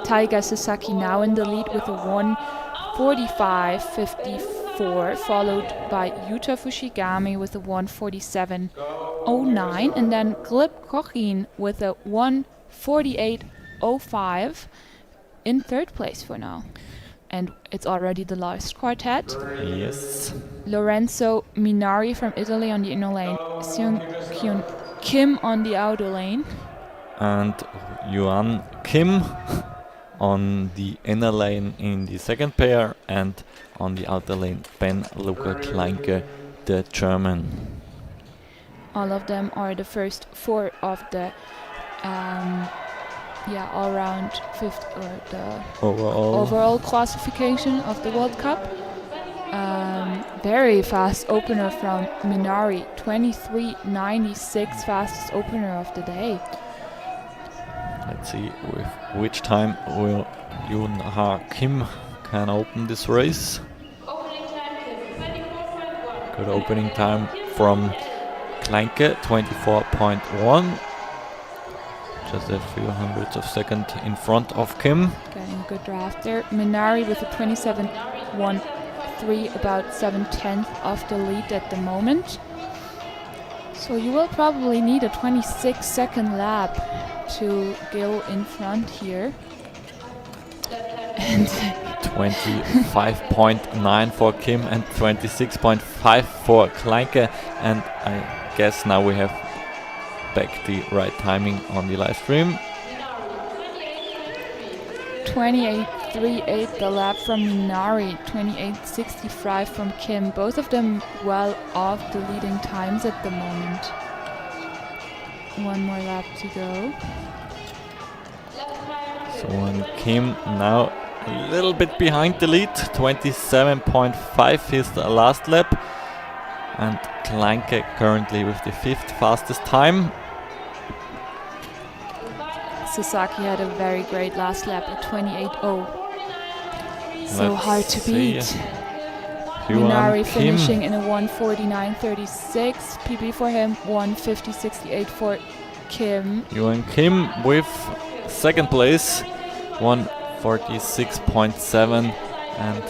Taiga Sasaki now in the lead with a 1:45.54, followed by Yuta Fushigami with a 1:47.09, and then Glib Kochin with a 1:48.05 in third place for now. And it's already the last quartet. Yes. Lorenzo Minari from Italy on the inner lane, Seung Kyun Kim on the outer lane. And Yuan Kim on the inner lane in the second pair, and on the outer lane Ben Luca Kleinke, the German. All of them are the first four of the all-round fifth, or the overall classification of the World Cup. Very fast opener from Minari, 23.96, fastest opener of the day. Let's see with which time will Yoon Ha Kim can open this race. Good opening time from Kleinke, 24.1. Just a few hundreds of seconds in front of Kim. Getting a good draft there. Minari with a 27.13, about 7/10 of the lead at the moment. So you will probably need a 26-second lap to go in front here. And 25.9 for Kim and 26.5 for Kleinke. And I guess now we have back the right timing on the live stream. 28.38 the lap from Minari, 28.65 from Kim. Both of them well off the leading times at the moment. One more lap to go. So and Kim now a little bit behind the lead, 27.5 is the last lap. And Kleinke currently with the 5th fastest time. Sasaki had a very great last lap at 28.0. So Let's hard to see. beat. Huan Minari Kim. finishing in a 1:49.36. PB for him, 1:50.68 for Kim. Yuan Kim with 2nd place, 1:46.7, and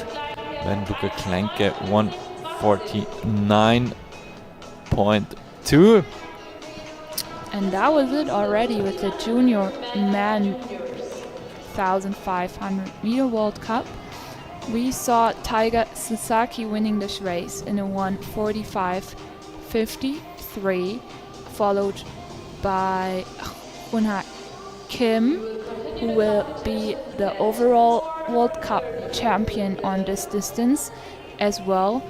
then Luca Kleinke 1:49.2. And that was it already with the Junior Men 1500 meter World Cup. We saw Taiga Sasaki winning this race in a 1:45.53, followed by Hunha Kim, who will be the overall World Cup champion on this distance as well.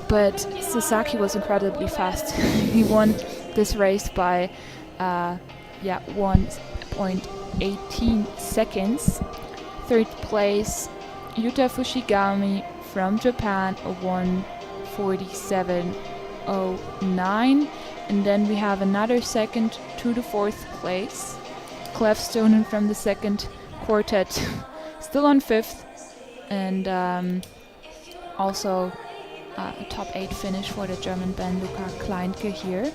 But Sasaki was incredibly fast. He won this race by 1.18 seconds. 3rd place, Yuta Fushigami from Japan, a 1:47.09. And then we have another 2nd to the 4th place. Clef Stonen from the 2nd quartet, still on 5th. And also a top 8 finish for the German band Luca Kleinke here.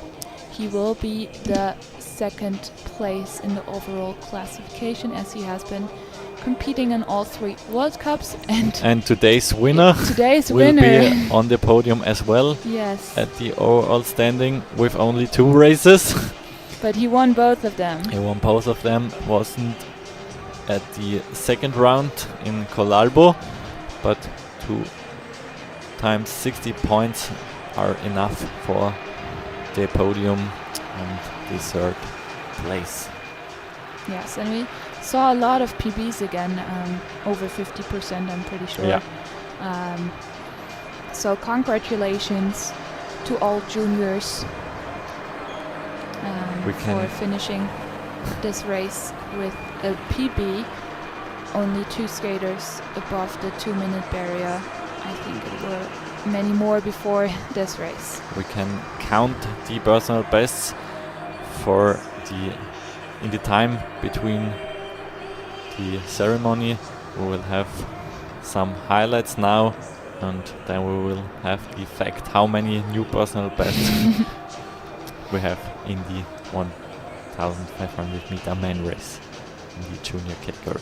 He will be the 2nd place in the overall classification, as he has been competing in all 3 World Cups. And today's winner Today's will winner. be on the podium as well Yes, at the overall standing with only 2 races. but he won both of them. He won both of them, wasn't at the 2nd round in Colalbo, but 2 times 60 points are enough for the podium and the 3rd place. Yes, and we saw a lot of PBs again, over 50%, I'm pretty sure. Yeah. So congratulations to all juniors We for can- finishing this race with a PB. Only 2 skaters above the 2-minute barrier. I think there were many more before this race. We can count the personal bests for in the time between the ceremony. We will have some highlights now, and then we will have the fact how many new personal bests we have in the 1,500 meter man race in the junior category.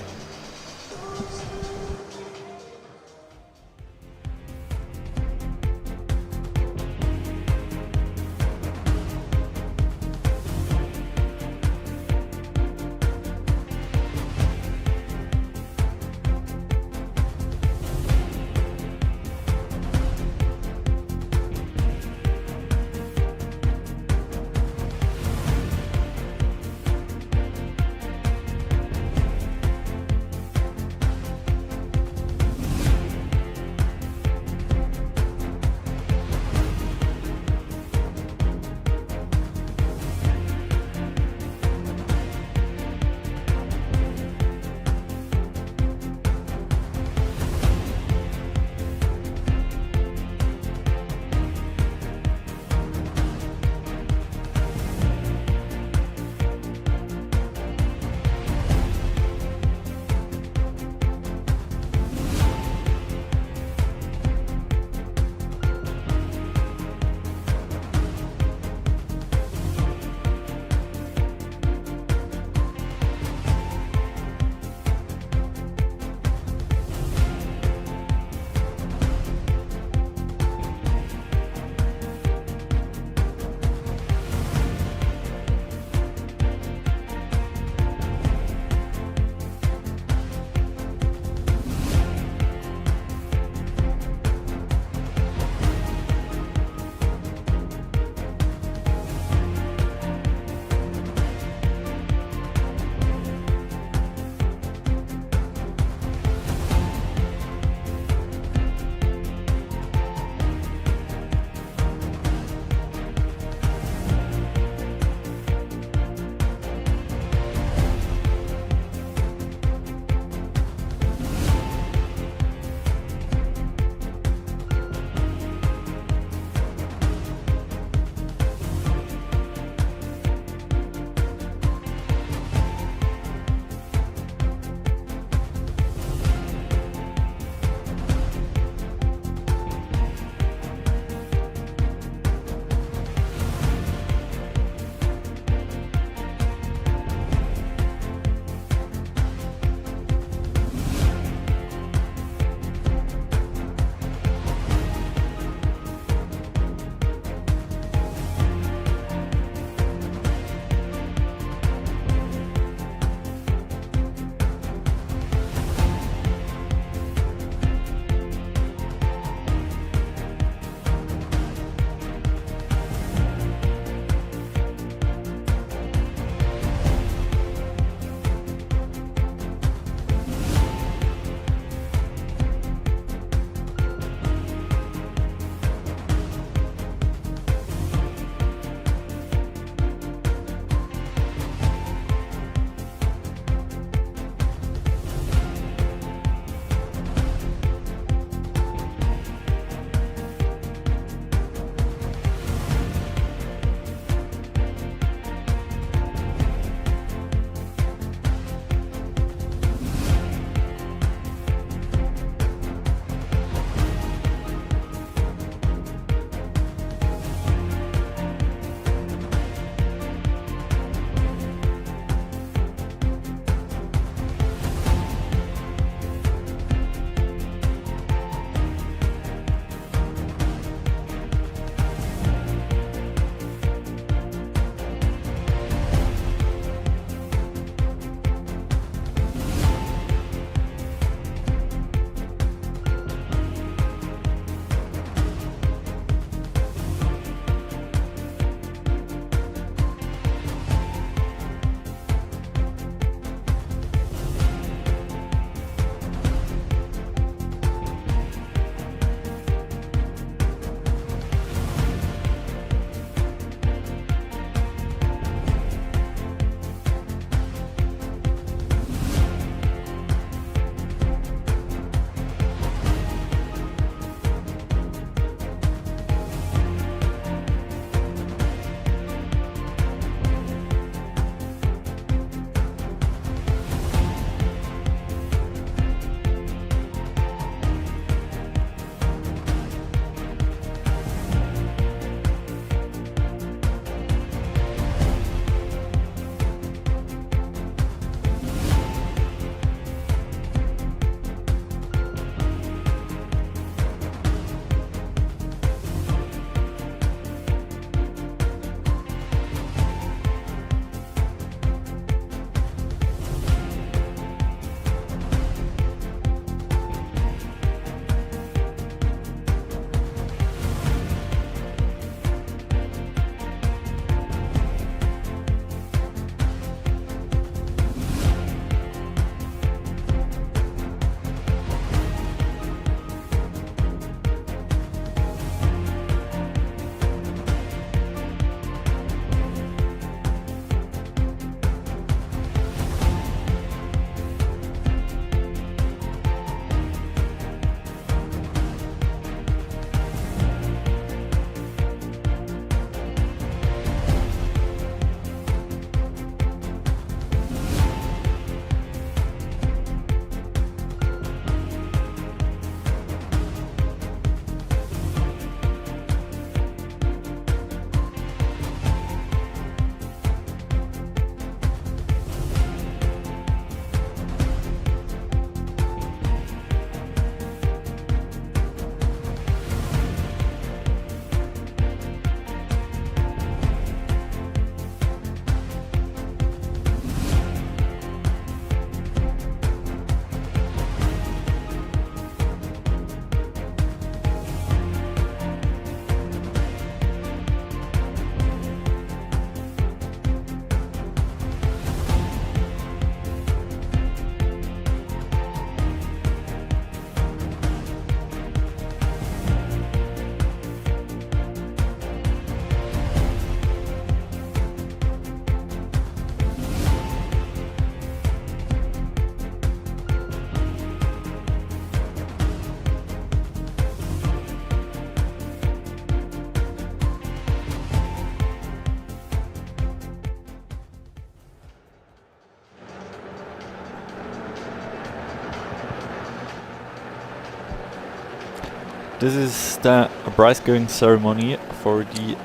This is the prize giving ceremony for the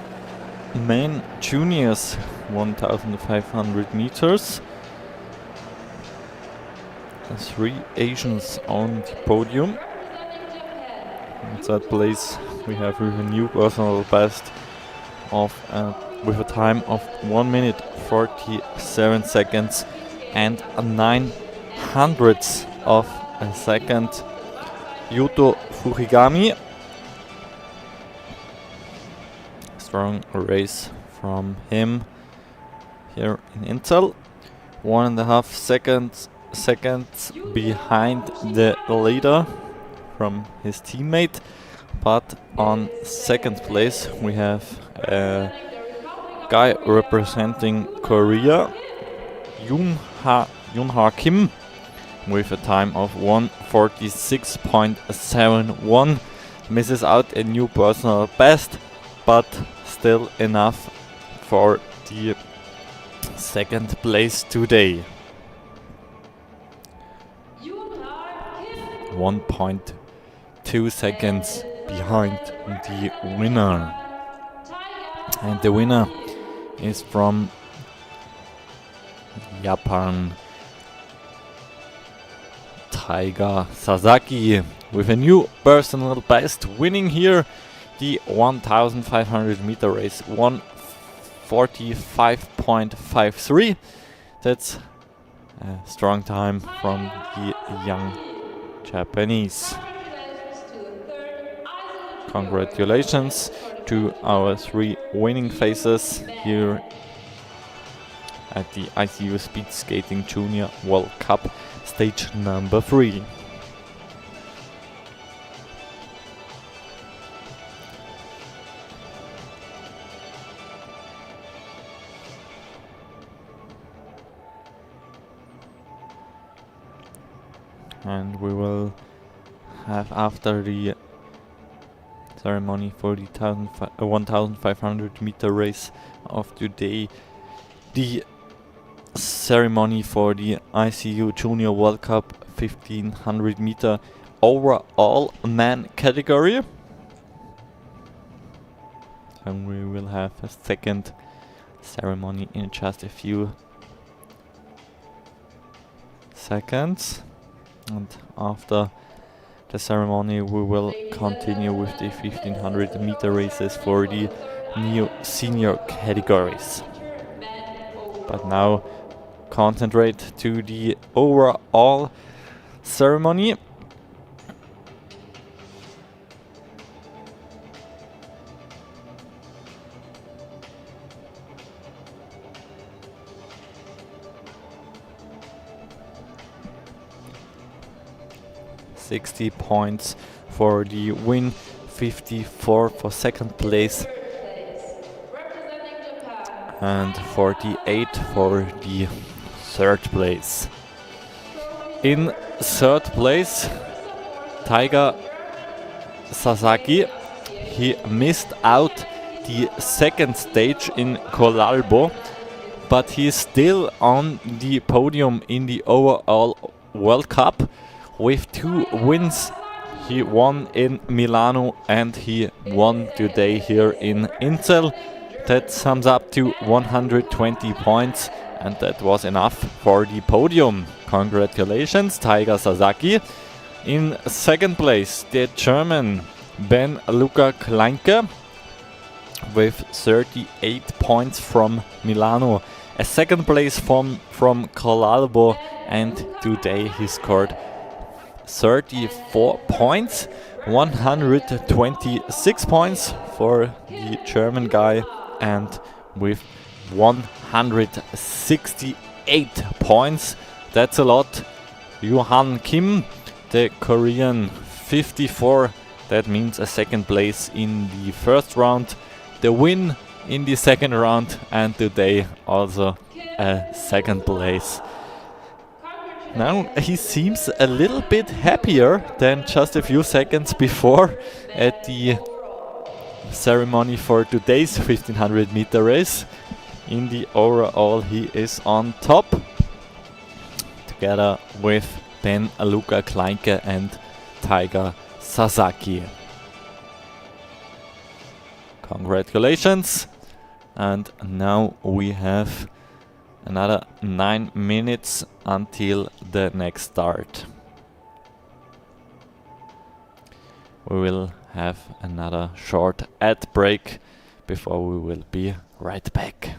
men juniors 1500 meters. 3 Asians on the podium. In third place we have with a new personal best of with a time of 1 minute 47 seconds and 9 hundredths of a second. Yuto Fujigami. Strong race from him here in Inzell. 1.5 seconds behind the leader from his teammate, but on second place we have a guy representing Korea, Yoonha Kim, with a time of 1:46.71. Misses out a new personal best, but still enough for the second place today. 1.2 seconds behind the winner. And the winner is from Japan, Taiga Sasaki, with a new personal best, winning here the 1500 meter race 1:45.53. That's a strong time from the young Japanese. Congratulations to our 3 winning faces here at the ISU Speed Skating Junior World Cup stage number 3. And we will have, after the ceremony for the 1500 meter race of today, the ceremony for the ICU Junior World Cup 1500 meter overall man category. And we will have a second ceremony in just a few seconds. And after the ceremony we will continue with the 1500 meter races for the new senior categories. But now concentrate to the overall ceremony. $60 points for the win, 54 for second place, and 48 for the third place. In third place, Taiga Sasaki. He missed out the second stage in Colalbo, but he is still on the podium in the overall World Cup with 2 wins. He won in Milano and he won today here in Inzell. That sums up to 120 points, and that was enough for the podium. Congratulations, Taiga Sasaki. In second place, the German Ben Luca Kleinke with 38 points from Milano. A second place from Colalbo, and today he scored 34 points, 126 points for the German guy, and with 168 points. That's a lot. Yoonha Kim, the Korean, 54. That means a second place in the first round, the win in the second round, and today also a second place. Now he seems a little bit happier than just a few seconds before at the ceremony for today's 1500 meter race. In the overall he is on top, together with Ben Luca Kleinke and Taiga Sasaki. Congratulations. And now we have another 9 minutes until the next start. We will have another short ad break before we will be right back.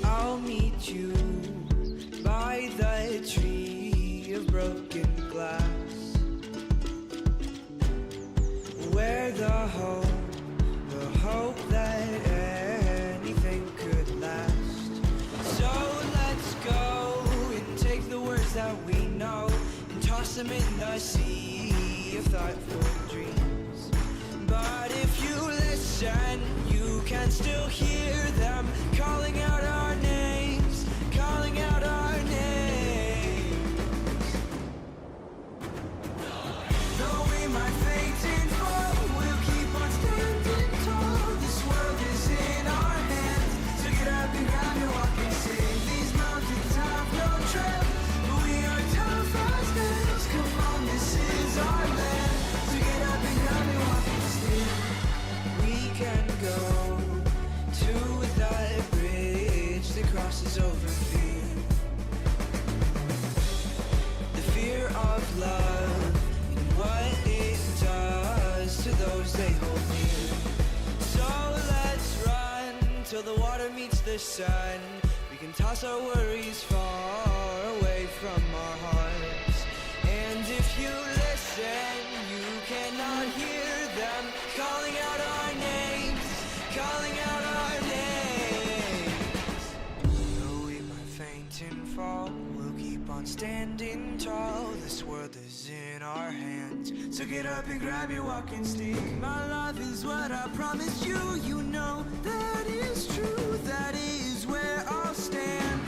I'll meet you by the tree of broken glass, where the hope that anything could last. So let's go and take the words that we know and toss them in the sea of thoughtful dreams. But if you listen, you can still hear them calling out our names, calling out our names. Though we might faint and fall, we'll keep on standing tall. This world is in our hands, so get up and grab your walking stick. These mountains have no trail, but we are tough as nails. Come on, this is our land, so get up and grab your walking stick. We can go to that bridge that crosses over fear. The fear of love and what it does to those they hold near. So let's run till the water meets the sun. We can toss our worries far away from our hearts. And if you listen, you cannot hear them calling out our names, calling out our names. Though we might faint and fall, we'll keep on standing tall. This world is in our hands, so get up and grab your walking stick. My life is what I promised you. You know that is true. That is where I'll stand.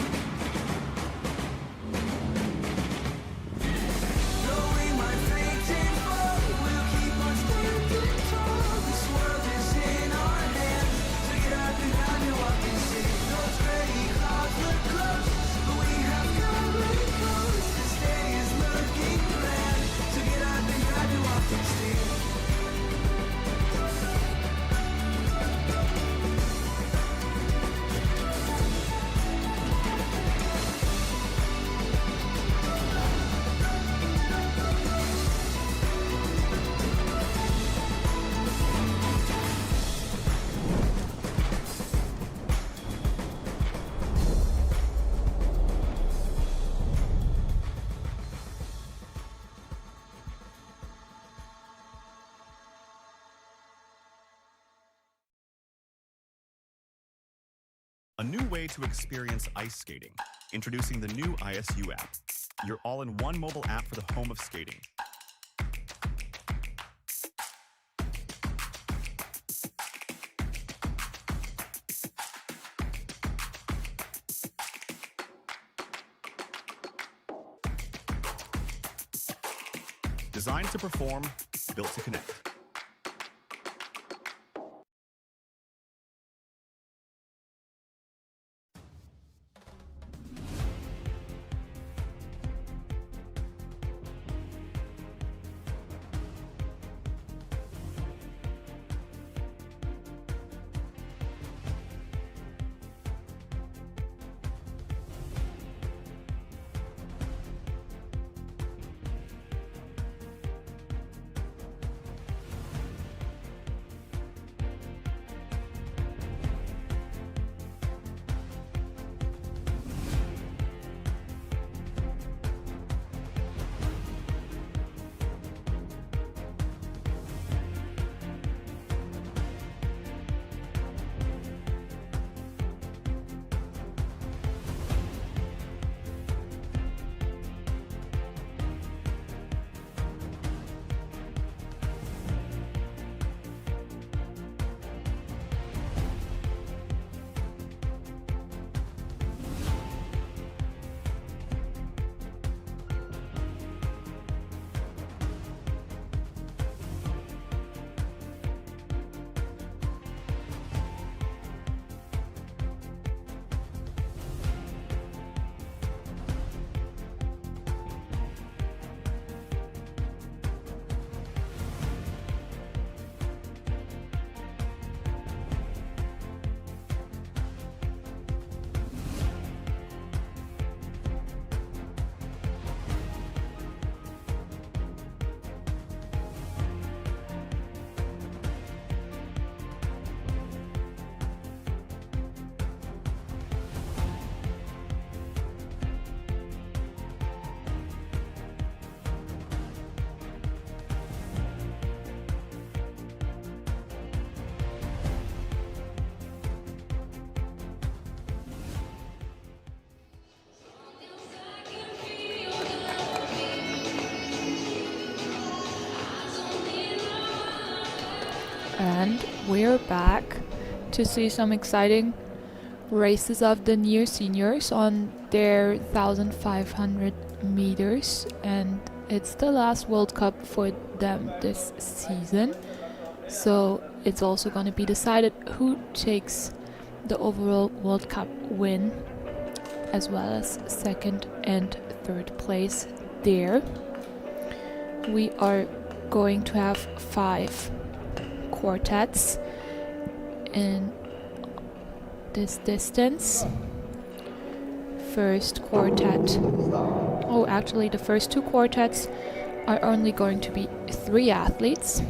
Though we might faint and fall, we'll keep on standing tall. This world is in our hands, so get up and grab your walking stick. Those gray clouds look close, but we have covered coast. This day is looking grand, so get up and grab your walking stick. A new way to experience ice skating. Introducing the new ISU app, your all-in-one mobile app for the home of skating. Designed to perform, built to connect. And we're back to see some exciting races of the Junior Seniors on their 1500 meters, and it's the last World Cup for them this season. So it's also going to be decided who takes the overall World Cup win, as well as second and third place there. We are going to have 5 quartets in this distance. First quartet. Oh, actually, the first 2 quartets are only going to be 3 athletes.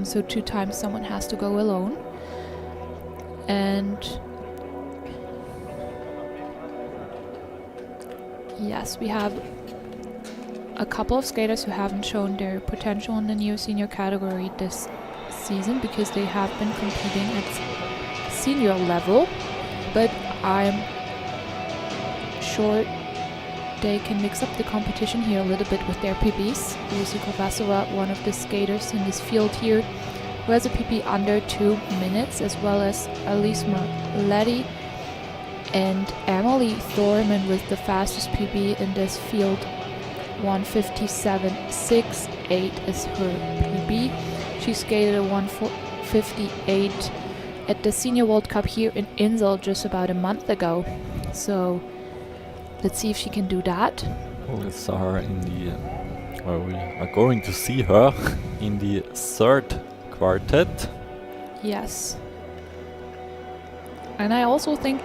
So 2 times someone has to go alone. And yes, we have a couple of skaters who haven't shown their potential in the Junior Senior category this season because they have been competing at senior level, but I'm sure they can mix up the competition here a little bit with their PBs. Lucy Kovasova, one of the skaters in this field here, who has a PB under 2 minutes, as well as Elise Maletti and Emily Thorman with the fastest PB in this field. 1:57.68 is her PB. She skated a 1:58 at the Senior World Cup here in Inzell just about a month ago. So let's see if she can do that. We saw her in the, we are going to see her in the third quartet. Yes. And I also think,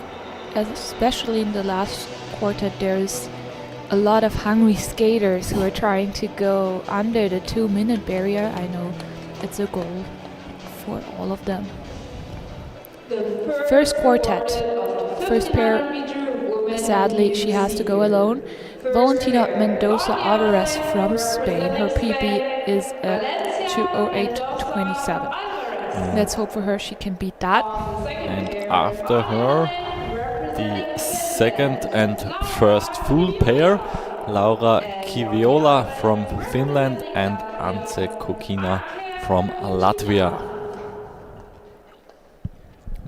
especially in the last quartet, there's a lot of hungry skaters who are trying to go under the 2-minute barrier. I know it's a goal for all of them. First quartet. First pair, sadly, she has to go alone. Valentina Mendoza Alvarez from Spain. Her PB is at 2:08.27. Let's hope for her she can beat that. And after her, the second and first full pair, Laura Kiviola from Finland and Ance Kokina from Latvia.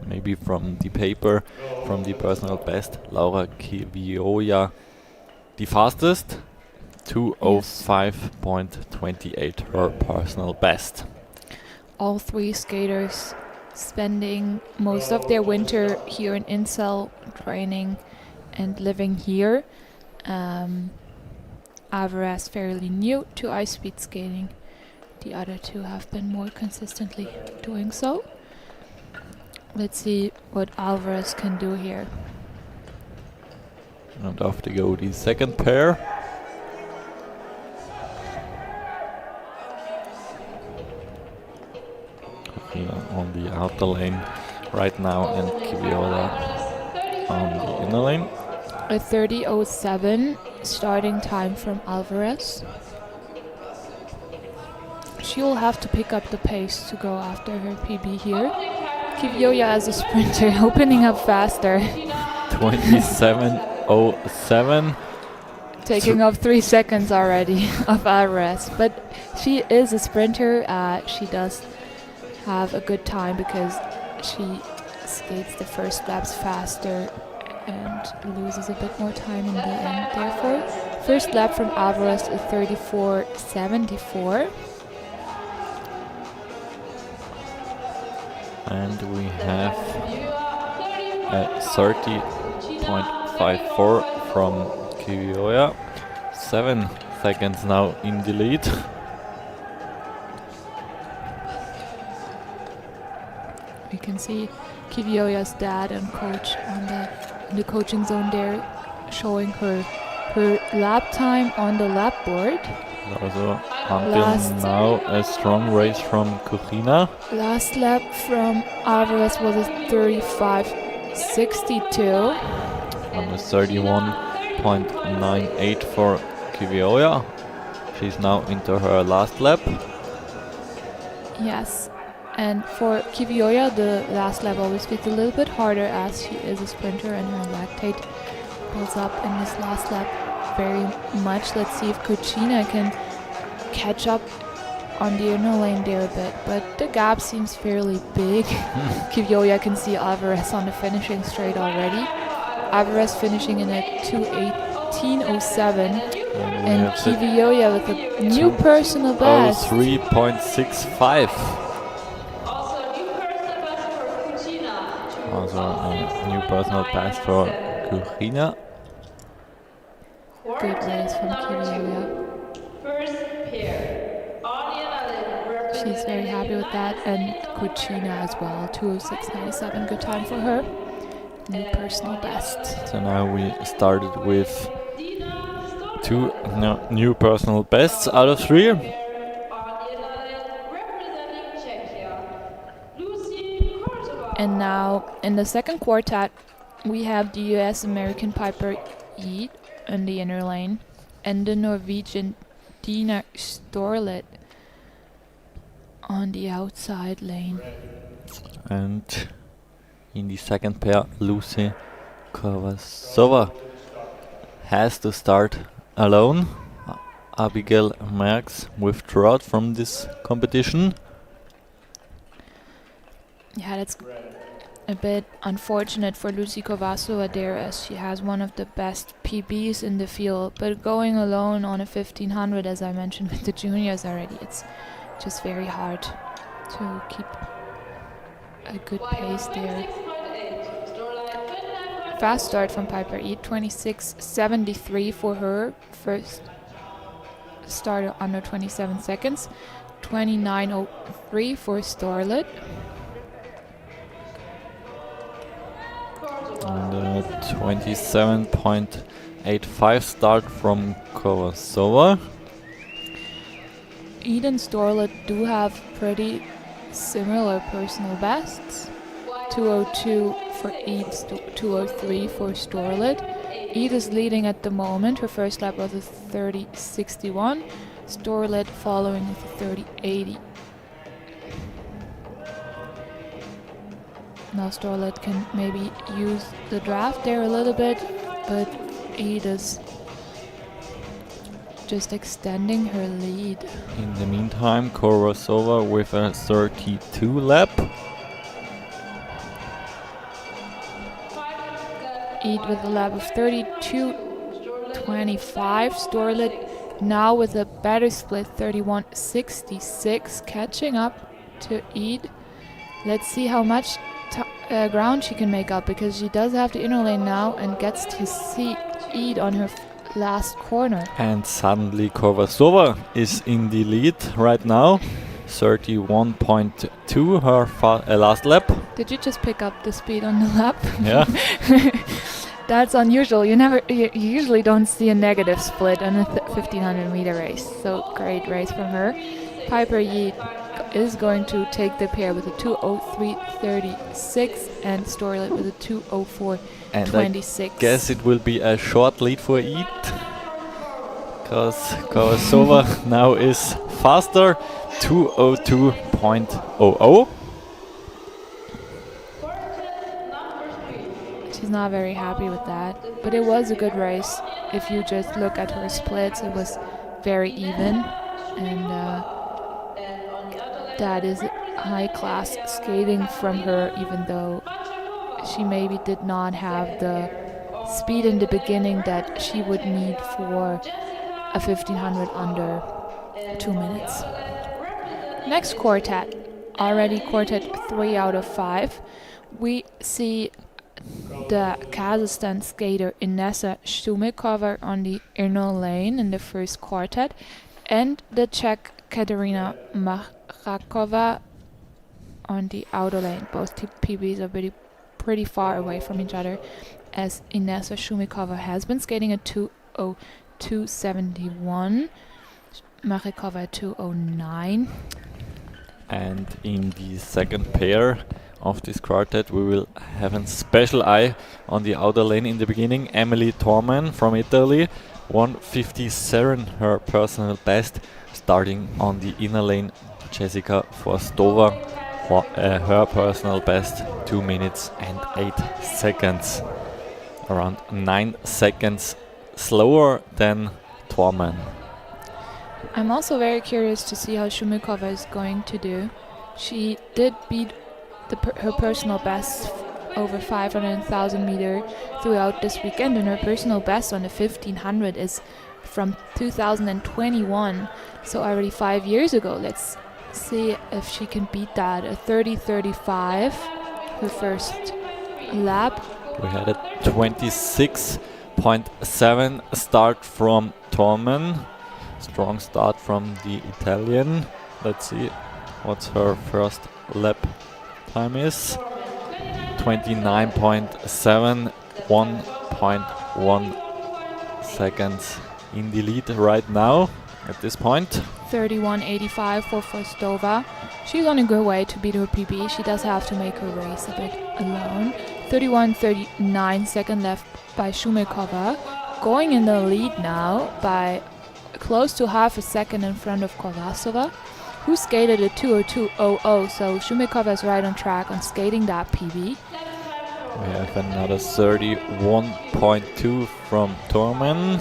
Maybe from the paper, from the personal best, Laura Kiviola the fastest, 2:05.28, her personal best. All 3 skaters spending most of their winter here in Inzell, training and living here. Alvarez fairly new to ice speed skating. The other 2 have been more consistently doing so. Let's see what Alvarez can do here. And off they go the second pair. On the outer lane right now, and Kiviola on the inner lane. A 30:07 starting time from Alvarez. She'll have to pick up the pace to go after her PB here. Kiviola as a sprinter opening up faster. 27:07. Taking off 3 seconds already of Alvarez. But she is a sprinter. She does have a good time because she skates the first laps faster and loses a bit more time in the end. Therefore, first lap from Alvarez is 34:74. And we have a 30.54 from Kiviola. 7 seconds now in the lead. You can see Kiviola's dad and coach on the coaching zone there, showing her lap time on the lap board. Also until now a strong race from Kokina. Last lap from Alvarez was a 35:62. And a 31.98 for Kiviola. She's now into her last lap. Yes. And for Kiviola, the last lap always feels a little bit harder as she is a sprinter and her lactate builds up in this last lap very much. Let's see if Kokina can catch up on the inner lane there a bit, but the gap seems fairly big. Kivioya can see Alvarez on the finishing straight already. Alvarez finishing in at 2:18:07, and Kivioya with a new personal best. 3.65. Also, new personal best for Cucina. Also a new personal best for Kuchina. Good race from Kivioya. First pair. She's very happy with that, and Cucina as well. 2:06:97, good time for her. New personal best. So now we started with 2 new personal bests out of 3. And now in the second quartet, we have the US American Piper Yeet in the inner lane, and the Norwegian Dina Storlet on the outside lane. And in the second pair, Lucy Kovasova has to start alone. Abigail Merckx withdrew from this competition. Yeah, that's a bit unfortunate for Lucy Kovasova there, as she has one of the best PBs in the field, but going alone on a 1500, as I mentioned with the juniors already, it's just very hard to keep a good pace there. Fast start from Piper Eat, 26:73 for her first start under 27 seconds, 29:03 for Storlet. And a 27.85 start from Kovasova. Eat and Storlet do have pretty similar personal bests. 2:02 for Eat, 2:03 for Storlet. Eat is leading at the moment. Her first lap was a 30:61. Storlet following with a 30:80. Now Storlet can maybe use the draft there a little bit, but Eat is just extending her lead. In the meantime, Kovasova with a 32 lap. Eat with a lap of 32:25. Storlet now with a better split, 31:66, catching up to Eat. Let's see how much ground she can make up, because she does have the inner lane now and gets to see Eat on her last corner. And suddenly Kovasova is in the lead right now. 31.2 her last lap. Did you just pick up the speed on the lap? Yeah. That's unusual. You usually don't see a negative split on a 1500 meter race. So great race from her. Piper Yeet is going to take the pair with a 2:03.36 and Storlet with a 2:04.26. And I guess it will be a short lead for Eat, because Kovasova now is faster, 2:02.00. She's not very happy with that, but it was a good race. If you just look at her splits, it was very even, and that is high-class skating from her, even though she maybe did not have the speed in the beginning that she would need for a 1500 under 2 minutes. Next quartet, already quartet 3 out of 5. We see the Kazakhstan skater Inessa Shumikova on the inner lane in the first quartet, and the Czech Katerina Machakova on the outer lane. Both PBs are pretty far away from each other, as Inessa Shumikova has been skating at 2:02.71, Machakova at 2:09. And in the second pair of this quartet, we will have a special eye on the outer lane in the beginning. Emily Torman from Italy, 1:57 her personal best. Starting on the inner lane, Jessica Forstova, her personal best, 2 minutes and 8 seconds. Around 9 seconds slower than Torman. I'm also very curious to see how Shumikova is going to do. She did beat her personal best over 500,000 meter throughout this weekend, and her personal best on the 1500 is from 2021, so already 5 years ago. Let's see if she can beat that. A 30:35, her first lap. We had a 26.7 start from Tormen. Strong start from the Italian. Let's see what her first lap time is. 29.7, 1.1 seconds in the lead right now at this point. 31:85 for Fostova. She's on a good way to beat her PB. She does have to make her race a bit alone. 31:39 second left by Shumikova. Going in the lead now by close to half a second in front of Kolasova, who skated a 2:02.00. So Shumikova is right on track on skating that PB. We have another 31.2 from Tormen.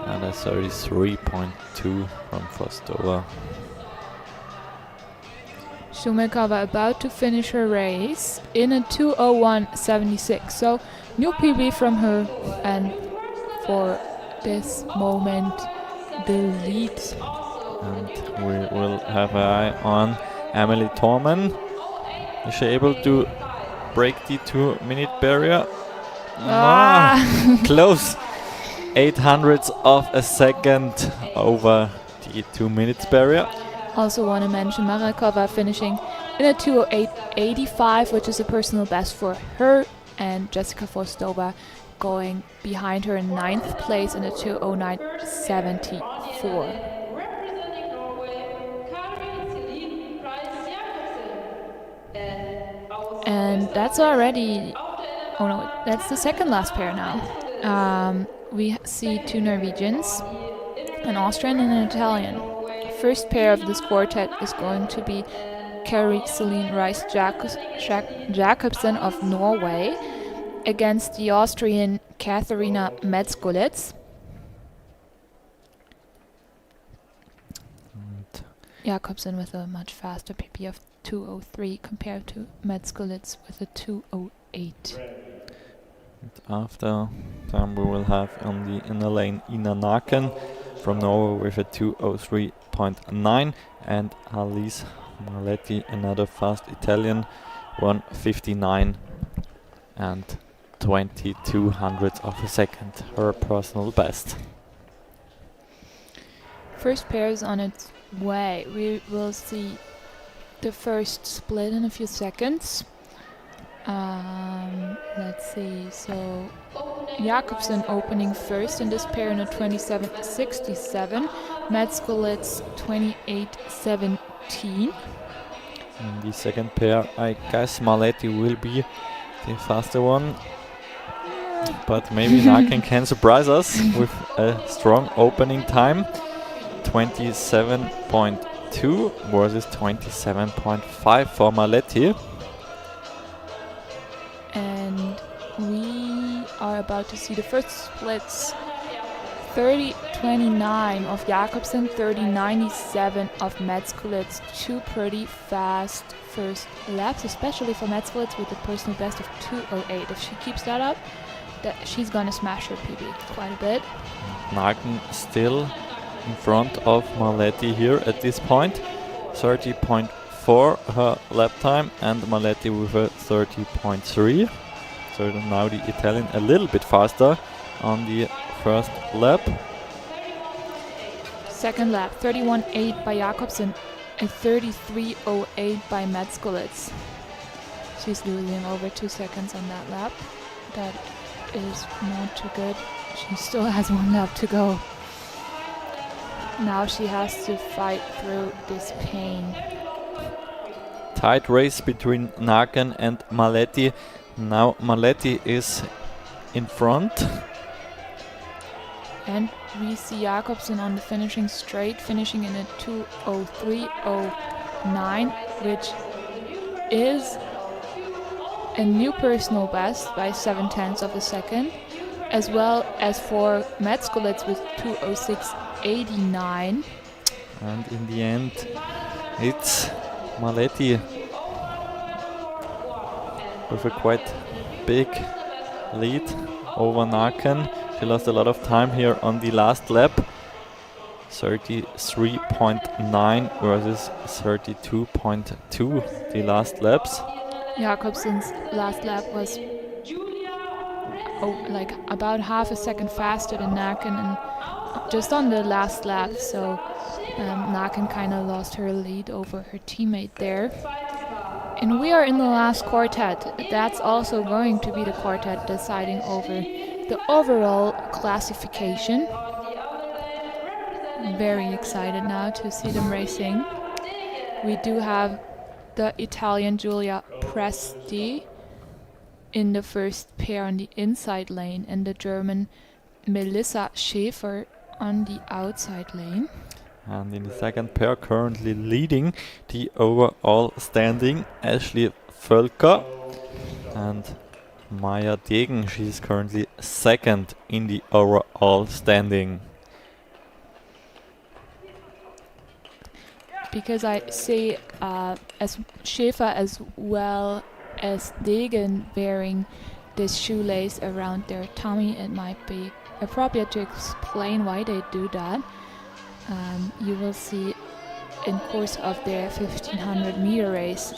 And a 33.2 from Fostova. Shumikova about to finish her race in a 2:01.76. So new PB from her, and for this moment the lead. And we will have an eye on Emily Tormen. Is she able to break the 2-minute barrier? Close. 800ths of a second over the 2 minutes barrier. Also want to mention Marakova finishing in a 2:08.85, which is a personal best for her, and Jessica Fostova going behind her in 9th place in a 2:09.74. Representing Norway, Kari Celine Price-Jacobsen. And that's already... Oh no, that's the second last pair now. We see two Norwegians, an Austrian and an Italian. First pair of this quartet is going to be Kari Celine Rice-Jacobsen of Norway against the Austrian Katharina Metzgolitz. Jacobsen with a much faster PP of 2:03 compared to Metzgolitz with a 2:08. After them we will have on the inner lane Ina Naken from Norway with a 2:03.9, and Alice Maletti, another fast Italian, 1:59 and 2200ths of a second, her personal best. First pair is on its way. We will see the first split in a few seconds. Let's see, so Jacobsen opening first in this pair in a 27.67, Metzgolitz 28.17. In the second pair, I guess Maletti will be the faster one, but maybe Naken can surprise us with a strong opening time, 27.2 versus 27.5 for Maletti. And we are about to see the first splits. 30.29 of Jacobsen, 30.97 of Metzgolitz. Two pretty fast first laps, especially for Metzgolitz with a personal best of 2:08. If she keeps that up, she's gonna smash her PB quite a bit. Naken still in front of Maletti here at this point. 30.4 her lap time, and Maletti with a 30.3. So now the Italian a little bit faster on the first lap. Second lap, 31.8 by Jacobsen and 33.08 by Metzgolitz. She's losing over 2 seconds on that lap. That is not too good. She still has 1 lap to go. Now she has to fight through this pain. Tight race between Naken and Maletti. Now Maletti is in front. And we see Jacobsen on the finishing straight, finishing in a 2:03.09, which is a new personal best by 0.7 of a second. as well as for Metzkolitz with 2:06.89. And in the end, it's Maletti with a quite big lead over Naken. She lost a lot of time here on the last lap. 33.9 versus 32.2 the last laps. Jakobsen's last lap was like about half a second faster than Naken, and just on the last lap, so Naken kind of lost her lead over her teammate there. And we are in the last quartet. That's also going to be the quartet deciding over the overall classification. Very excited now to see them racing. We do have the Italian Giulia Presti in the first pair on the inside lane and the German Melissa Schäfer on the outside lane. And in the second pair, currently leading the overall standing, Ashley Völker and Maya Degen. She is currently second in the overall standing. Because I see as Schäfer as well as Degen wearing this shoelace around their tummy, it might be appropriate to explain why they do that. You will see in course of their 1500 meter race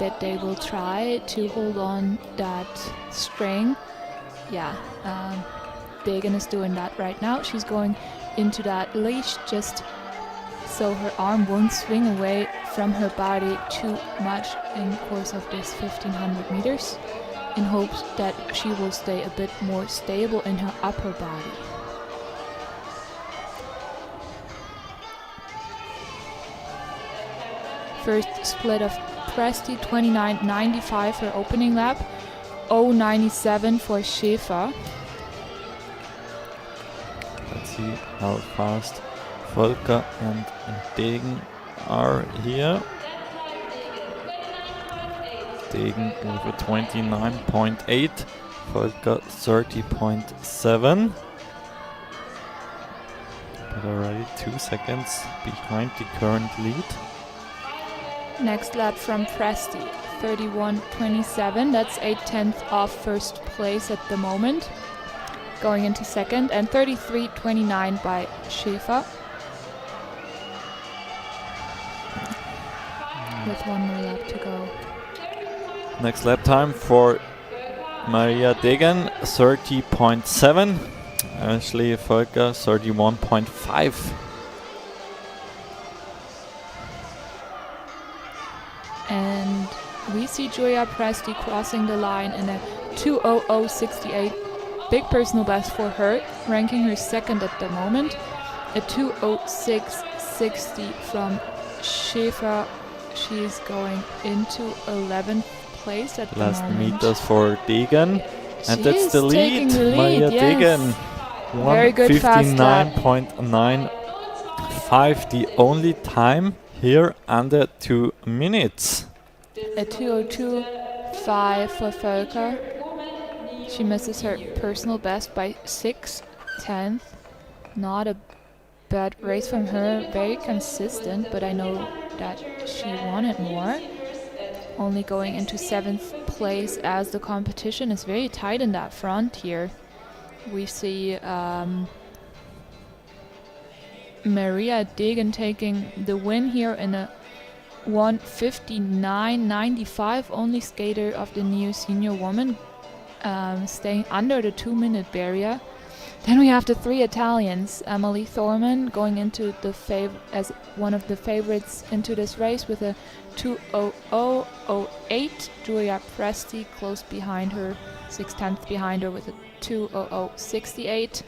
that they will try to hold on that string. Yeah, Degen is doing that right now. She's going into that leash just so her arm won't swing away from her body too much in course of this 1500 meters, in hopes that she will stay a bit more stable in her upper body. First split of Presti, 29.95 her opening lap, 0.97 for Schäfer. Let's see how fast Völker and Degen are here. Degen with a 29.8, Völker 30.7. But already 2 seconds behind the current lead. Next lap from Presti, 31.27. That's 8/10 off first place at the moment. Going into second, and 33.29 by Schäfer. With one more lap to go. Next lap time for Maria Degen, 30.7. Ashley Völker, 31.5. And we see Giulia Presti crossing the line in a 2:00.68. Big personal best for her, ranking her second at the moment. A 2:06.60 from Schäfer. She's going into 11th place at the Last moment. meters for Degen. And She that's is the taking lead. the lead, Maria yes. Degen. Very good fast lap. 1:59.95, the only time here under 2 minutes. A 2:02.5 for Völker. She misses her personal best by 6/10. Not a bad race from her, very consistent, but I know that she wanted more. Only going into 7th place as the competition is very tight in that front here. We see Maria Degen taking the win here in a 1:59.95, only skater of the new senior woman, staying under the 2-minute barrier. Then we have the three Italians. Emily Thorman going into the as one of the favorites into this race with a 2:00.08. Giulia Presti close behind her, 6/10 behind her with a 2:00.68.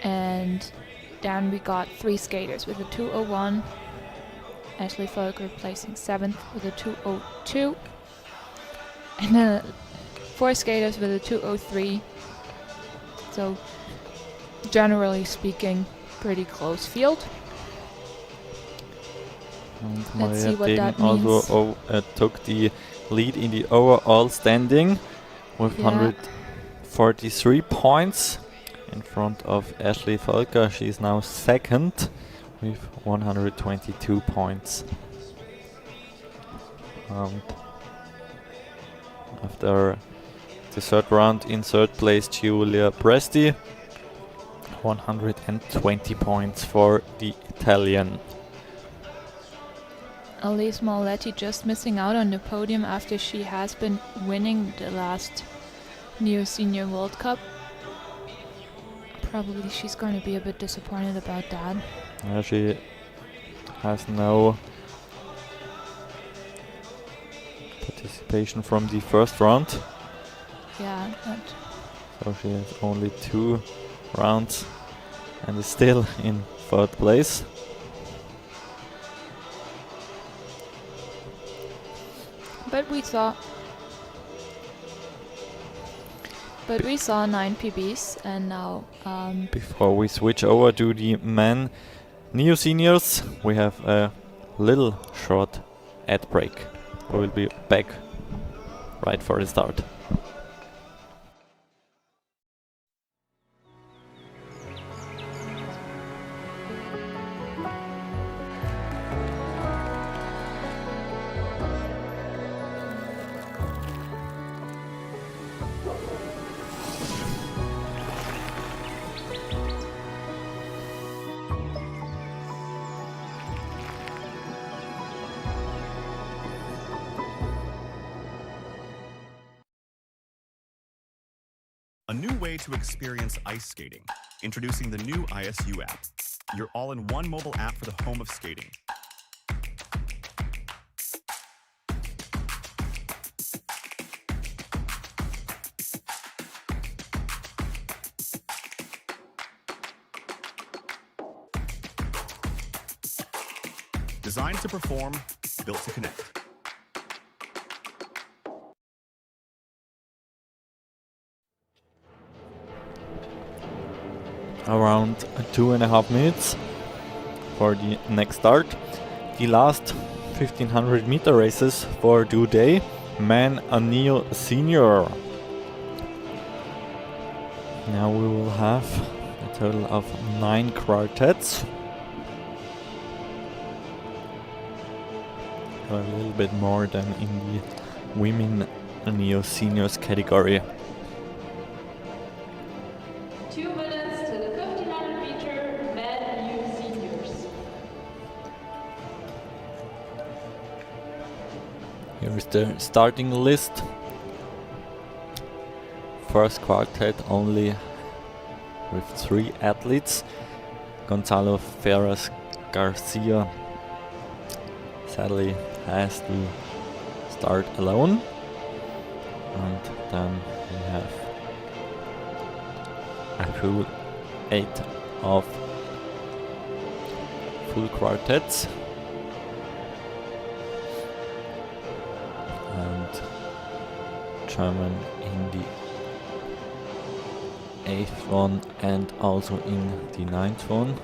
And then we got three skaters with a 2:01. Ashley Völker placing 7th with a 2:02. And then 4 skaters with a 2:03. So, generally speaking, pretty close field. And Let's see Maria what Degen that means. also took the lead in the overall standing with Yeah. 143 points in front of Ashley Volker. She is now second with 122 points. After the third round, in third place, Giulia Presti, 120 points for the Italian. Elise Moletti just missing out on the podium after she has been winning the last Neo Senior World Cup. Probably she's going to be a bit disappointed about that. Yeah, she has no participation from the first round. Yeah, So she has only 2 rounds and is still in third place. but we saw 9 PBs, and now Before we switch over to the men Neo Seniors, we have a little short ad break. We will be back right for the start. A new way to experience ice skating. Introducing the new ISU app, your all-in-one mobile app for the home of skating. Designed to perform, built to connect. Around 2.5 minutes for the next start. The last 1500 meter races for today. Men and Neo Senior. Now we will have a total of 9 quartets. A little bit more than in the women Neo Seniors category. 2 minutes to the 1500 meter men new seniors. Here is the starting list. First quartet only with 3 athletes. Gonzalo Ferraz Garcia sadly has to start alone. And then we have a full 8 of full quartets. And German in the 8th one and also in the 9th one.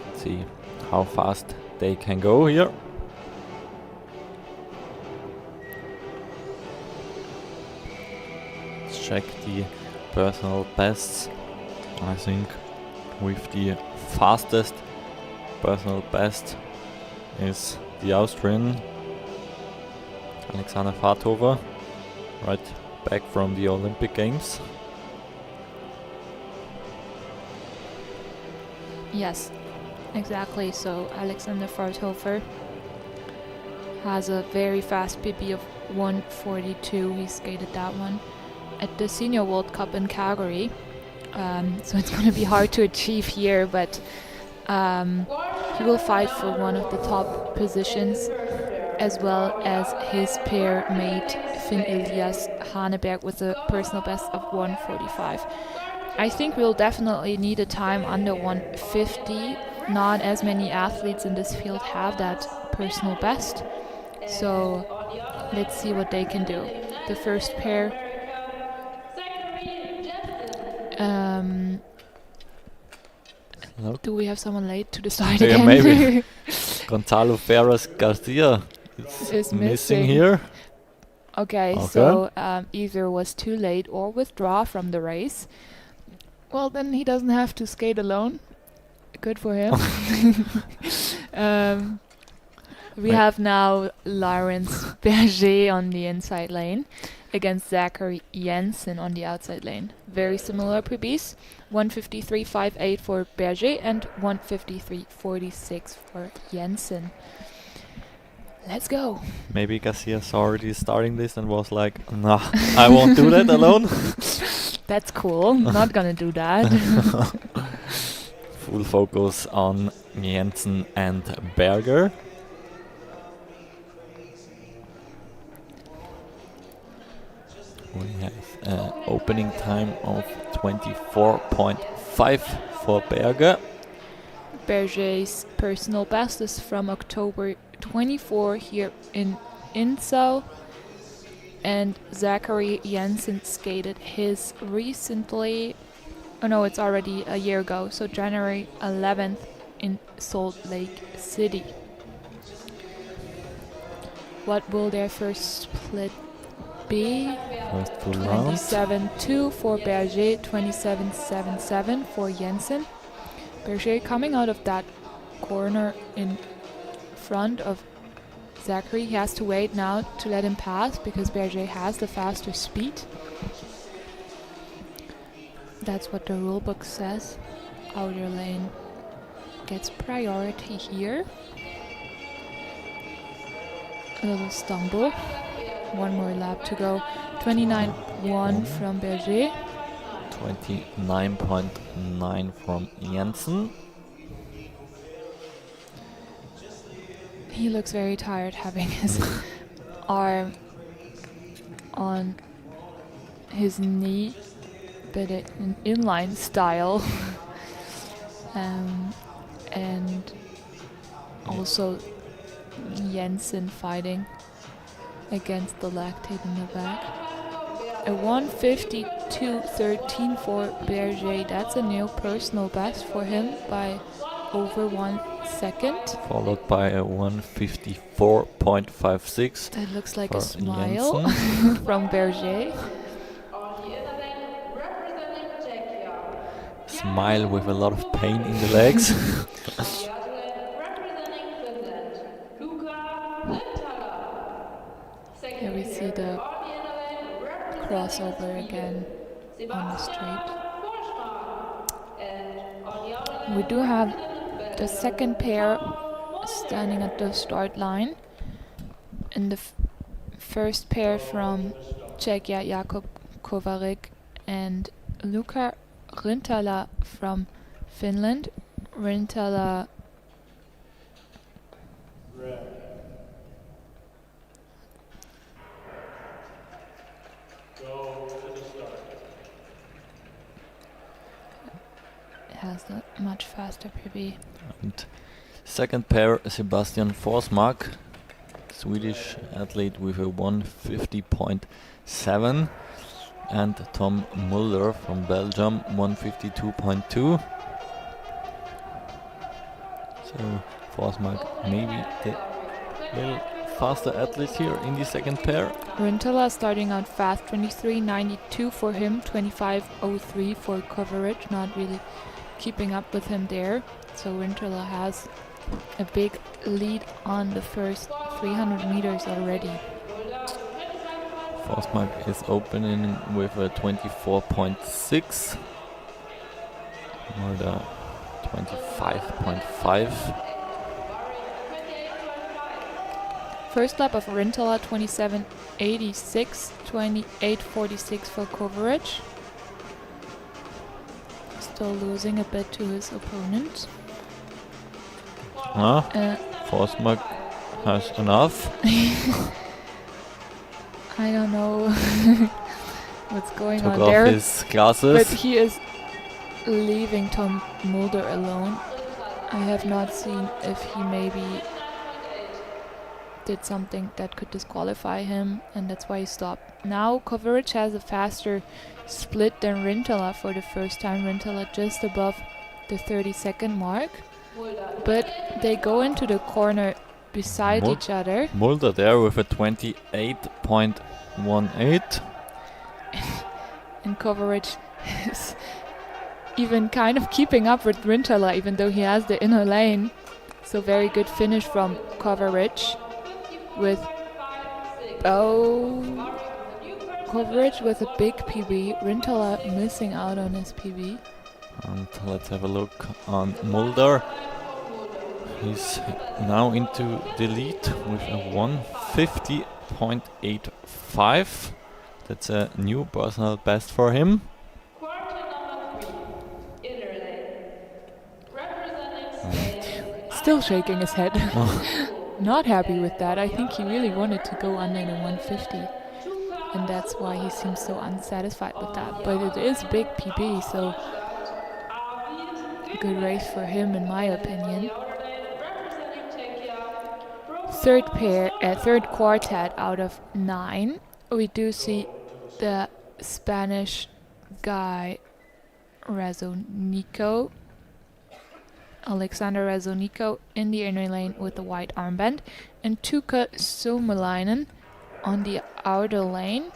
Let's see how fast they can go here. Let's check the personal bests. I think with the fastest personal best is the Austrian Alexander Fathover, right back from the Olympic Games. yes, exactly. So Alexander Farthofer has a very fast PB of 1:42. He skated that one at the Senior World Cup in Calgary. So it's going to be hard to achieve here, but he will fight for one of the top positions, as well as his pair mate Finn Elias Haneberg with a personal best of 1:45. I think we'll definitely need a time under 1:50. Not as many athletes in this field have that personal best, so let's see what they can do. The first pair. Hello? Do we have someone late to the start Yeah, again? maybe. Gonzalo Ferraz Garcia Is missing missing. here. Okay, Okay. so either was too late or withdraw from the race. Well, then he doesn't have to skate alone. Good for him. We Right. have now Lawrence Berger on the inside lane against Zachary Jensen on the outside lane. Very similar PBs. 153.58 for Berger and 153.46 for Jensen. Let's go. Maybe Garcia saw already starting this and was like, nah, I won't do that alone. That's cool. Not gonna do that. Full focus on Jensen and Berger. We have an opening time of 24.5 for Berger. Berger's personal best is from October 24 here in Inzell. And Zachary Jensen skated his recently, oh no, it's already a year ago, so January 11th in Salt Lake City. What will their first split be? First full round. 27-2 for Berger, 27-7-7 for Jensen. Berger coming out of that corner in front of Zachary. He has to wait now to let him pass because Berger has the faster speed. That's what the rulebook says. Outer lane gets priority here. A little stumble. One more lap to go. 29.1 from Berger. 29.9 from Jensen. He looks very tired having his arm on his knee, but in inline style. And also Jensen fighting against the lactate in the back. A 152.13 for Berger. That's a new personal best for him by over 1 second. Followed by a 154.56. That looks like for a smile Jensen. from Berger. On the inner lane, representing Czechia. Smile with a lot of pain in the legs. On the outer lane, representing Finland, Luka Lintala. Here we see the crossover again on the straight. We do have the second pair standing at the start line. In the first pair from Czechia, Jakub Kovarik and Luka Rintala from Finland. Rintala Red. Go to the start. has a much faster PB. And second pair, Sebastian Forsmark, Swedish athlete with a 150.7, and Tom Mulder from Belgium, 152.2. So Forsmark maybe the little faster athlete here in the second pair. Rintala starting out fast, 23.92 for him, 25.03 for coverage, not really keeping up with him there. So Rintala has a big lead on the first 300 meters already. Forsmark is opening with a 24.6 or the 25.5. First lap of Rintala, 27.86, 28.46 for coverage. Still losing a bit to his opponent. Forsmark has enough. I don't know what's going Took on off there, his glasses. but he is leaving Tom Mulder alone. I have not seen if he maybe did something that could disqualify him, and that's why he stopped. Now coverage has a faster split than Rintala for the first time. Rintala just above the 30-second mark. but they go into the corner beside Mul- each other. Mulder there with a 28.18. And coverage is even kind of keeping up with Rintala, even though he has the inner lane. So very good finish from coverage with coverage with a big PB. Rintala missing out on his PB. And let's have a look on Mulder. He's now into the lead with a 150.85. That's a new personal best for him. Quarter number 3, inner lane. Representing Spain. Still shaking his head. Not happy with that. I think he really wanted to go under the 150. And that's why he seems so unsatisfied with that. But it is big PB, so a good race for him in my opinion. Third quartet out of 9. We do see the Spanish guy Alexander Razonico in the inner lane with the white armband, and Tuukka Suomalainen on the outer lane.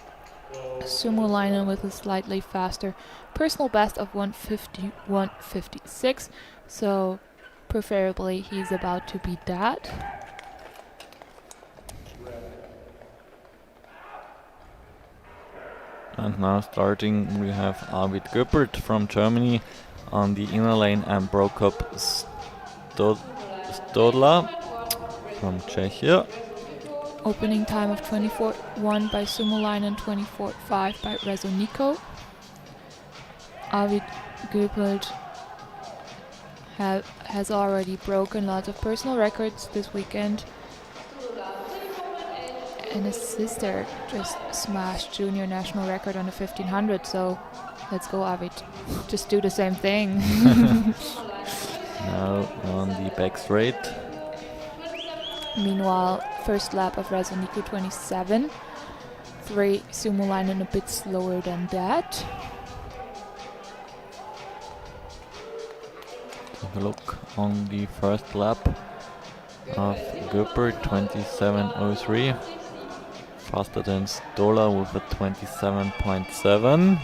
Suomalainen with a slightly faster personal best of 150.56, so preferably he's about to beat that. And now starting, we have Arvid Göppert from Germany on the inner lane and Prokop Stodla from Czechia. Opening time of 24.1 by Suomalainen, 24.5 by Razonico. Arvid Göppert has already broken lots of personal records this weekend. And his sister just smashed junior national record on the 1500, so let's go, Arvid. Just do the same thing. Now on the back straight. Meanwhile, first lap of Razonico 27. 3 Suomalainen a bit slower than that. Have a look on the first lap of Göppert, 27.03. Faster than Stola with a 27.7.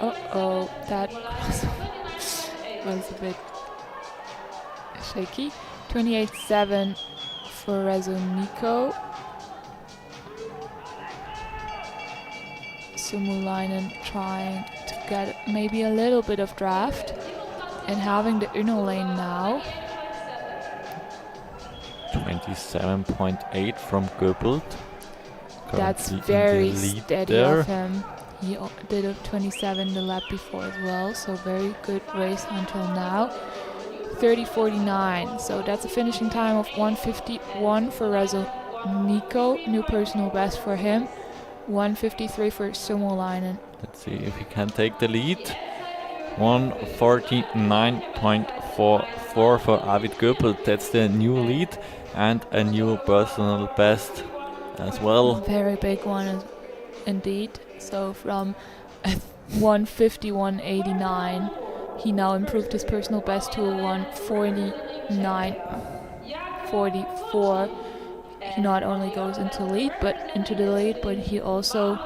Uh-oh, that was a bit shaky. 28.7 for Razonico. Suomalainen trying to get maybe a little bit of draft and having the inner lane now. 27.8 from Göppelt. That's Currently in very the lead steady there. of him. He did a 27 the lap before as well, so very good race until now. 30.49, so that's a finishing time of 1:51 for Razonico, new personal best for him. 1:53 for Suomalainen. Let's see if he can take the lead. 1:49.44 for Arvid Göppelt. That's the new lead and a new personal best as well. Very big one indeed. So from 1:51.89, he now improved his personal best to a 1:49.44. He not only goes into the lead, but he also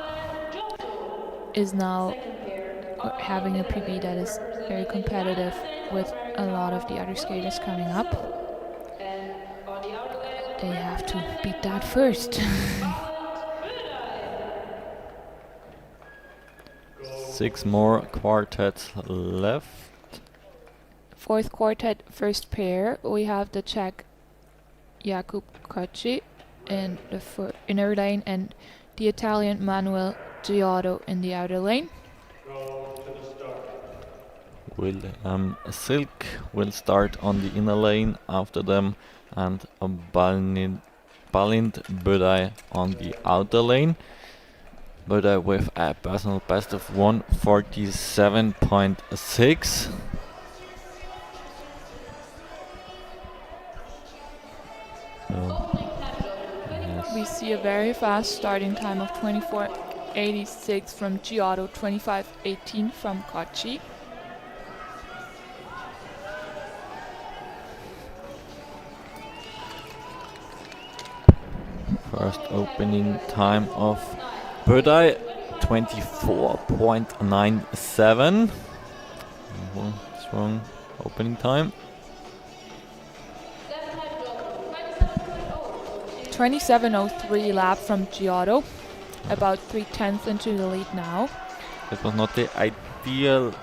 is now having a PB that is very competitive with a lot of the other skaters coming up. They have to beat that first. 6 more quartets left. Fourth quartet, first pair, we have the Czech Jakub Kocsi in the inner lane and the Italian Manuel Giotto in the outer lane. Silk will start on the inner lane after them, and Balind Budai on the outer lane. Budai with a personal best of 1:47.6. We see a very fast starting time of 24.86 from Giotto, 25.18 from Kocsi. First opening time of Burdai, 24.97. Strong opening time. 27.03 lap from Giotto, about 3/10 into the lead now. It was not the ideal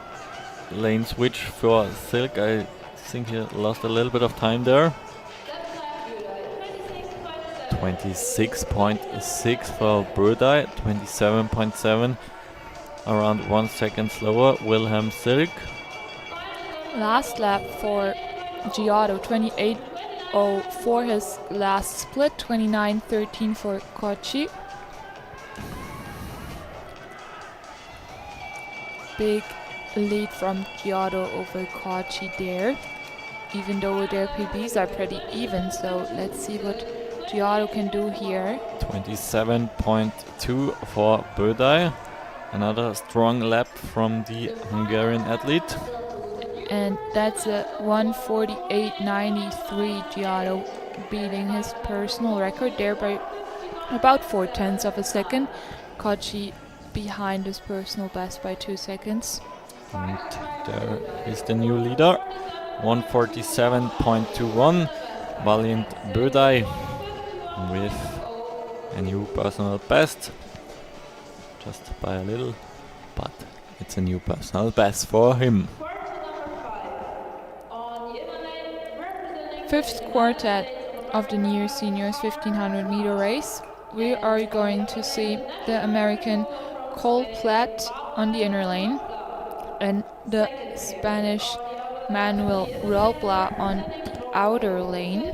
lane switch for Silk. I think he lost a little bit of time there. 26.6 for Burdai, 27.7, around 1 second slower. Wilhelm Silk. Last lap for Giotto, 28.04 his last split, 29.13 for Kochi. Big lead from Giotto over Kochi there, even though their PBs are pretty even, so let's see what Giotto can do here. 27.2 for Burdai. Another strong lap from the Hungarian athlete. And that's a 1:48.93 Giotto, beating his personal record there by about 4/10 of a second. Kochi behind his personal best by 2 seconds. And there is the new leader, 147.21. Valiant Burdai with a new personal best. Just by a little, but it's a new personal best for him. Fifth quartet of the new seniors 1500 meter race. We are going to see the American Cole Platt on the inner lane and the Spanish Manuel Robla on the outer lane.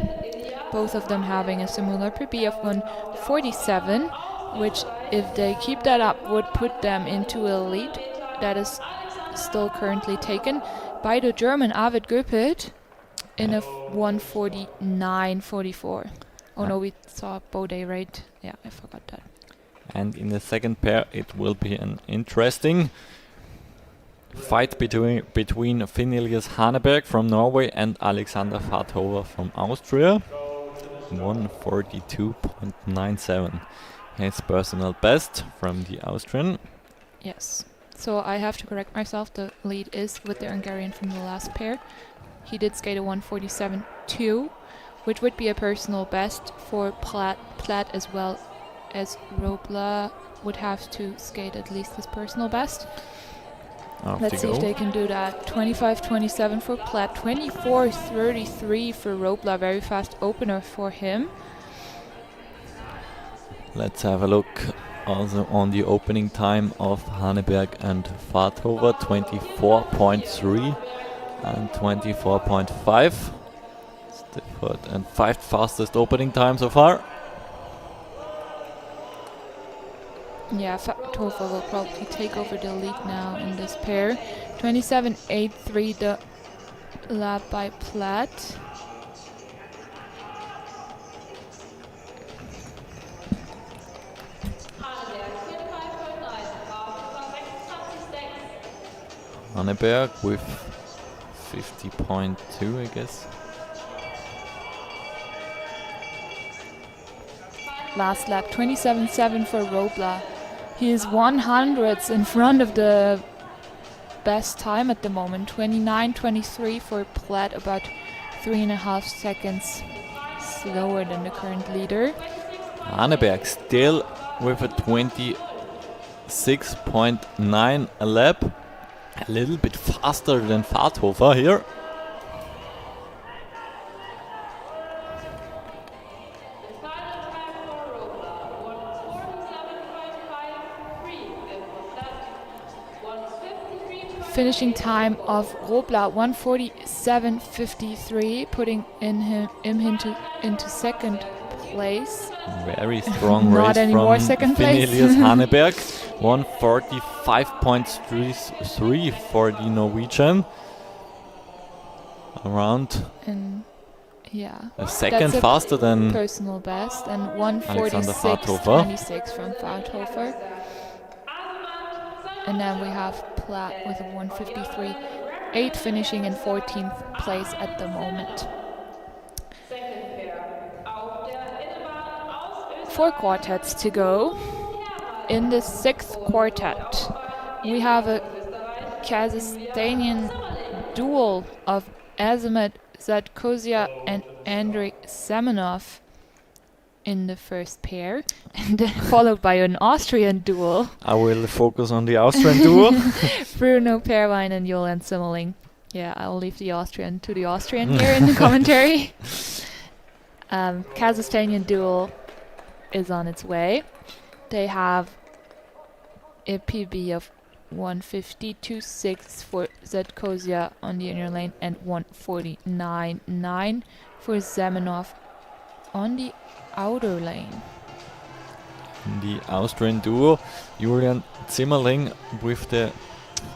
Both of them having a similar PB of 147, which if they keep that up would put them into a lead that is still currently taken by the German Arvid Göpert in a 149.44. Oh no, we saw Bode, right? Yeah, I forgot that. And in the second pair it will be an interesting fight between Finn-Elias Haneberg from Norway and Alexander Fathover from Austria. 142.97. His personal best from the Austrian. Yes. So I have to correct myself. The lead is with the Hungarian from the last pair. He did skate a 147.2, which would be a personal best for Platt as well as Robla would have to skate at least his personal best. Let's see if they can do that. 25.27 for Platt, 24.33 for Robla. Very fast opener for him. Let's have a look also on the opening time of Haneberg and Fathover, 24.3 and 24.5. It's the third and fifth fastest opening time so far. Yeah, Fathover will probably take over the lead now in this pair. 27.83 the lap by Platt. Haneberg with 50.2, I guess. Last lap, 27.7 for Robla. He is 100ths in front of the best time at the moment. 29.23 for Platt, about 3.5 seconds slower than the current leader. Haneberg still with a 26.9 a lap. A little bit faster than Fathover here. Finishing time of Robla 147.53, putting him into second place. Very strong Not race anymore from second place. Finn-Elias Haneberg. 145.33 for the Norwegian. Around And yeah, a second that's faster than personal best, and Alexander 146.26 from Fathover. And then we have Platt with a 153.8, finishing in 14th place at the moment. 4 quartets to go. In the 6th quartet, we have a Kazakhstanian duel of Azimat Zadkozia and Andrei Semenov in the first pair, and then followed by an Austrian duel. I will focus on the Austrian duo. Bruno Perwein and Jolan Simmerling. Yeah, I'll leave the Austrian to the Austrian here in the commentary. Kazakhstanian duel is on its way. They have a PB of 150.26 for Zadkozia on the inner lane and 149.9 for Semenov on the outer lane. In the Austrian duo, Julian Zimmerling with the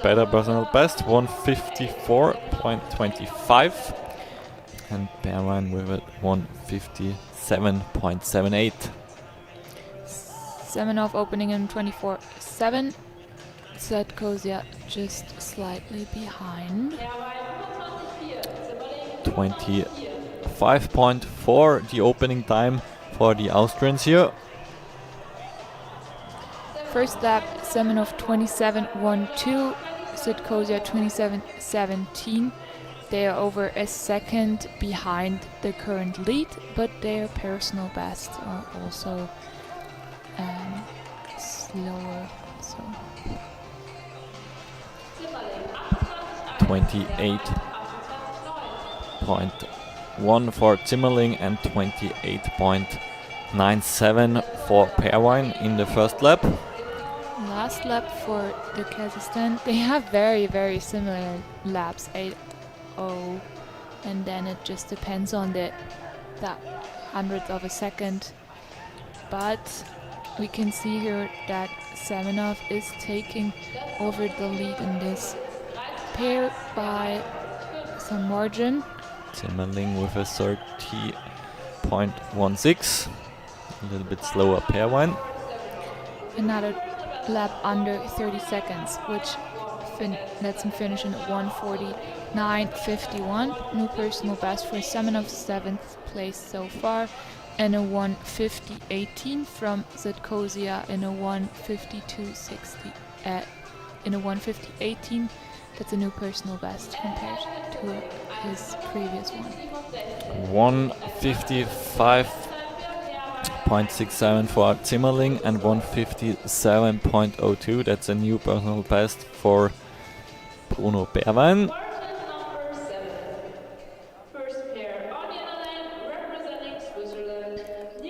better personal best, 154.25, and Perwein with it 157.78. Semenov opening in 24.7. Zadkozia just slightly behind. 25.4 the opening time for the Austrians here. First lap, Semenov 27.12, Zadkozia 27.17. They are over a second behind the current lead, but their personal best are also slower. So 28.1 for Zimmerling and 28.97 for Perwein in the first lap. last lap for the Kazakhstan, they have very, very similar laps, 8.0, and then it just depends on the hundredth of a second. But we can see here that Semenov is taking over the lead in this pair by some margin. Zimmerling with a 30.16, a little bit slower Perwein. Another lap under 30 seconds, which lets him finish in 1:49.51. New personal best for Semenov, 7th place so far, and a 1:50.18 from Zadkozia in a 1:52.60. In a 1:50.18, that's a new personal best compared to his previous one. 1:55.67 for Zimmerling and 1:57.02. That's a new personal best for Bruno Perwein.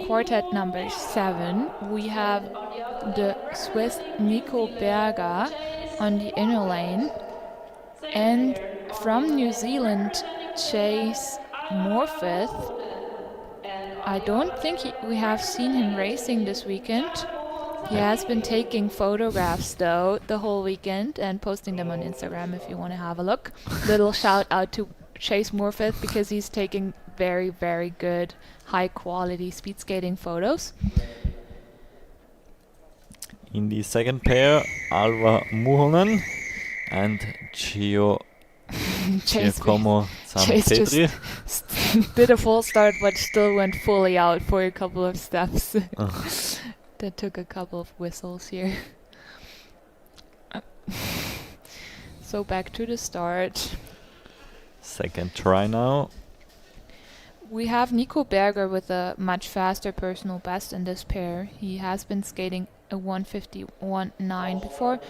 Quartet number 7, we have the Swiss Nico Berger on the inner lane, and from New Zealand, Chase Morfith. I don't think we have seen him racing this weekend. He has been taking photographs though the whole weekend and posting them on Instagram if you want to have a look. Little shout out to Chase Morfith because he's taking very, very good, high quality speed skating photos. In the second pair, Alva Muhonen and Giacomo Zampetri. Did a full start but still went fully out for a couple of steps. That took a couple of whistles here. So back to the start. Second try now. We have Nico Berger with a much faster personal best in this pair. He has been skating a 1:51.9 before.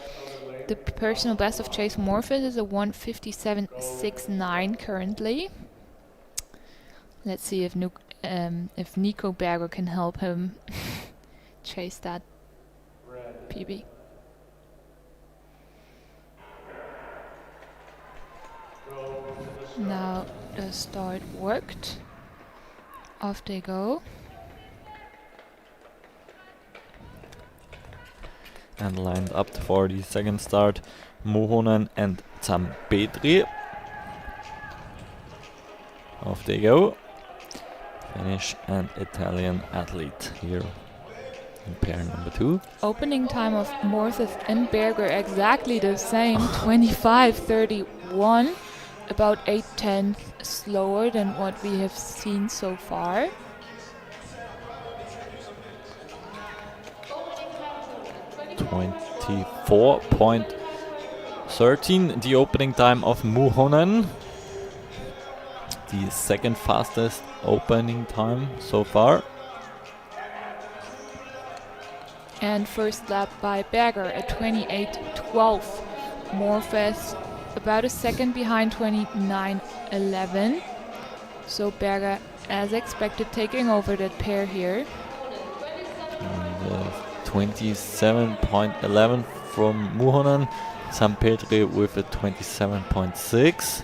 The personal best of Chase Morfith is a 1:57.69 currently. Let's see if Nico Berger can help him chase that PB. Now the start worked. Off they go. And lined up for the second start, Muhonen and Zampetri. Off they go. Finnish and Italian athlete here in pair number 2. Opening time of Morfith and Berger exactly the same, 25:31, about 8/10 slower than what we have seen so far. 24.13, the opening time of Muhonen. The second fastest opening time so far. And first lap by Berger at 28.12. Morfeth about a second behind, 29.11. So Berger, as expected, taking over that pair here. And 27.11 from Muhonen. Sampedri with a 27.6.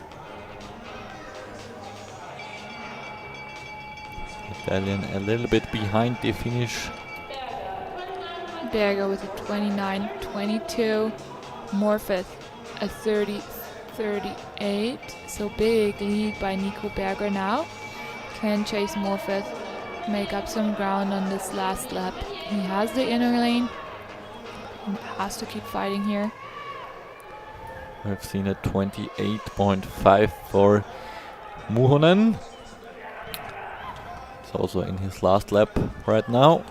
Italian a little bit behind the finish. Berger with a 29.22. Morfeth a 30.38. So big lead by Nico Berger now. Can Chase Morfeth make up some ground on this last lap? He has the inner lane and has to keep fighting here. We've seen a 28.5 for Muhonen. It's also in his last lap right now.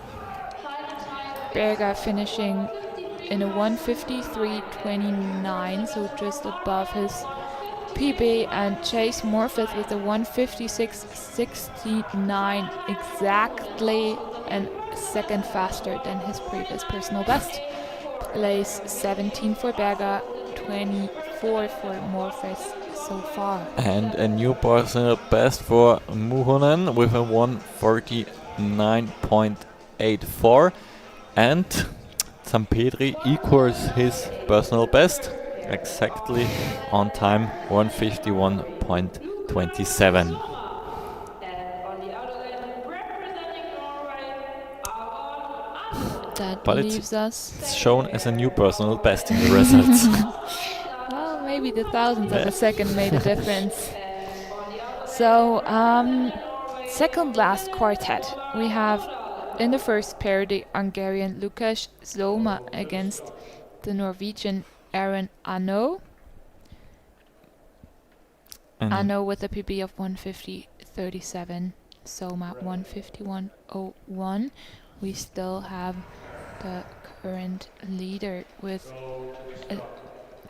Berger finishing in a 1:53.29, so just above his PB, and Chase Morfeth with a 1:56.69, exactly a second faster than his previous personal best. Place 17 for Berger, 24 for Morfeth so far. And a new personal best for Muhonen with a 1:49.84. And Sampedri equals his personal best exactly on time, 1:51.27. And on the other end, representing Norway, That But leaves us. It's shown as a new personal best in the results. Well, maybe the thousandth of a second made a difference. So, second last quartet. We have in the first pair the Hungarian Lukas Zoma against the Norwegian Aaron Arnaud. Arnaud with a PB of 1:50.37. Soma 1:51.01. We still have the current leader with a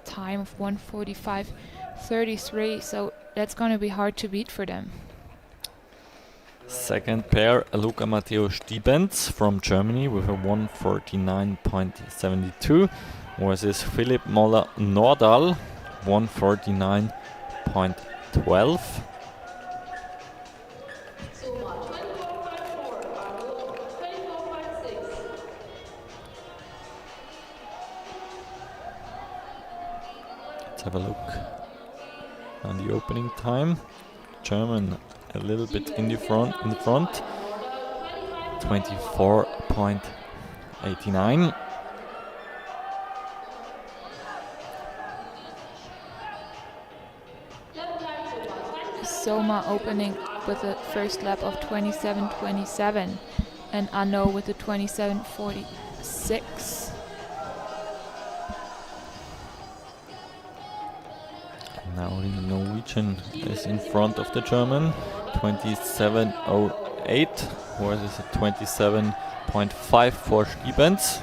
time of 1:45.33, so that's going to be hard to beat for them. Second pair, Luca Matteo Stiebens from Germany with a 1:49.72 versus Philipp Moller Nordal, 1:49.12. Soma 24.4, Arnaud 24.6. Let's have a look on the opening time. German a little bit in the front, 24.89. Soma opening with a first lap of 27.27 and Arnaud with a 27.46. Now the Norwegian is in front of the German, 27.08 versus a 27.5 for Stiebens.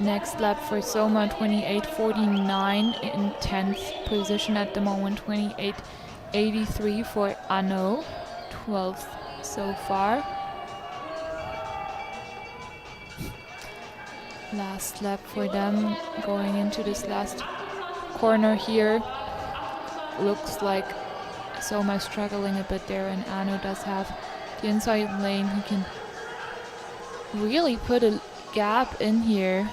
Next lap for Soma, 28.49 in 10th position at the moment, 28.83 for Arnaud, 12th so far. Last lap for them, going into this last corner here. Looks like Soma is struggling a bit there, and Arnaud does have the inside lane. He can really put a gap in here.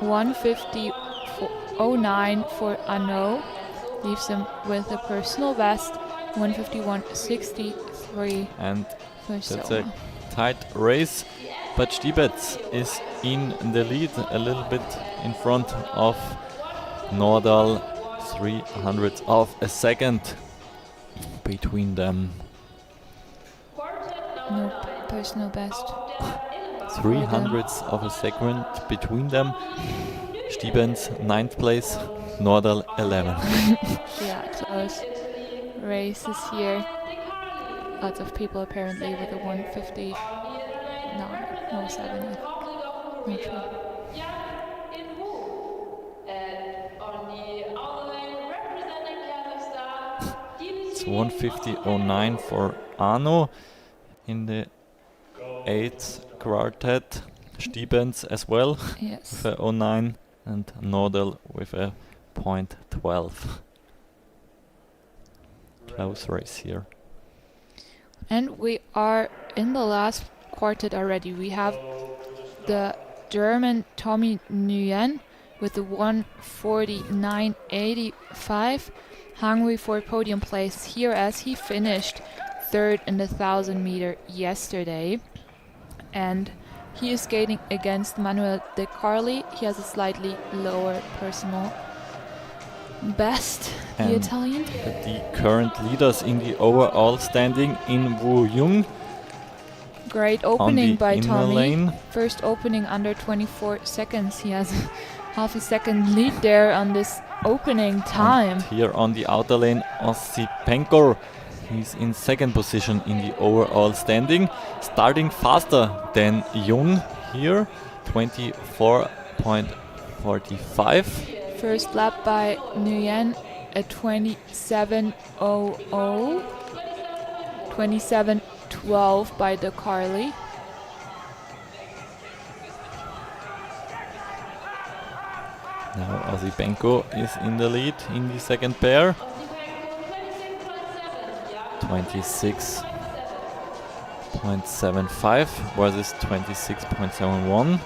1:50.09 for Arnaud leaves him with a personal best, 1:51.63 And for that's a Soma. tight race, but Stiebens is in the lead, a little bit in front of Nordal, 300ths of a second between them. No personal best. 300ths of a second between them. Stiebens 9th place, Nordal 11. Yeah, close races here. lots of people apparently with a 150. No, 7. Not sure. It's 150.09 for Arno in the 8th quartet. Stiebens as well Yes. with a 09 and Nordel with a .12. Close race here. And we are in the last quartet already. We have the German Tommy Nguyen with the 149.85, hungry for podium place here as he finished third in the 1,000 meter yesterday. And he is skating against Manuel De Carli. He has a slightly lower personal best, the And Italian. the current leaders in the overall standing in Wu Jung Great on opening the by inner Tommy. lane. First opening under 24 seconds. He has half a second lead there on this opening time. And here on the outer lane, Osipenko. He's in second position in the overall standing, starting faster than Jung here, 24.45. First lap by Nguyen at 27.00. 27.12 by De Carli. Now Osipenko is in the lead in the second pair. 26.75 versus 26.71.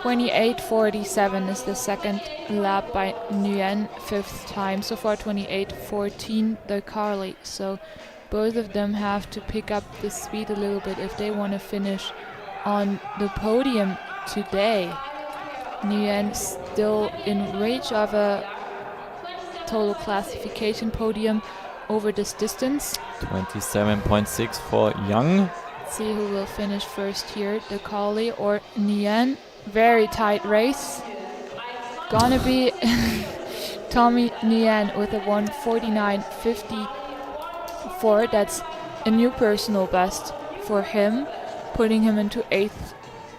28.47 is the second lap by Nguyen, fifth time. So far 28.14 De Carli. So both of them have to pick up the speed a little bit if they want to finish on the podium today. Nguyen still in reach of a total classification podium over this distance. 27.6 for Young. Let's see who will finish first here, De Carli or Nguyen. Very tight race. Gonna be Tommy Nguyen with a 149.54. That's a new personal best for him, putting him into 8th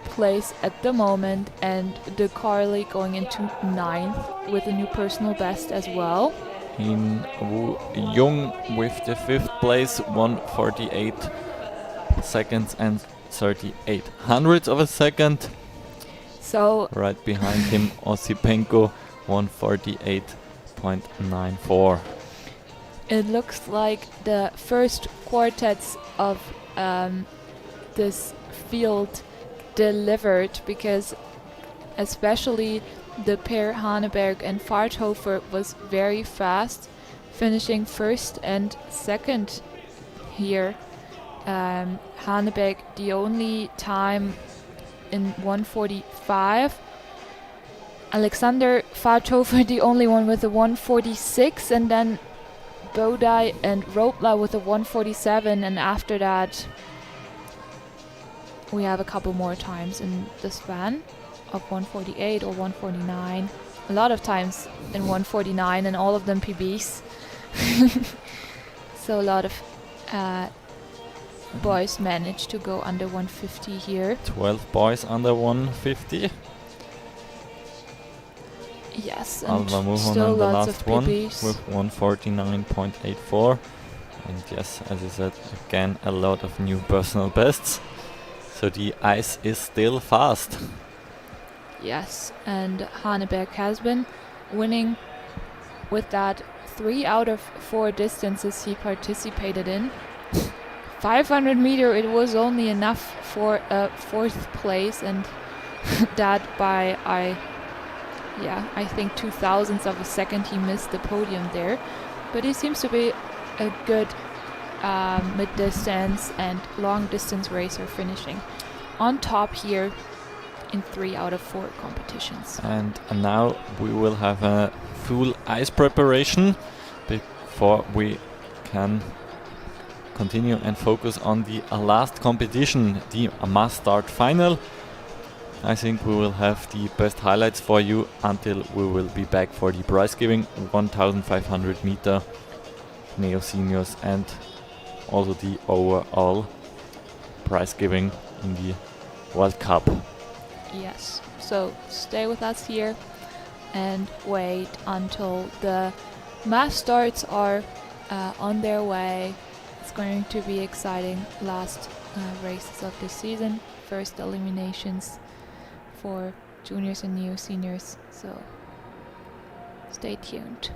place at the moment, and De Carli going into 9th with a new personal best as well. In Wu Jung with the 5th place, 148 seconds and 38 hundredths of a second. So Right behind him, Osipenko, 148.94. it looks like the first quartets of this field delivered, because especially the pair Haneberg and Farthofer was very fast, finishing first and second here. Haneberg the only time in 145. Alexander Farthofer the only one with a 146, and then Bodai and Ropla with a 147, and after that we have a couple more times in the span of 148 or 149. A lot of times in 149, and all of them PBs. So a lot of boys managed to go under 150 here. 12 boys under 150. Yes, and Alva Muhonen, still the lots last of one, PBs. with 149.84. And yes, as I said, again, a lot of new personal bests. So the ice is still fast. Yes, and Haneberg has been winning with that 3 out of 4 distances he participated in. 500 meter, it was only enough for a 4th place, and that by I think 0.02 of a second he missed the podium there. But he seems to be a good mid-distance and long-distance racer, finishing on top here in 3 out of 4 competitions. And now we will have a full ice preparation before we can continue and focus on the last competition, the mass start final. I think we will have the best highlights for you until we will be back for the prize giving, 1500 meter neo seniors and also the overall prize giving in the World Cup. Yes, so stay with us here and wait until the mass starts are on their way. It's going to be exciting last races of the season, first eliminations for juniors and new seniors, so stay tuned.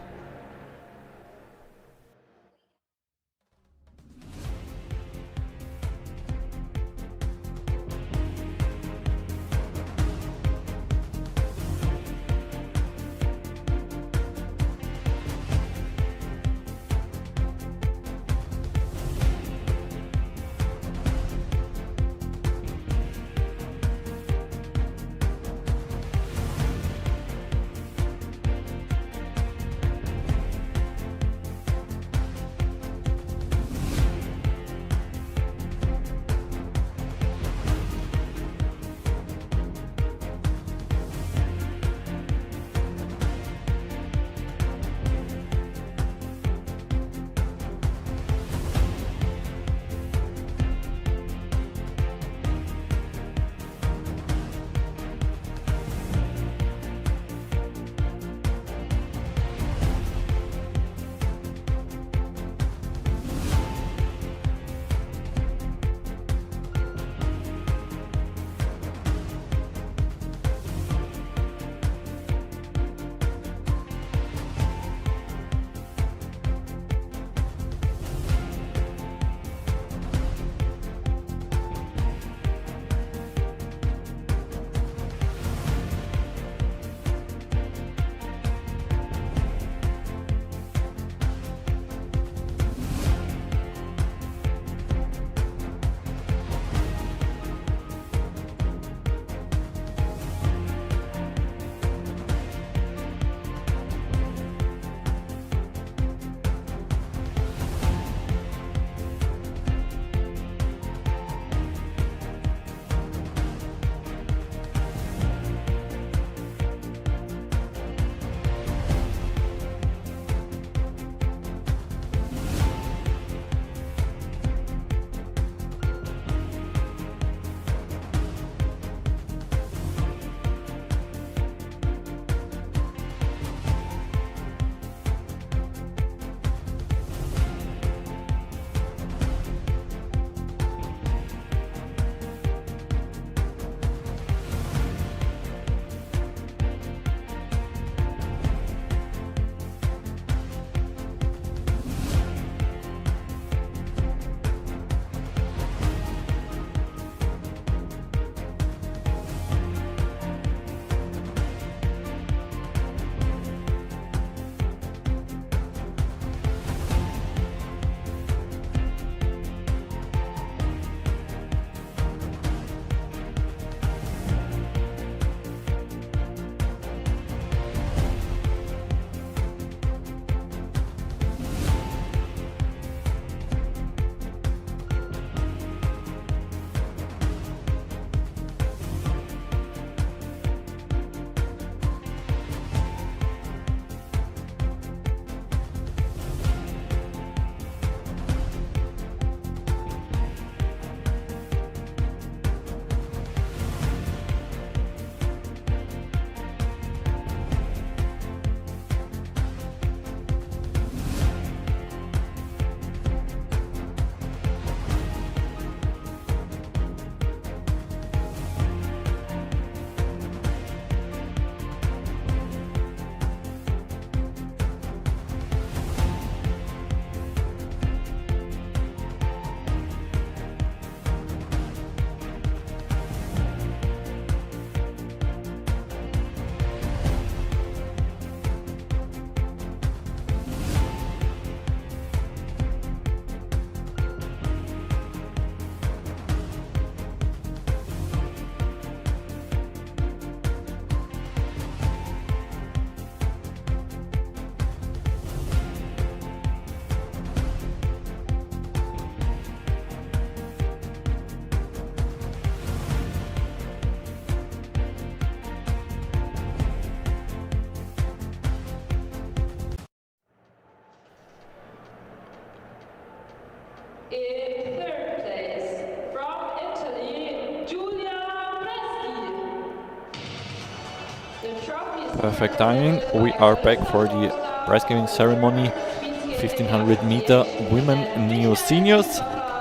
The trophies Perfect timing. We are back for the prize giving ceremony. 1500 meter women neo seniors.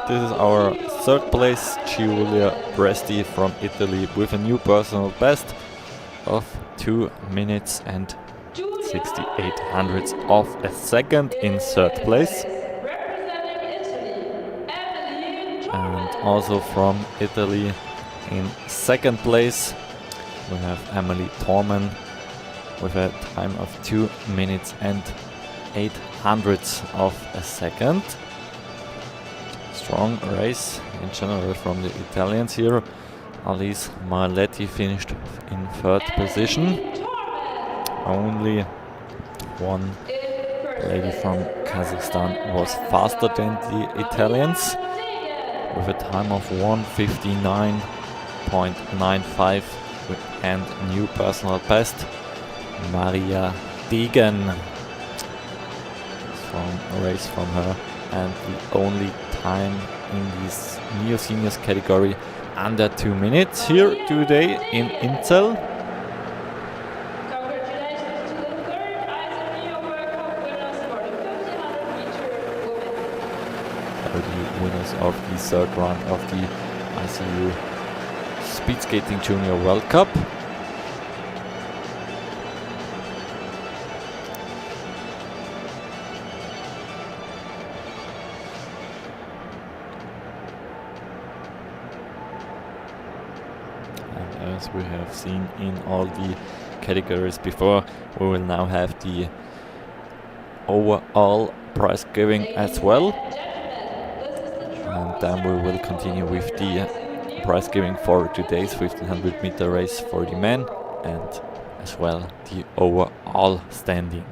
This is our third place, Giulia Presti from Italy, with a new personal best of 2 minutes and 68 hundredths of a second in third place. representing Italy, Emily And also from Italy in second place we have Emily Torman with a time of 2 minutes and 8 hundredths of a second. Strong race in general from the Italians here. Alice Marletti finished in third position. Only one lady from Kazakhstan was faster than the Italians with a time of 1:59.95 and new personal best. Maria Degen from a race from her, and the only time in this neo seniors category under 2 minutes here today in Inzell. Congratulations to the third ISU World Cup winners for the 1500 meter women. Are the winners of the third round of the ICU Speed Skating Junior World Cup. And as we have seen in all the categories before, we will now have the overall prize giving as well. And then we will continue with the prize giving for today's 1500 meter race for the men, and as well the overall standing.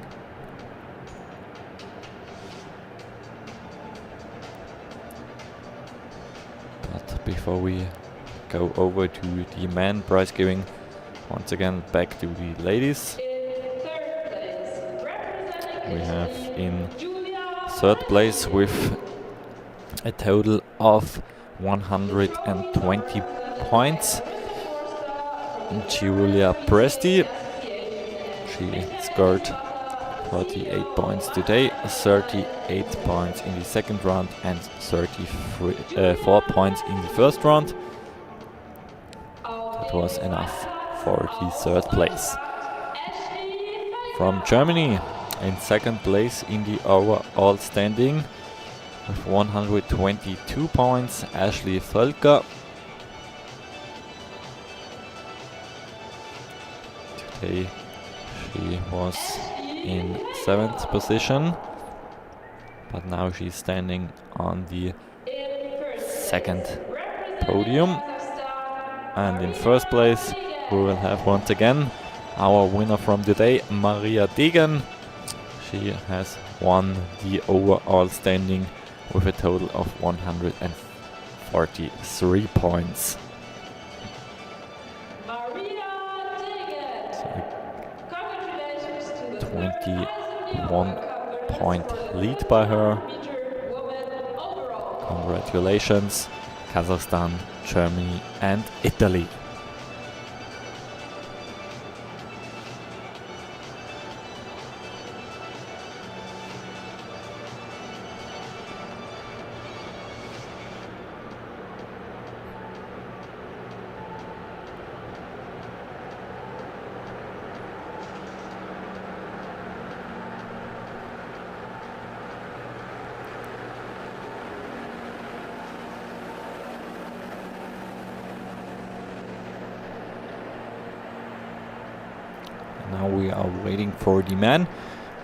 But before we go over to the men prize giving, once again back to the ladies. We have in third place with a total of 120 points Giulia Presti. She scored 48 points today, 38 points in the second round and 34 points in the first round. That was enough for the third place. From Germany, in second place in the overall standing with 122 points, Ashley Völker. Today she was in 7th position, but now she's standing on the second podium. And in first place we will have once again our winner from today, Maria Degen. She has won the overall standing with a total of 143 points. So 21 point lead by her. Congratulations, Kazakhstan, Germany and Italy. Now we are waiting for the men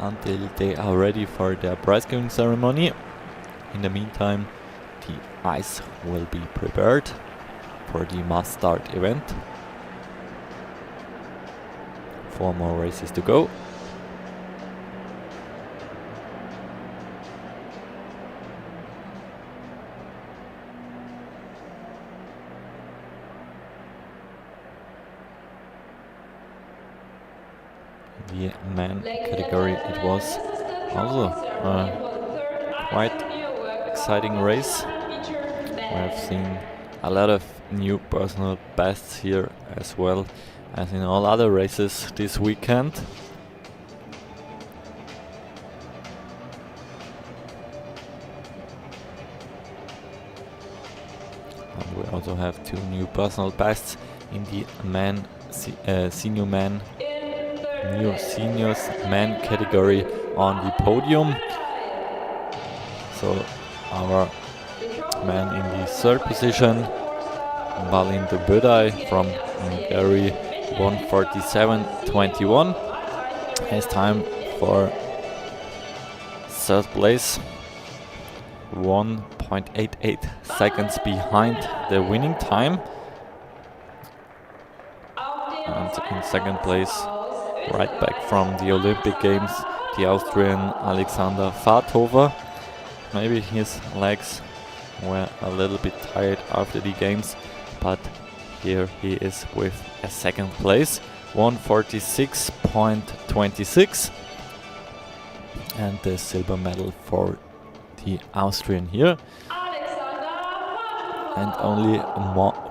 until they are ready for their prize giving ceremony. In the meantime, the ice will be prepared for the must start event. 4 more races to go. The men category, it was also a quite exciting race. We have seen a lot of new personal bests here as well as in all other races this weekend. And we also have 2 new personal bests in the senior man, new seniors man category on the podium. So our man in the 3rd position, Balint Budaj from Hungary, 1:47.21. His time for 3rd place, 1.88 seconds behind the winning time. And in 2nd place, right back from the Olympic Games, the Austrian Alexander Fathofer. Maybe his legs were a little bit tired after the games, but here he is with a 2nd place, 1:46.26, and the silver medal for the Austrian here. And only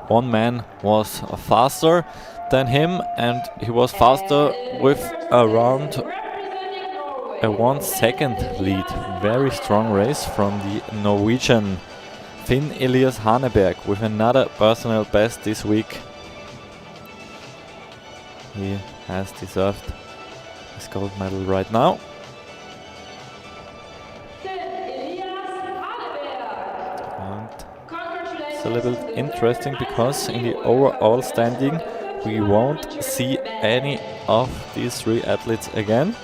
one man was faster than him, and he was faster with around a 1 second lead. Very strong race from the Norwegian Finn Elias Haneberg with another personal best this week. He has deserved his gold medal right now. And it's a little bit interesting because in the overall standing we won't see any of these 3 athletes again.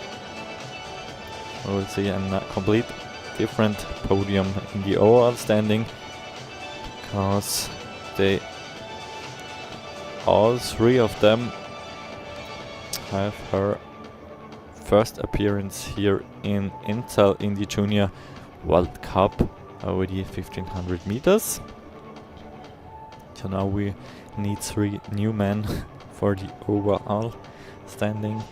We will see a complete different podium in the overall standing, because all 3 of them have her first appearance here in Inzell in the Junior World Cup over the 1500 meters. So now we need 3 new men for the overall standing.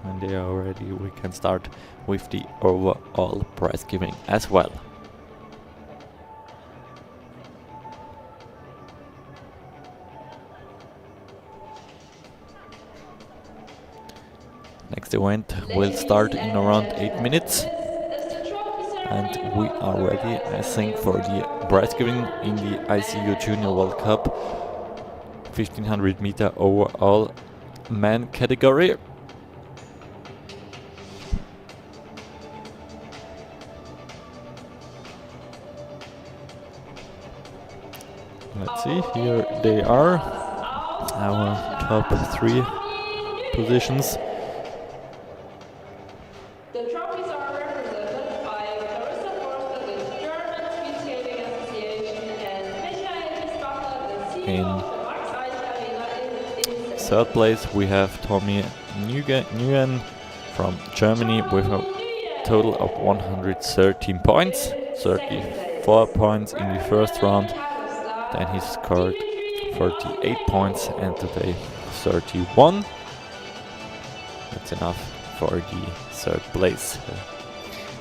When they are ready, we can start with the overall prize giving as well. Next event will start in around 8 minutes. And we are ready, I think, for the prize giving in the ISU Junior World Cup 1500 meter overall man category. Let's see, here they are, our top 3 positions. The trophies are represented by Clarissa Forster, the German Speed Skating Association, and Michael Bisbacher, the CEO In of the Max Ice Arena in 3rd place we have Tommy Nguyen from Germany with a total of 113 points, 34 points in the 1st round. Then he scored 38 points and today 31. That's enough for the 3rd place.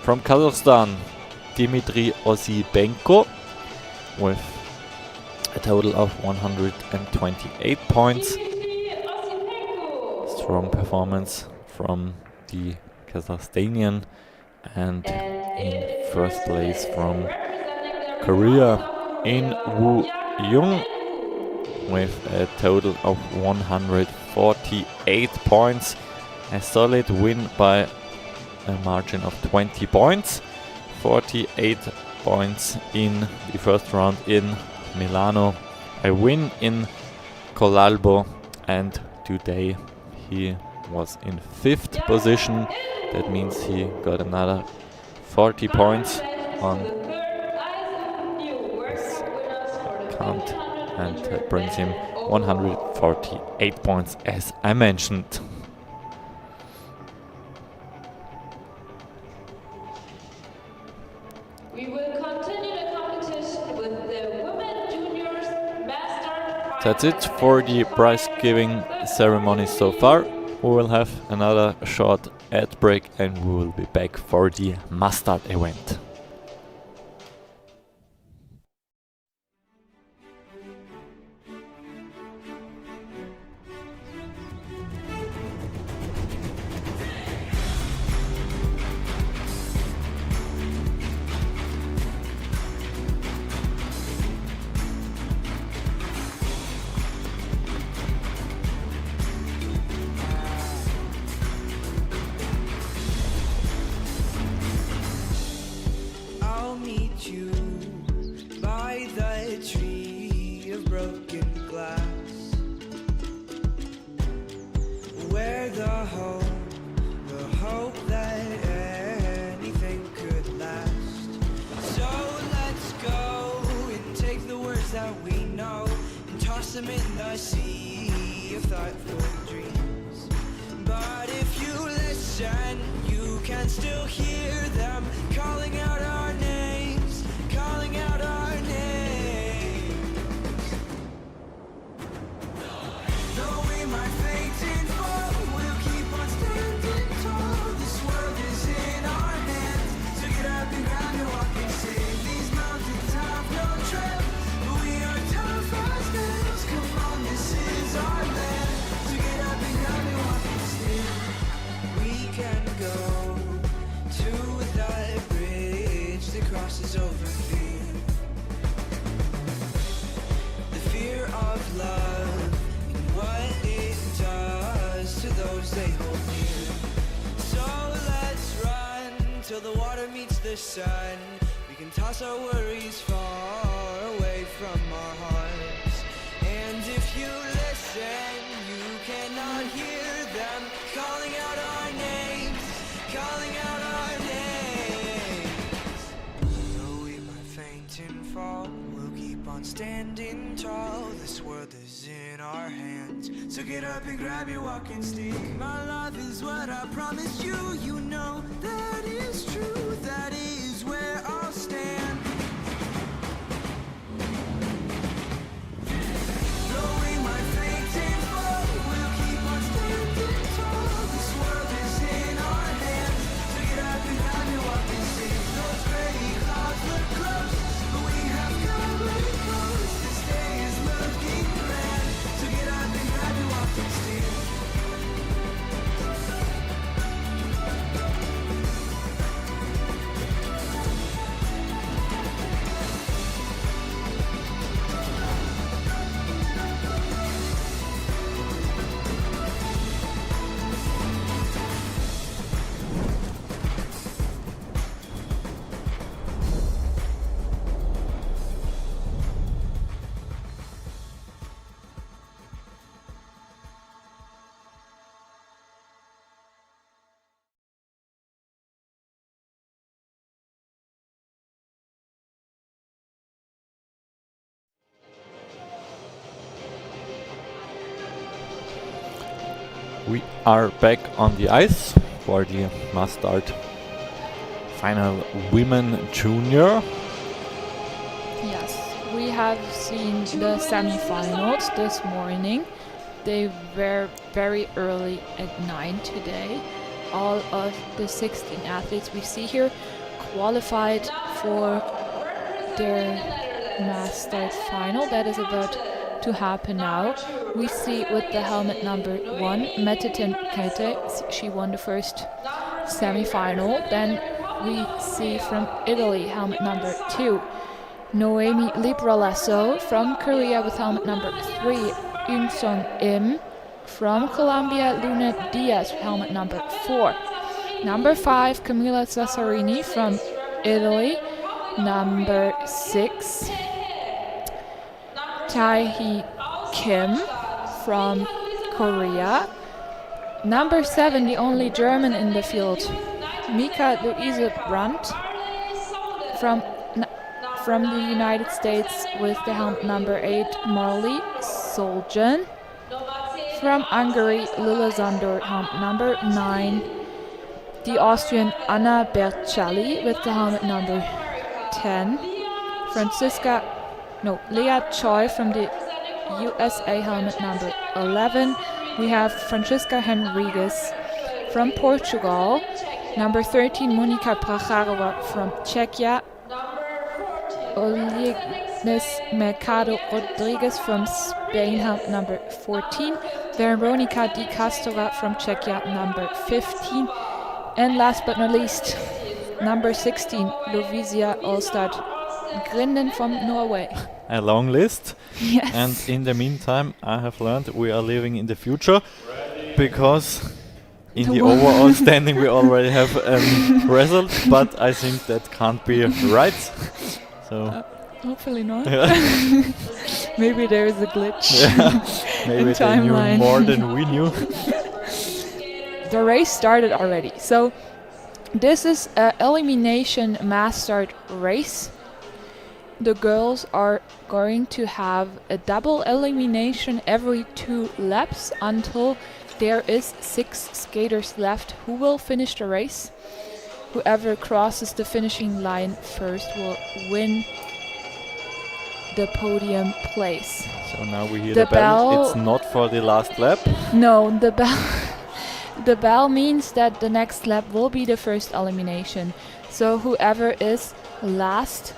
From Kazakhstan, Dmitry Osipenko with a total of 128 points. Strong performance from the Kazakhstanian, and in 1st place from Korea, In Woo Jung with a total of 148 points. A solid win by a margin of 20 points. 48 points in the 1st round in Milano. A win in Colalbo, and today he was in 5th position. That means he got another 40 points on his account, and that brings him 148 points, as I mentioned. We will continue the competition with the Women Juniors Master. That's it for the prize giving ceremony so far. We will have another short ad break and we will be back for the mustard event. broken glass, where the hope that anything could last. So let's go and take the words that we know and toss them in the sea of thoughtful dreams. But if you listen, you can still hear them calling out our names, calling out our names. Though we might faint and fall, we'll keep on standing tall. This world is in our hands, so get up and grab your walking stick. These mountains have no trail, but we are tough as nails. Come on, this is our land, so get up and grab your walking stick. We can go to that bridge that crosses over fear, the fear of love and what it does to those they hold near. So let's run till the water meets the sun. We can toss our worries far away from our hearts. And if you listen, you cannot hear them calling out our names, calling out our names. Though we might faint and fall, we'll keep on standing tall. This world is in our hands, so get up and grab your walking stick. My love is what I promised you. You know that is true. That is where I'll stand. Though we might faint and fall, we'll keep on standing tall. This world is in our hands, so get up and grab your walking stick. Those gray clouds look close, but we have come really close. This day is looking grand, so get up and grab your walking stick. We are back on the ice for the must start final women junior. Yes, we have seen the semifinals this morning. They were very early at 9 today. All of the 16 athletes we see here qualified for their mass start final. That is about to happen now. We see with the helmet number 1, Metetin Kete, she won the first semi-final. Then we see from Italy, helmet number 2, Noemi Libralesso. From Korea with helmet number 3, Eun-sung Im. From Colombia, Luna Diaz, helmet number 4. Number 5, Camilla Cesarini from Italy. Number 6, Tae-hee Kim from Korea. Number 7, the only German in the field, Mika Louise Brandt from the United States with the helmet number 8, Marley Soljan. From Hungary, Lila Zandor, helmet number 9. The Austrian Anna Bercelli with the helmet number 10. Leah Choi from the USA, helmet number 11. We have Francisca Henriquez from Portugal. Number 13, Monica Prajarova from Czechia. Olivnes Mercado Rodriguez from Spain, helmet number 14. Veronika Di Castova from Czechia, number 15. And last but not least, number 16, Lovisia Olstad Grinden from Norway. A long list. Yes. And in the meantime, I have learned we are living in the future because in the overall standing we already have a result, but I think that can't be right. So Hopefully not. Yeah. Maybe there is a glitch. Maybe In they knew timeline. more than we knew. The race started already. So this is an elimination mass start race. The girls are going to have a double elimination every 2 laps until there is 6 skaters left who will finish the race. Whoever crosses the finishing line first will win the podium place. So now we hear The the bell. bell- It's not for the last lap. No, the bell the bell means that the next lap will be the first elimination. So whoever is last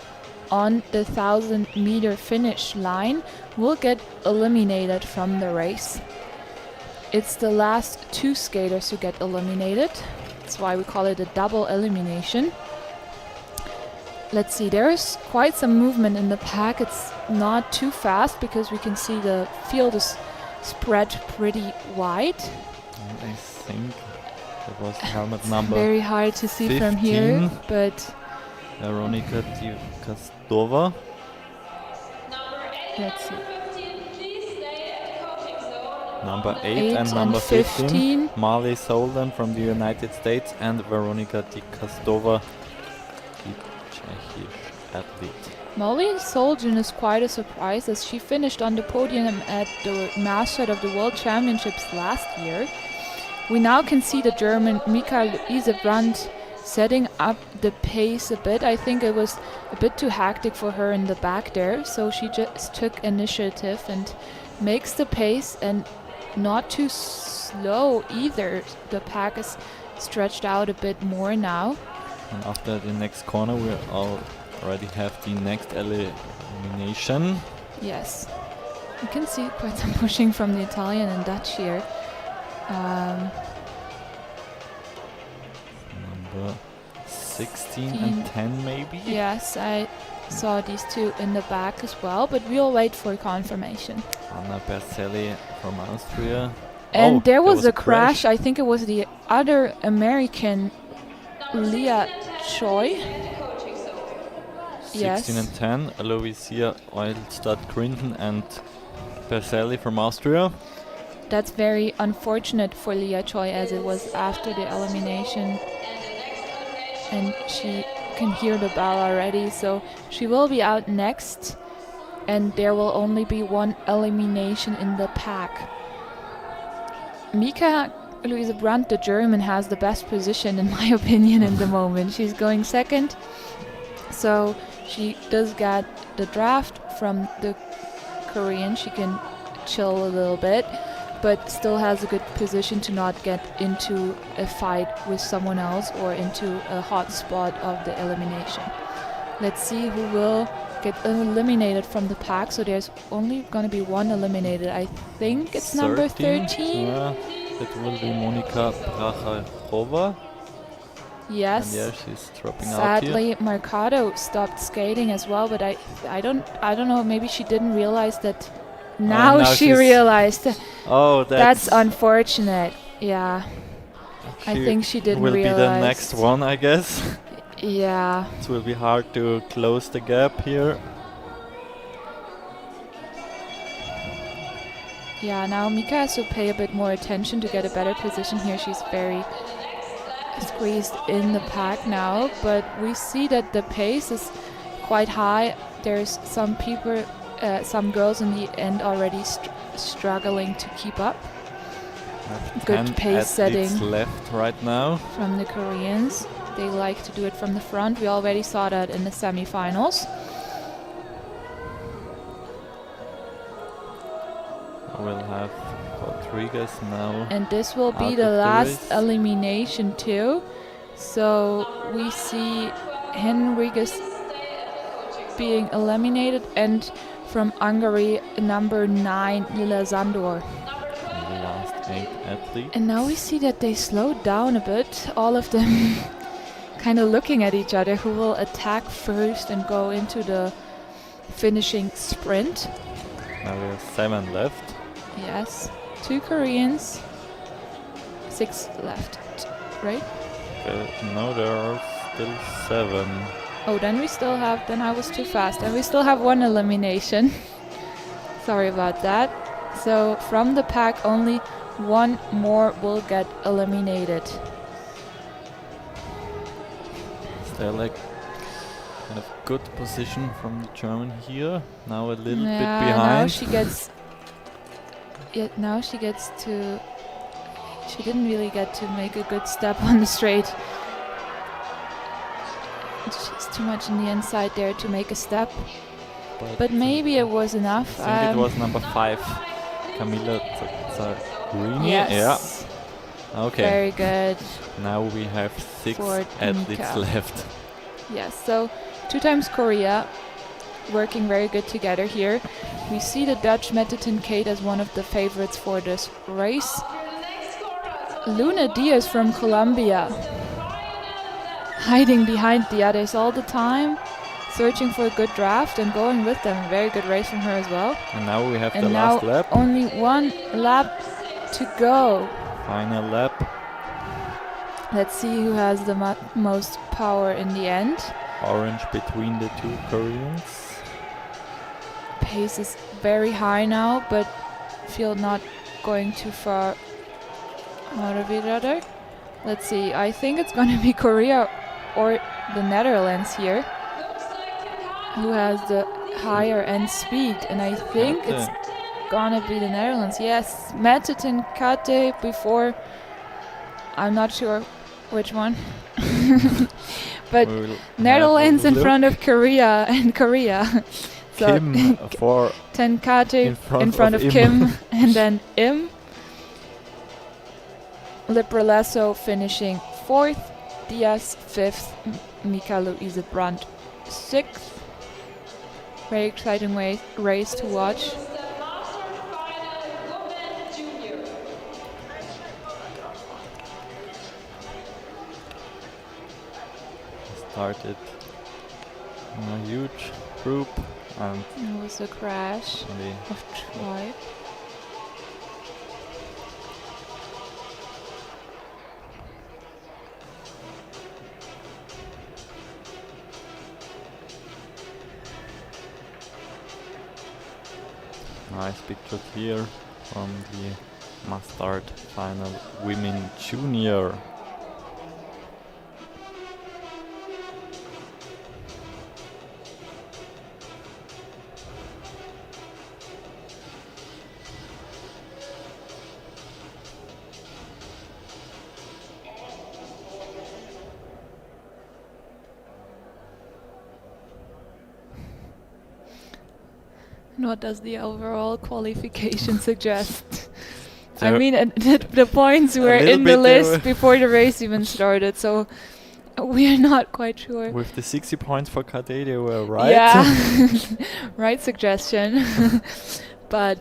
on the 1,000-meter finish line will get eliminated from the race. It's the last 2 skaters who get eliminated. That's why we call it a double elimination. Let's see, there is quite some movement in the pack. It's not too fast because we can see the field is spread pretty wide. And I think that was helmet number Very hard to see from here, 15. but Veronika Kostova. let's see. Number 8 8 and number 15. Marley Solden from the United States and Veronika Kostova, the Czech athlete. Molly Soljan is quite a surprise as she finished on the podium at the Master of the World Championships last year. We now can see the German Mika Luise Brandt setting up the pace a bit. I think it was a bit too hectic for her in the back there, so she just took initiative and makes the pace and not too slow either. The pack is stretched out a bit more now. And after the next corner, we already have the next elimination. Yes, you can see quite some pushing from the Italian and Dutch here. Number 16 and 10 maybe? Yes, I saw these 2 in the back as well, but we'll wait for confirmation. Anna Berselli from Austria. And Oh, there was a crash. I think it was the other American, Leah Choi. 16 Yes. and 10, Aloysia Oilstad-Grinton and Berselli from Austria. That's very unfortunate for Leah Choi as it was after the elimination. And she can hear the bell already, so she will be out next. And there will only be 1 elimination in the pack. Mika Luise Brandt, the German, has the best position in my opinion in the moment. She's going second, so she does get the draft from the Korean. She can chill a little bit, but still has a good position to not get into a fight with someone else or into a hot spot of the elimination. Let's see who will get eliminated from the pack. So there's only going to be 1 eliminated. I think it's number 13. Yeah, it will be Monika Prachachova. Yes. And yeah, she's dropping out here. Sadly, Mercado stopped skating as well, but I don't know. Maybe she didn't realize that. Now she she's- realized. Oh, That's unfortunate. Yeah, I she think she didn't will realize. be the next one, I guess. Yeah. It will be hard to close the gap here. Yeah, now Mika has to pay a bit more attention to get a better position here. She's very squeezed in the pack now, but we see that the pace is quite high. There's some people, some girls in the end already struggling to keep up. Good 10 pace setting athletes left right now. from the Koreans. They like to do it from the front. We already saw that in the semifinals. We'll have Rodriguez now. And this will be out the of the last race. elimination too. So we see Henriques being eliminated, and from Hungary, number 9, Lila Zandor. The last 8 athletes. And now we see that they slowed down a bit, all of them kind of looking at each other, who will attack first and go into the finishing sprint. Now we have 7 left. Yes, 2 Koreans, 6 left, right? No, there are still 7. Oh, then we still have. Then I was too fast. And we still have one elimination. Sorry about that. So from the pack, only one more will get eliminated. Still like kind of good position from the German here. Now a little bit Now behind. she gets. Yeah, now she gets to. She didn't really get to make a good step on the straight. She's too much in the inside there to make a step. But maybe it was enough. I think it was number 5, Camilla Zarini. Yes. Yeah. Okay. Very good. Now we have 6 For athletes Mika. left. Yes. So 2 times Korea, working very good together here. We see the Dutch Metetin Kate as one of the favorites for this race. Luna Diaz from Colombia, hiding behind the others all the time, searching for a good draft and going with them. Very good race from her as well. And now we have And the now last lap. only one lap to go. Final lap. Let's see who has the most power in the end. Orange between the 2 Koreans. Pace is very high now, but feel not going too far out of each other. Let's see, I think it's going to be Korea or the Netherlands here who has the higher end speed, and I think it's gonna be the Netherlands. Yes, Metetin Kate before, I'm not sure which one. But Netherlands in front of Korea and Korea. So Kim for Tenkate in front of Kim and then Im. Libralesso finishing 4th, Diaz 5th, Mika Louise Brandt 6th. Very exciting race to watch. Started a huge group and It was a crash the of Troy. nice picture here from the Mastard Final Women Junior. What does the overall qualification suggest? I So mean, the points were little in the bit list before the race even started, so we are not quite sure. with the 60 points for KT, they were right. Yeah, right suggestion. But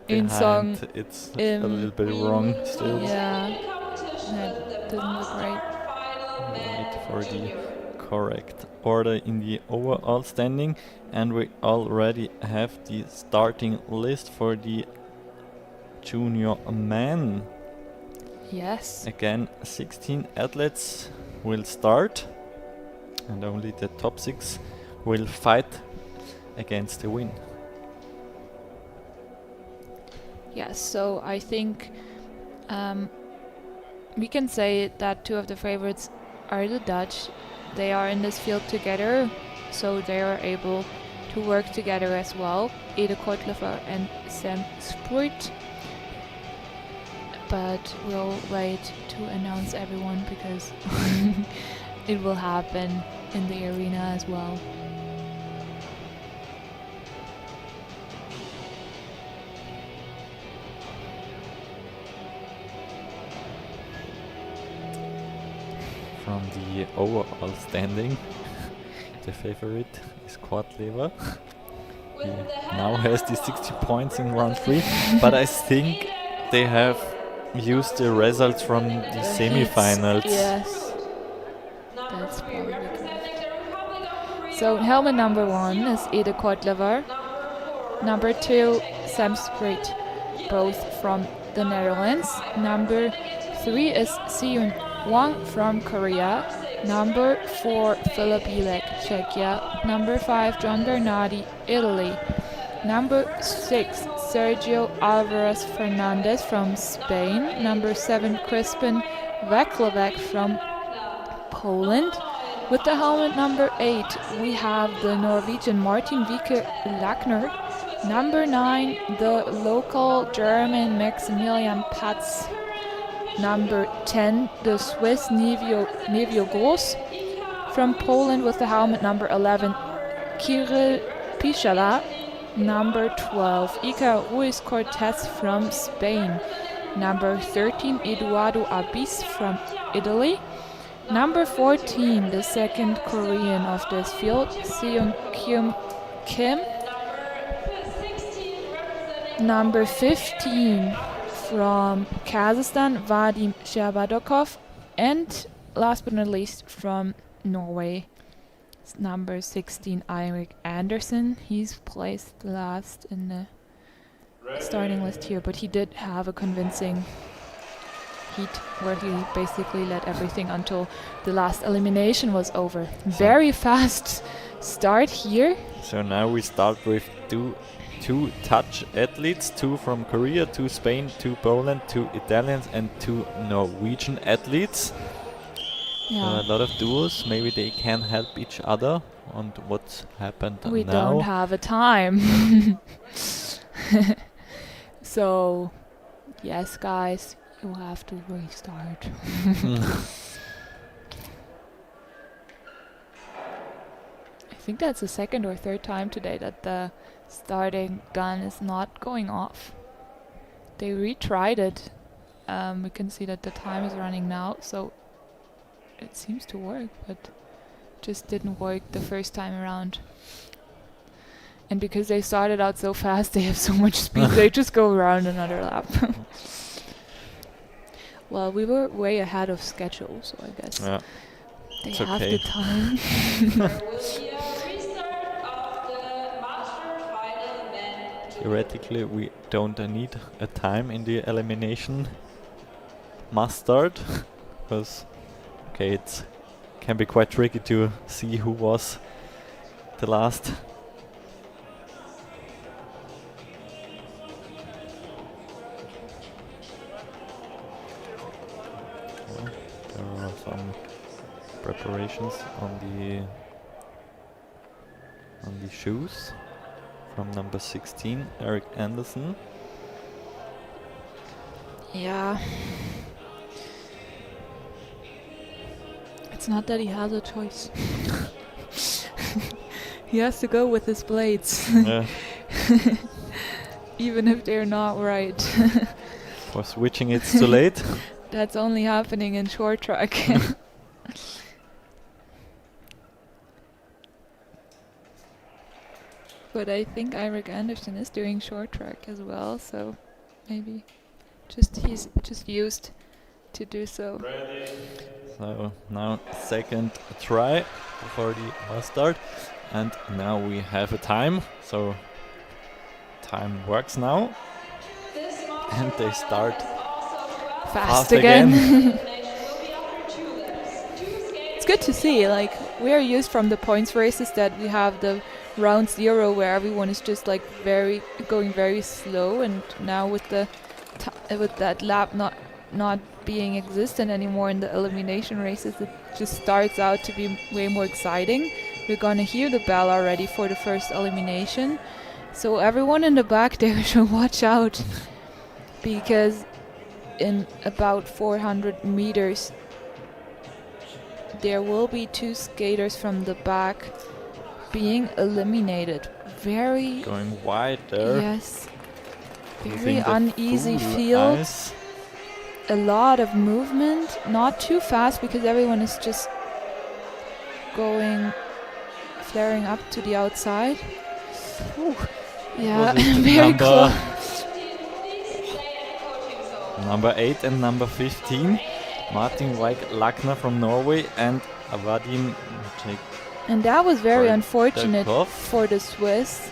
Inzell, Behind, it's a little bit wrong still. yeah, that didn't look right. Wait for the correct order in the overall standing, and we already have the starting list for the junior men. Yes. Again, 16 athletes will start, and only the top 6 will fight against the win. Yes, so I think we can say that 2 of the favorites are the Dutch. They are in this field together, so they are able to work together as well. Ede Kortlever and Sam Spruit. But we'll wait to announce everyone because it will happen in the arena as well. From the overall standing, the favorite is Kortlever. He now has the 60 points in round 3, but I think they have used the results from the semifinals. Yes, that's probably correct. So helmet number 1 is Ede Kortlever. Number 2, Sam Spruit, both from the Netherlands. Number 3 is Seun Wang from Korea. Number 4, Filip Ilek, Czechia. Number 5, John Bernardi, Italy. Number 6, Sergio Alvarez Fernandez from Spain. Number 7, Crispin Veklovec from Poland. With the helmet number 8, we have the Norwegian Martin Vike Lackner. Number 9, the local German Maximilian Patz. Number 10, the Swiss Nevio Gross. From Poland with the helmet number 11, Kirill Pichala. Number 12, Iker Ruiz Cortez from Spain. Number 13, Eduardo Abis from Italy. Number 14, the second Korean of this field, Seung Kyum Kim. Number 15, from Kazakhstan, Vadim Shabadokov. And last but not least, from Norway, number 16, Eirik Andersen. He's placed last in the starting list here, but he did have a convincing heat where he basically led everything until the last elimination was over. Very fast start here. So now we start with two touch athletes, 2 from Korea, 2 Spain, 2 Poland, 2 Italians and 2 Norwegian athletes. Yeah. A lot of duos, maybe they can help each other on what's happened We now. don't have a time. So, yes guys, you have to restart. I think that's the second or third time today that the starting gun is not going off. They retried it. We can see that the time is running now, so it seems to work, but just didn't work the first time around. And because they started out so fast, they have so much speed, they just go around another lap. Well, we were way ahead of schedule, so I guess they it's have okay. the time. Theoretically, we don't need a time in the elimination mustard, because it can be quite tricky to see who was the last. Well, there are some preparations on the shoes from number 16, Eric Anderson. Yeah. It's not that he has a choice. He has to go with his blades. Yeah. Even if they're not right. For switching it's too late. That's only happening in short track. But I think Eirik Andersen is doing short track as well, so maybe he's just used to do so. So now second try for the mustard, and now we have a time. So time works now, and they start Fast again. It's good to see, like, we are used from the points races that we have the round 0 where everyone is just like going very slow, and now with the with that lap not being existent anymore in the elimination races, it just starts out to be way more exciting. We're gonna hear the bell already for the first elimination, so everyone in the back there should watch out, because in about 400 meters there will be 2 skaters from the back being eliminated. Very going wide there. Yes, very Using the uneasy full field. ice. A lot of movement, not too fast because everyone is just flaring up to the outside. Ooh. Yeah, Was it very close. Number 8 and number 15, Martin Lackner from Norway and Vadim And that was very Right, unfortunate Dekov. for the Swiss,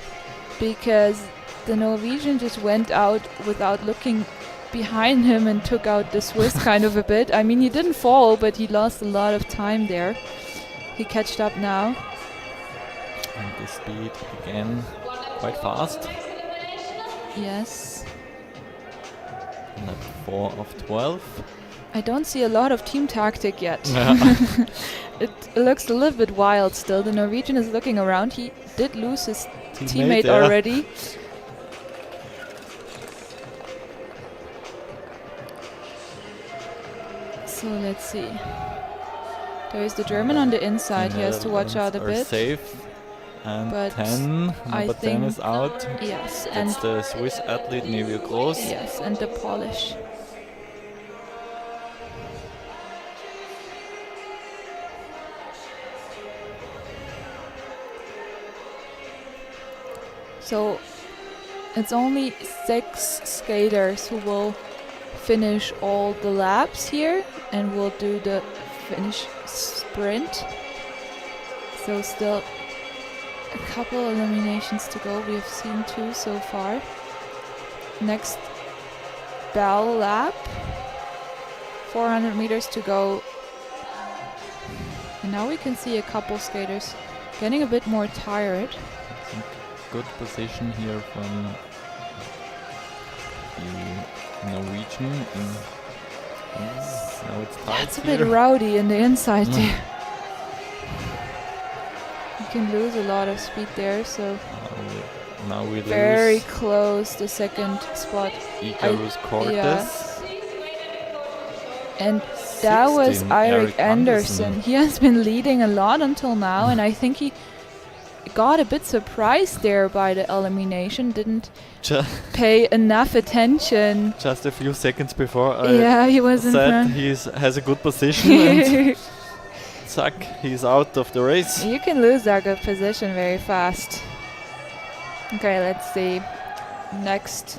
because the Norwegian just went out without looking behind him and took out the Swiss kind of a bit. I mean, he didn't fall, but he lost a lot of time there. He catched up now. And the speed again quite fast. Yes. Lap 4 of 12. I don't see a lot of team tactic yet. Yeah. It looks a little bit wild still. The Norwegian is looking around. He did lose his teammate yeah. already. So let's see. There is the German on the inside. He has to watch out a Netherlands are bit. safe. And But 10. I Number 10 is think- out. Yes, and It's the Swiss athlete Neville Gross. yes, and the Polish. So it's only 6 skaters who will finish all the laps here and will do the finish sprint. So still a couple eliminations to go. We have seen 2 so far. Next bell lap. 400 meters to go. And now we can see a couple skaters getting a bit more tired. Good position here from the Norwegian. Now it's tight That's a here. bit rowdy in the inside there. You can lose a lot of speed there, so Now we very lose close the second spot. Icarus Cortes. yeah. And that was 16, Eirik Andersen. Andersen. He has been leading a lot until now, and I think he got a bit surprised there by the elimination. Didn't Ju- pay enough attention. Just a few seconds before I Yeah, he was in said front. he has a good position and zack, he's out of the race. You can lose that good position very fast. Okay, let's see. Next.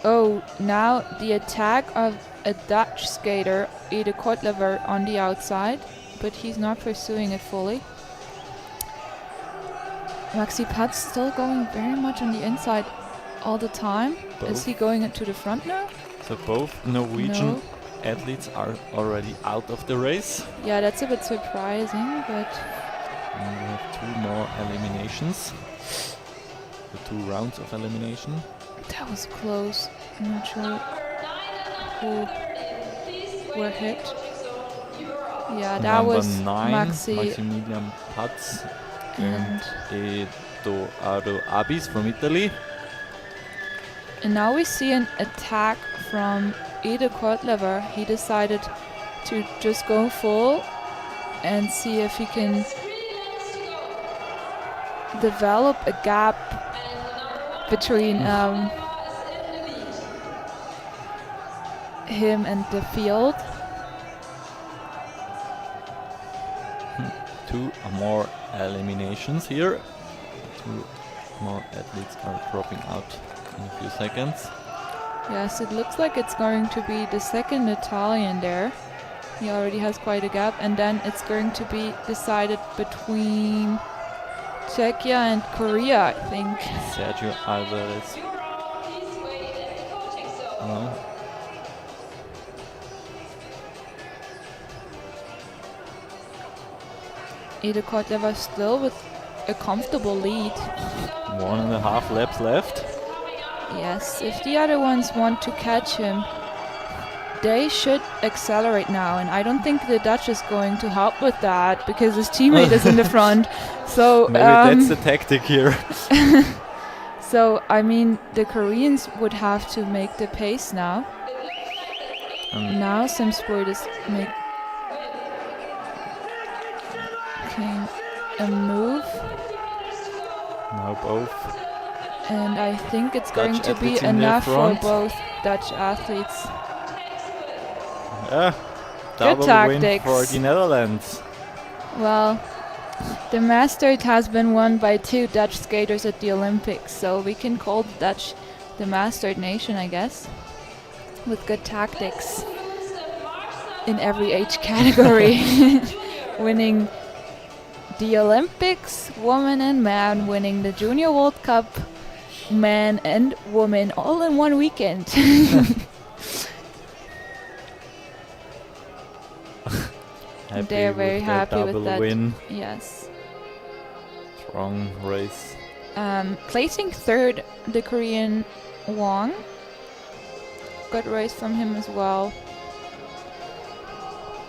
Oh, now the attack of a Dutch skater, Ede Kotlever, on the outside, but he's not pursuing it fully. Maxi Pat's still going very much on the inside all the time. Is Both. he going to the front now? So both Norwegian No. athletes are already out of the race. Yeah, that's a bit surprising, but And we have 2 more eliminations. The 2 rounds of elimination. that was close. I'm not sure who were hit. Yeah, that Number was 9, Maxi Maximilian Patz and Edoardo Abis from Italy. And now we see an attack from Ede Kotlever. He decided to just go full and see if he can develop a gap between him and the field. 2 more eliminations here. 2 more athletes are dropping out in a few seconds. Yes, it looks like it's going to be the second Italian there. He already has quite a gap, and then it's going to be decided between Czechia and Korea, I think. Sergio Alvarez. No. Ede Kotlever still with a comfortable lead. 1.5 laps left. Yes, if the other ones want to catch him, they should accelerate now, and I don't think the Dutch is going to help with that because his teammate is in the front. So Maybe that's the tactic here. so I mean the Koreans would have to make the pace now. Now Simsport is making a move, Now both. and I think it's going Dutch to be athletes in their enough for front. both Dutch athletes. Yeah. Double win tactics. for the Netherlands. Well, the Masters has been won by 2 Dutch skaters at the Olympics, so we can call the Dutch the Mastered nation, I guess, with good tactics in every age category. Winning the Olympics, woman and man, winning the Junior World Cup, man and woman, all in one weekend. Happy They are very with their happy with double that. win. Yes. Strong race. Placing third, the Korean Wong. Good race from him as well.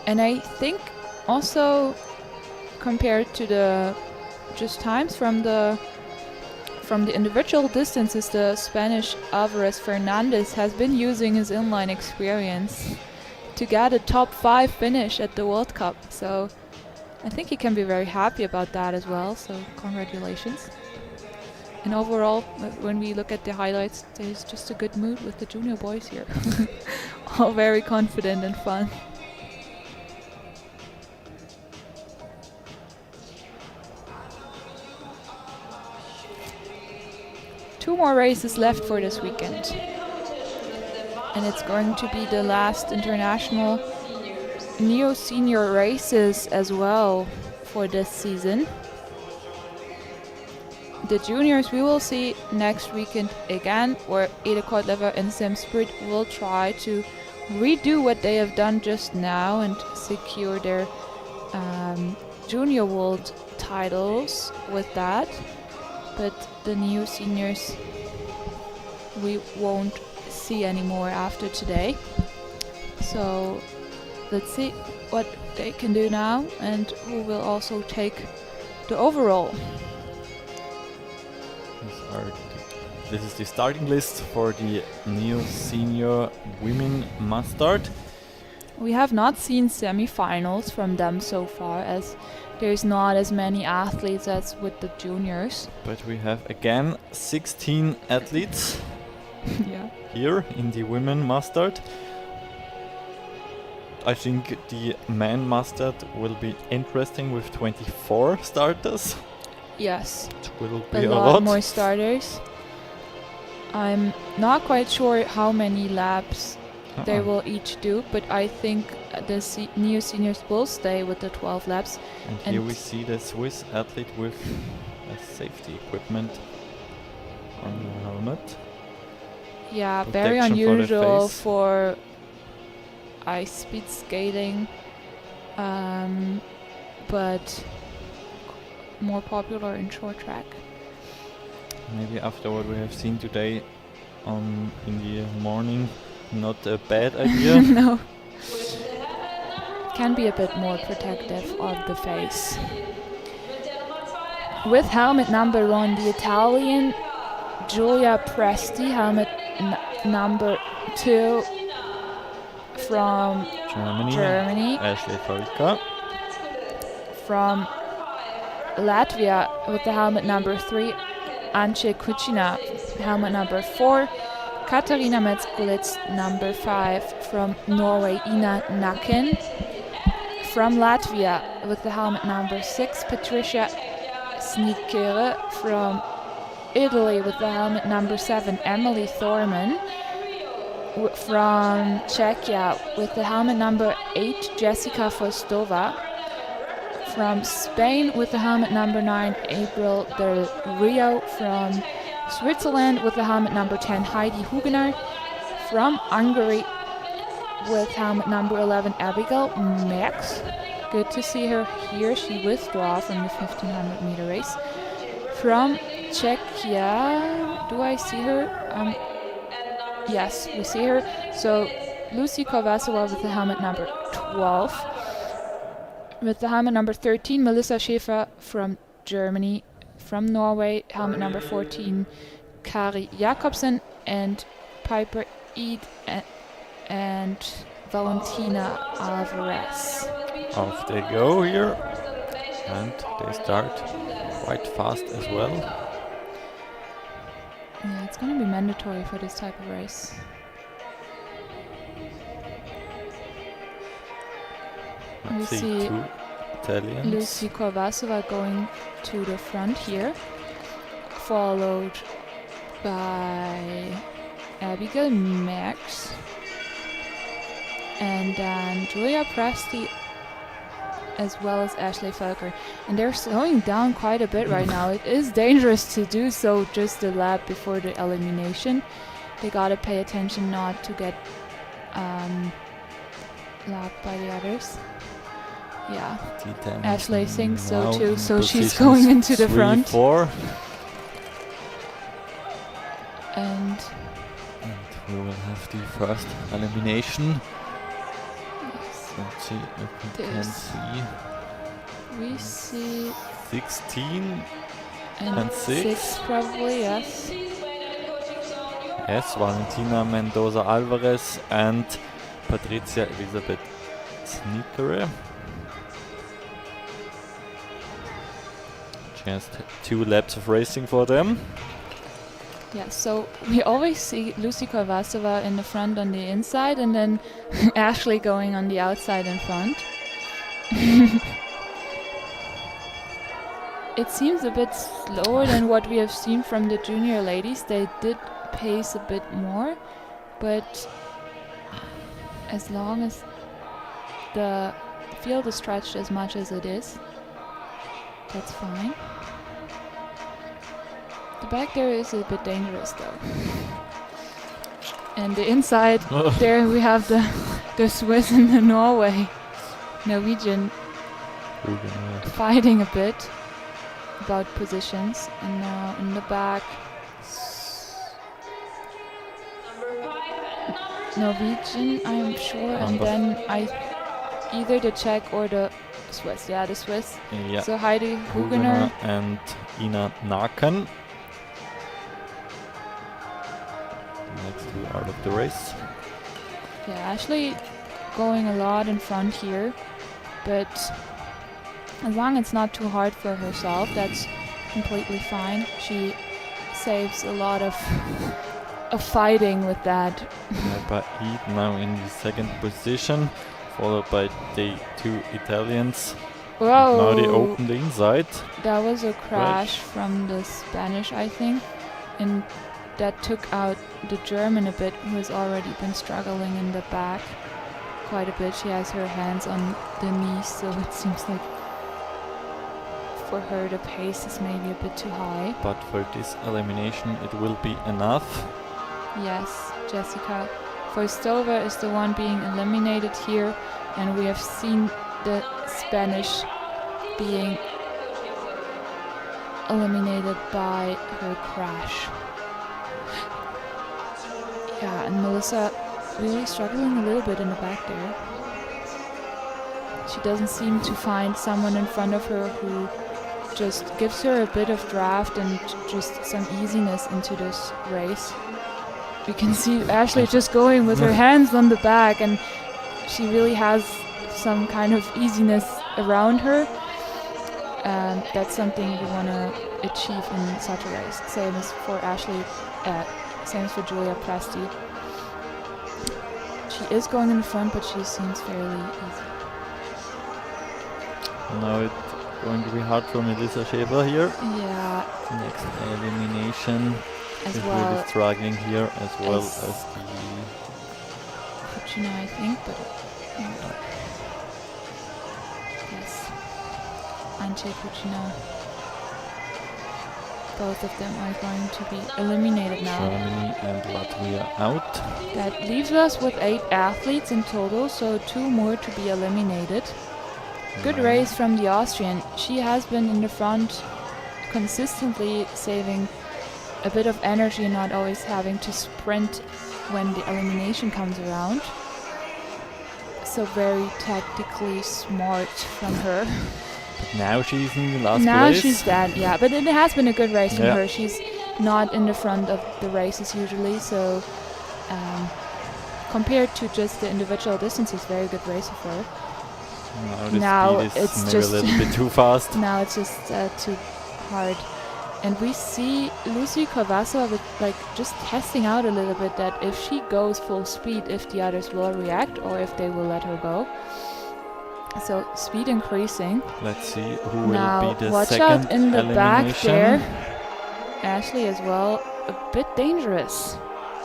And I think also compared to the just times from the individual distances, the Spanish Alvarez Fernandez has been using his inline experience to get a top 5 finish at the World Cup. So I think he can be very happy about that as well. So congratulations. And overall, when we look at the highlights, there's just a good mood with the junior boys here. All very confident and fun. Two more races left for this weekend. And it's going to be the last international neo-senior races as well for this season. The juniors we will see next weekend again, where Ede Kortlever and Sam Sprit will try to redo what they have done just now and secure their junior world titles with that. But the new seniors we won't see anymore after today. So let's see what they can do now and who will also take the overall. This is the starting list for the new senior women must start. We have not seen semi-finals from them so far, as there's not as many athletes as with the juniors. But we have again 16 athletes Yeah. here in the women must start. I think the men must start will be interesting with 24 starters. Yes. It will A be a lot lot. more starters. I'm not quite sure how many laps they will each do, but I think the new seniors will stay with the 12 laps. And here we see the Swiss athlete with safety equipment on the helmet. Yeah, very Protection for the unusual face. for ice speed skating, but more popular in short track. Maybe after what we have seen today in the morning, not a bad idea. No. Can be a bit more protective of the face. With helmet number 1, the Italian Giulia Presti, helmet number 2 from Germany. Ashley Falka. From Latvia with the helmet number 3, Ance Kuchina, helmet number 4, Katarina Metzkulitz, number 5, from Norway, Ina Nakin. From Latvia with the helmet number 6, Patricia Snikere. From Italy with the helmet number 7, Emily Thorman. From Czechia with the helmet number 8, Jessica Fostova. From Spain with the helmet number 9, April Del Rio. From Switzerland with the helmet number 10, Heidi Hugener. From Hungary with helmet number 11, Abigail Max. Good to see her here. She withdrew from the 1500 meter race. From Czechia, do I see her? Yes, we see her. So Lucy Kovasova with the helmet number 12. With the helmet number 13, Melissa Schäfer from Germany. From Norway, helmet number 14, Kari Jakobsen. And Piper Eid and Valentina Alvarez. Off they go here. And they start quite fast as well. Yeah, it's going to be mandatory for this type of race. We Let's see see two Italians. Lucy Kovasova going to the front here, followed by Abigail Max, and then Giulia Presti, as well as Ashley Felker. And they're slowing down quite a bit right now. It is dangerous to do so just a lap before the elimination. They gotta pay attention not to get lap by the others. Yeah, The Italians Ashley thinks so now too, in so she's positions going into the 3, front. 4. And And we will have the first elimination. Let's see if we can There's- see. we see 16 and and 6. probably, yes. Please wait in the coaching zone. Your Yes, Valentina Mendoza Alvarez and Patricia Elisabeth Sneakere. Just 2 laps of racing for them. Yeah, so we always see Lucy Korvasova in the front on the inside and then Ashley going on the outside in front. It seems a bit slower than what we have seen from the junior ladies. They did pace a bit more, but as long as the field is stretched as much as it is, that's fine. The back there is a bit dangerous though. And the inside, there we have the Swiss and the Norwegian fighting a bit about positions. And now in the back, number 5 and number 10. Norwegian, I'm sure, and Number then either the Czech or the Swiss. Yeah, the Swiss. Yeah, So Heidi Hugener Hugener. and Ina Naken. Next 2 out of the race. Yeah, Ashley going a lot in front here, but as long as it's not too hard for herself, that's completely fine. She saves a lot of fighting with that. By Eid now in the 2nd position, followed by the 2 Italians. Whoa! Now they open the inside. That was a crash from the Spanish, I think, and that took out the German a bit, who has already been struggling in the back quite a bit. She has her hands on the knees, so it seems like for her the pace is maybe a bit too high. But for this elimination it will be enough. Yes, Jessica Forstova is the one being eliminated here, and we have seen the Spanish being eliminated by her crash. Yeah, and Melissa really struggling a little bit in the back there. She doesn't seem to find someone in front of her who just gives her a bit of draft and just some easiness into this race. You can see Ashley just going with her hands on the back, and she really has some kind of easiness around her. And that's something you want to achieve in such a race. Same as for Ashley, same as for Julia Presti. She is going in the front, but she seems fairly easy. Now it's going to be hard for Melissa Schäfer here. Yeah, Next elimination as is well really struggling here, as well as as the Kuchina, I think, but yes, Antje Kuchina. Both of them are going to be eliminated now. Germany and Latvia out. That leaves us with 8 athletes in total, so 2 more to be eliminated. Good Nine. race from the Austrian. She has been in the front, consistently saving a bit of energy, not always having to sprint when the elimination comes around. So very tactically smart from her. Now she's in the last Now place. she's dead, yeah. But it has been a good race from Yeah. her. She's not in the front of the races usually, so compared to just the individual distances, very good race of her. Now the Now speed is it's maybe just a little bit too fast. Now it's just too hard. And we see Lucy Korvasova with, like, just testing out a little bit that if she goes full speed, if the others will react or if they will let her go. So speed increasing. Let's see who will Now be the watch second out in the back elimination. there. Ashley as well, a bit dangerous.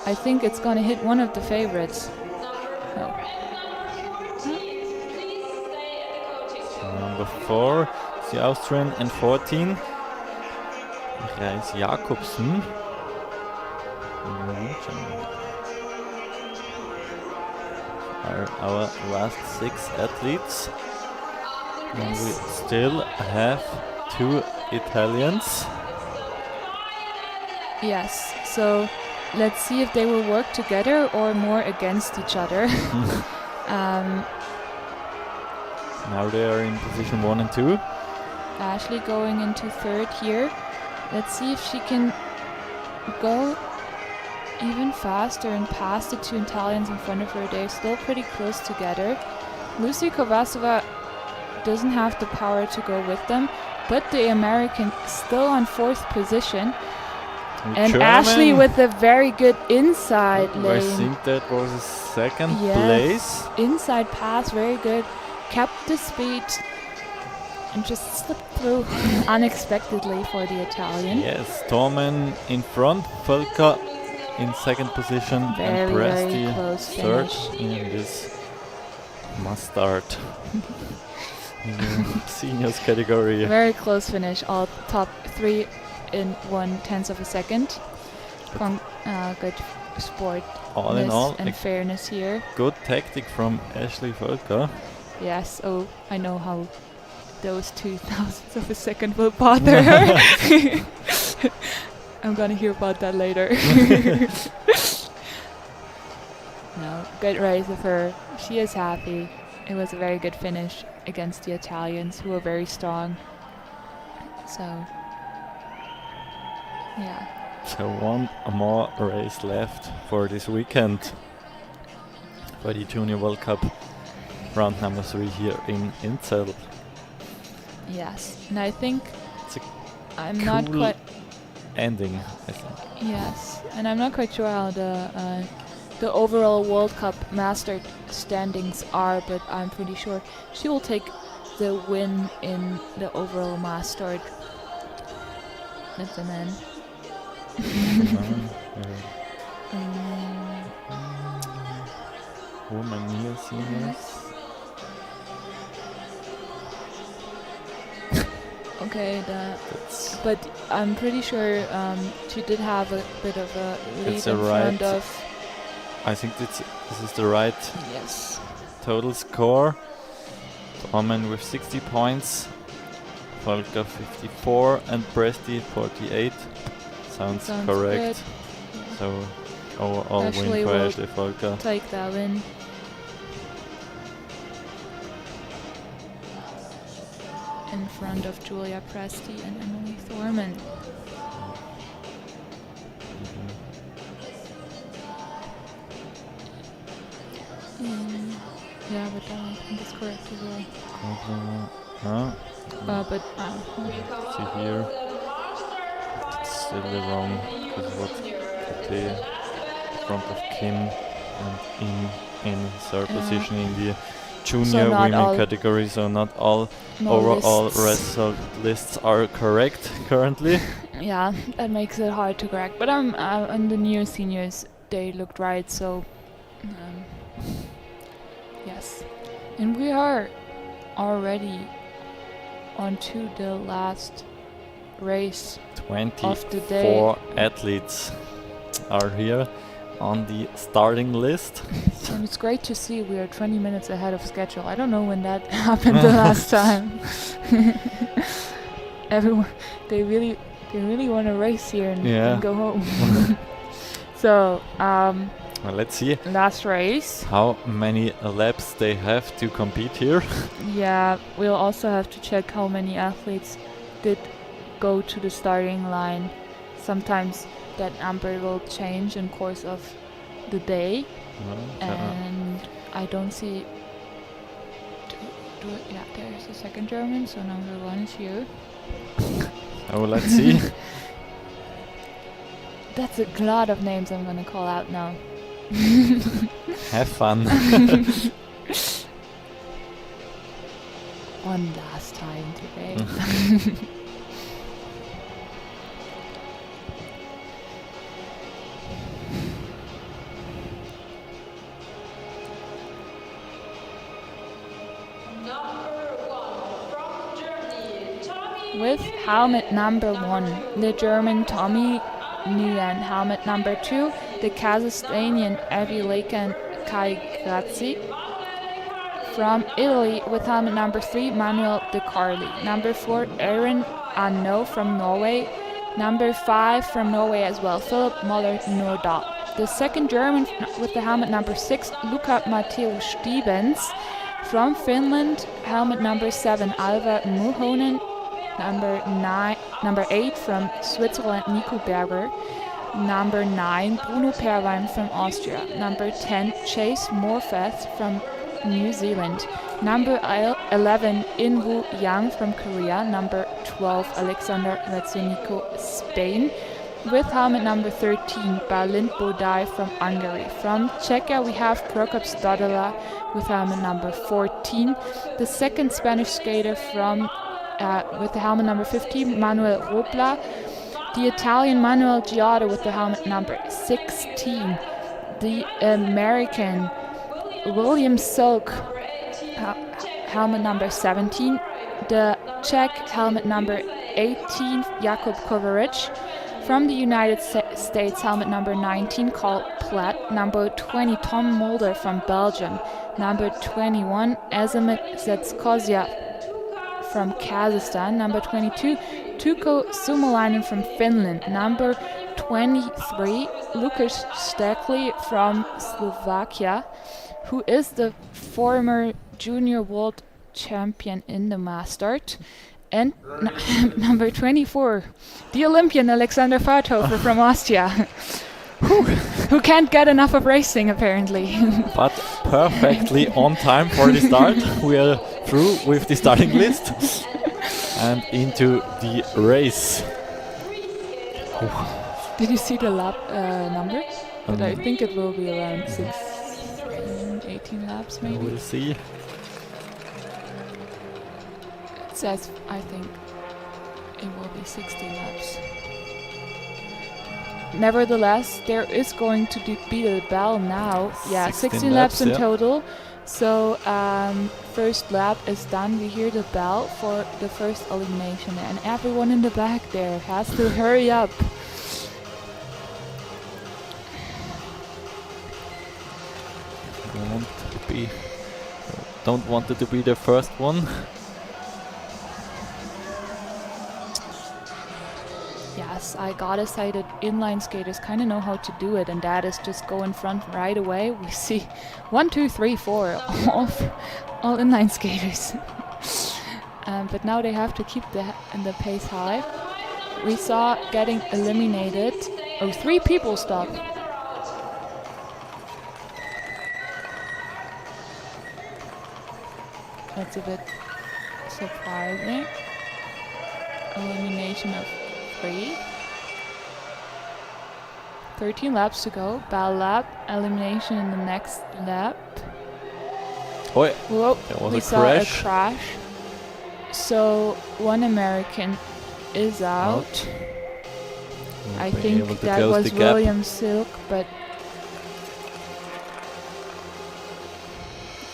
I think it's gonna hit one of the favorites. No. Number 4 is the Austrian, and 14 Reis Jakobsen. Norwegian. are our last 6 athletes. And we still have 2 Italians. Yes, so let's see if they will work together or more against each other. Now they are in position 1 and 2. Ashley going into third here. Let's see if she can go even faster and pass the 2 Italians in front of her. They're still pretty close together. Lucy Kovasova doesn't have the power to go with them, but the American still on 4th position. And German, Ashley with a very good inside I lane. think that was a second Yes, place. inside pass, very good. Kept the speed and just slipped through unexpectedly for the Italian. Yes, Tormen in front, Völker in second position, Very, and very Presti close third finish. in this must start in the seniors category. Very close finish, all top 3 in 1/10 of a second. Good sport All in all, and a fairness here. good tactic from Ashley Völker. Yes, oh, I know how those 2/1000 of a second will bother her. I'm gonna hear about that later. No, good race of her. She is happy. It was a very good finish against the Italians, who are very strong. So, yeah. So one more race left for this weekend for the Junior World Cup round number 3 here in Inzell. Yes, and I think It's a I'm not cool quite. ending, I think. Yes, and I'm not quite sure how the overall World Cup master standings are, but I'm pretty sure she will take the win in the overall master. That's the man. Woman here, seniors. Okay, but I'm pretty sure she did have a bit of a lead It's in a front right. of. I think this is the right Yes. total score. Tormen with 60 points, Völker 54 and Presti 48. Sounds correct. Good. So overall Ashley win for will Ashley Völker. Take that win. In front of Julia Presti and Emily Thorman. Yeah, but I think it's correct as well. But see here, it's still wrong because what Kate in front of Kim and in third position in the junior not women all- category, so not all no overall lists. result lists are correct currently. Yeah, that makes it hard to correct. But on the new seniors, they looked right. So yes, and we are already on to the last race of the day. 24 athletes are here on the starting list. And it's great to see we are 20 minutes ahead of schedule. I don't know when that happened the last time. Everyone, they really want to race here and go home. So, Well, let's see last race. how many laps they have to compete here. Yeah, we'll also have to check how many athletes did go to the starting line. Sometimes that number will change in course of the day. And I don't see. Yeah, there's a second German, so number 1 is here. Oh, let's see. That's a lot of names I'm gonna call out now. Have fun. One last time today. With helmet number 1, the German Tommy Nguyen. Helmet number 2, the Kazakhstanian Avilakan Kai Grazzi. From Italy with helmet number 3, Manuel De Carli. Number 4, Aaron Anno from Norway. Number 5 from Norway as well, Philip Moller Nordahl. The second German with the helmet number 6, Luca Matteo Stevens. From Finland, helmet number 7, Alva Muhonen. Number 8 from Switzerland, Nico Berger. Number 9, Bruno Perwein from Austria. Number 10, Chase Morfeth from New Zealand. Number 11, Inwoo Yang from Korea. Number 12, Alexander Latsuniko, Spain. With helmet number 13, Balint Bodai from Hungary. From Czechia, we have Prokop Stodela with helmet number 14. The second Spanish skater from with the helmet number 15, Manuel Robla. The Italian Manuel Giotto with the helmet number 16. The American William Silk, helmet number 17. The Czech helmet number 18, Jakub Kovacic. From the United States, helmet number 19, Carl Platt. Number 20, Tom Mulder from Belgium. Number 21, Azamet Zetskozia from Kazakhstan. Number 22, Tuukko Sumalainen from Finland. Number 23, Lukas Stekli from Slovakia, who is the former junior world champion in the Masters. And number 24, the Olympian Alexander Farthofer from Austria, who can't get enough of racing apparently. But perfectly on time for the start. We are through with the starting list and into the race. Did you see the lap number? But I think it will be around 18 laps maybe. We'll see. It says, I think it will be 16 laps. Nevertheless, there is going to be the bell now. Yeah, 16 laps in total. So first lap is done. We hear the bell for the first elimination, and everyone in the back there has to hurry up. Don't want it to be the first one. Yes, I gotta say that inline skaters kind of know how to do it, and that is just go in front right away. We see 1, 2, 3, 4, all inline skaters. But now they have to keep the pace high. We saw getting eliminated. Oh, 3 people stopped. That's a bit surprising. Elimination of 3. 13 laps to go. Bell lap. Elimination in the next lap. Oh, whoa! We saw a crash. So 1 American is out. I think that was William Silk, but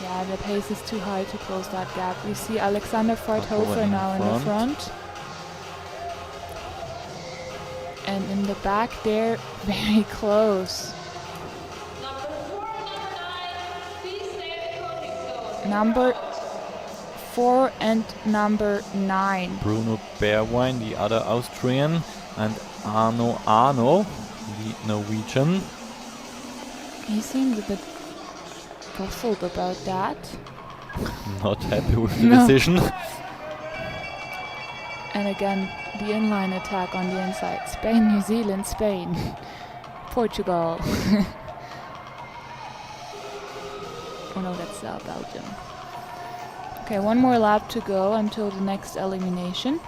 yeah, the pace is too high to close that gap. We see Alexander Farthofer now in the front. And in the back there, very close. Number 4 and number 9. Bruno Perwein, the other Austrian, and Arno, the Norwegian. He seems a bit puzzled about that. Not happy with the decision. And again, the inline attack on the inside. Spain, New Zealand, Spain. Portugal. Oh no, that's Belgium. Okay, 1 more lap to go until the next elimination.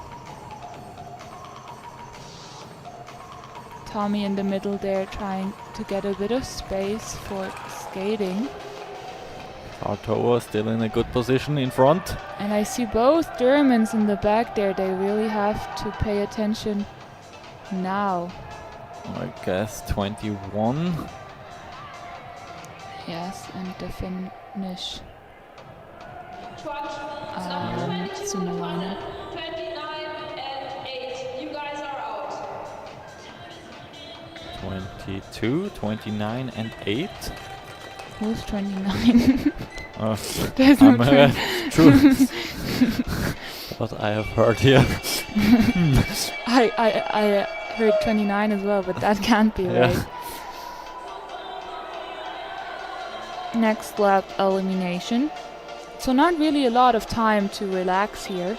Tommy in the middle there trying to get a bit of space for skating. Farthofer still in a good position in front. And I see both Germans in the back there. They really have to pay attention now. I guess 21. Yes, and the finish. Sumalainen. 29 and 8. You guys are out. 22, 29 and 8. Who's 29? Uh, There's no I'm, 20. true. What I have heard here. I heard 29 as well, but that can't be Yeah. right. Next lap, elimination. So not really a lot of time to relax here.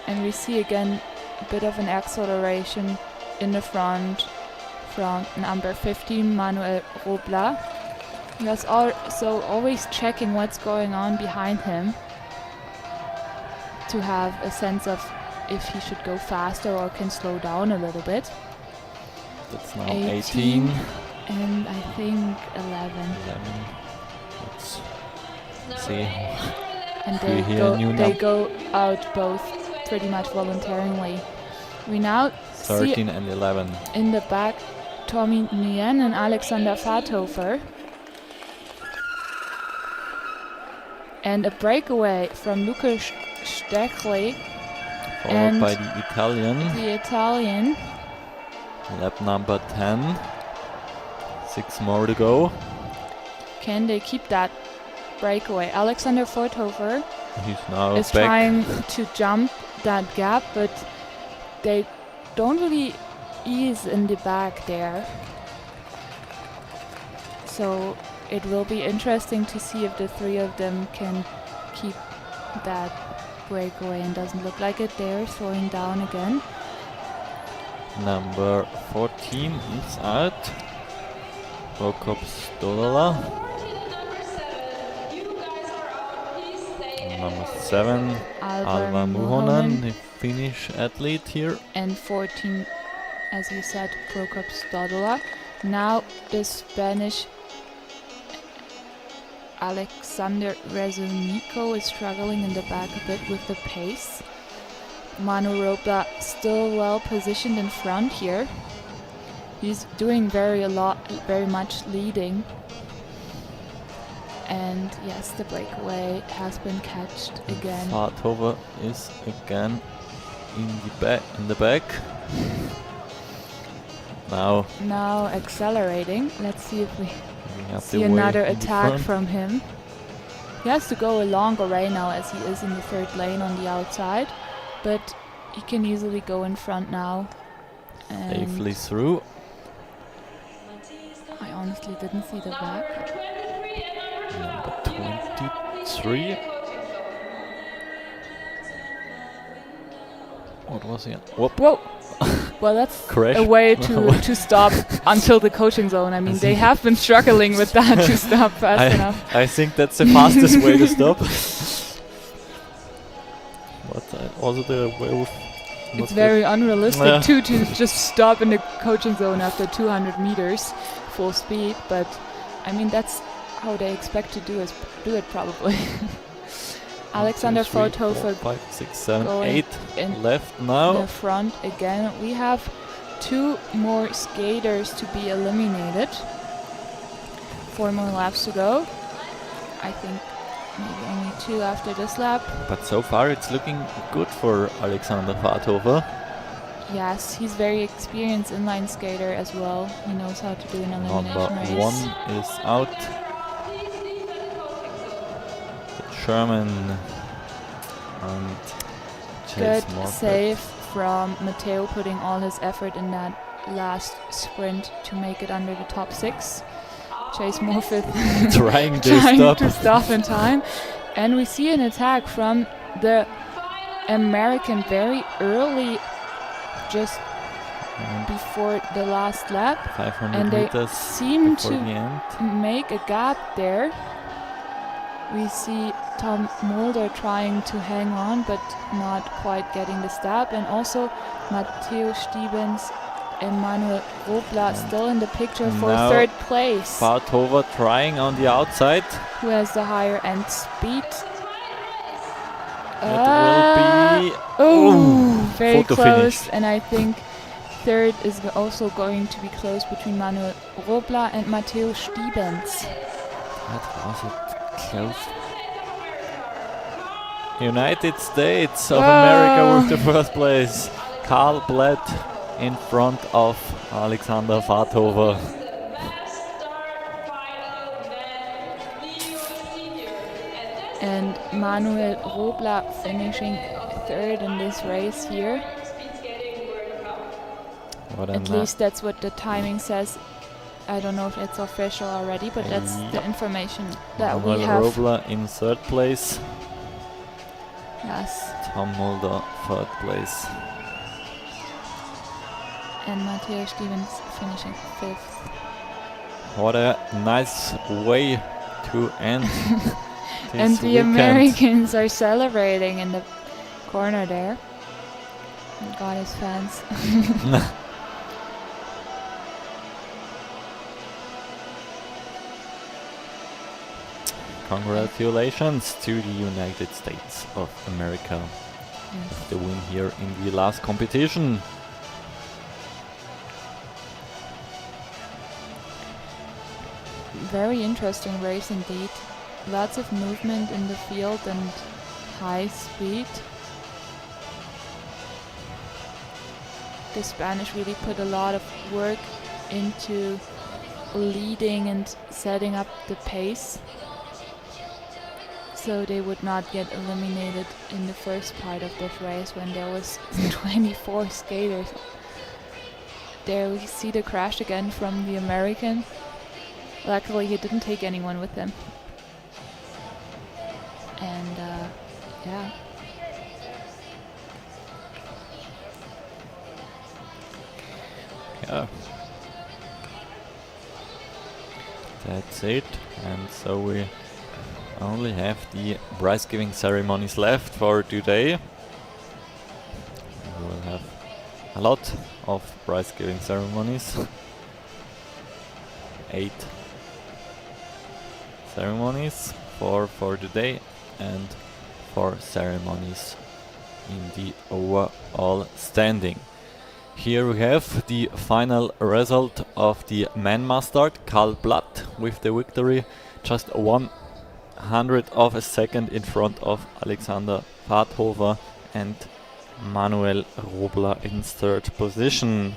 And we see again a bit of an acceleration in the front from number 15, Manuel Robla. He was also always checking what's going on behind him to have a sense of if he should go faster or can slow down a little bit. That's now 18. And I think 11. 11. Let's see. And Do you hear a new they num- go out both pretty much voluntarily. We now 13 and 11. see in the back Tommy Nguyen and Alexander Fathofer. And a breakaway from Lukas Stechli, Followed and by the Italian. the Italian. Lap number 10. 6 more to go. Can they keep that breakaway? Alexander Fathofer He's now is back. trying to jump that gap, but they don't really ease in the back there. So it will be interesting to see if the three of them can keep that breakaway, and doesn't look like it. They're slowing down again. Number 14 is out. Prokop Stodola. Number 7, Alva Muhonen, the Finnish athlete here. And 14, as we said, Prokop Stodola. Now the Spanish Alexander Rezunico is struggling in the back a bit with the pace. Manu Robla still well positioned in front here. He's doing very much leading. And yes, the breakaway has been catched again. Fathofer is again in the back. Now Accelerating. Let's see if we have see the another way in the attack front. from him. He has to go a longer way now, as he is in the third lane on the outside, but he can easily go in front now. And Safely through. I honestly didn't see the back. Number 23. What was he? Whoop. Whoa! Well, that's Crash. a way to stop until the coaching zone. I mean, they have been struggling with that to stop fast enough. I think that's the fastest way to stop. But also the way with It's very unrealistic too to just stop in the coaching zone after 200 meters full speed, but I mean that's how they expect to do it probably. Alexander Fathofer 5, 6, 7, going 8 in left now. the front again. We have 2 more skaters to be eliminated. 4 more laps to go. I think maybe only 2 after this lap. But so far it's looking good for Alexander Fathofer. Yes, he's very experienced inline skater as well. He knows how to do an elimination Number race. 1 is out. The German and Good Chase Morford. save from Matteo, putting all his effort in that last sprint to make it under the top 6. Chase Morford trying to stop in time. And we see an attack from the American very early, just before the last lap. 500 And they meters seem before the to end. make a gap there. We see Tom Mulder trying to hang on, but not quite getting the stop. And also Matteo Stevens and Manuel Robla still in the picture for Now 3rd place. Fathofer trying on the outside. Who has the higher end speed? It will be Very photo close. finish. And I think 3rd is also going to be close between Manuel Robla and Matteo Stevens. That was it close. United States of America with the first place. Carl Blatt in front of Alexander Fathofer. and Manuel Robler finishing third in this race here. Speed skating World Cup. What At least that's what the timing says. I don't know if it's official already, but that's the information that we Manuel have. Robler in third place. Yes, Tom Mulder third place. and Matteo Stevens finishing fifth. What a nice way to end this And the weekend. Americans are celebrating in the corner there. God, his fans. Congratulations to the United States of America. Yes. The win here in the last competition. Very interesting race indeed. Lots of movement in the field and high speed. The Spanish really put a lot of work into leading and setting up the pace, so they would not get eliminated in the first part of this race when there was 24 skaters. There we see the crash again from the American. Luckily he didn't take anyone with him. And yeah. Yeah. That's it. And so we only have the prize giving ceremonies left for today. We will have a lot of prize giving ceremonies. 8 ceremonies, 4 for today and 4 ceremonies in the overall standing. Here we have the final result of the man mustard. Karl Blatt with the victory, just 100 of a second in front of Alexander Fathofer and Manuel Robler in third position.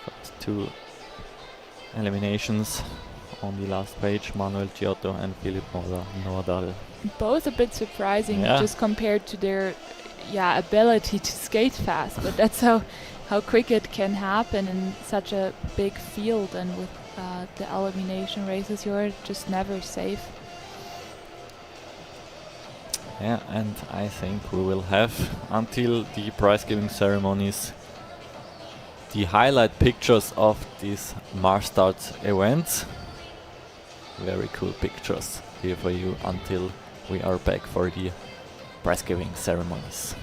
Got 2 eliminations on the last page, Manuel Giotto and Philipp Nordal. Both a bit surprising, Yeah. just compared to their ability to skate fast, but that's how quick it can happen in such a big field, and with the elimination races you're just never safe. Yeah, and I think we will have until the prize giving ceremonies the highlight pictures of these Marstart events. Very cool pictures here for you until we are back for the prize giving ceremonies.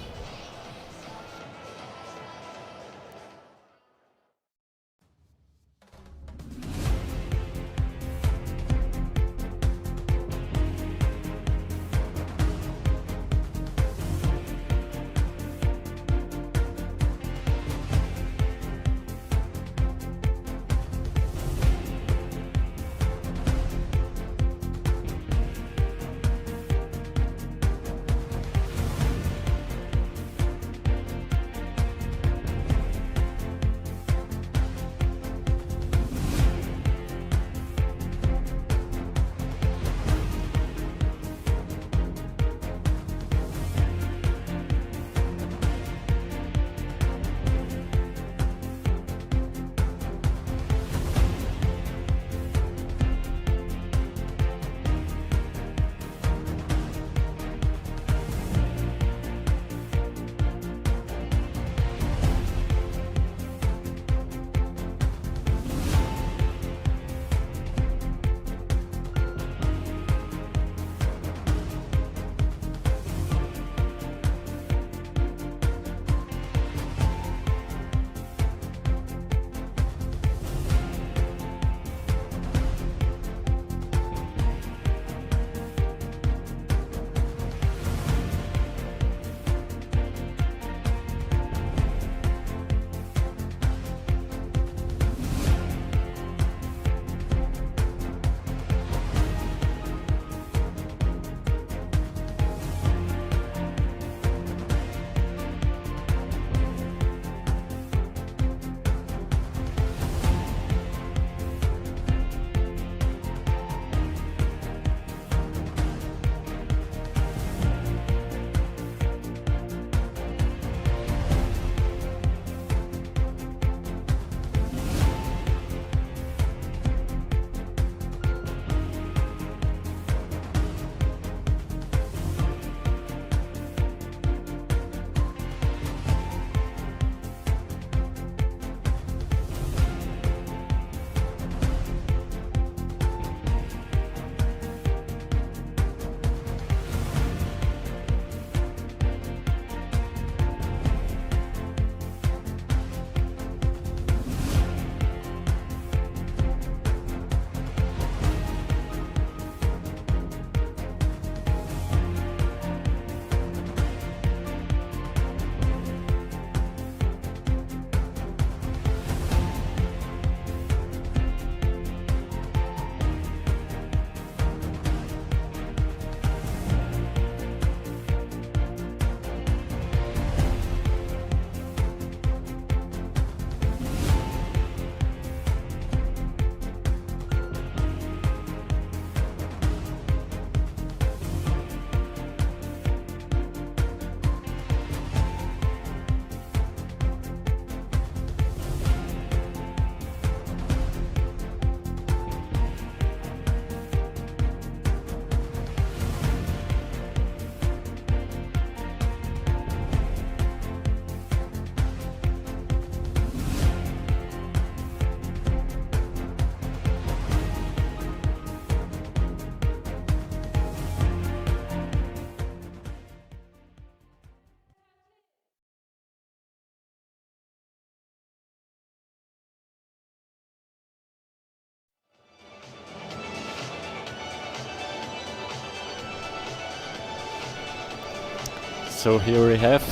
So here we have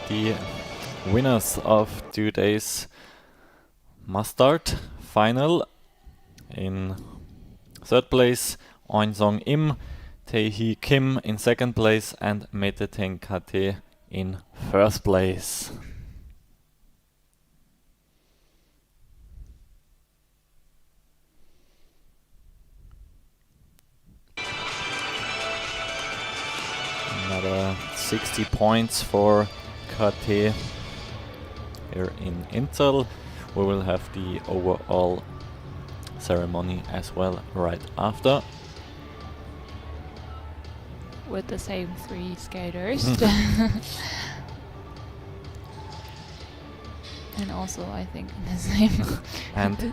the winners of today's Mastart final. In third place, Eun-sung Im, Tae-hee Kim in second place, and Meteteng Kate in first place. Another 60 points for Kate here in Inzell. We will have the overall ceremony as well right after. With the same 3 skaters. And also, I think, in the same. And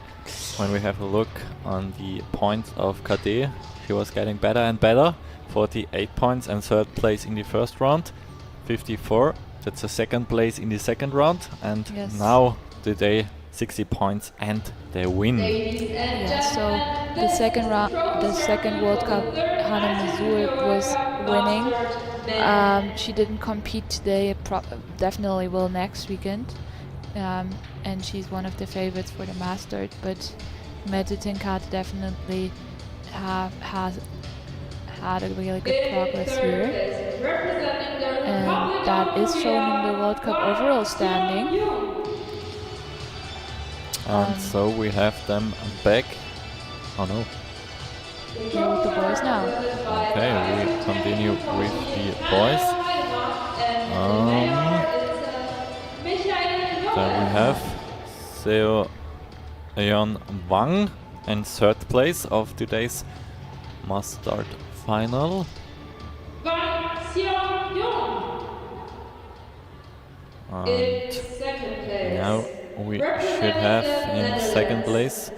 when we have a look on the points of Kate, she was getting better and better. 48 points and third place in the first round. 54, that's the second place in the second round. And Yes. now today 60 points and they win. Yeah, so the second World Cup, Hana Mazur was winning. She didn't compete today, definitely will next weekend. And she's one of the favorites for the Masters, but Meteteng Kate definitely has had a really good progress here. And that is shown in the World Cup overall standing. And so we have them back. Oh no. Here with the boys now. Okay, we continue with the boys. Then we have Seo Yeon Wang in third place of today's Mastart final. And now we should have in second place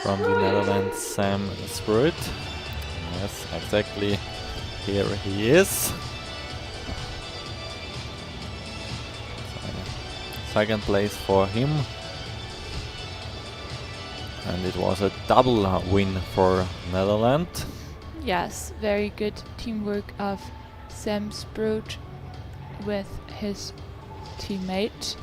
from the Netherlands Sam Spruit. Yes, exactly. Here he is. Second place for him. And it was a double win for Netherlands. Yes, very good teamwork of Sam Spruit with his teammate,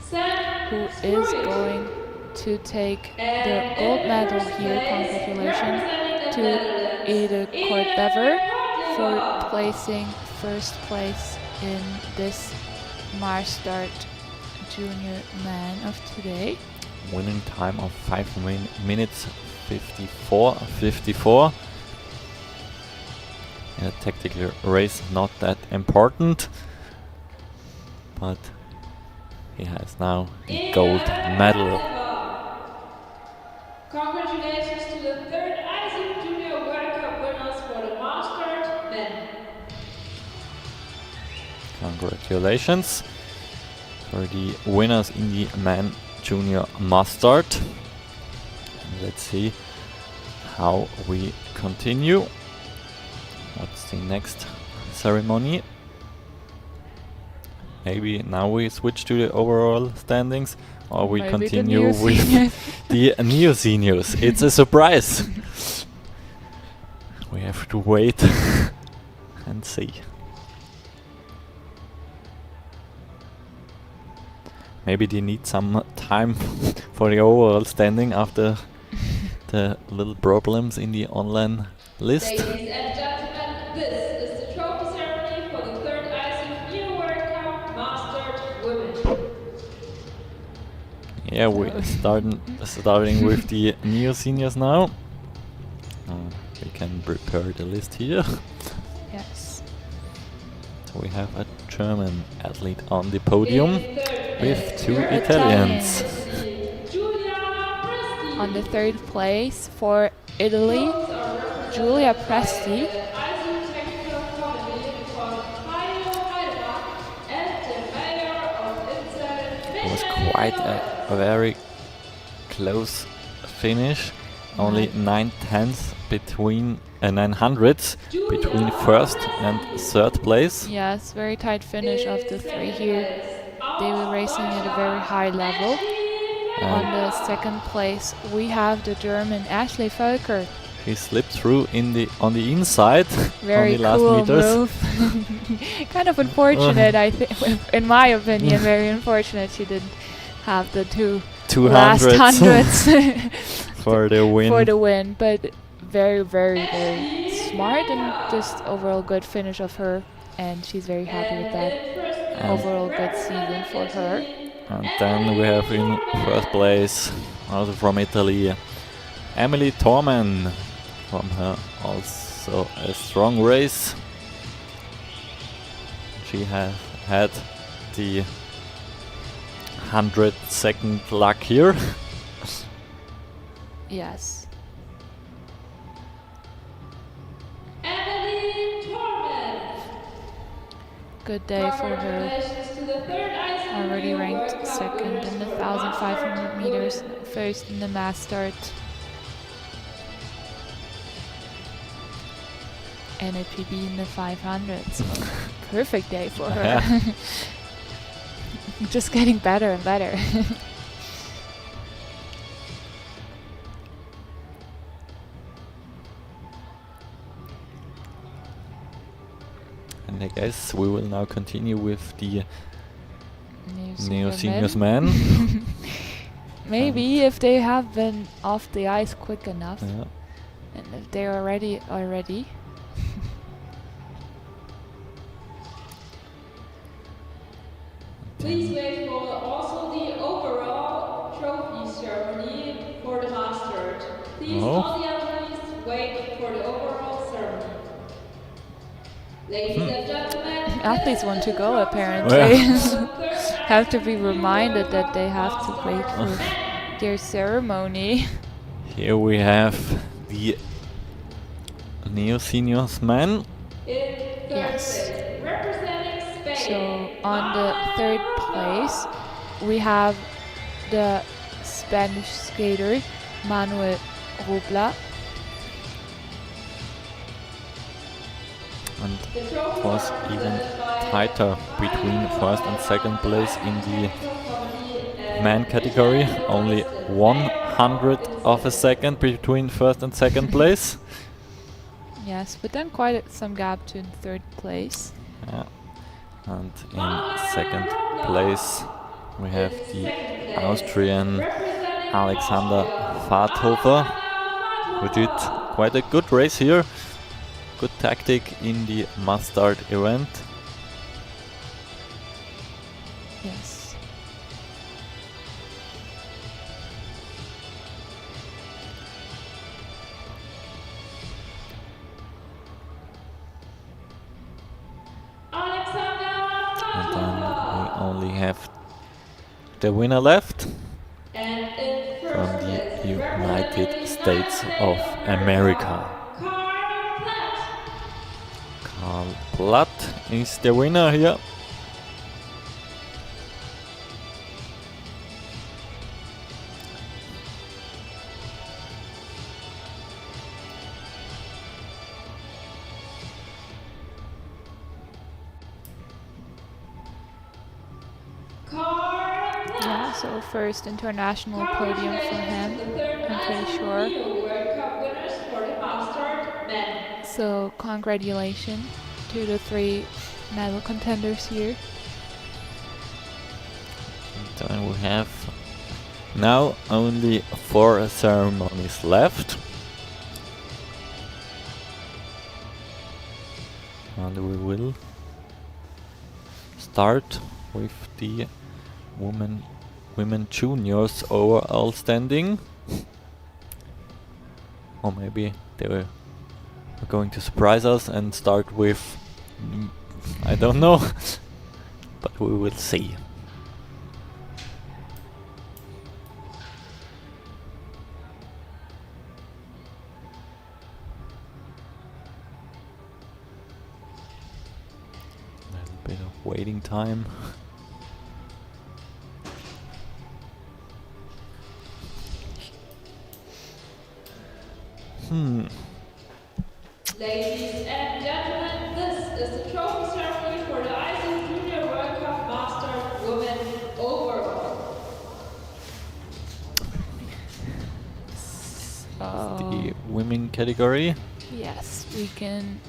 who is going to take the gold medal here. Congratulations to Ede Kortlever for placing first place in this Mastart Junior Man of today. Winning time of 5 minutes 54. In a tactical race, not that important, but he has now the gold medal. Congratulations to the third ISU Junior World Cup winners for the Mastart men. Congratulations for the winners in the men junior Mastart. Let's see how we continue. What's the next ceremony? Maybe now we switch to the overall standings, or we Maybe continue the with the new seniors. It's a surprise. We have to wait and see. Maybe they need some time for the overall standing after the little problems in the online list. Ladies and gentlemen, this is the trophy ceremony for the third ISU Junior World Cup Mastart women. Yeah, we're starting with the new seniors now. We can prepare the list here. Yes. So we have a German athlete on the podium with 2 Italians. On the third place for Italy, Giulia Presti. It was quite a very close finish. Only 9/10 between 900s between first and third place. Yes, very tight finish of the 3 here. They were racing at a very high level. On the second place, we have the German Ashley Völker. She slipped through on the inside. Very on the last cool meters. move. Kind of unfortunate, I think, in my opinion, very unfortunate she didn't have the last 200 hundreds for the win. for the win. But very, very, very smart and just overall good finish of her. And she's very happy with that. And Overall good season for her. And then we have in first place, also from Italy, Emily Torman. From her also a strong race. She has had the 100-second luck here. Yes. Emily Torman. Good day for her. Congratulations to the third ISU Already Junior ranked World Cup second winners in the for the 1,500 meters, women. first in the mass start. And a PB in the 500. So perfect day for her. Just getting better and better. And I guess we will now continue with the New Neo Seniors men. men. Maybe if they have been off the ice quick enough, Yeah. and if they're already. Please wait for also the overall trophy ceremony for the Masters. Please, Oh. all the athletes, wait for the overall ceremony. Ladies and gentlemen, Athletes want to go trophy apparently. ceremony. Have to be reminded that they have to wait for their ceremony. Here we have the Neo Seniors men. In third Yes. place, representing Spain. So on the third place, we have the Spanish skater Manuel Rubla. And The it trophy was are even presented by tighter between first and second place in the the man category. Only 100 of a second between first and second place. Yes, but then quite some gap to third place. Yeah. And in second place we have the Austrian Alexander Fathofer, who did quite a good race here. Good tactic in the must-start event. Yes. And then we only have the winner left from the United States of America. Karl Platt is the winner here. Yeah, so first international podium for him, I'm pretty sure. So congratulations to the 3 medal contenders here. And then we have now only 4 ceremonies left. And we will start with the women juniors overall standing. Or maybe they were going to surprise us and start with, I don't know, but we will see. A bit of waiting time. Ladies and gentlemen, this is the trophy ceremony for the ISU Junior World Cup Master Women Overall. The women category. Yes, we can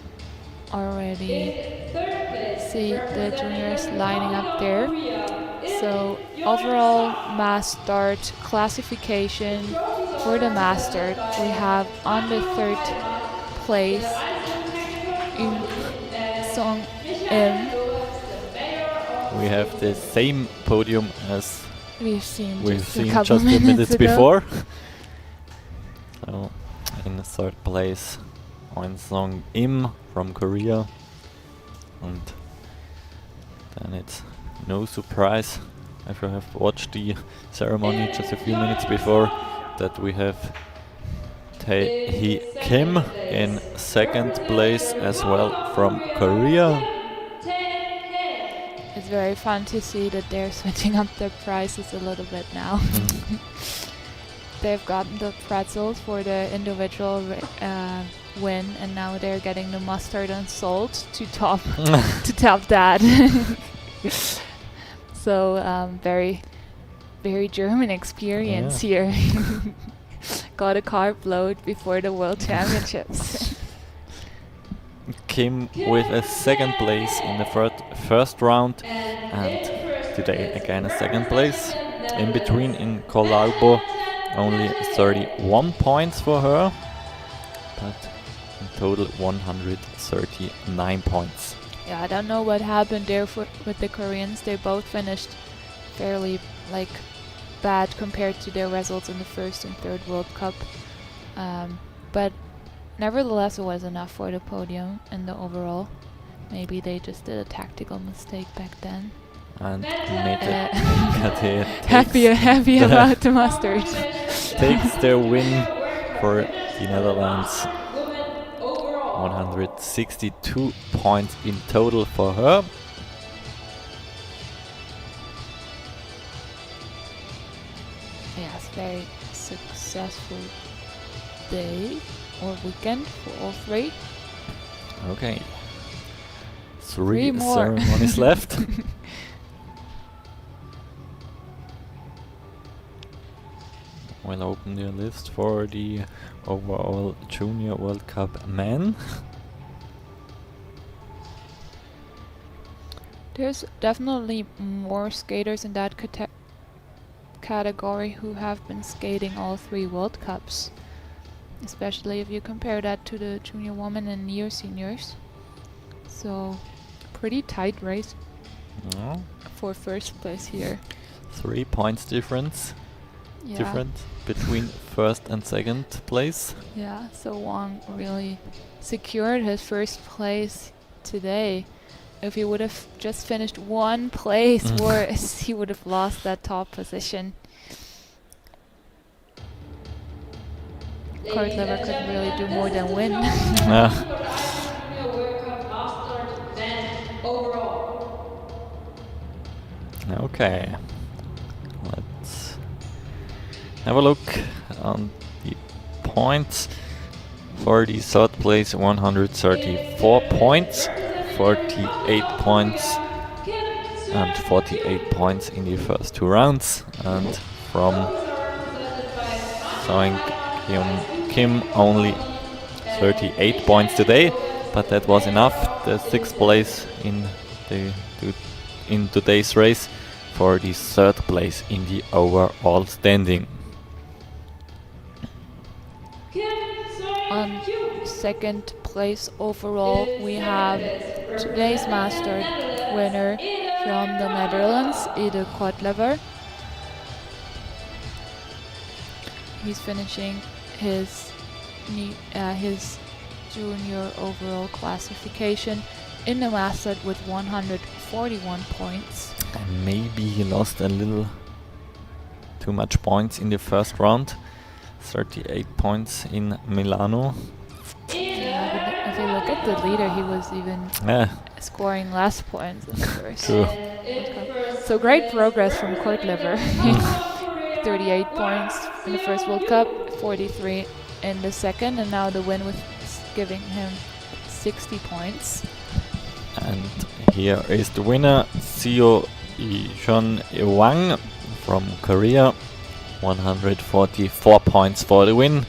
already In third place, see the juniors representing lining up there. Korea, in So Junior overall Semifinals. mass start classification Trophies for the are master, presented by we have on the Mario third Weimann, place the ISU Technical Im Committee, and Song Michael Im. Lorenz, the mayor of We have the same podium as We've seen we've just a seen couple just a minutes minutes ago. before. So in third place, Song Im from Korea, and then it's no surprise if you have watched the ceremony just a few minutes before that we have Tae-hee Kim in second place as well from Korea. It's very fun to see that they're switching up their prices a little bit now. They've gotten the pretzels for the individual win, and now they're getting the mustard and salt to top to top that. So very, very German experience here. Got a carb load before the World Championships. Kim with a second place in the first round, and today again a second place. In between in Colombo, only 31 points for her, but in total 139 points. Yeah, I don't know what happened there with the Koreans. They both finished fairly bad compared to their results in the first and third World Cup. But nevertheless, it was enough for the podium and the overall. Maybe they just did a tactical mistake back then. And Mete Happy about the mustard. takes the win for the Netherlands. 162 points in total for her. Yes, very successful day or weekend for all three. Okay. Three more. ceremonies left. We'll open the list for the overall Junior World Cup men. There's definitely more skaters in that category who have been skating all three World Cups, especially if you compare that to the junior women and near seniors. So pretty tight race No. for first place here. 3 points difference different between first and second place. Yeah, so Wang really secured his first place today. If he would have just finished one place worse, he would have lost that top position. Kortlever couldn't really do more than win. Okay, let's have a look on the points. For the third place, 134 points, 48 points and 48 points in the first two rounds. And from Song Kim only 38 points today, but that was enough. The sixth place in today's race for the third place in the overall standing. On second place overall, we have today's master winner from the Netherlands, Ede Kortlever. He's finishing his junior overall classification in the master with 141 points. And maybe he lost a little too much points in the first round. 38 points in Milano. Yeah, but if you look at the leader, he was even scoring less points in the first. True. So great progress from Kortlever. 38 points in the first World Cup, 43 in the second, and now the win was giving him 60 points. And here is the winner, Seo Jeon Wang from Korea. 144 points for the win.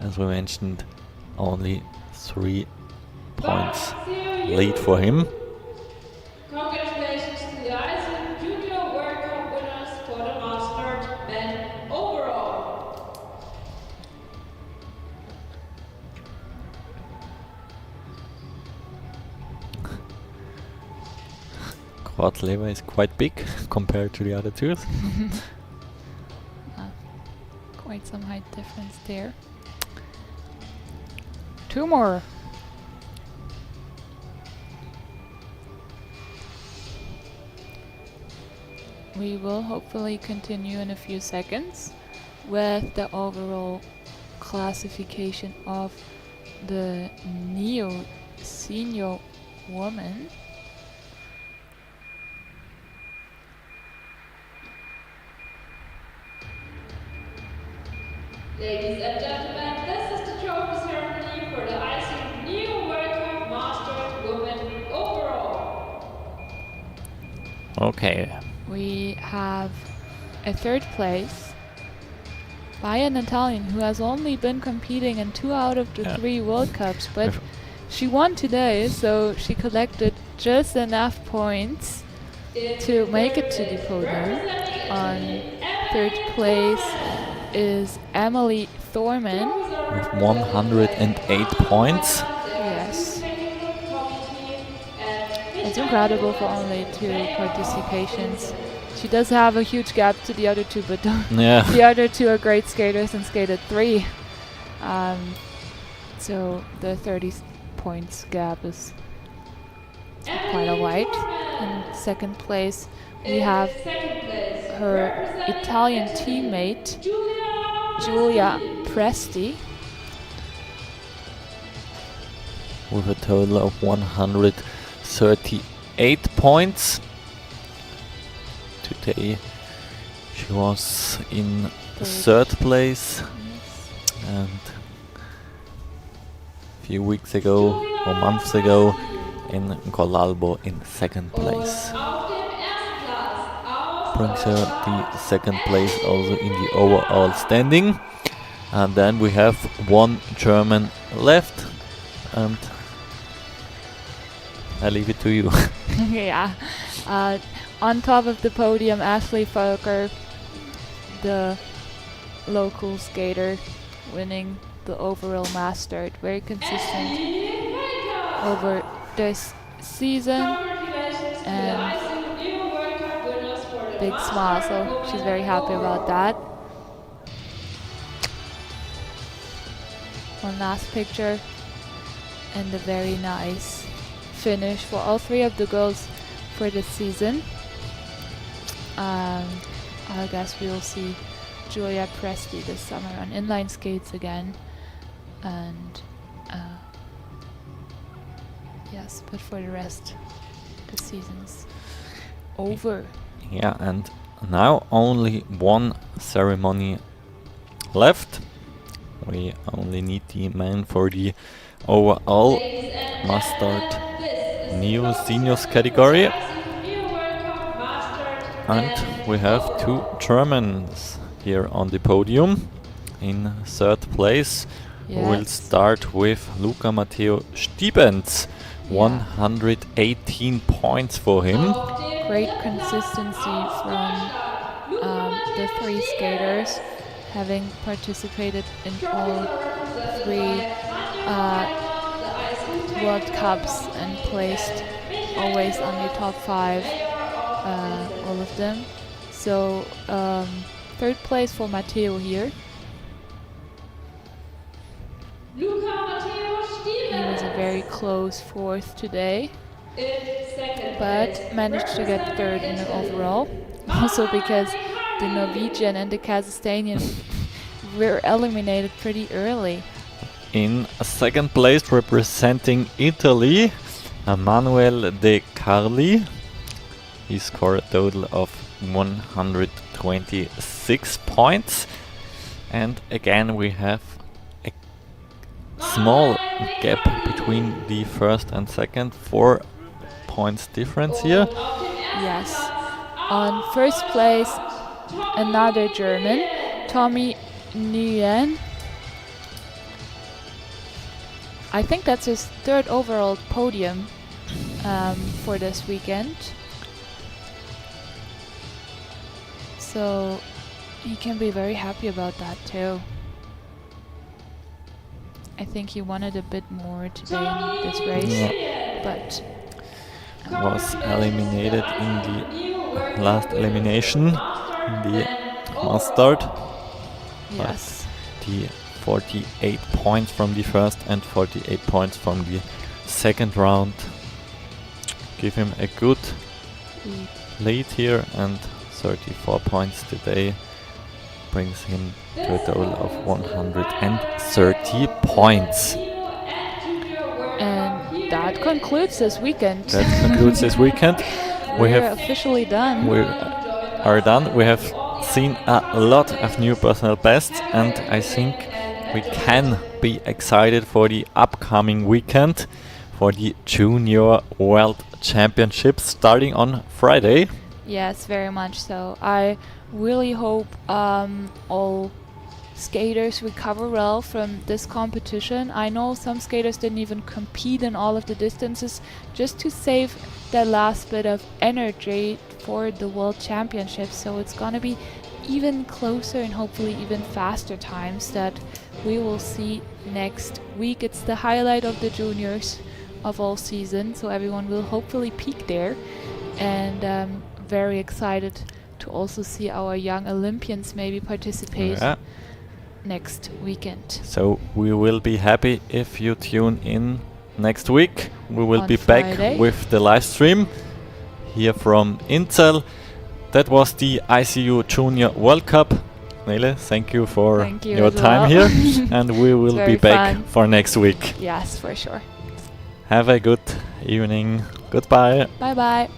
as we mentioned, only 3 points lead for him. Congratulations to the ISU Junior World Cup winners for the Master Men overall. Quad lever is quite big compared to the other two. Quite some height difference there. 2 more. We will hopefully continue in a few seconds with the overall classification of the neo senior woman. Ladies and gentlemen, this is the trophy ceremony for the ISU Neo World Cup Master Women overall. Okay, We have a 3rd place by an Italian who has only been competing in 2 out of the 3 World Cups, but she won today, so she collected just enough points to make it to the podium. On 3rd place is Emily Thorman. with 108 points. Yes. It's incredible for only 2 participations. She does have a huge gap to the other 2, but Yeah. the other 2 are great skaters and skated 3. So the 30 points gap is quite a wide. In 2nd place, we have her Italian teammate, Julia Presti. With a total of 138 points. Today she was in 3rd place, and a few weeks ago or months ago in Colalbo in 2nd place. Brings her the 2nd place also in the overall standing. And then we have 1 German left, and I leave it to you. Yeah. On top of the podium, Ashley Folker, the local skater, winning the overall master. Very consistent over this season, and big smile, so she's very happy about that. One last picture, and a very nice finish for all 3 of the girls for this season. I guess we will see Julia Presti this summer on inline skates again, and yes, but for the rest, the season's over. Yeah, and now only 1 ceremony left. We only need the man for the overall Mustard Neo Seniors category. And we have 2 Germans here on the podium. In 3rd place, we'll start with Luca Matteo Stiebens. 118 points for him. Great consistency from the 3 skaters, having participated in all 3 World Cups and placed always on the top 5, all of them. So 3rd place for Matteo here. He was a very close 4th today, but managed to get 3rd in the overall. Also because the Norwegian and the Kazakhstanian were eliminated pretty early. In 2nd place, representing Italy, Manuel De Carli. He scored a total of 126 points. And again we have a small gap between the 1st and 2nd, 4 points difference here. Yes. On 1st place, another German, Tommy Nguyen. I think that's his third overall podium for this weekend. So he can be very happy about that too. I think he wanted a bit more today in this race, but Was eliminated in the last elimination in the mustard. yes. The 48 points from the first and 48 points from the second round give him a good lead here, and 34 points today brings him to a total of 130 points. And that concludes this weekend. That concludes this weekend. We We're have officially done. we are done. We have seen a lot of new personal bests, and I think we can be excited for the upcoming weekend for the Junior World Championships starting on Friday. Yes, very much so. I really hope all skaters recover well from this competition. I know some skaters didn't even compete in all of the distances just to save that last bit of energy for the World Championships. So it's gonna be even closer and hopefully even faster times that we will see next week. It's the highlight of the juniors of all season, so everyone will hopefully peak there. And very excited to also see our young Olympians maybe participate next weekend. So we will be happy if you tune in next week. We will On be Friday. back with the live stream here from Inzell. That was the ICU Junior World Cup. Nele, thank you for Thank you your as time well. here, and we will very be back fun. for next week. Yes, for sure. Have a good evening. Goodbye. Bye bye.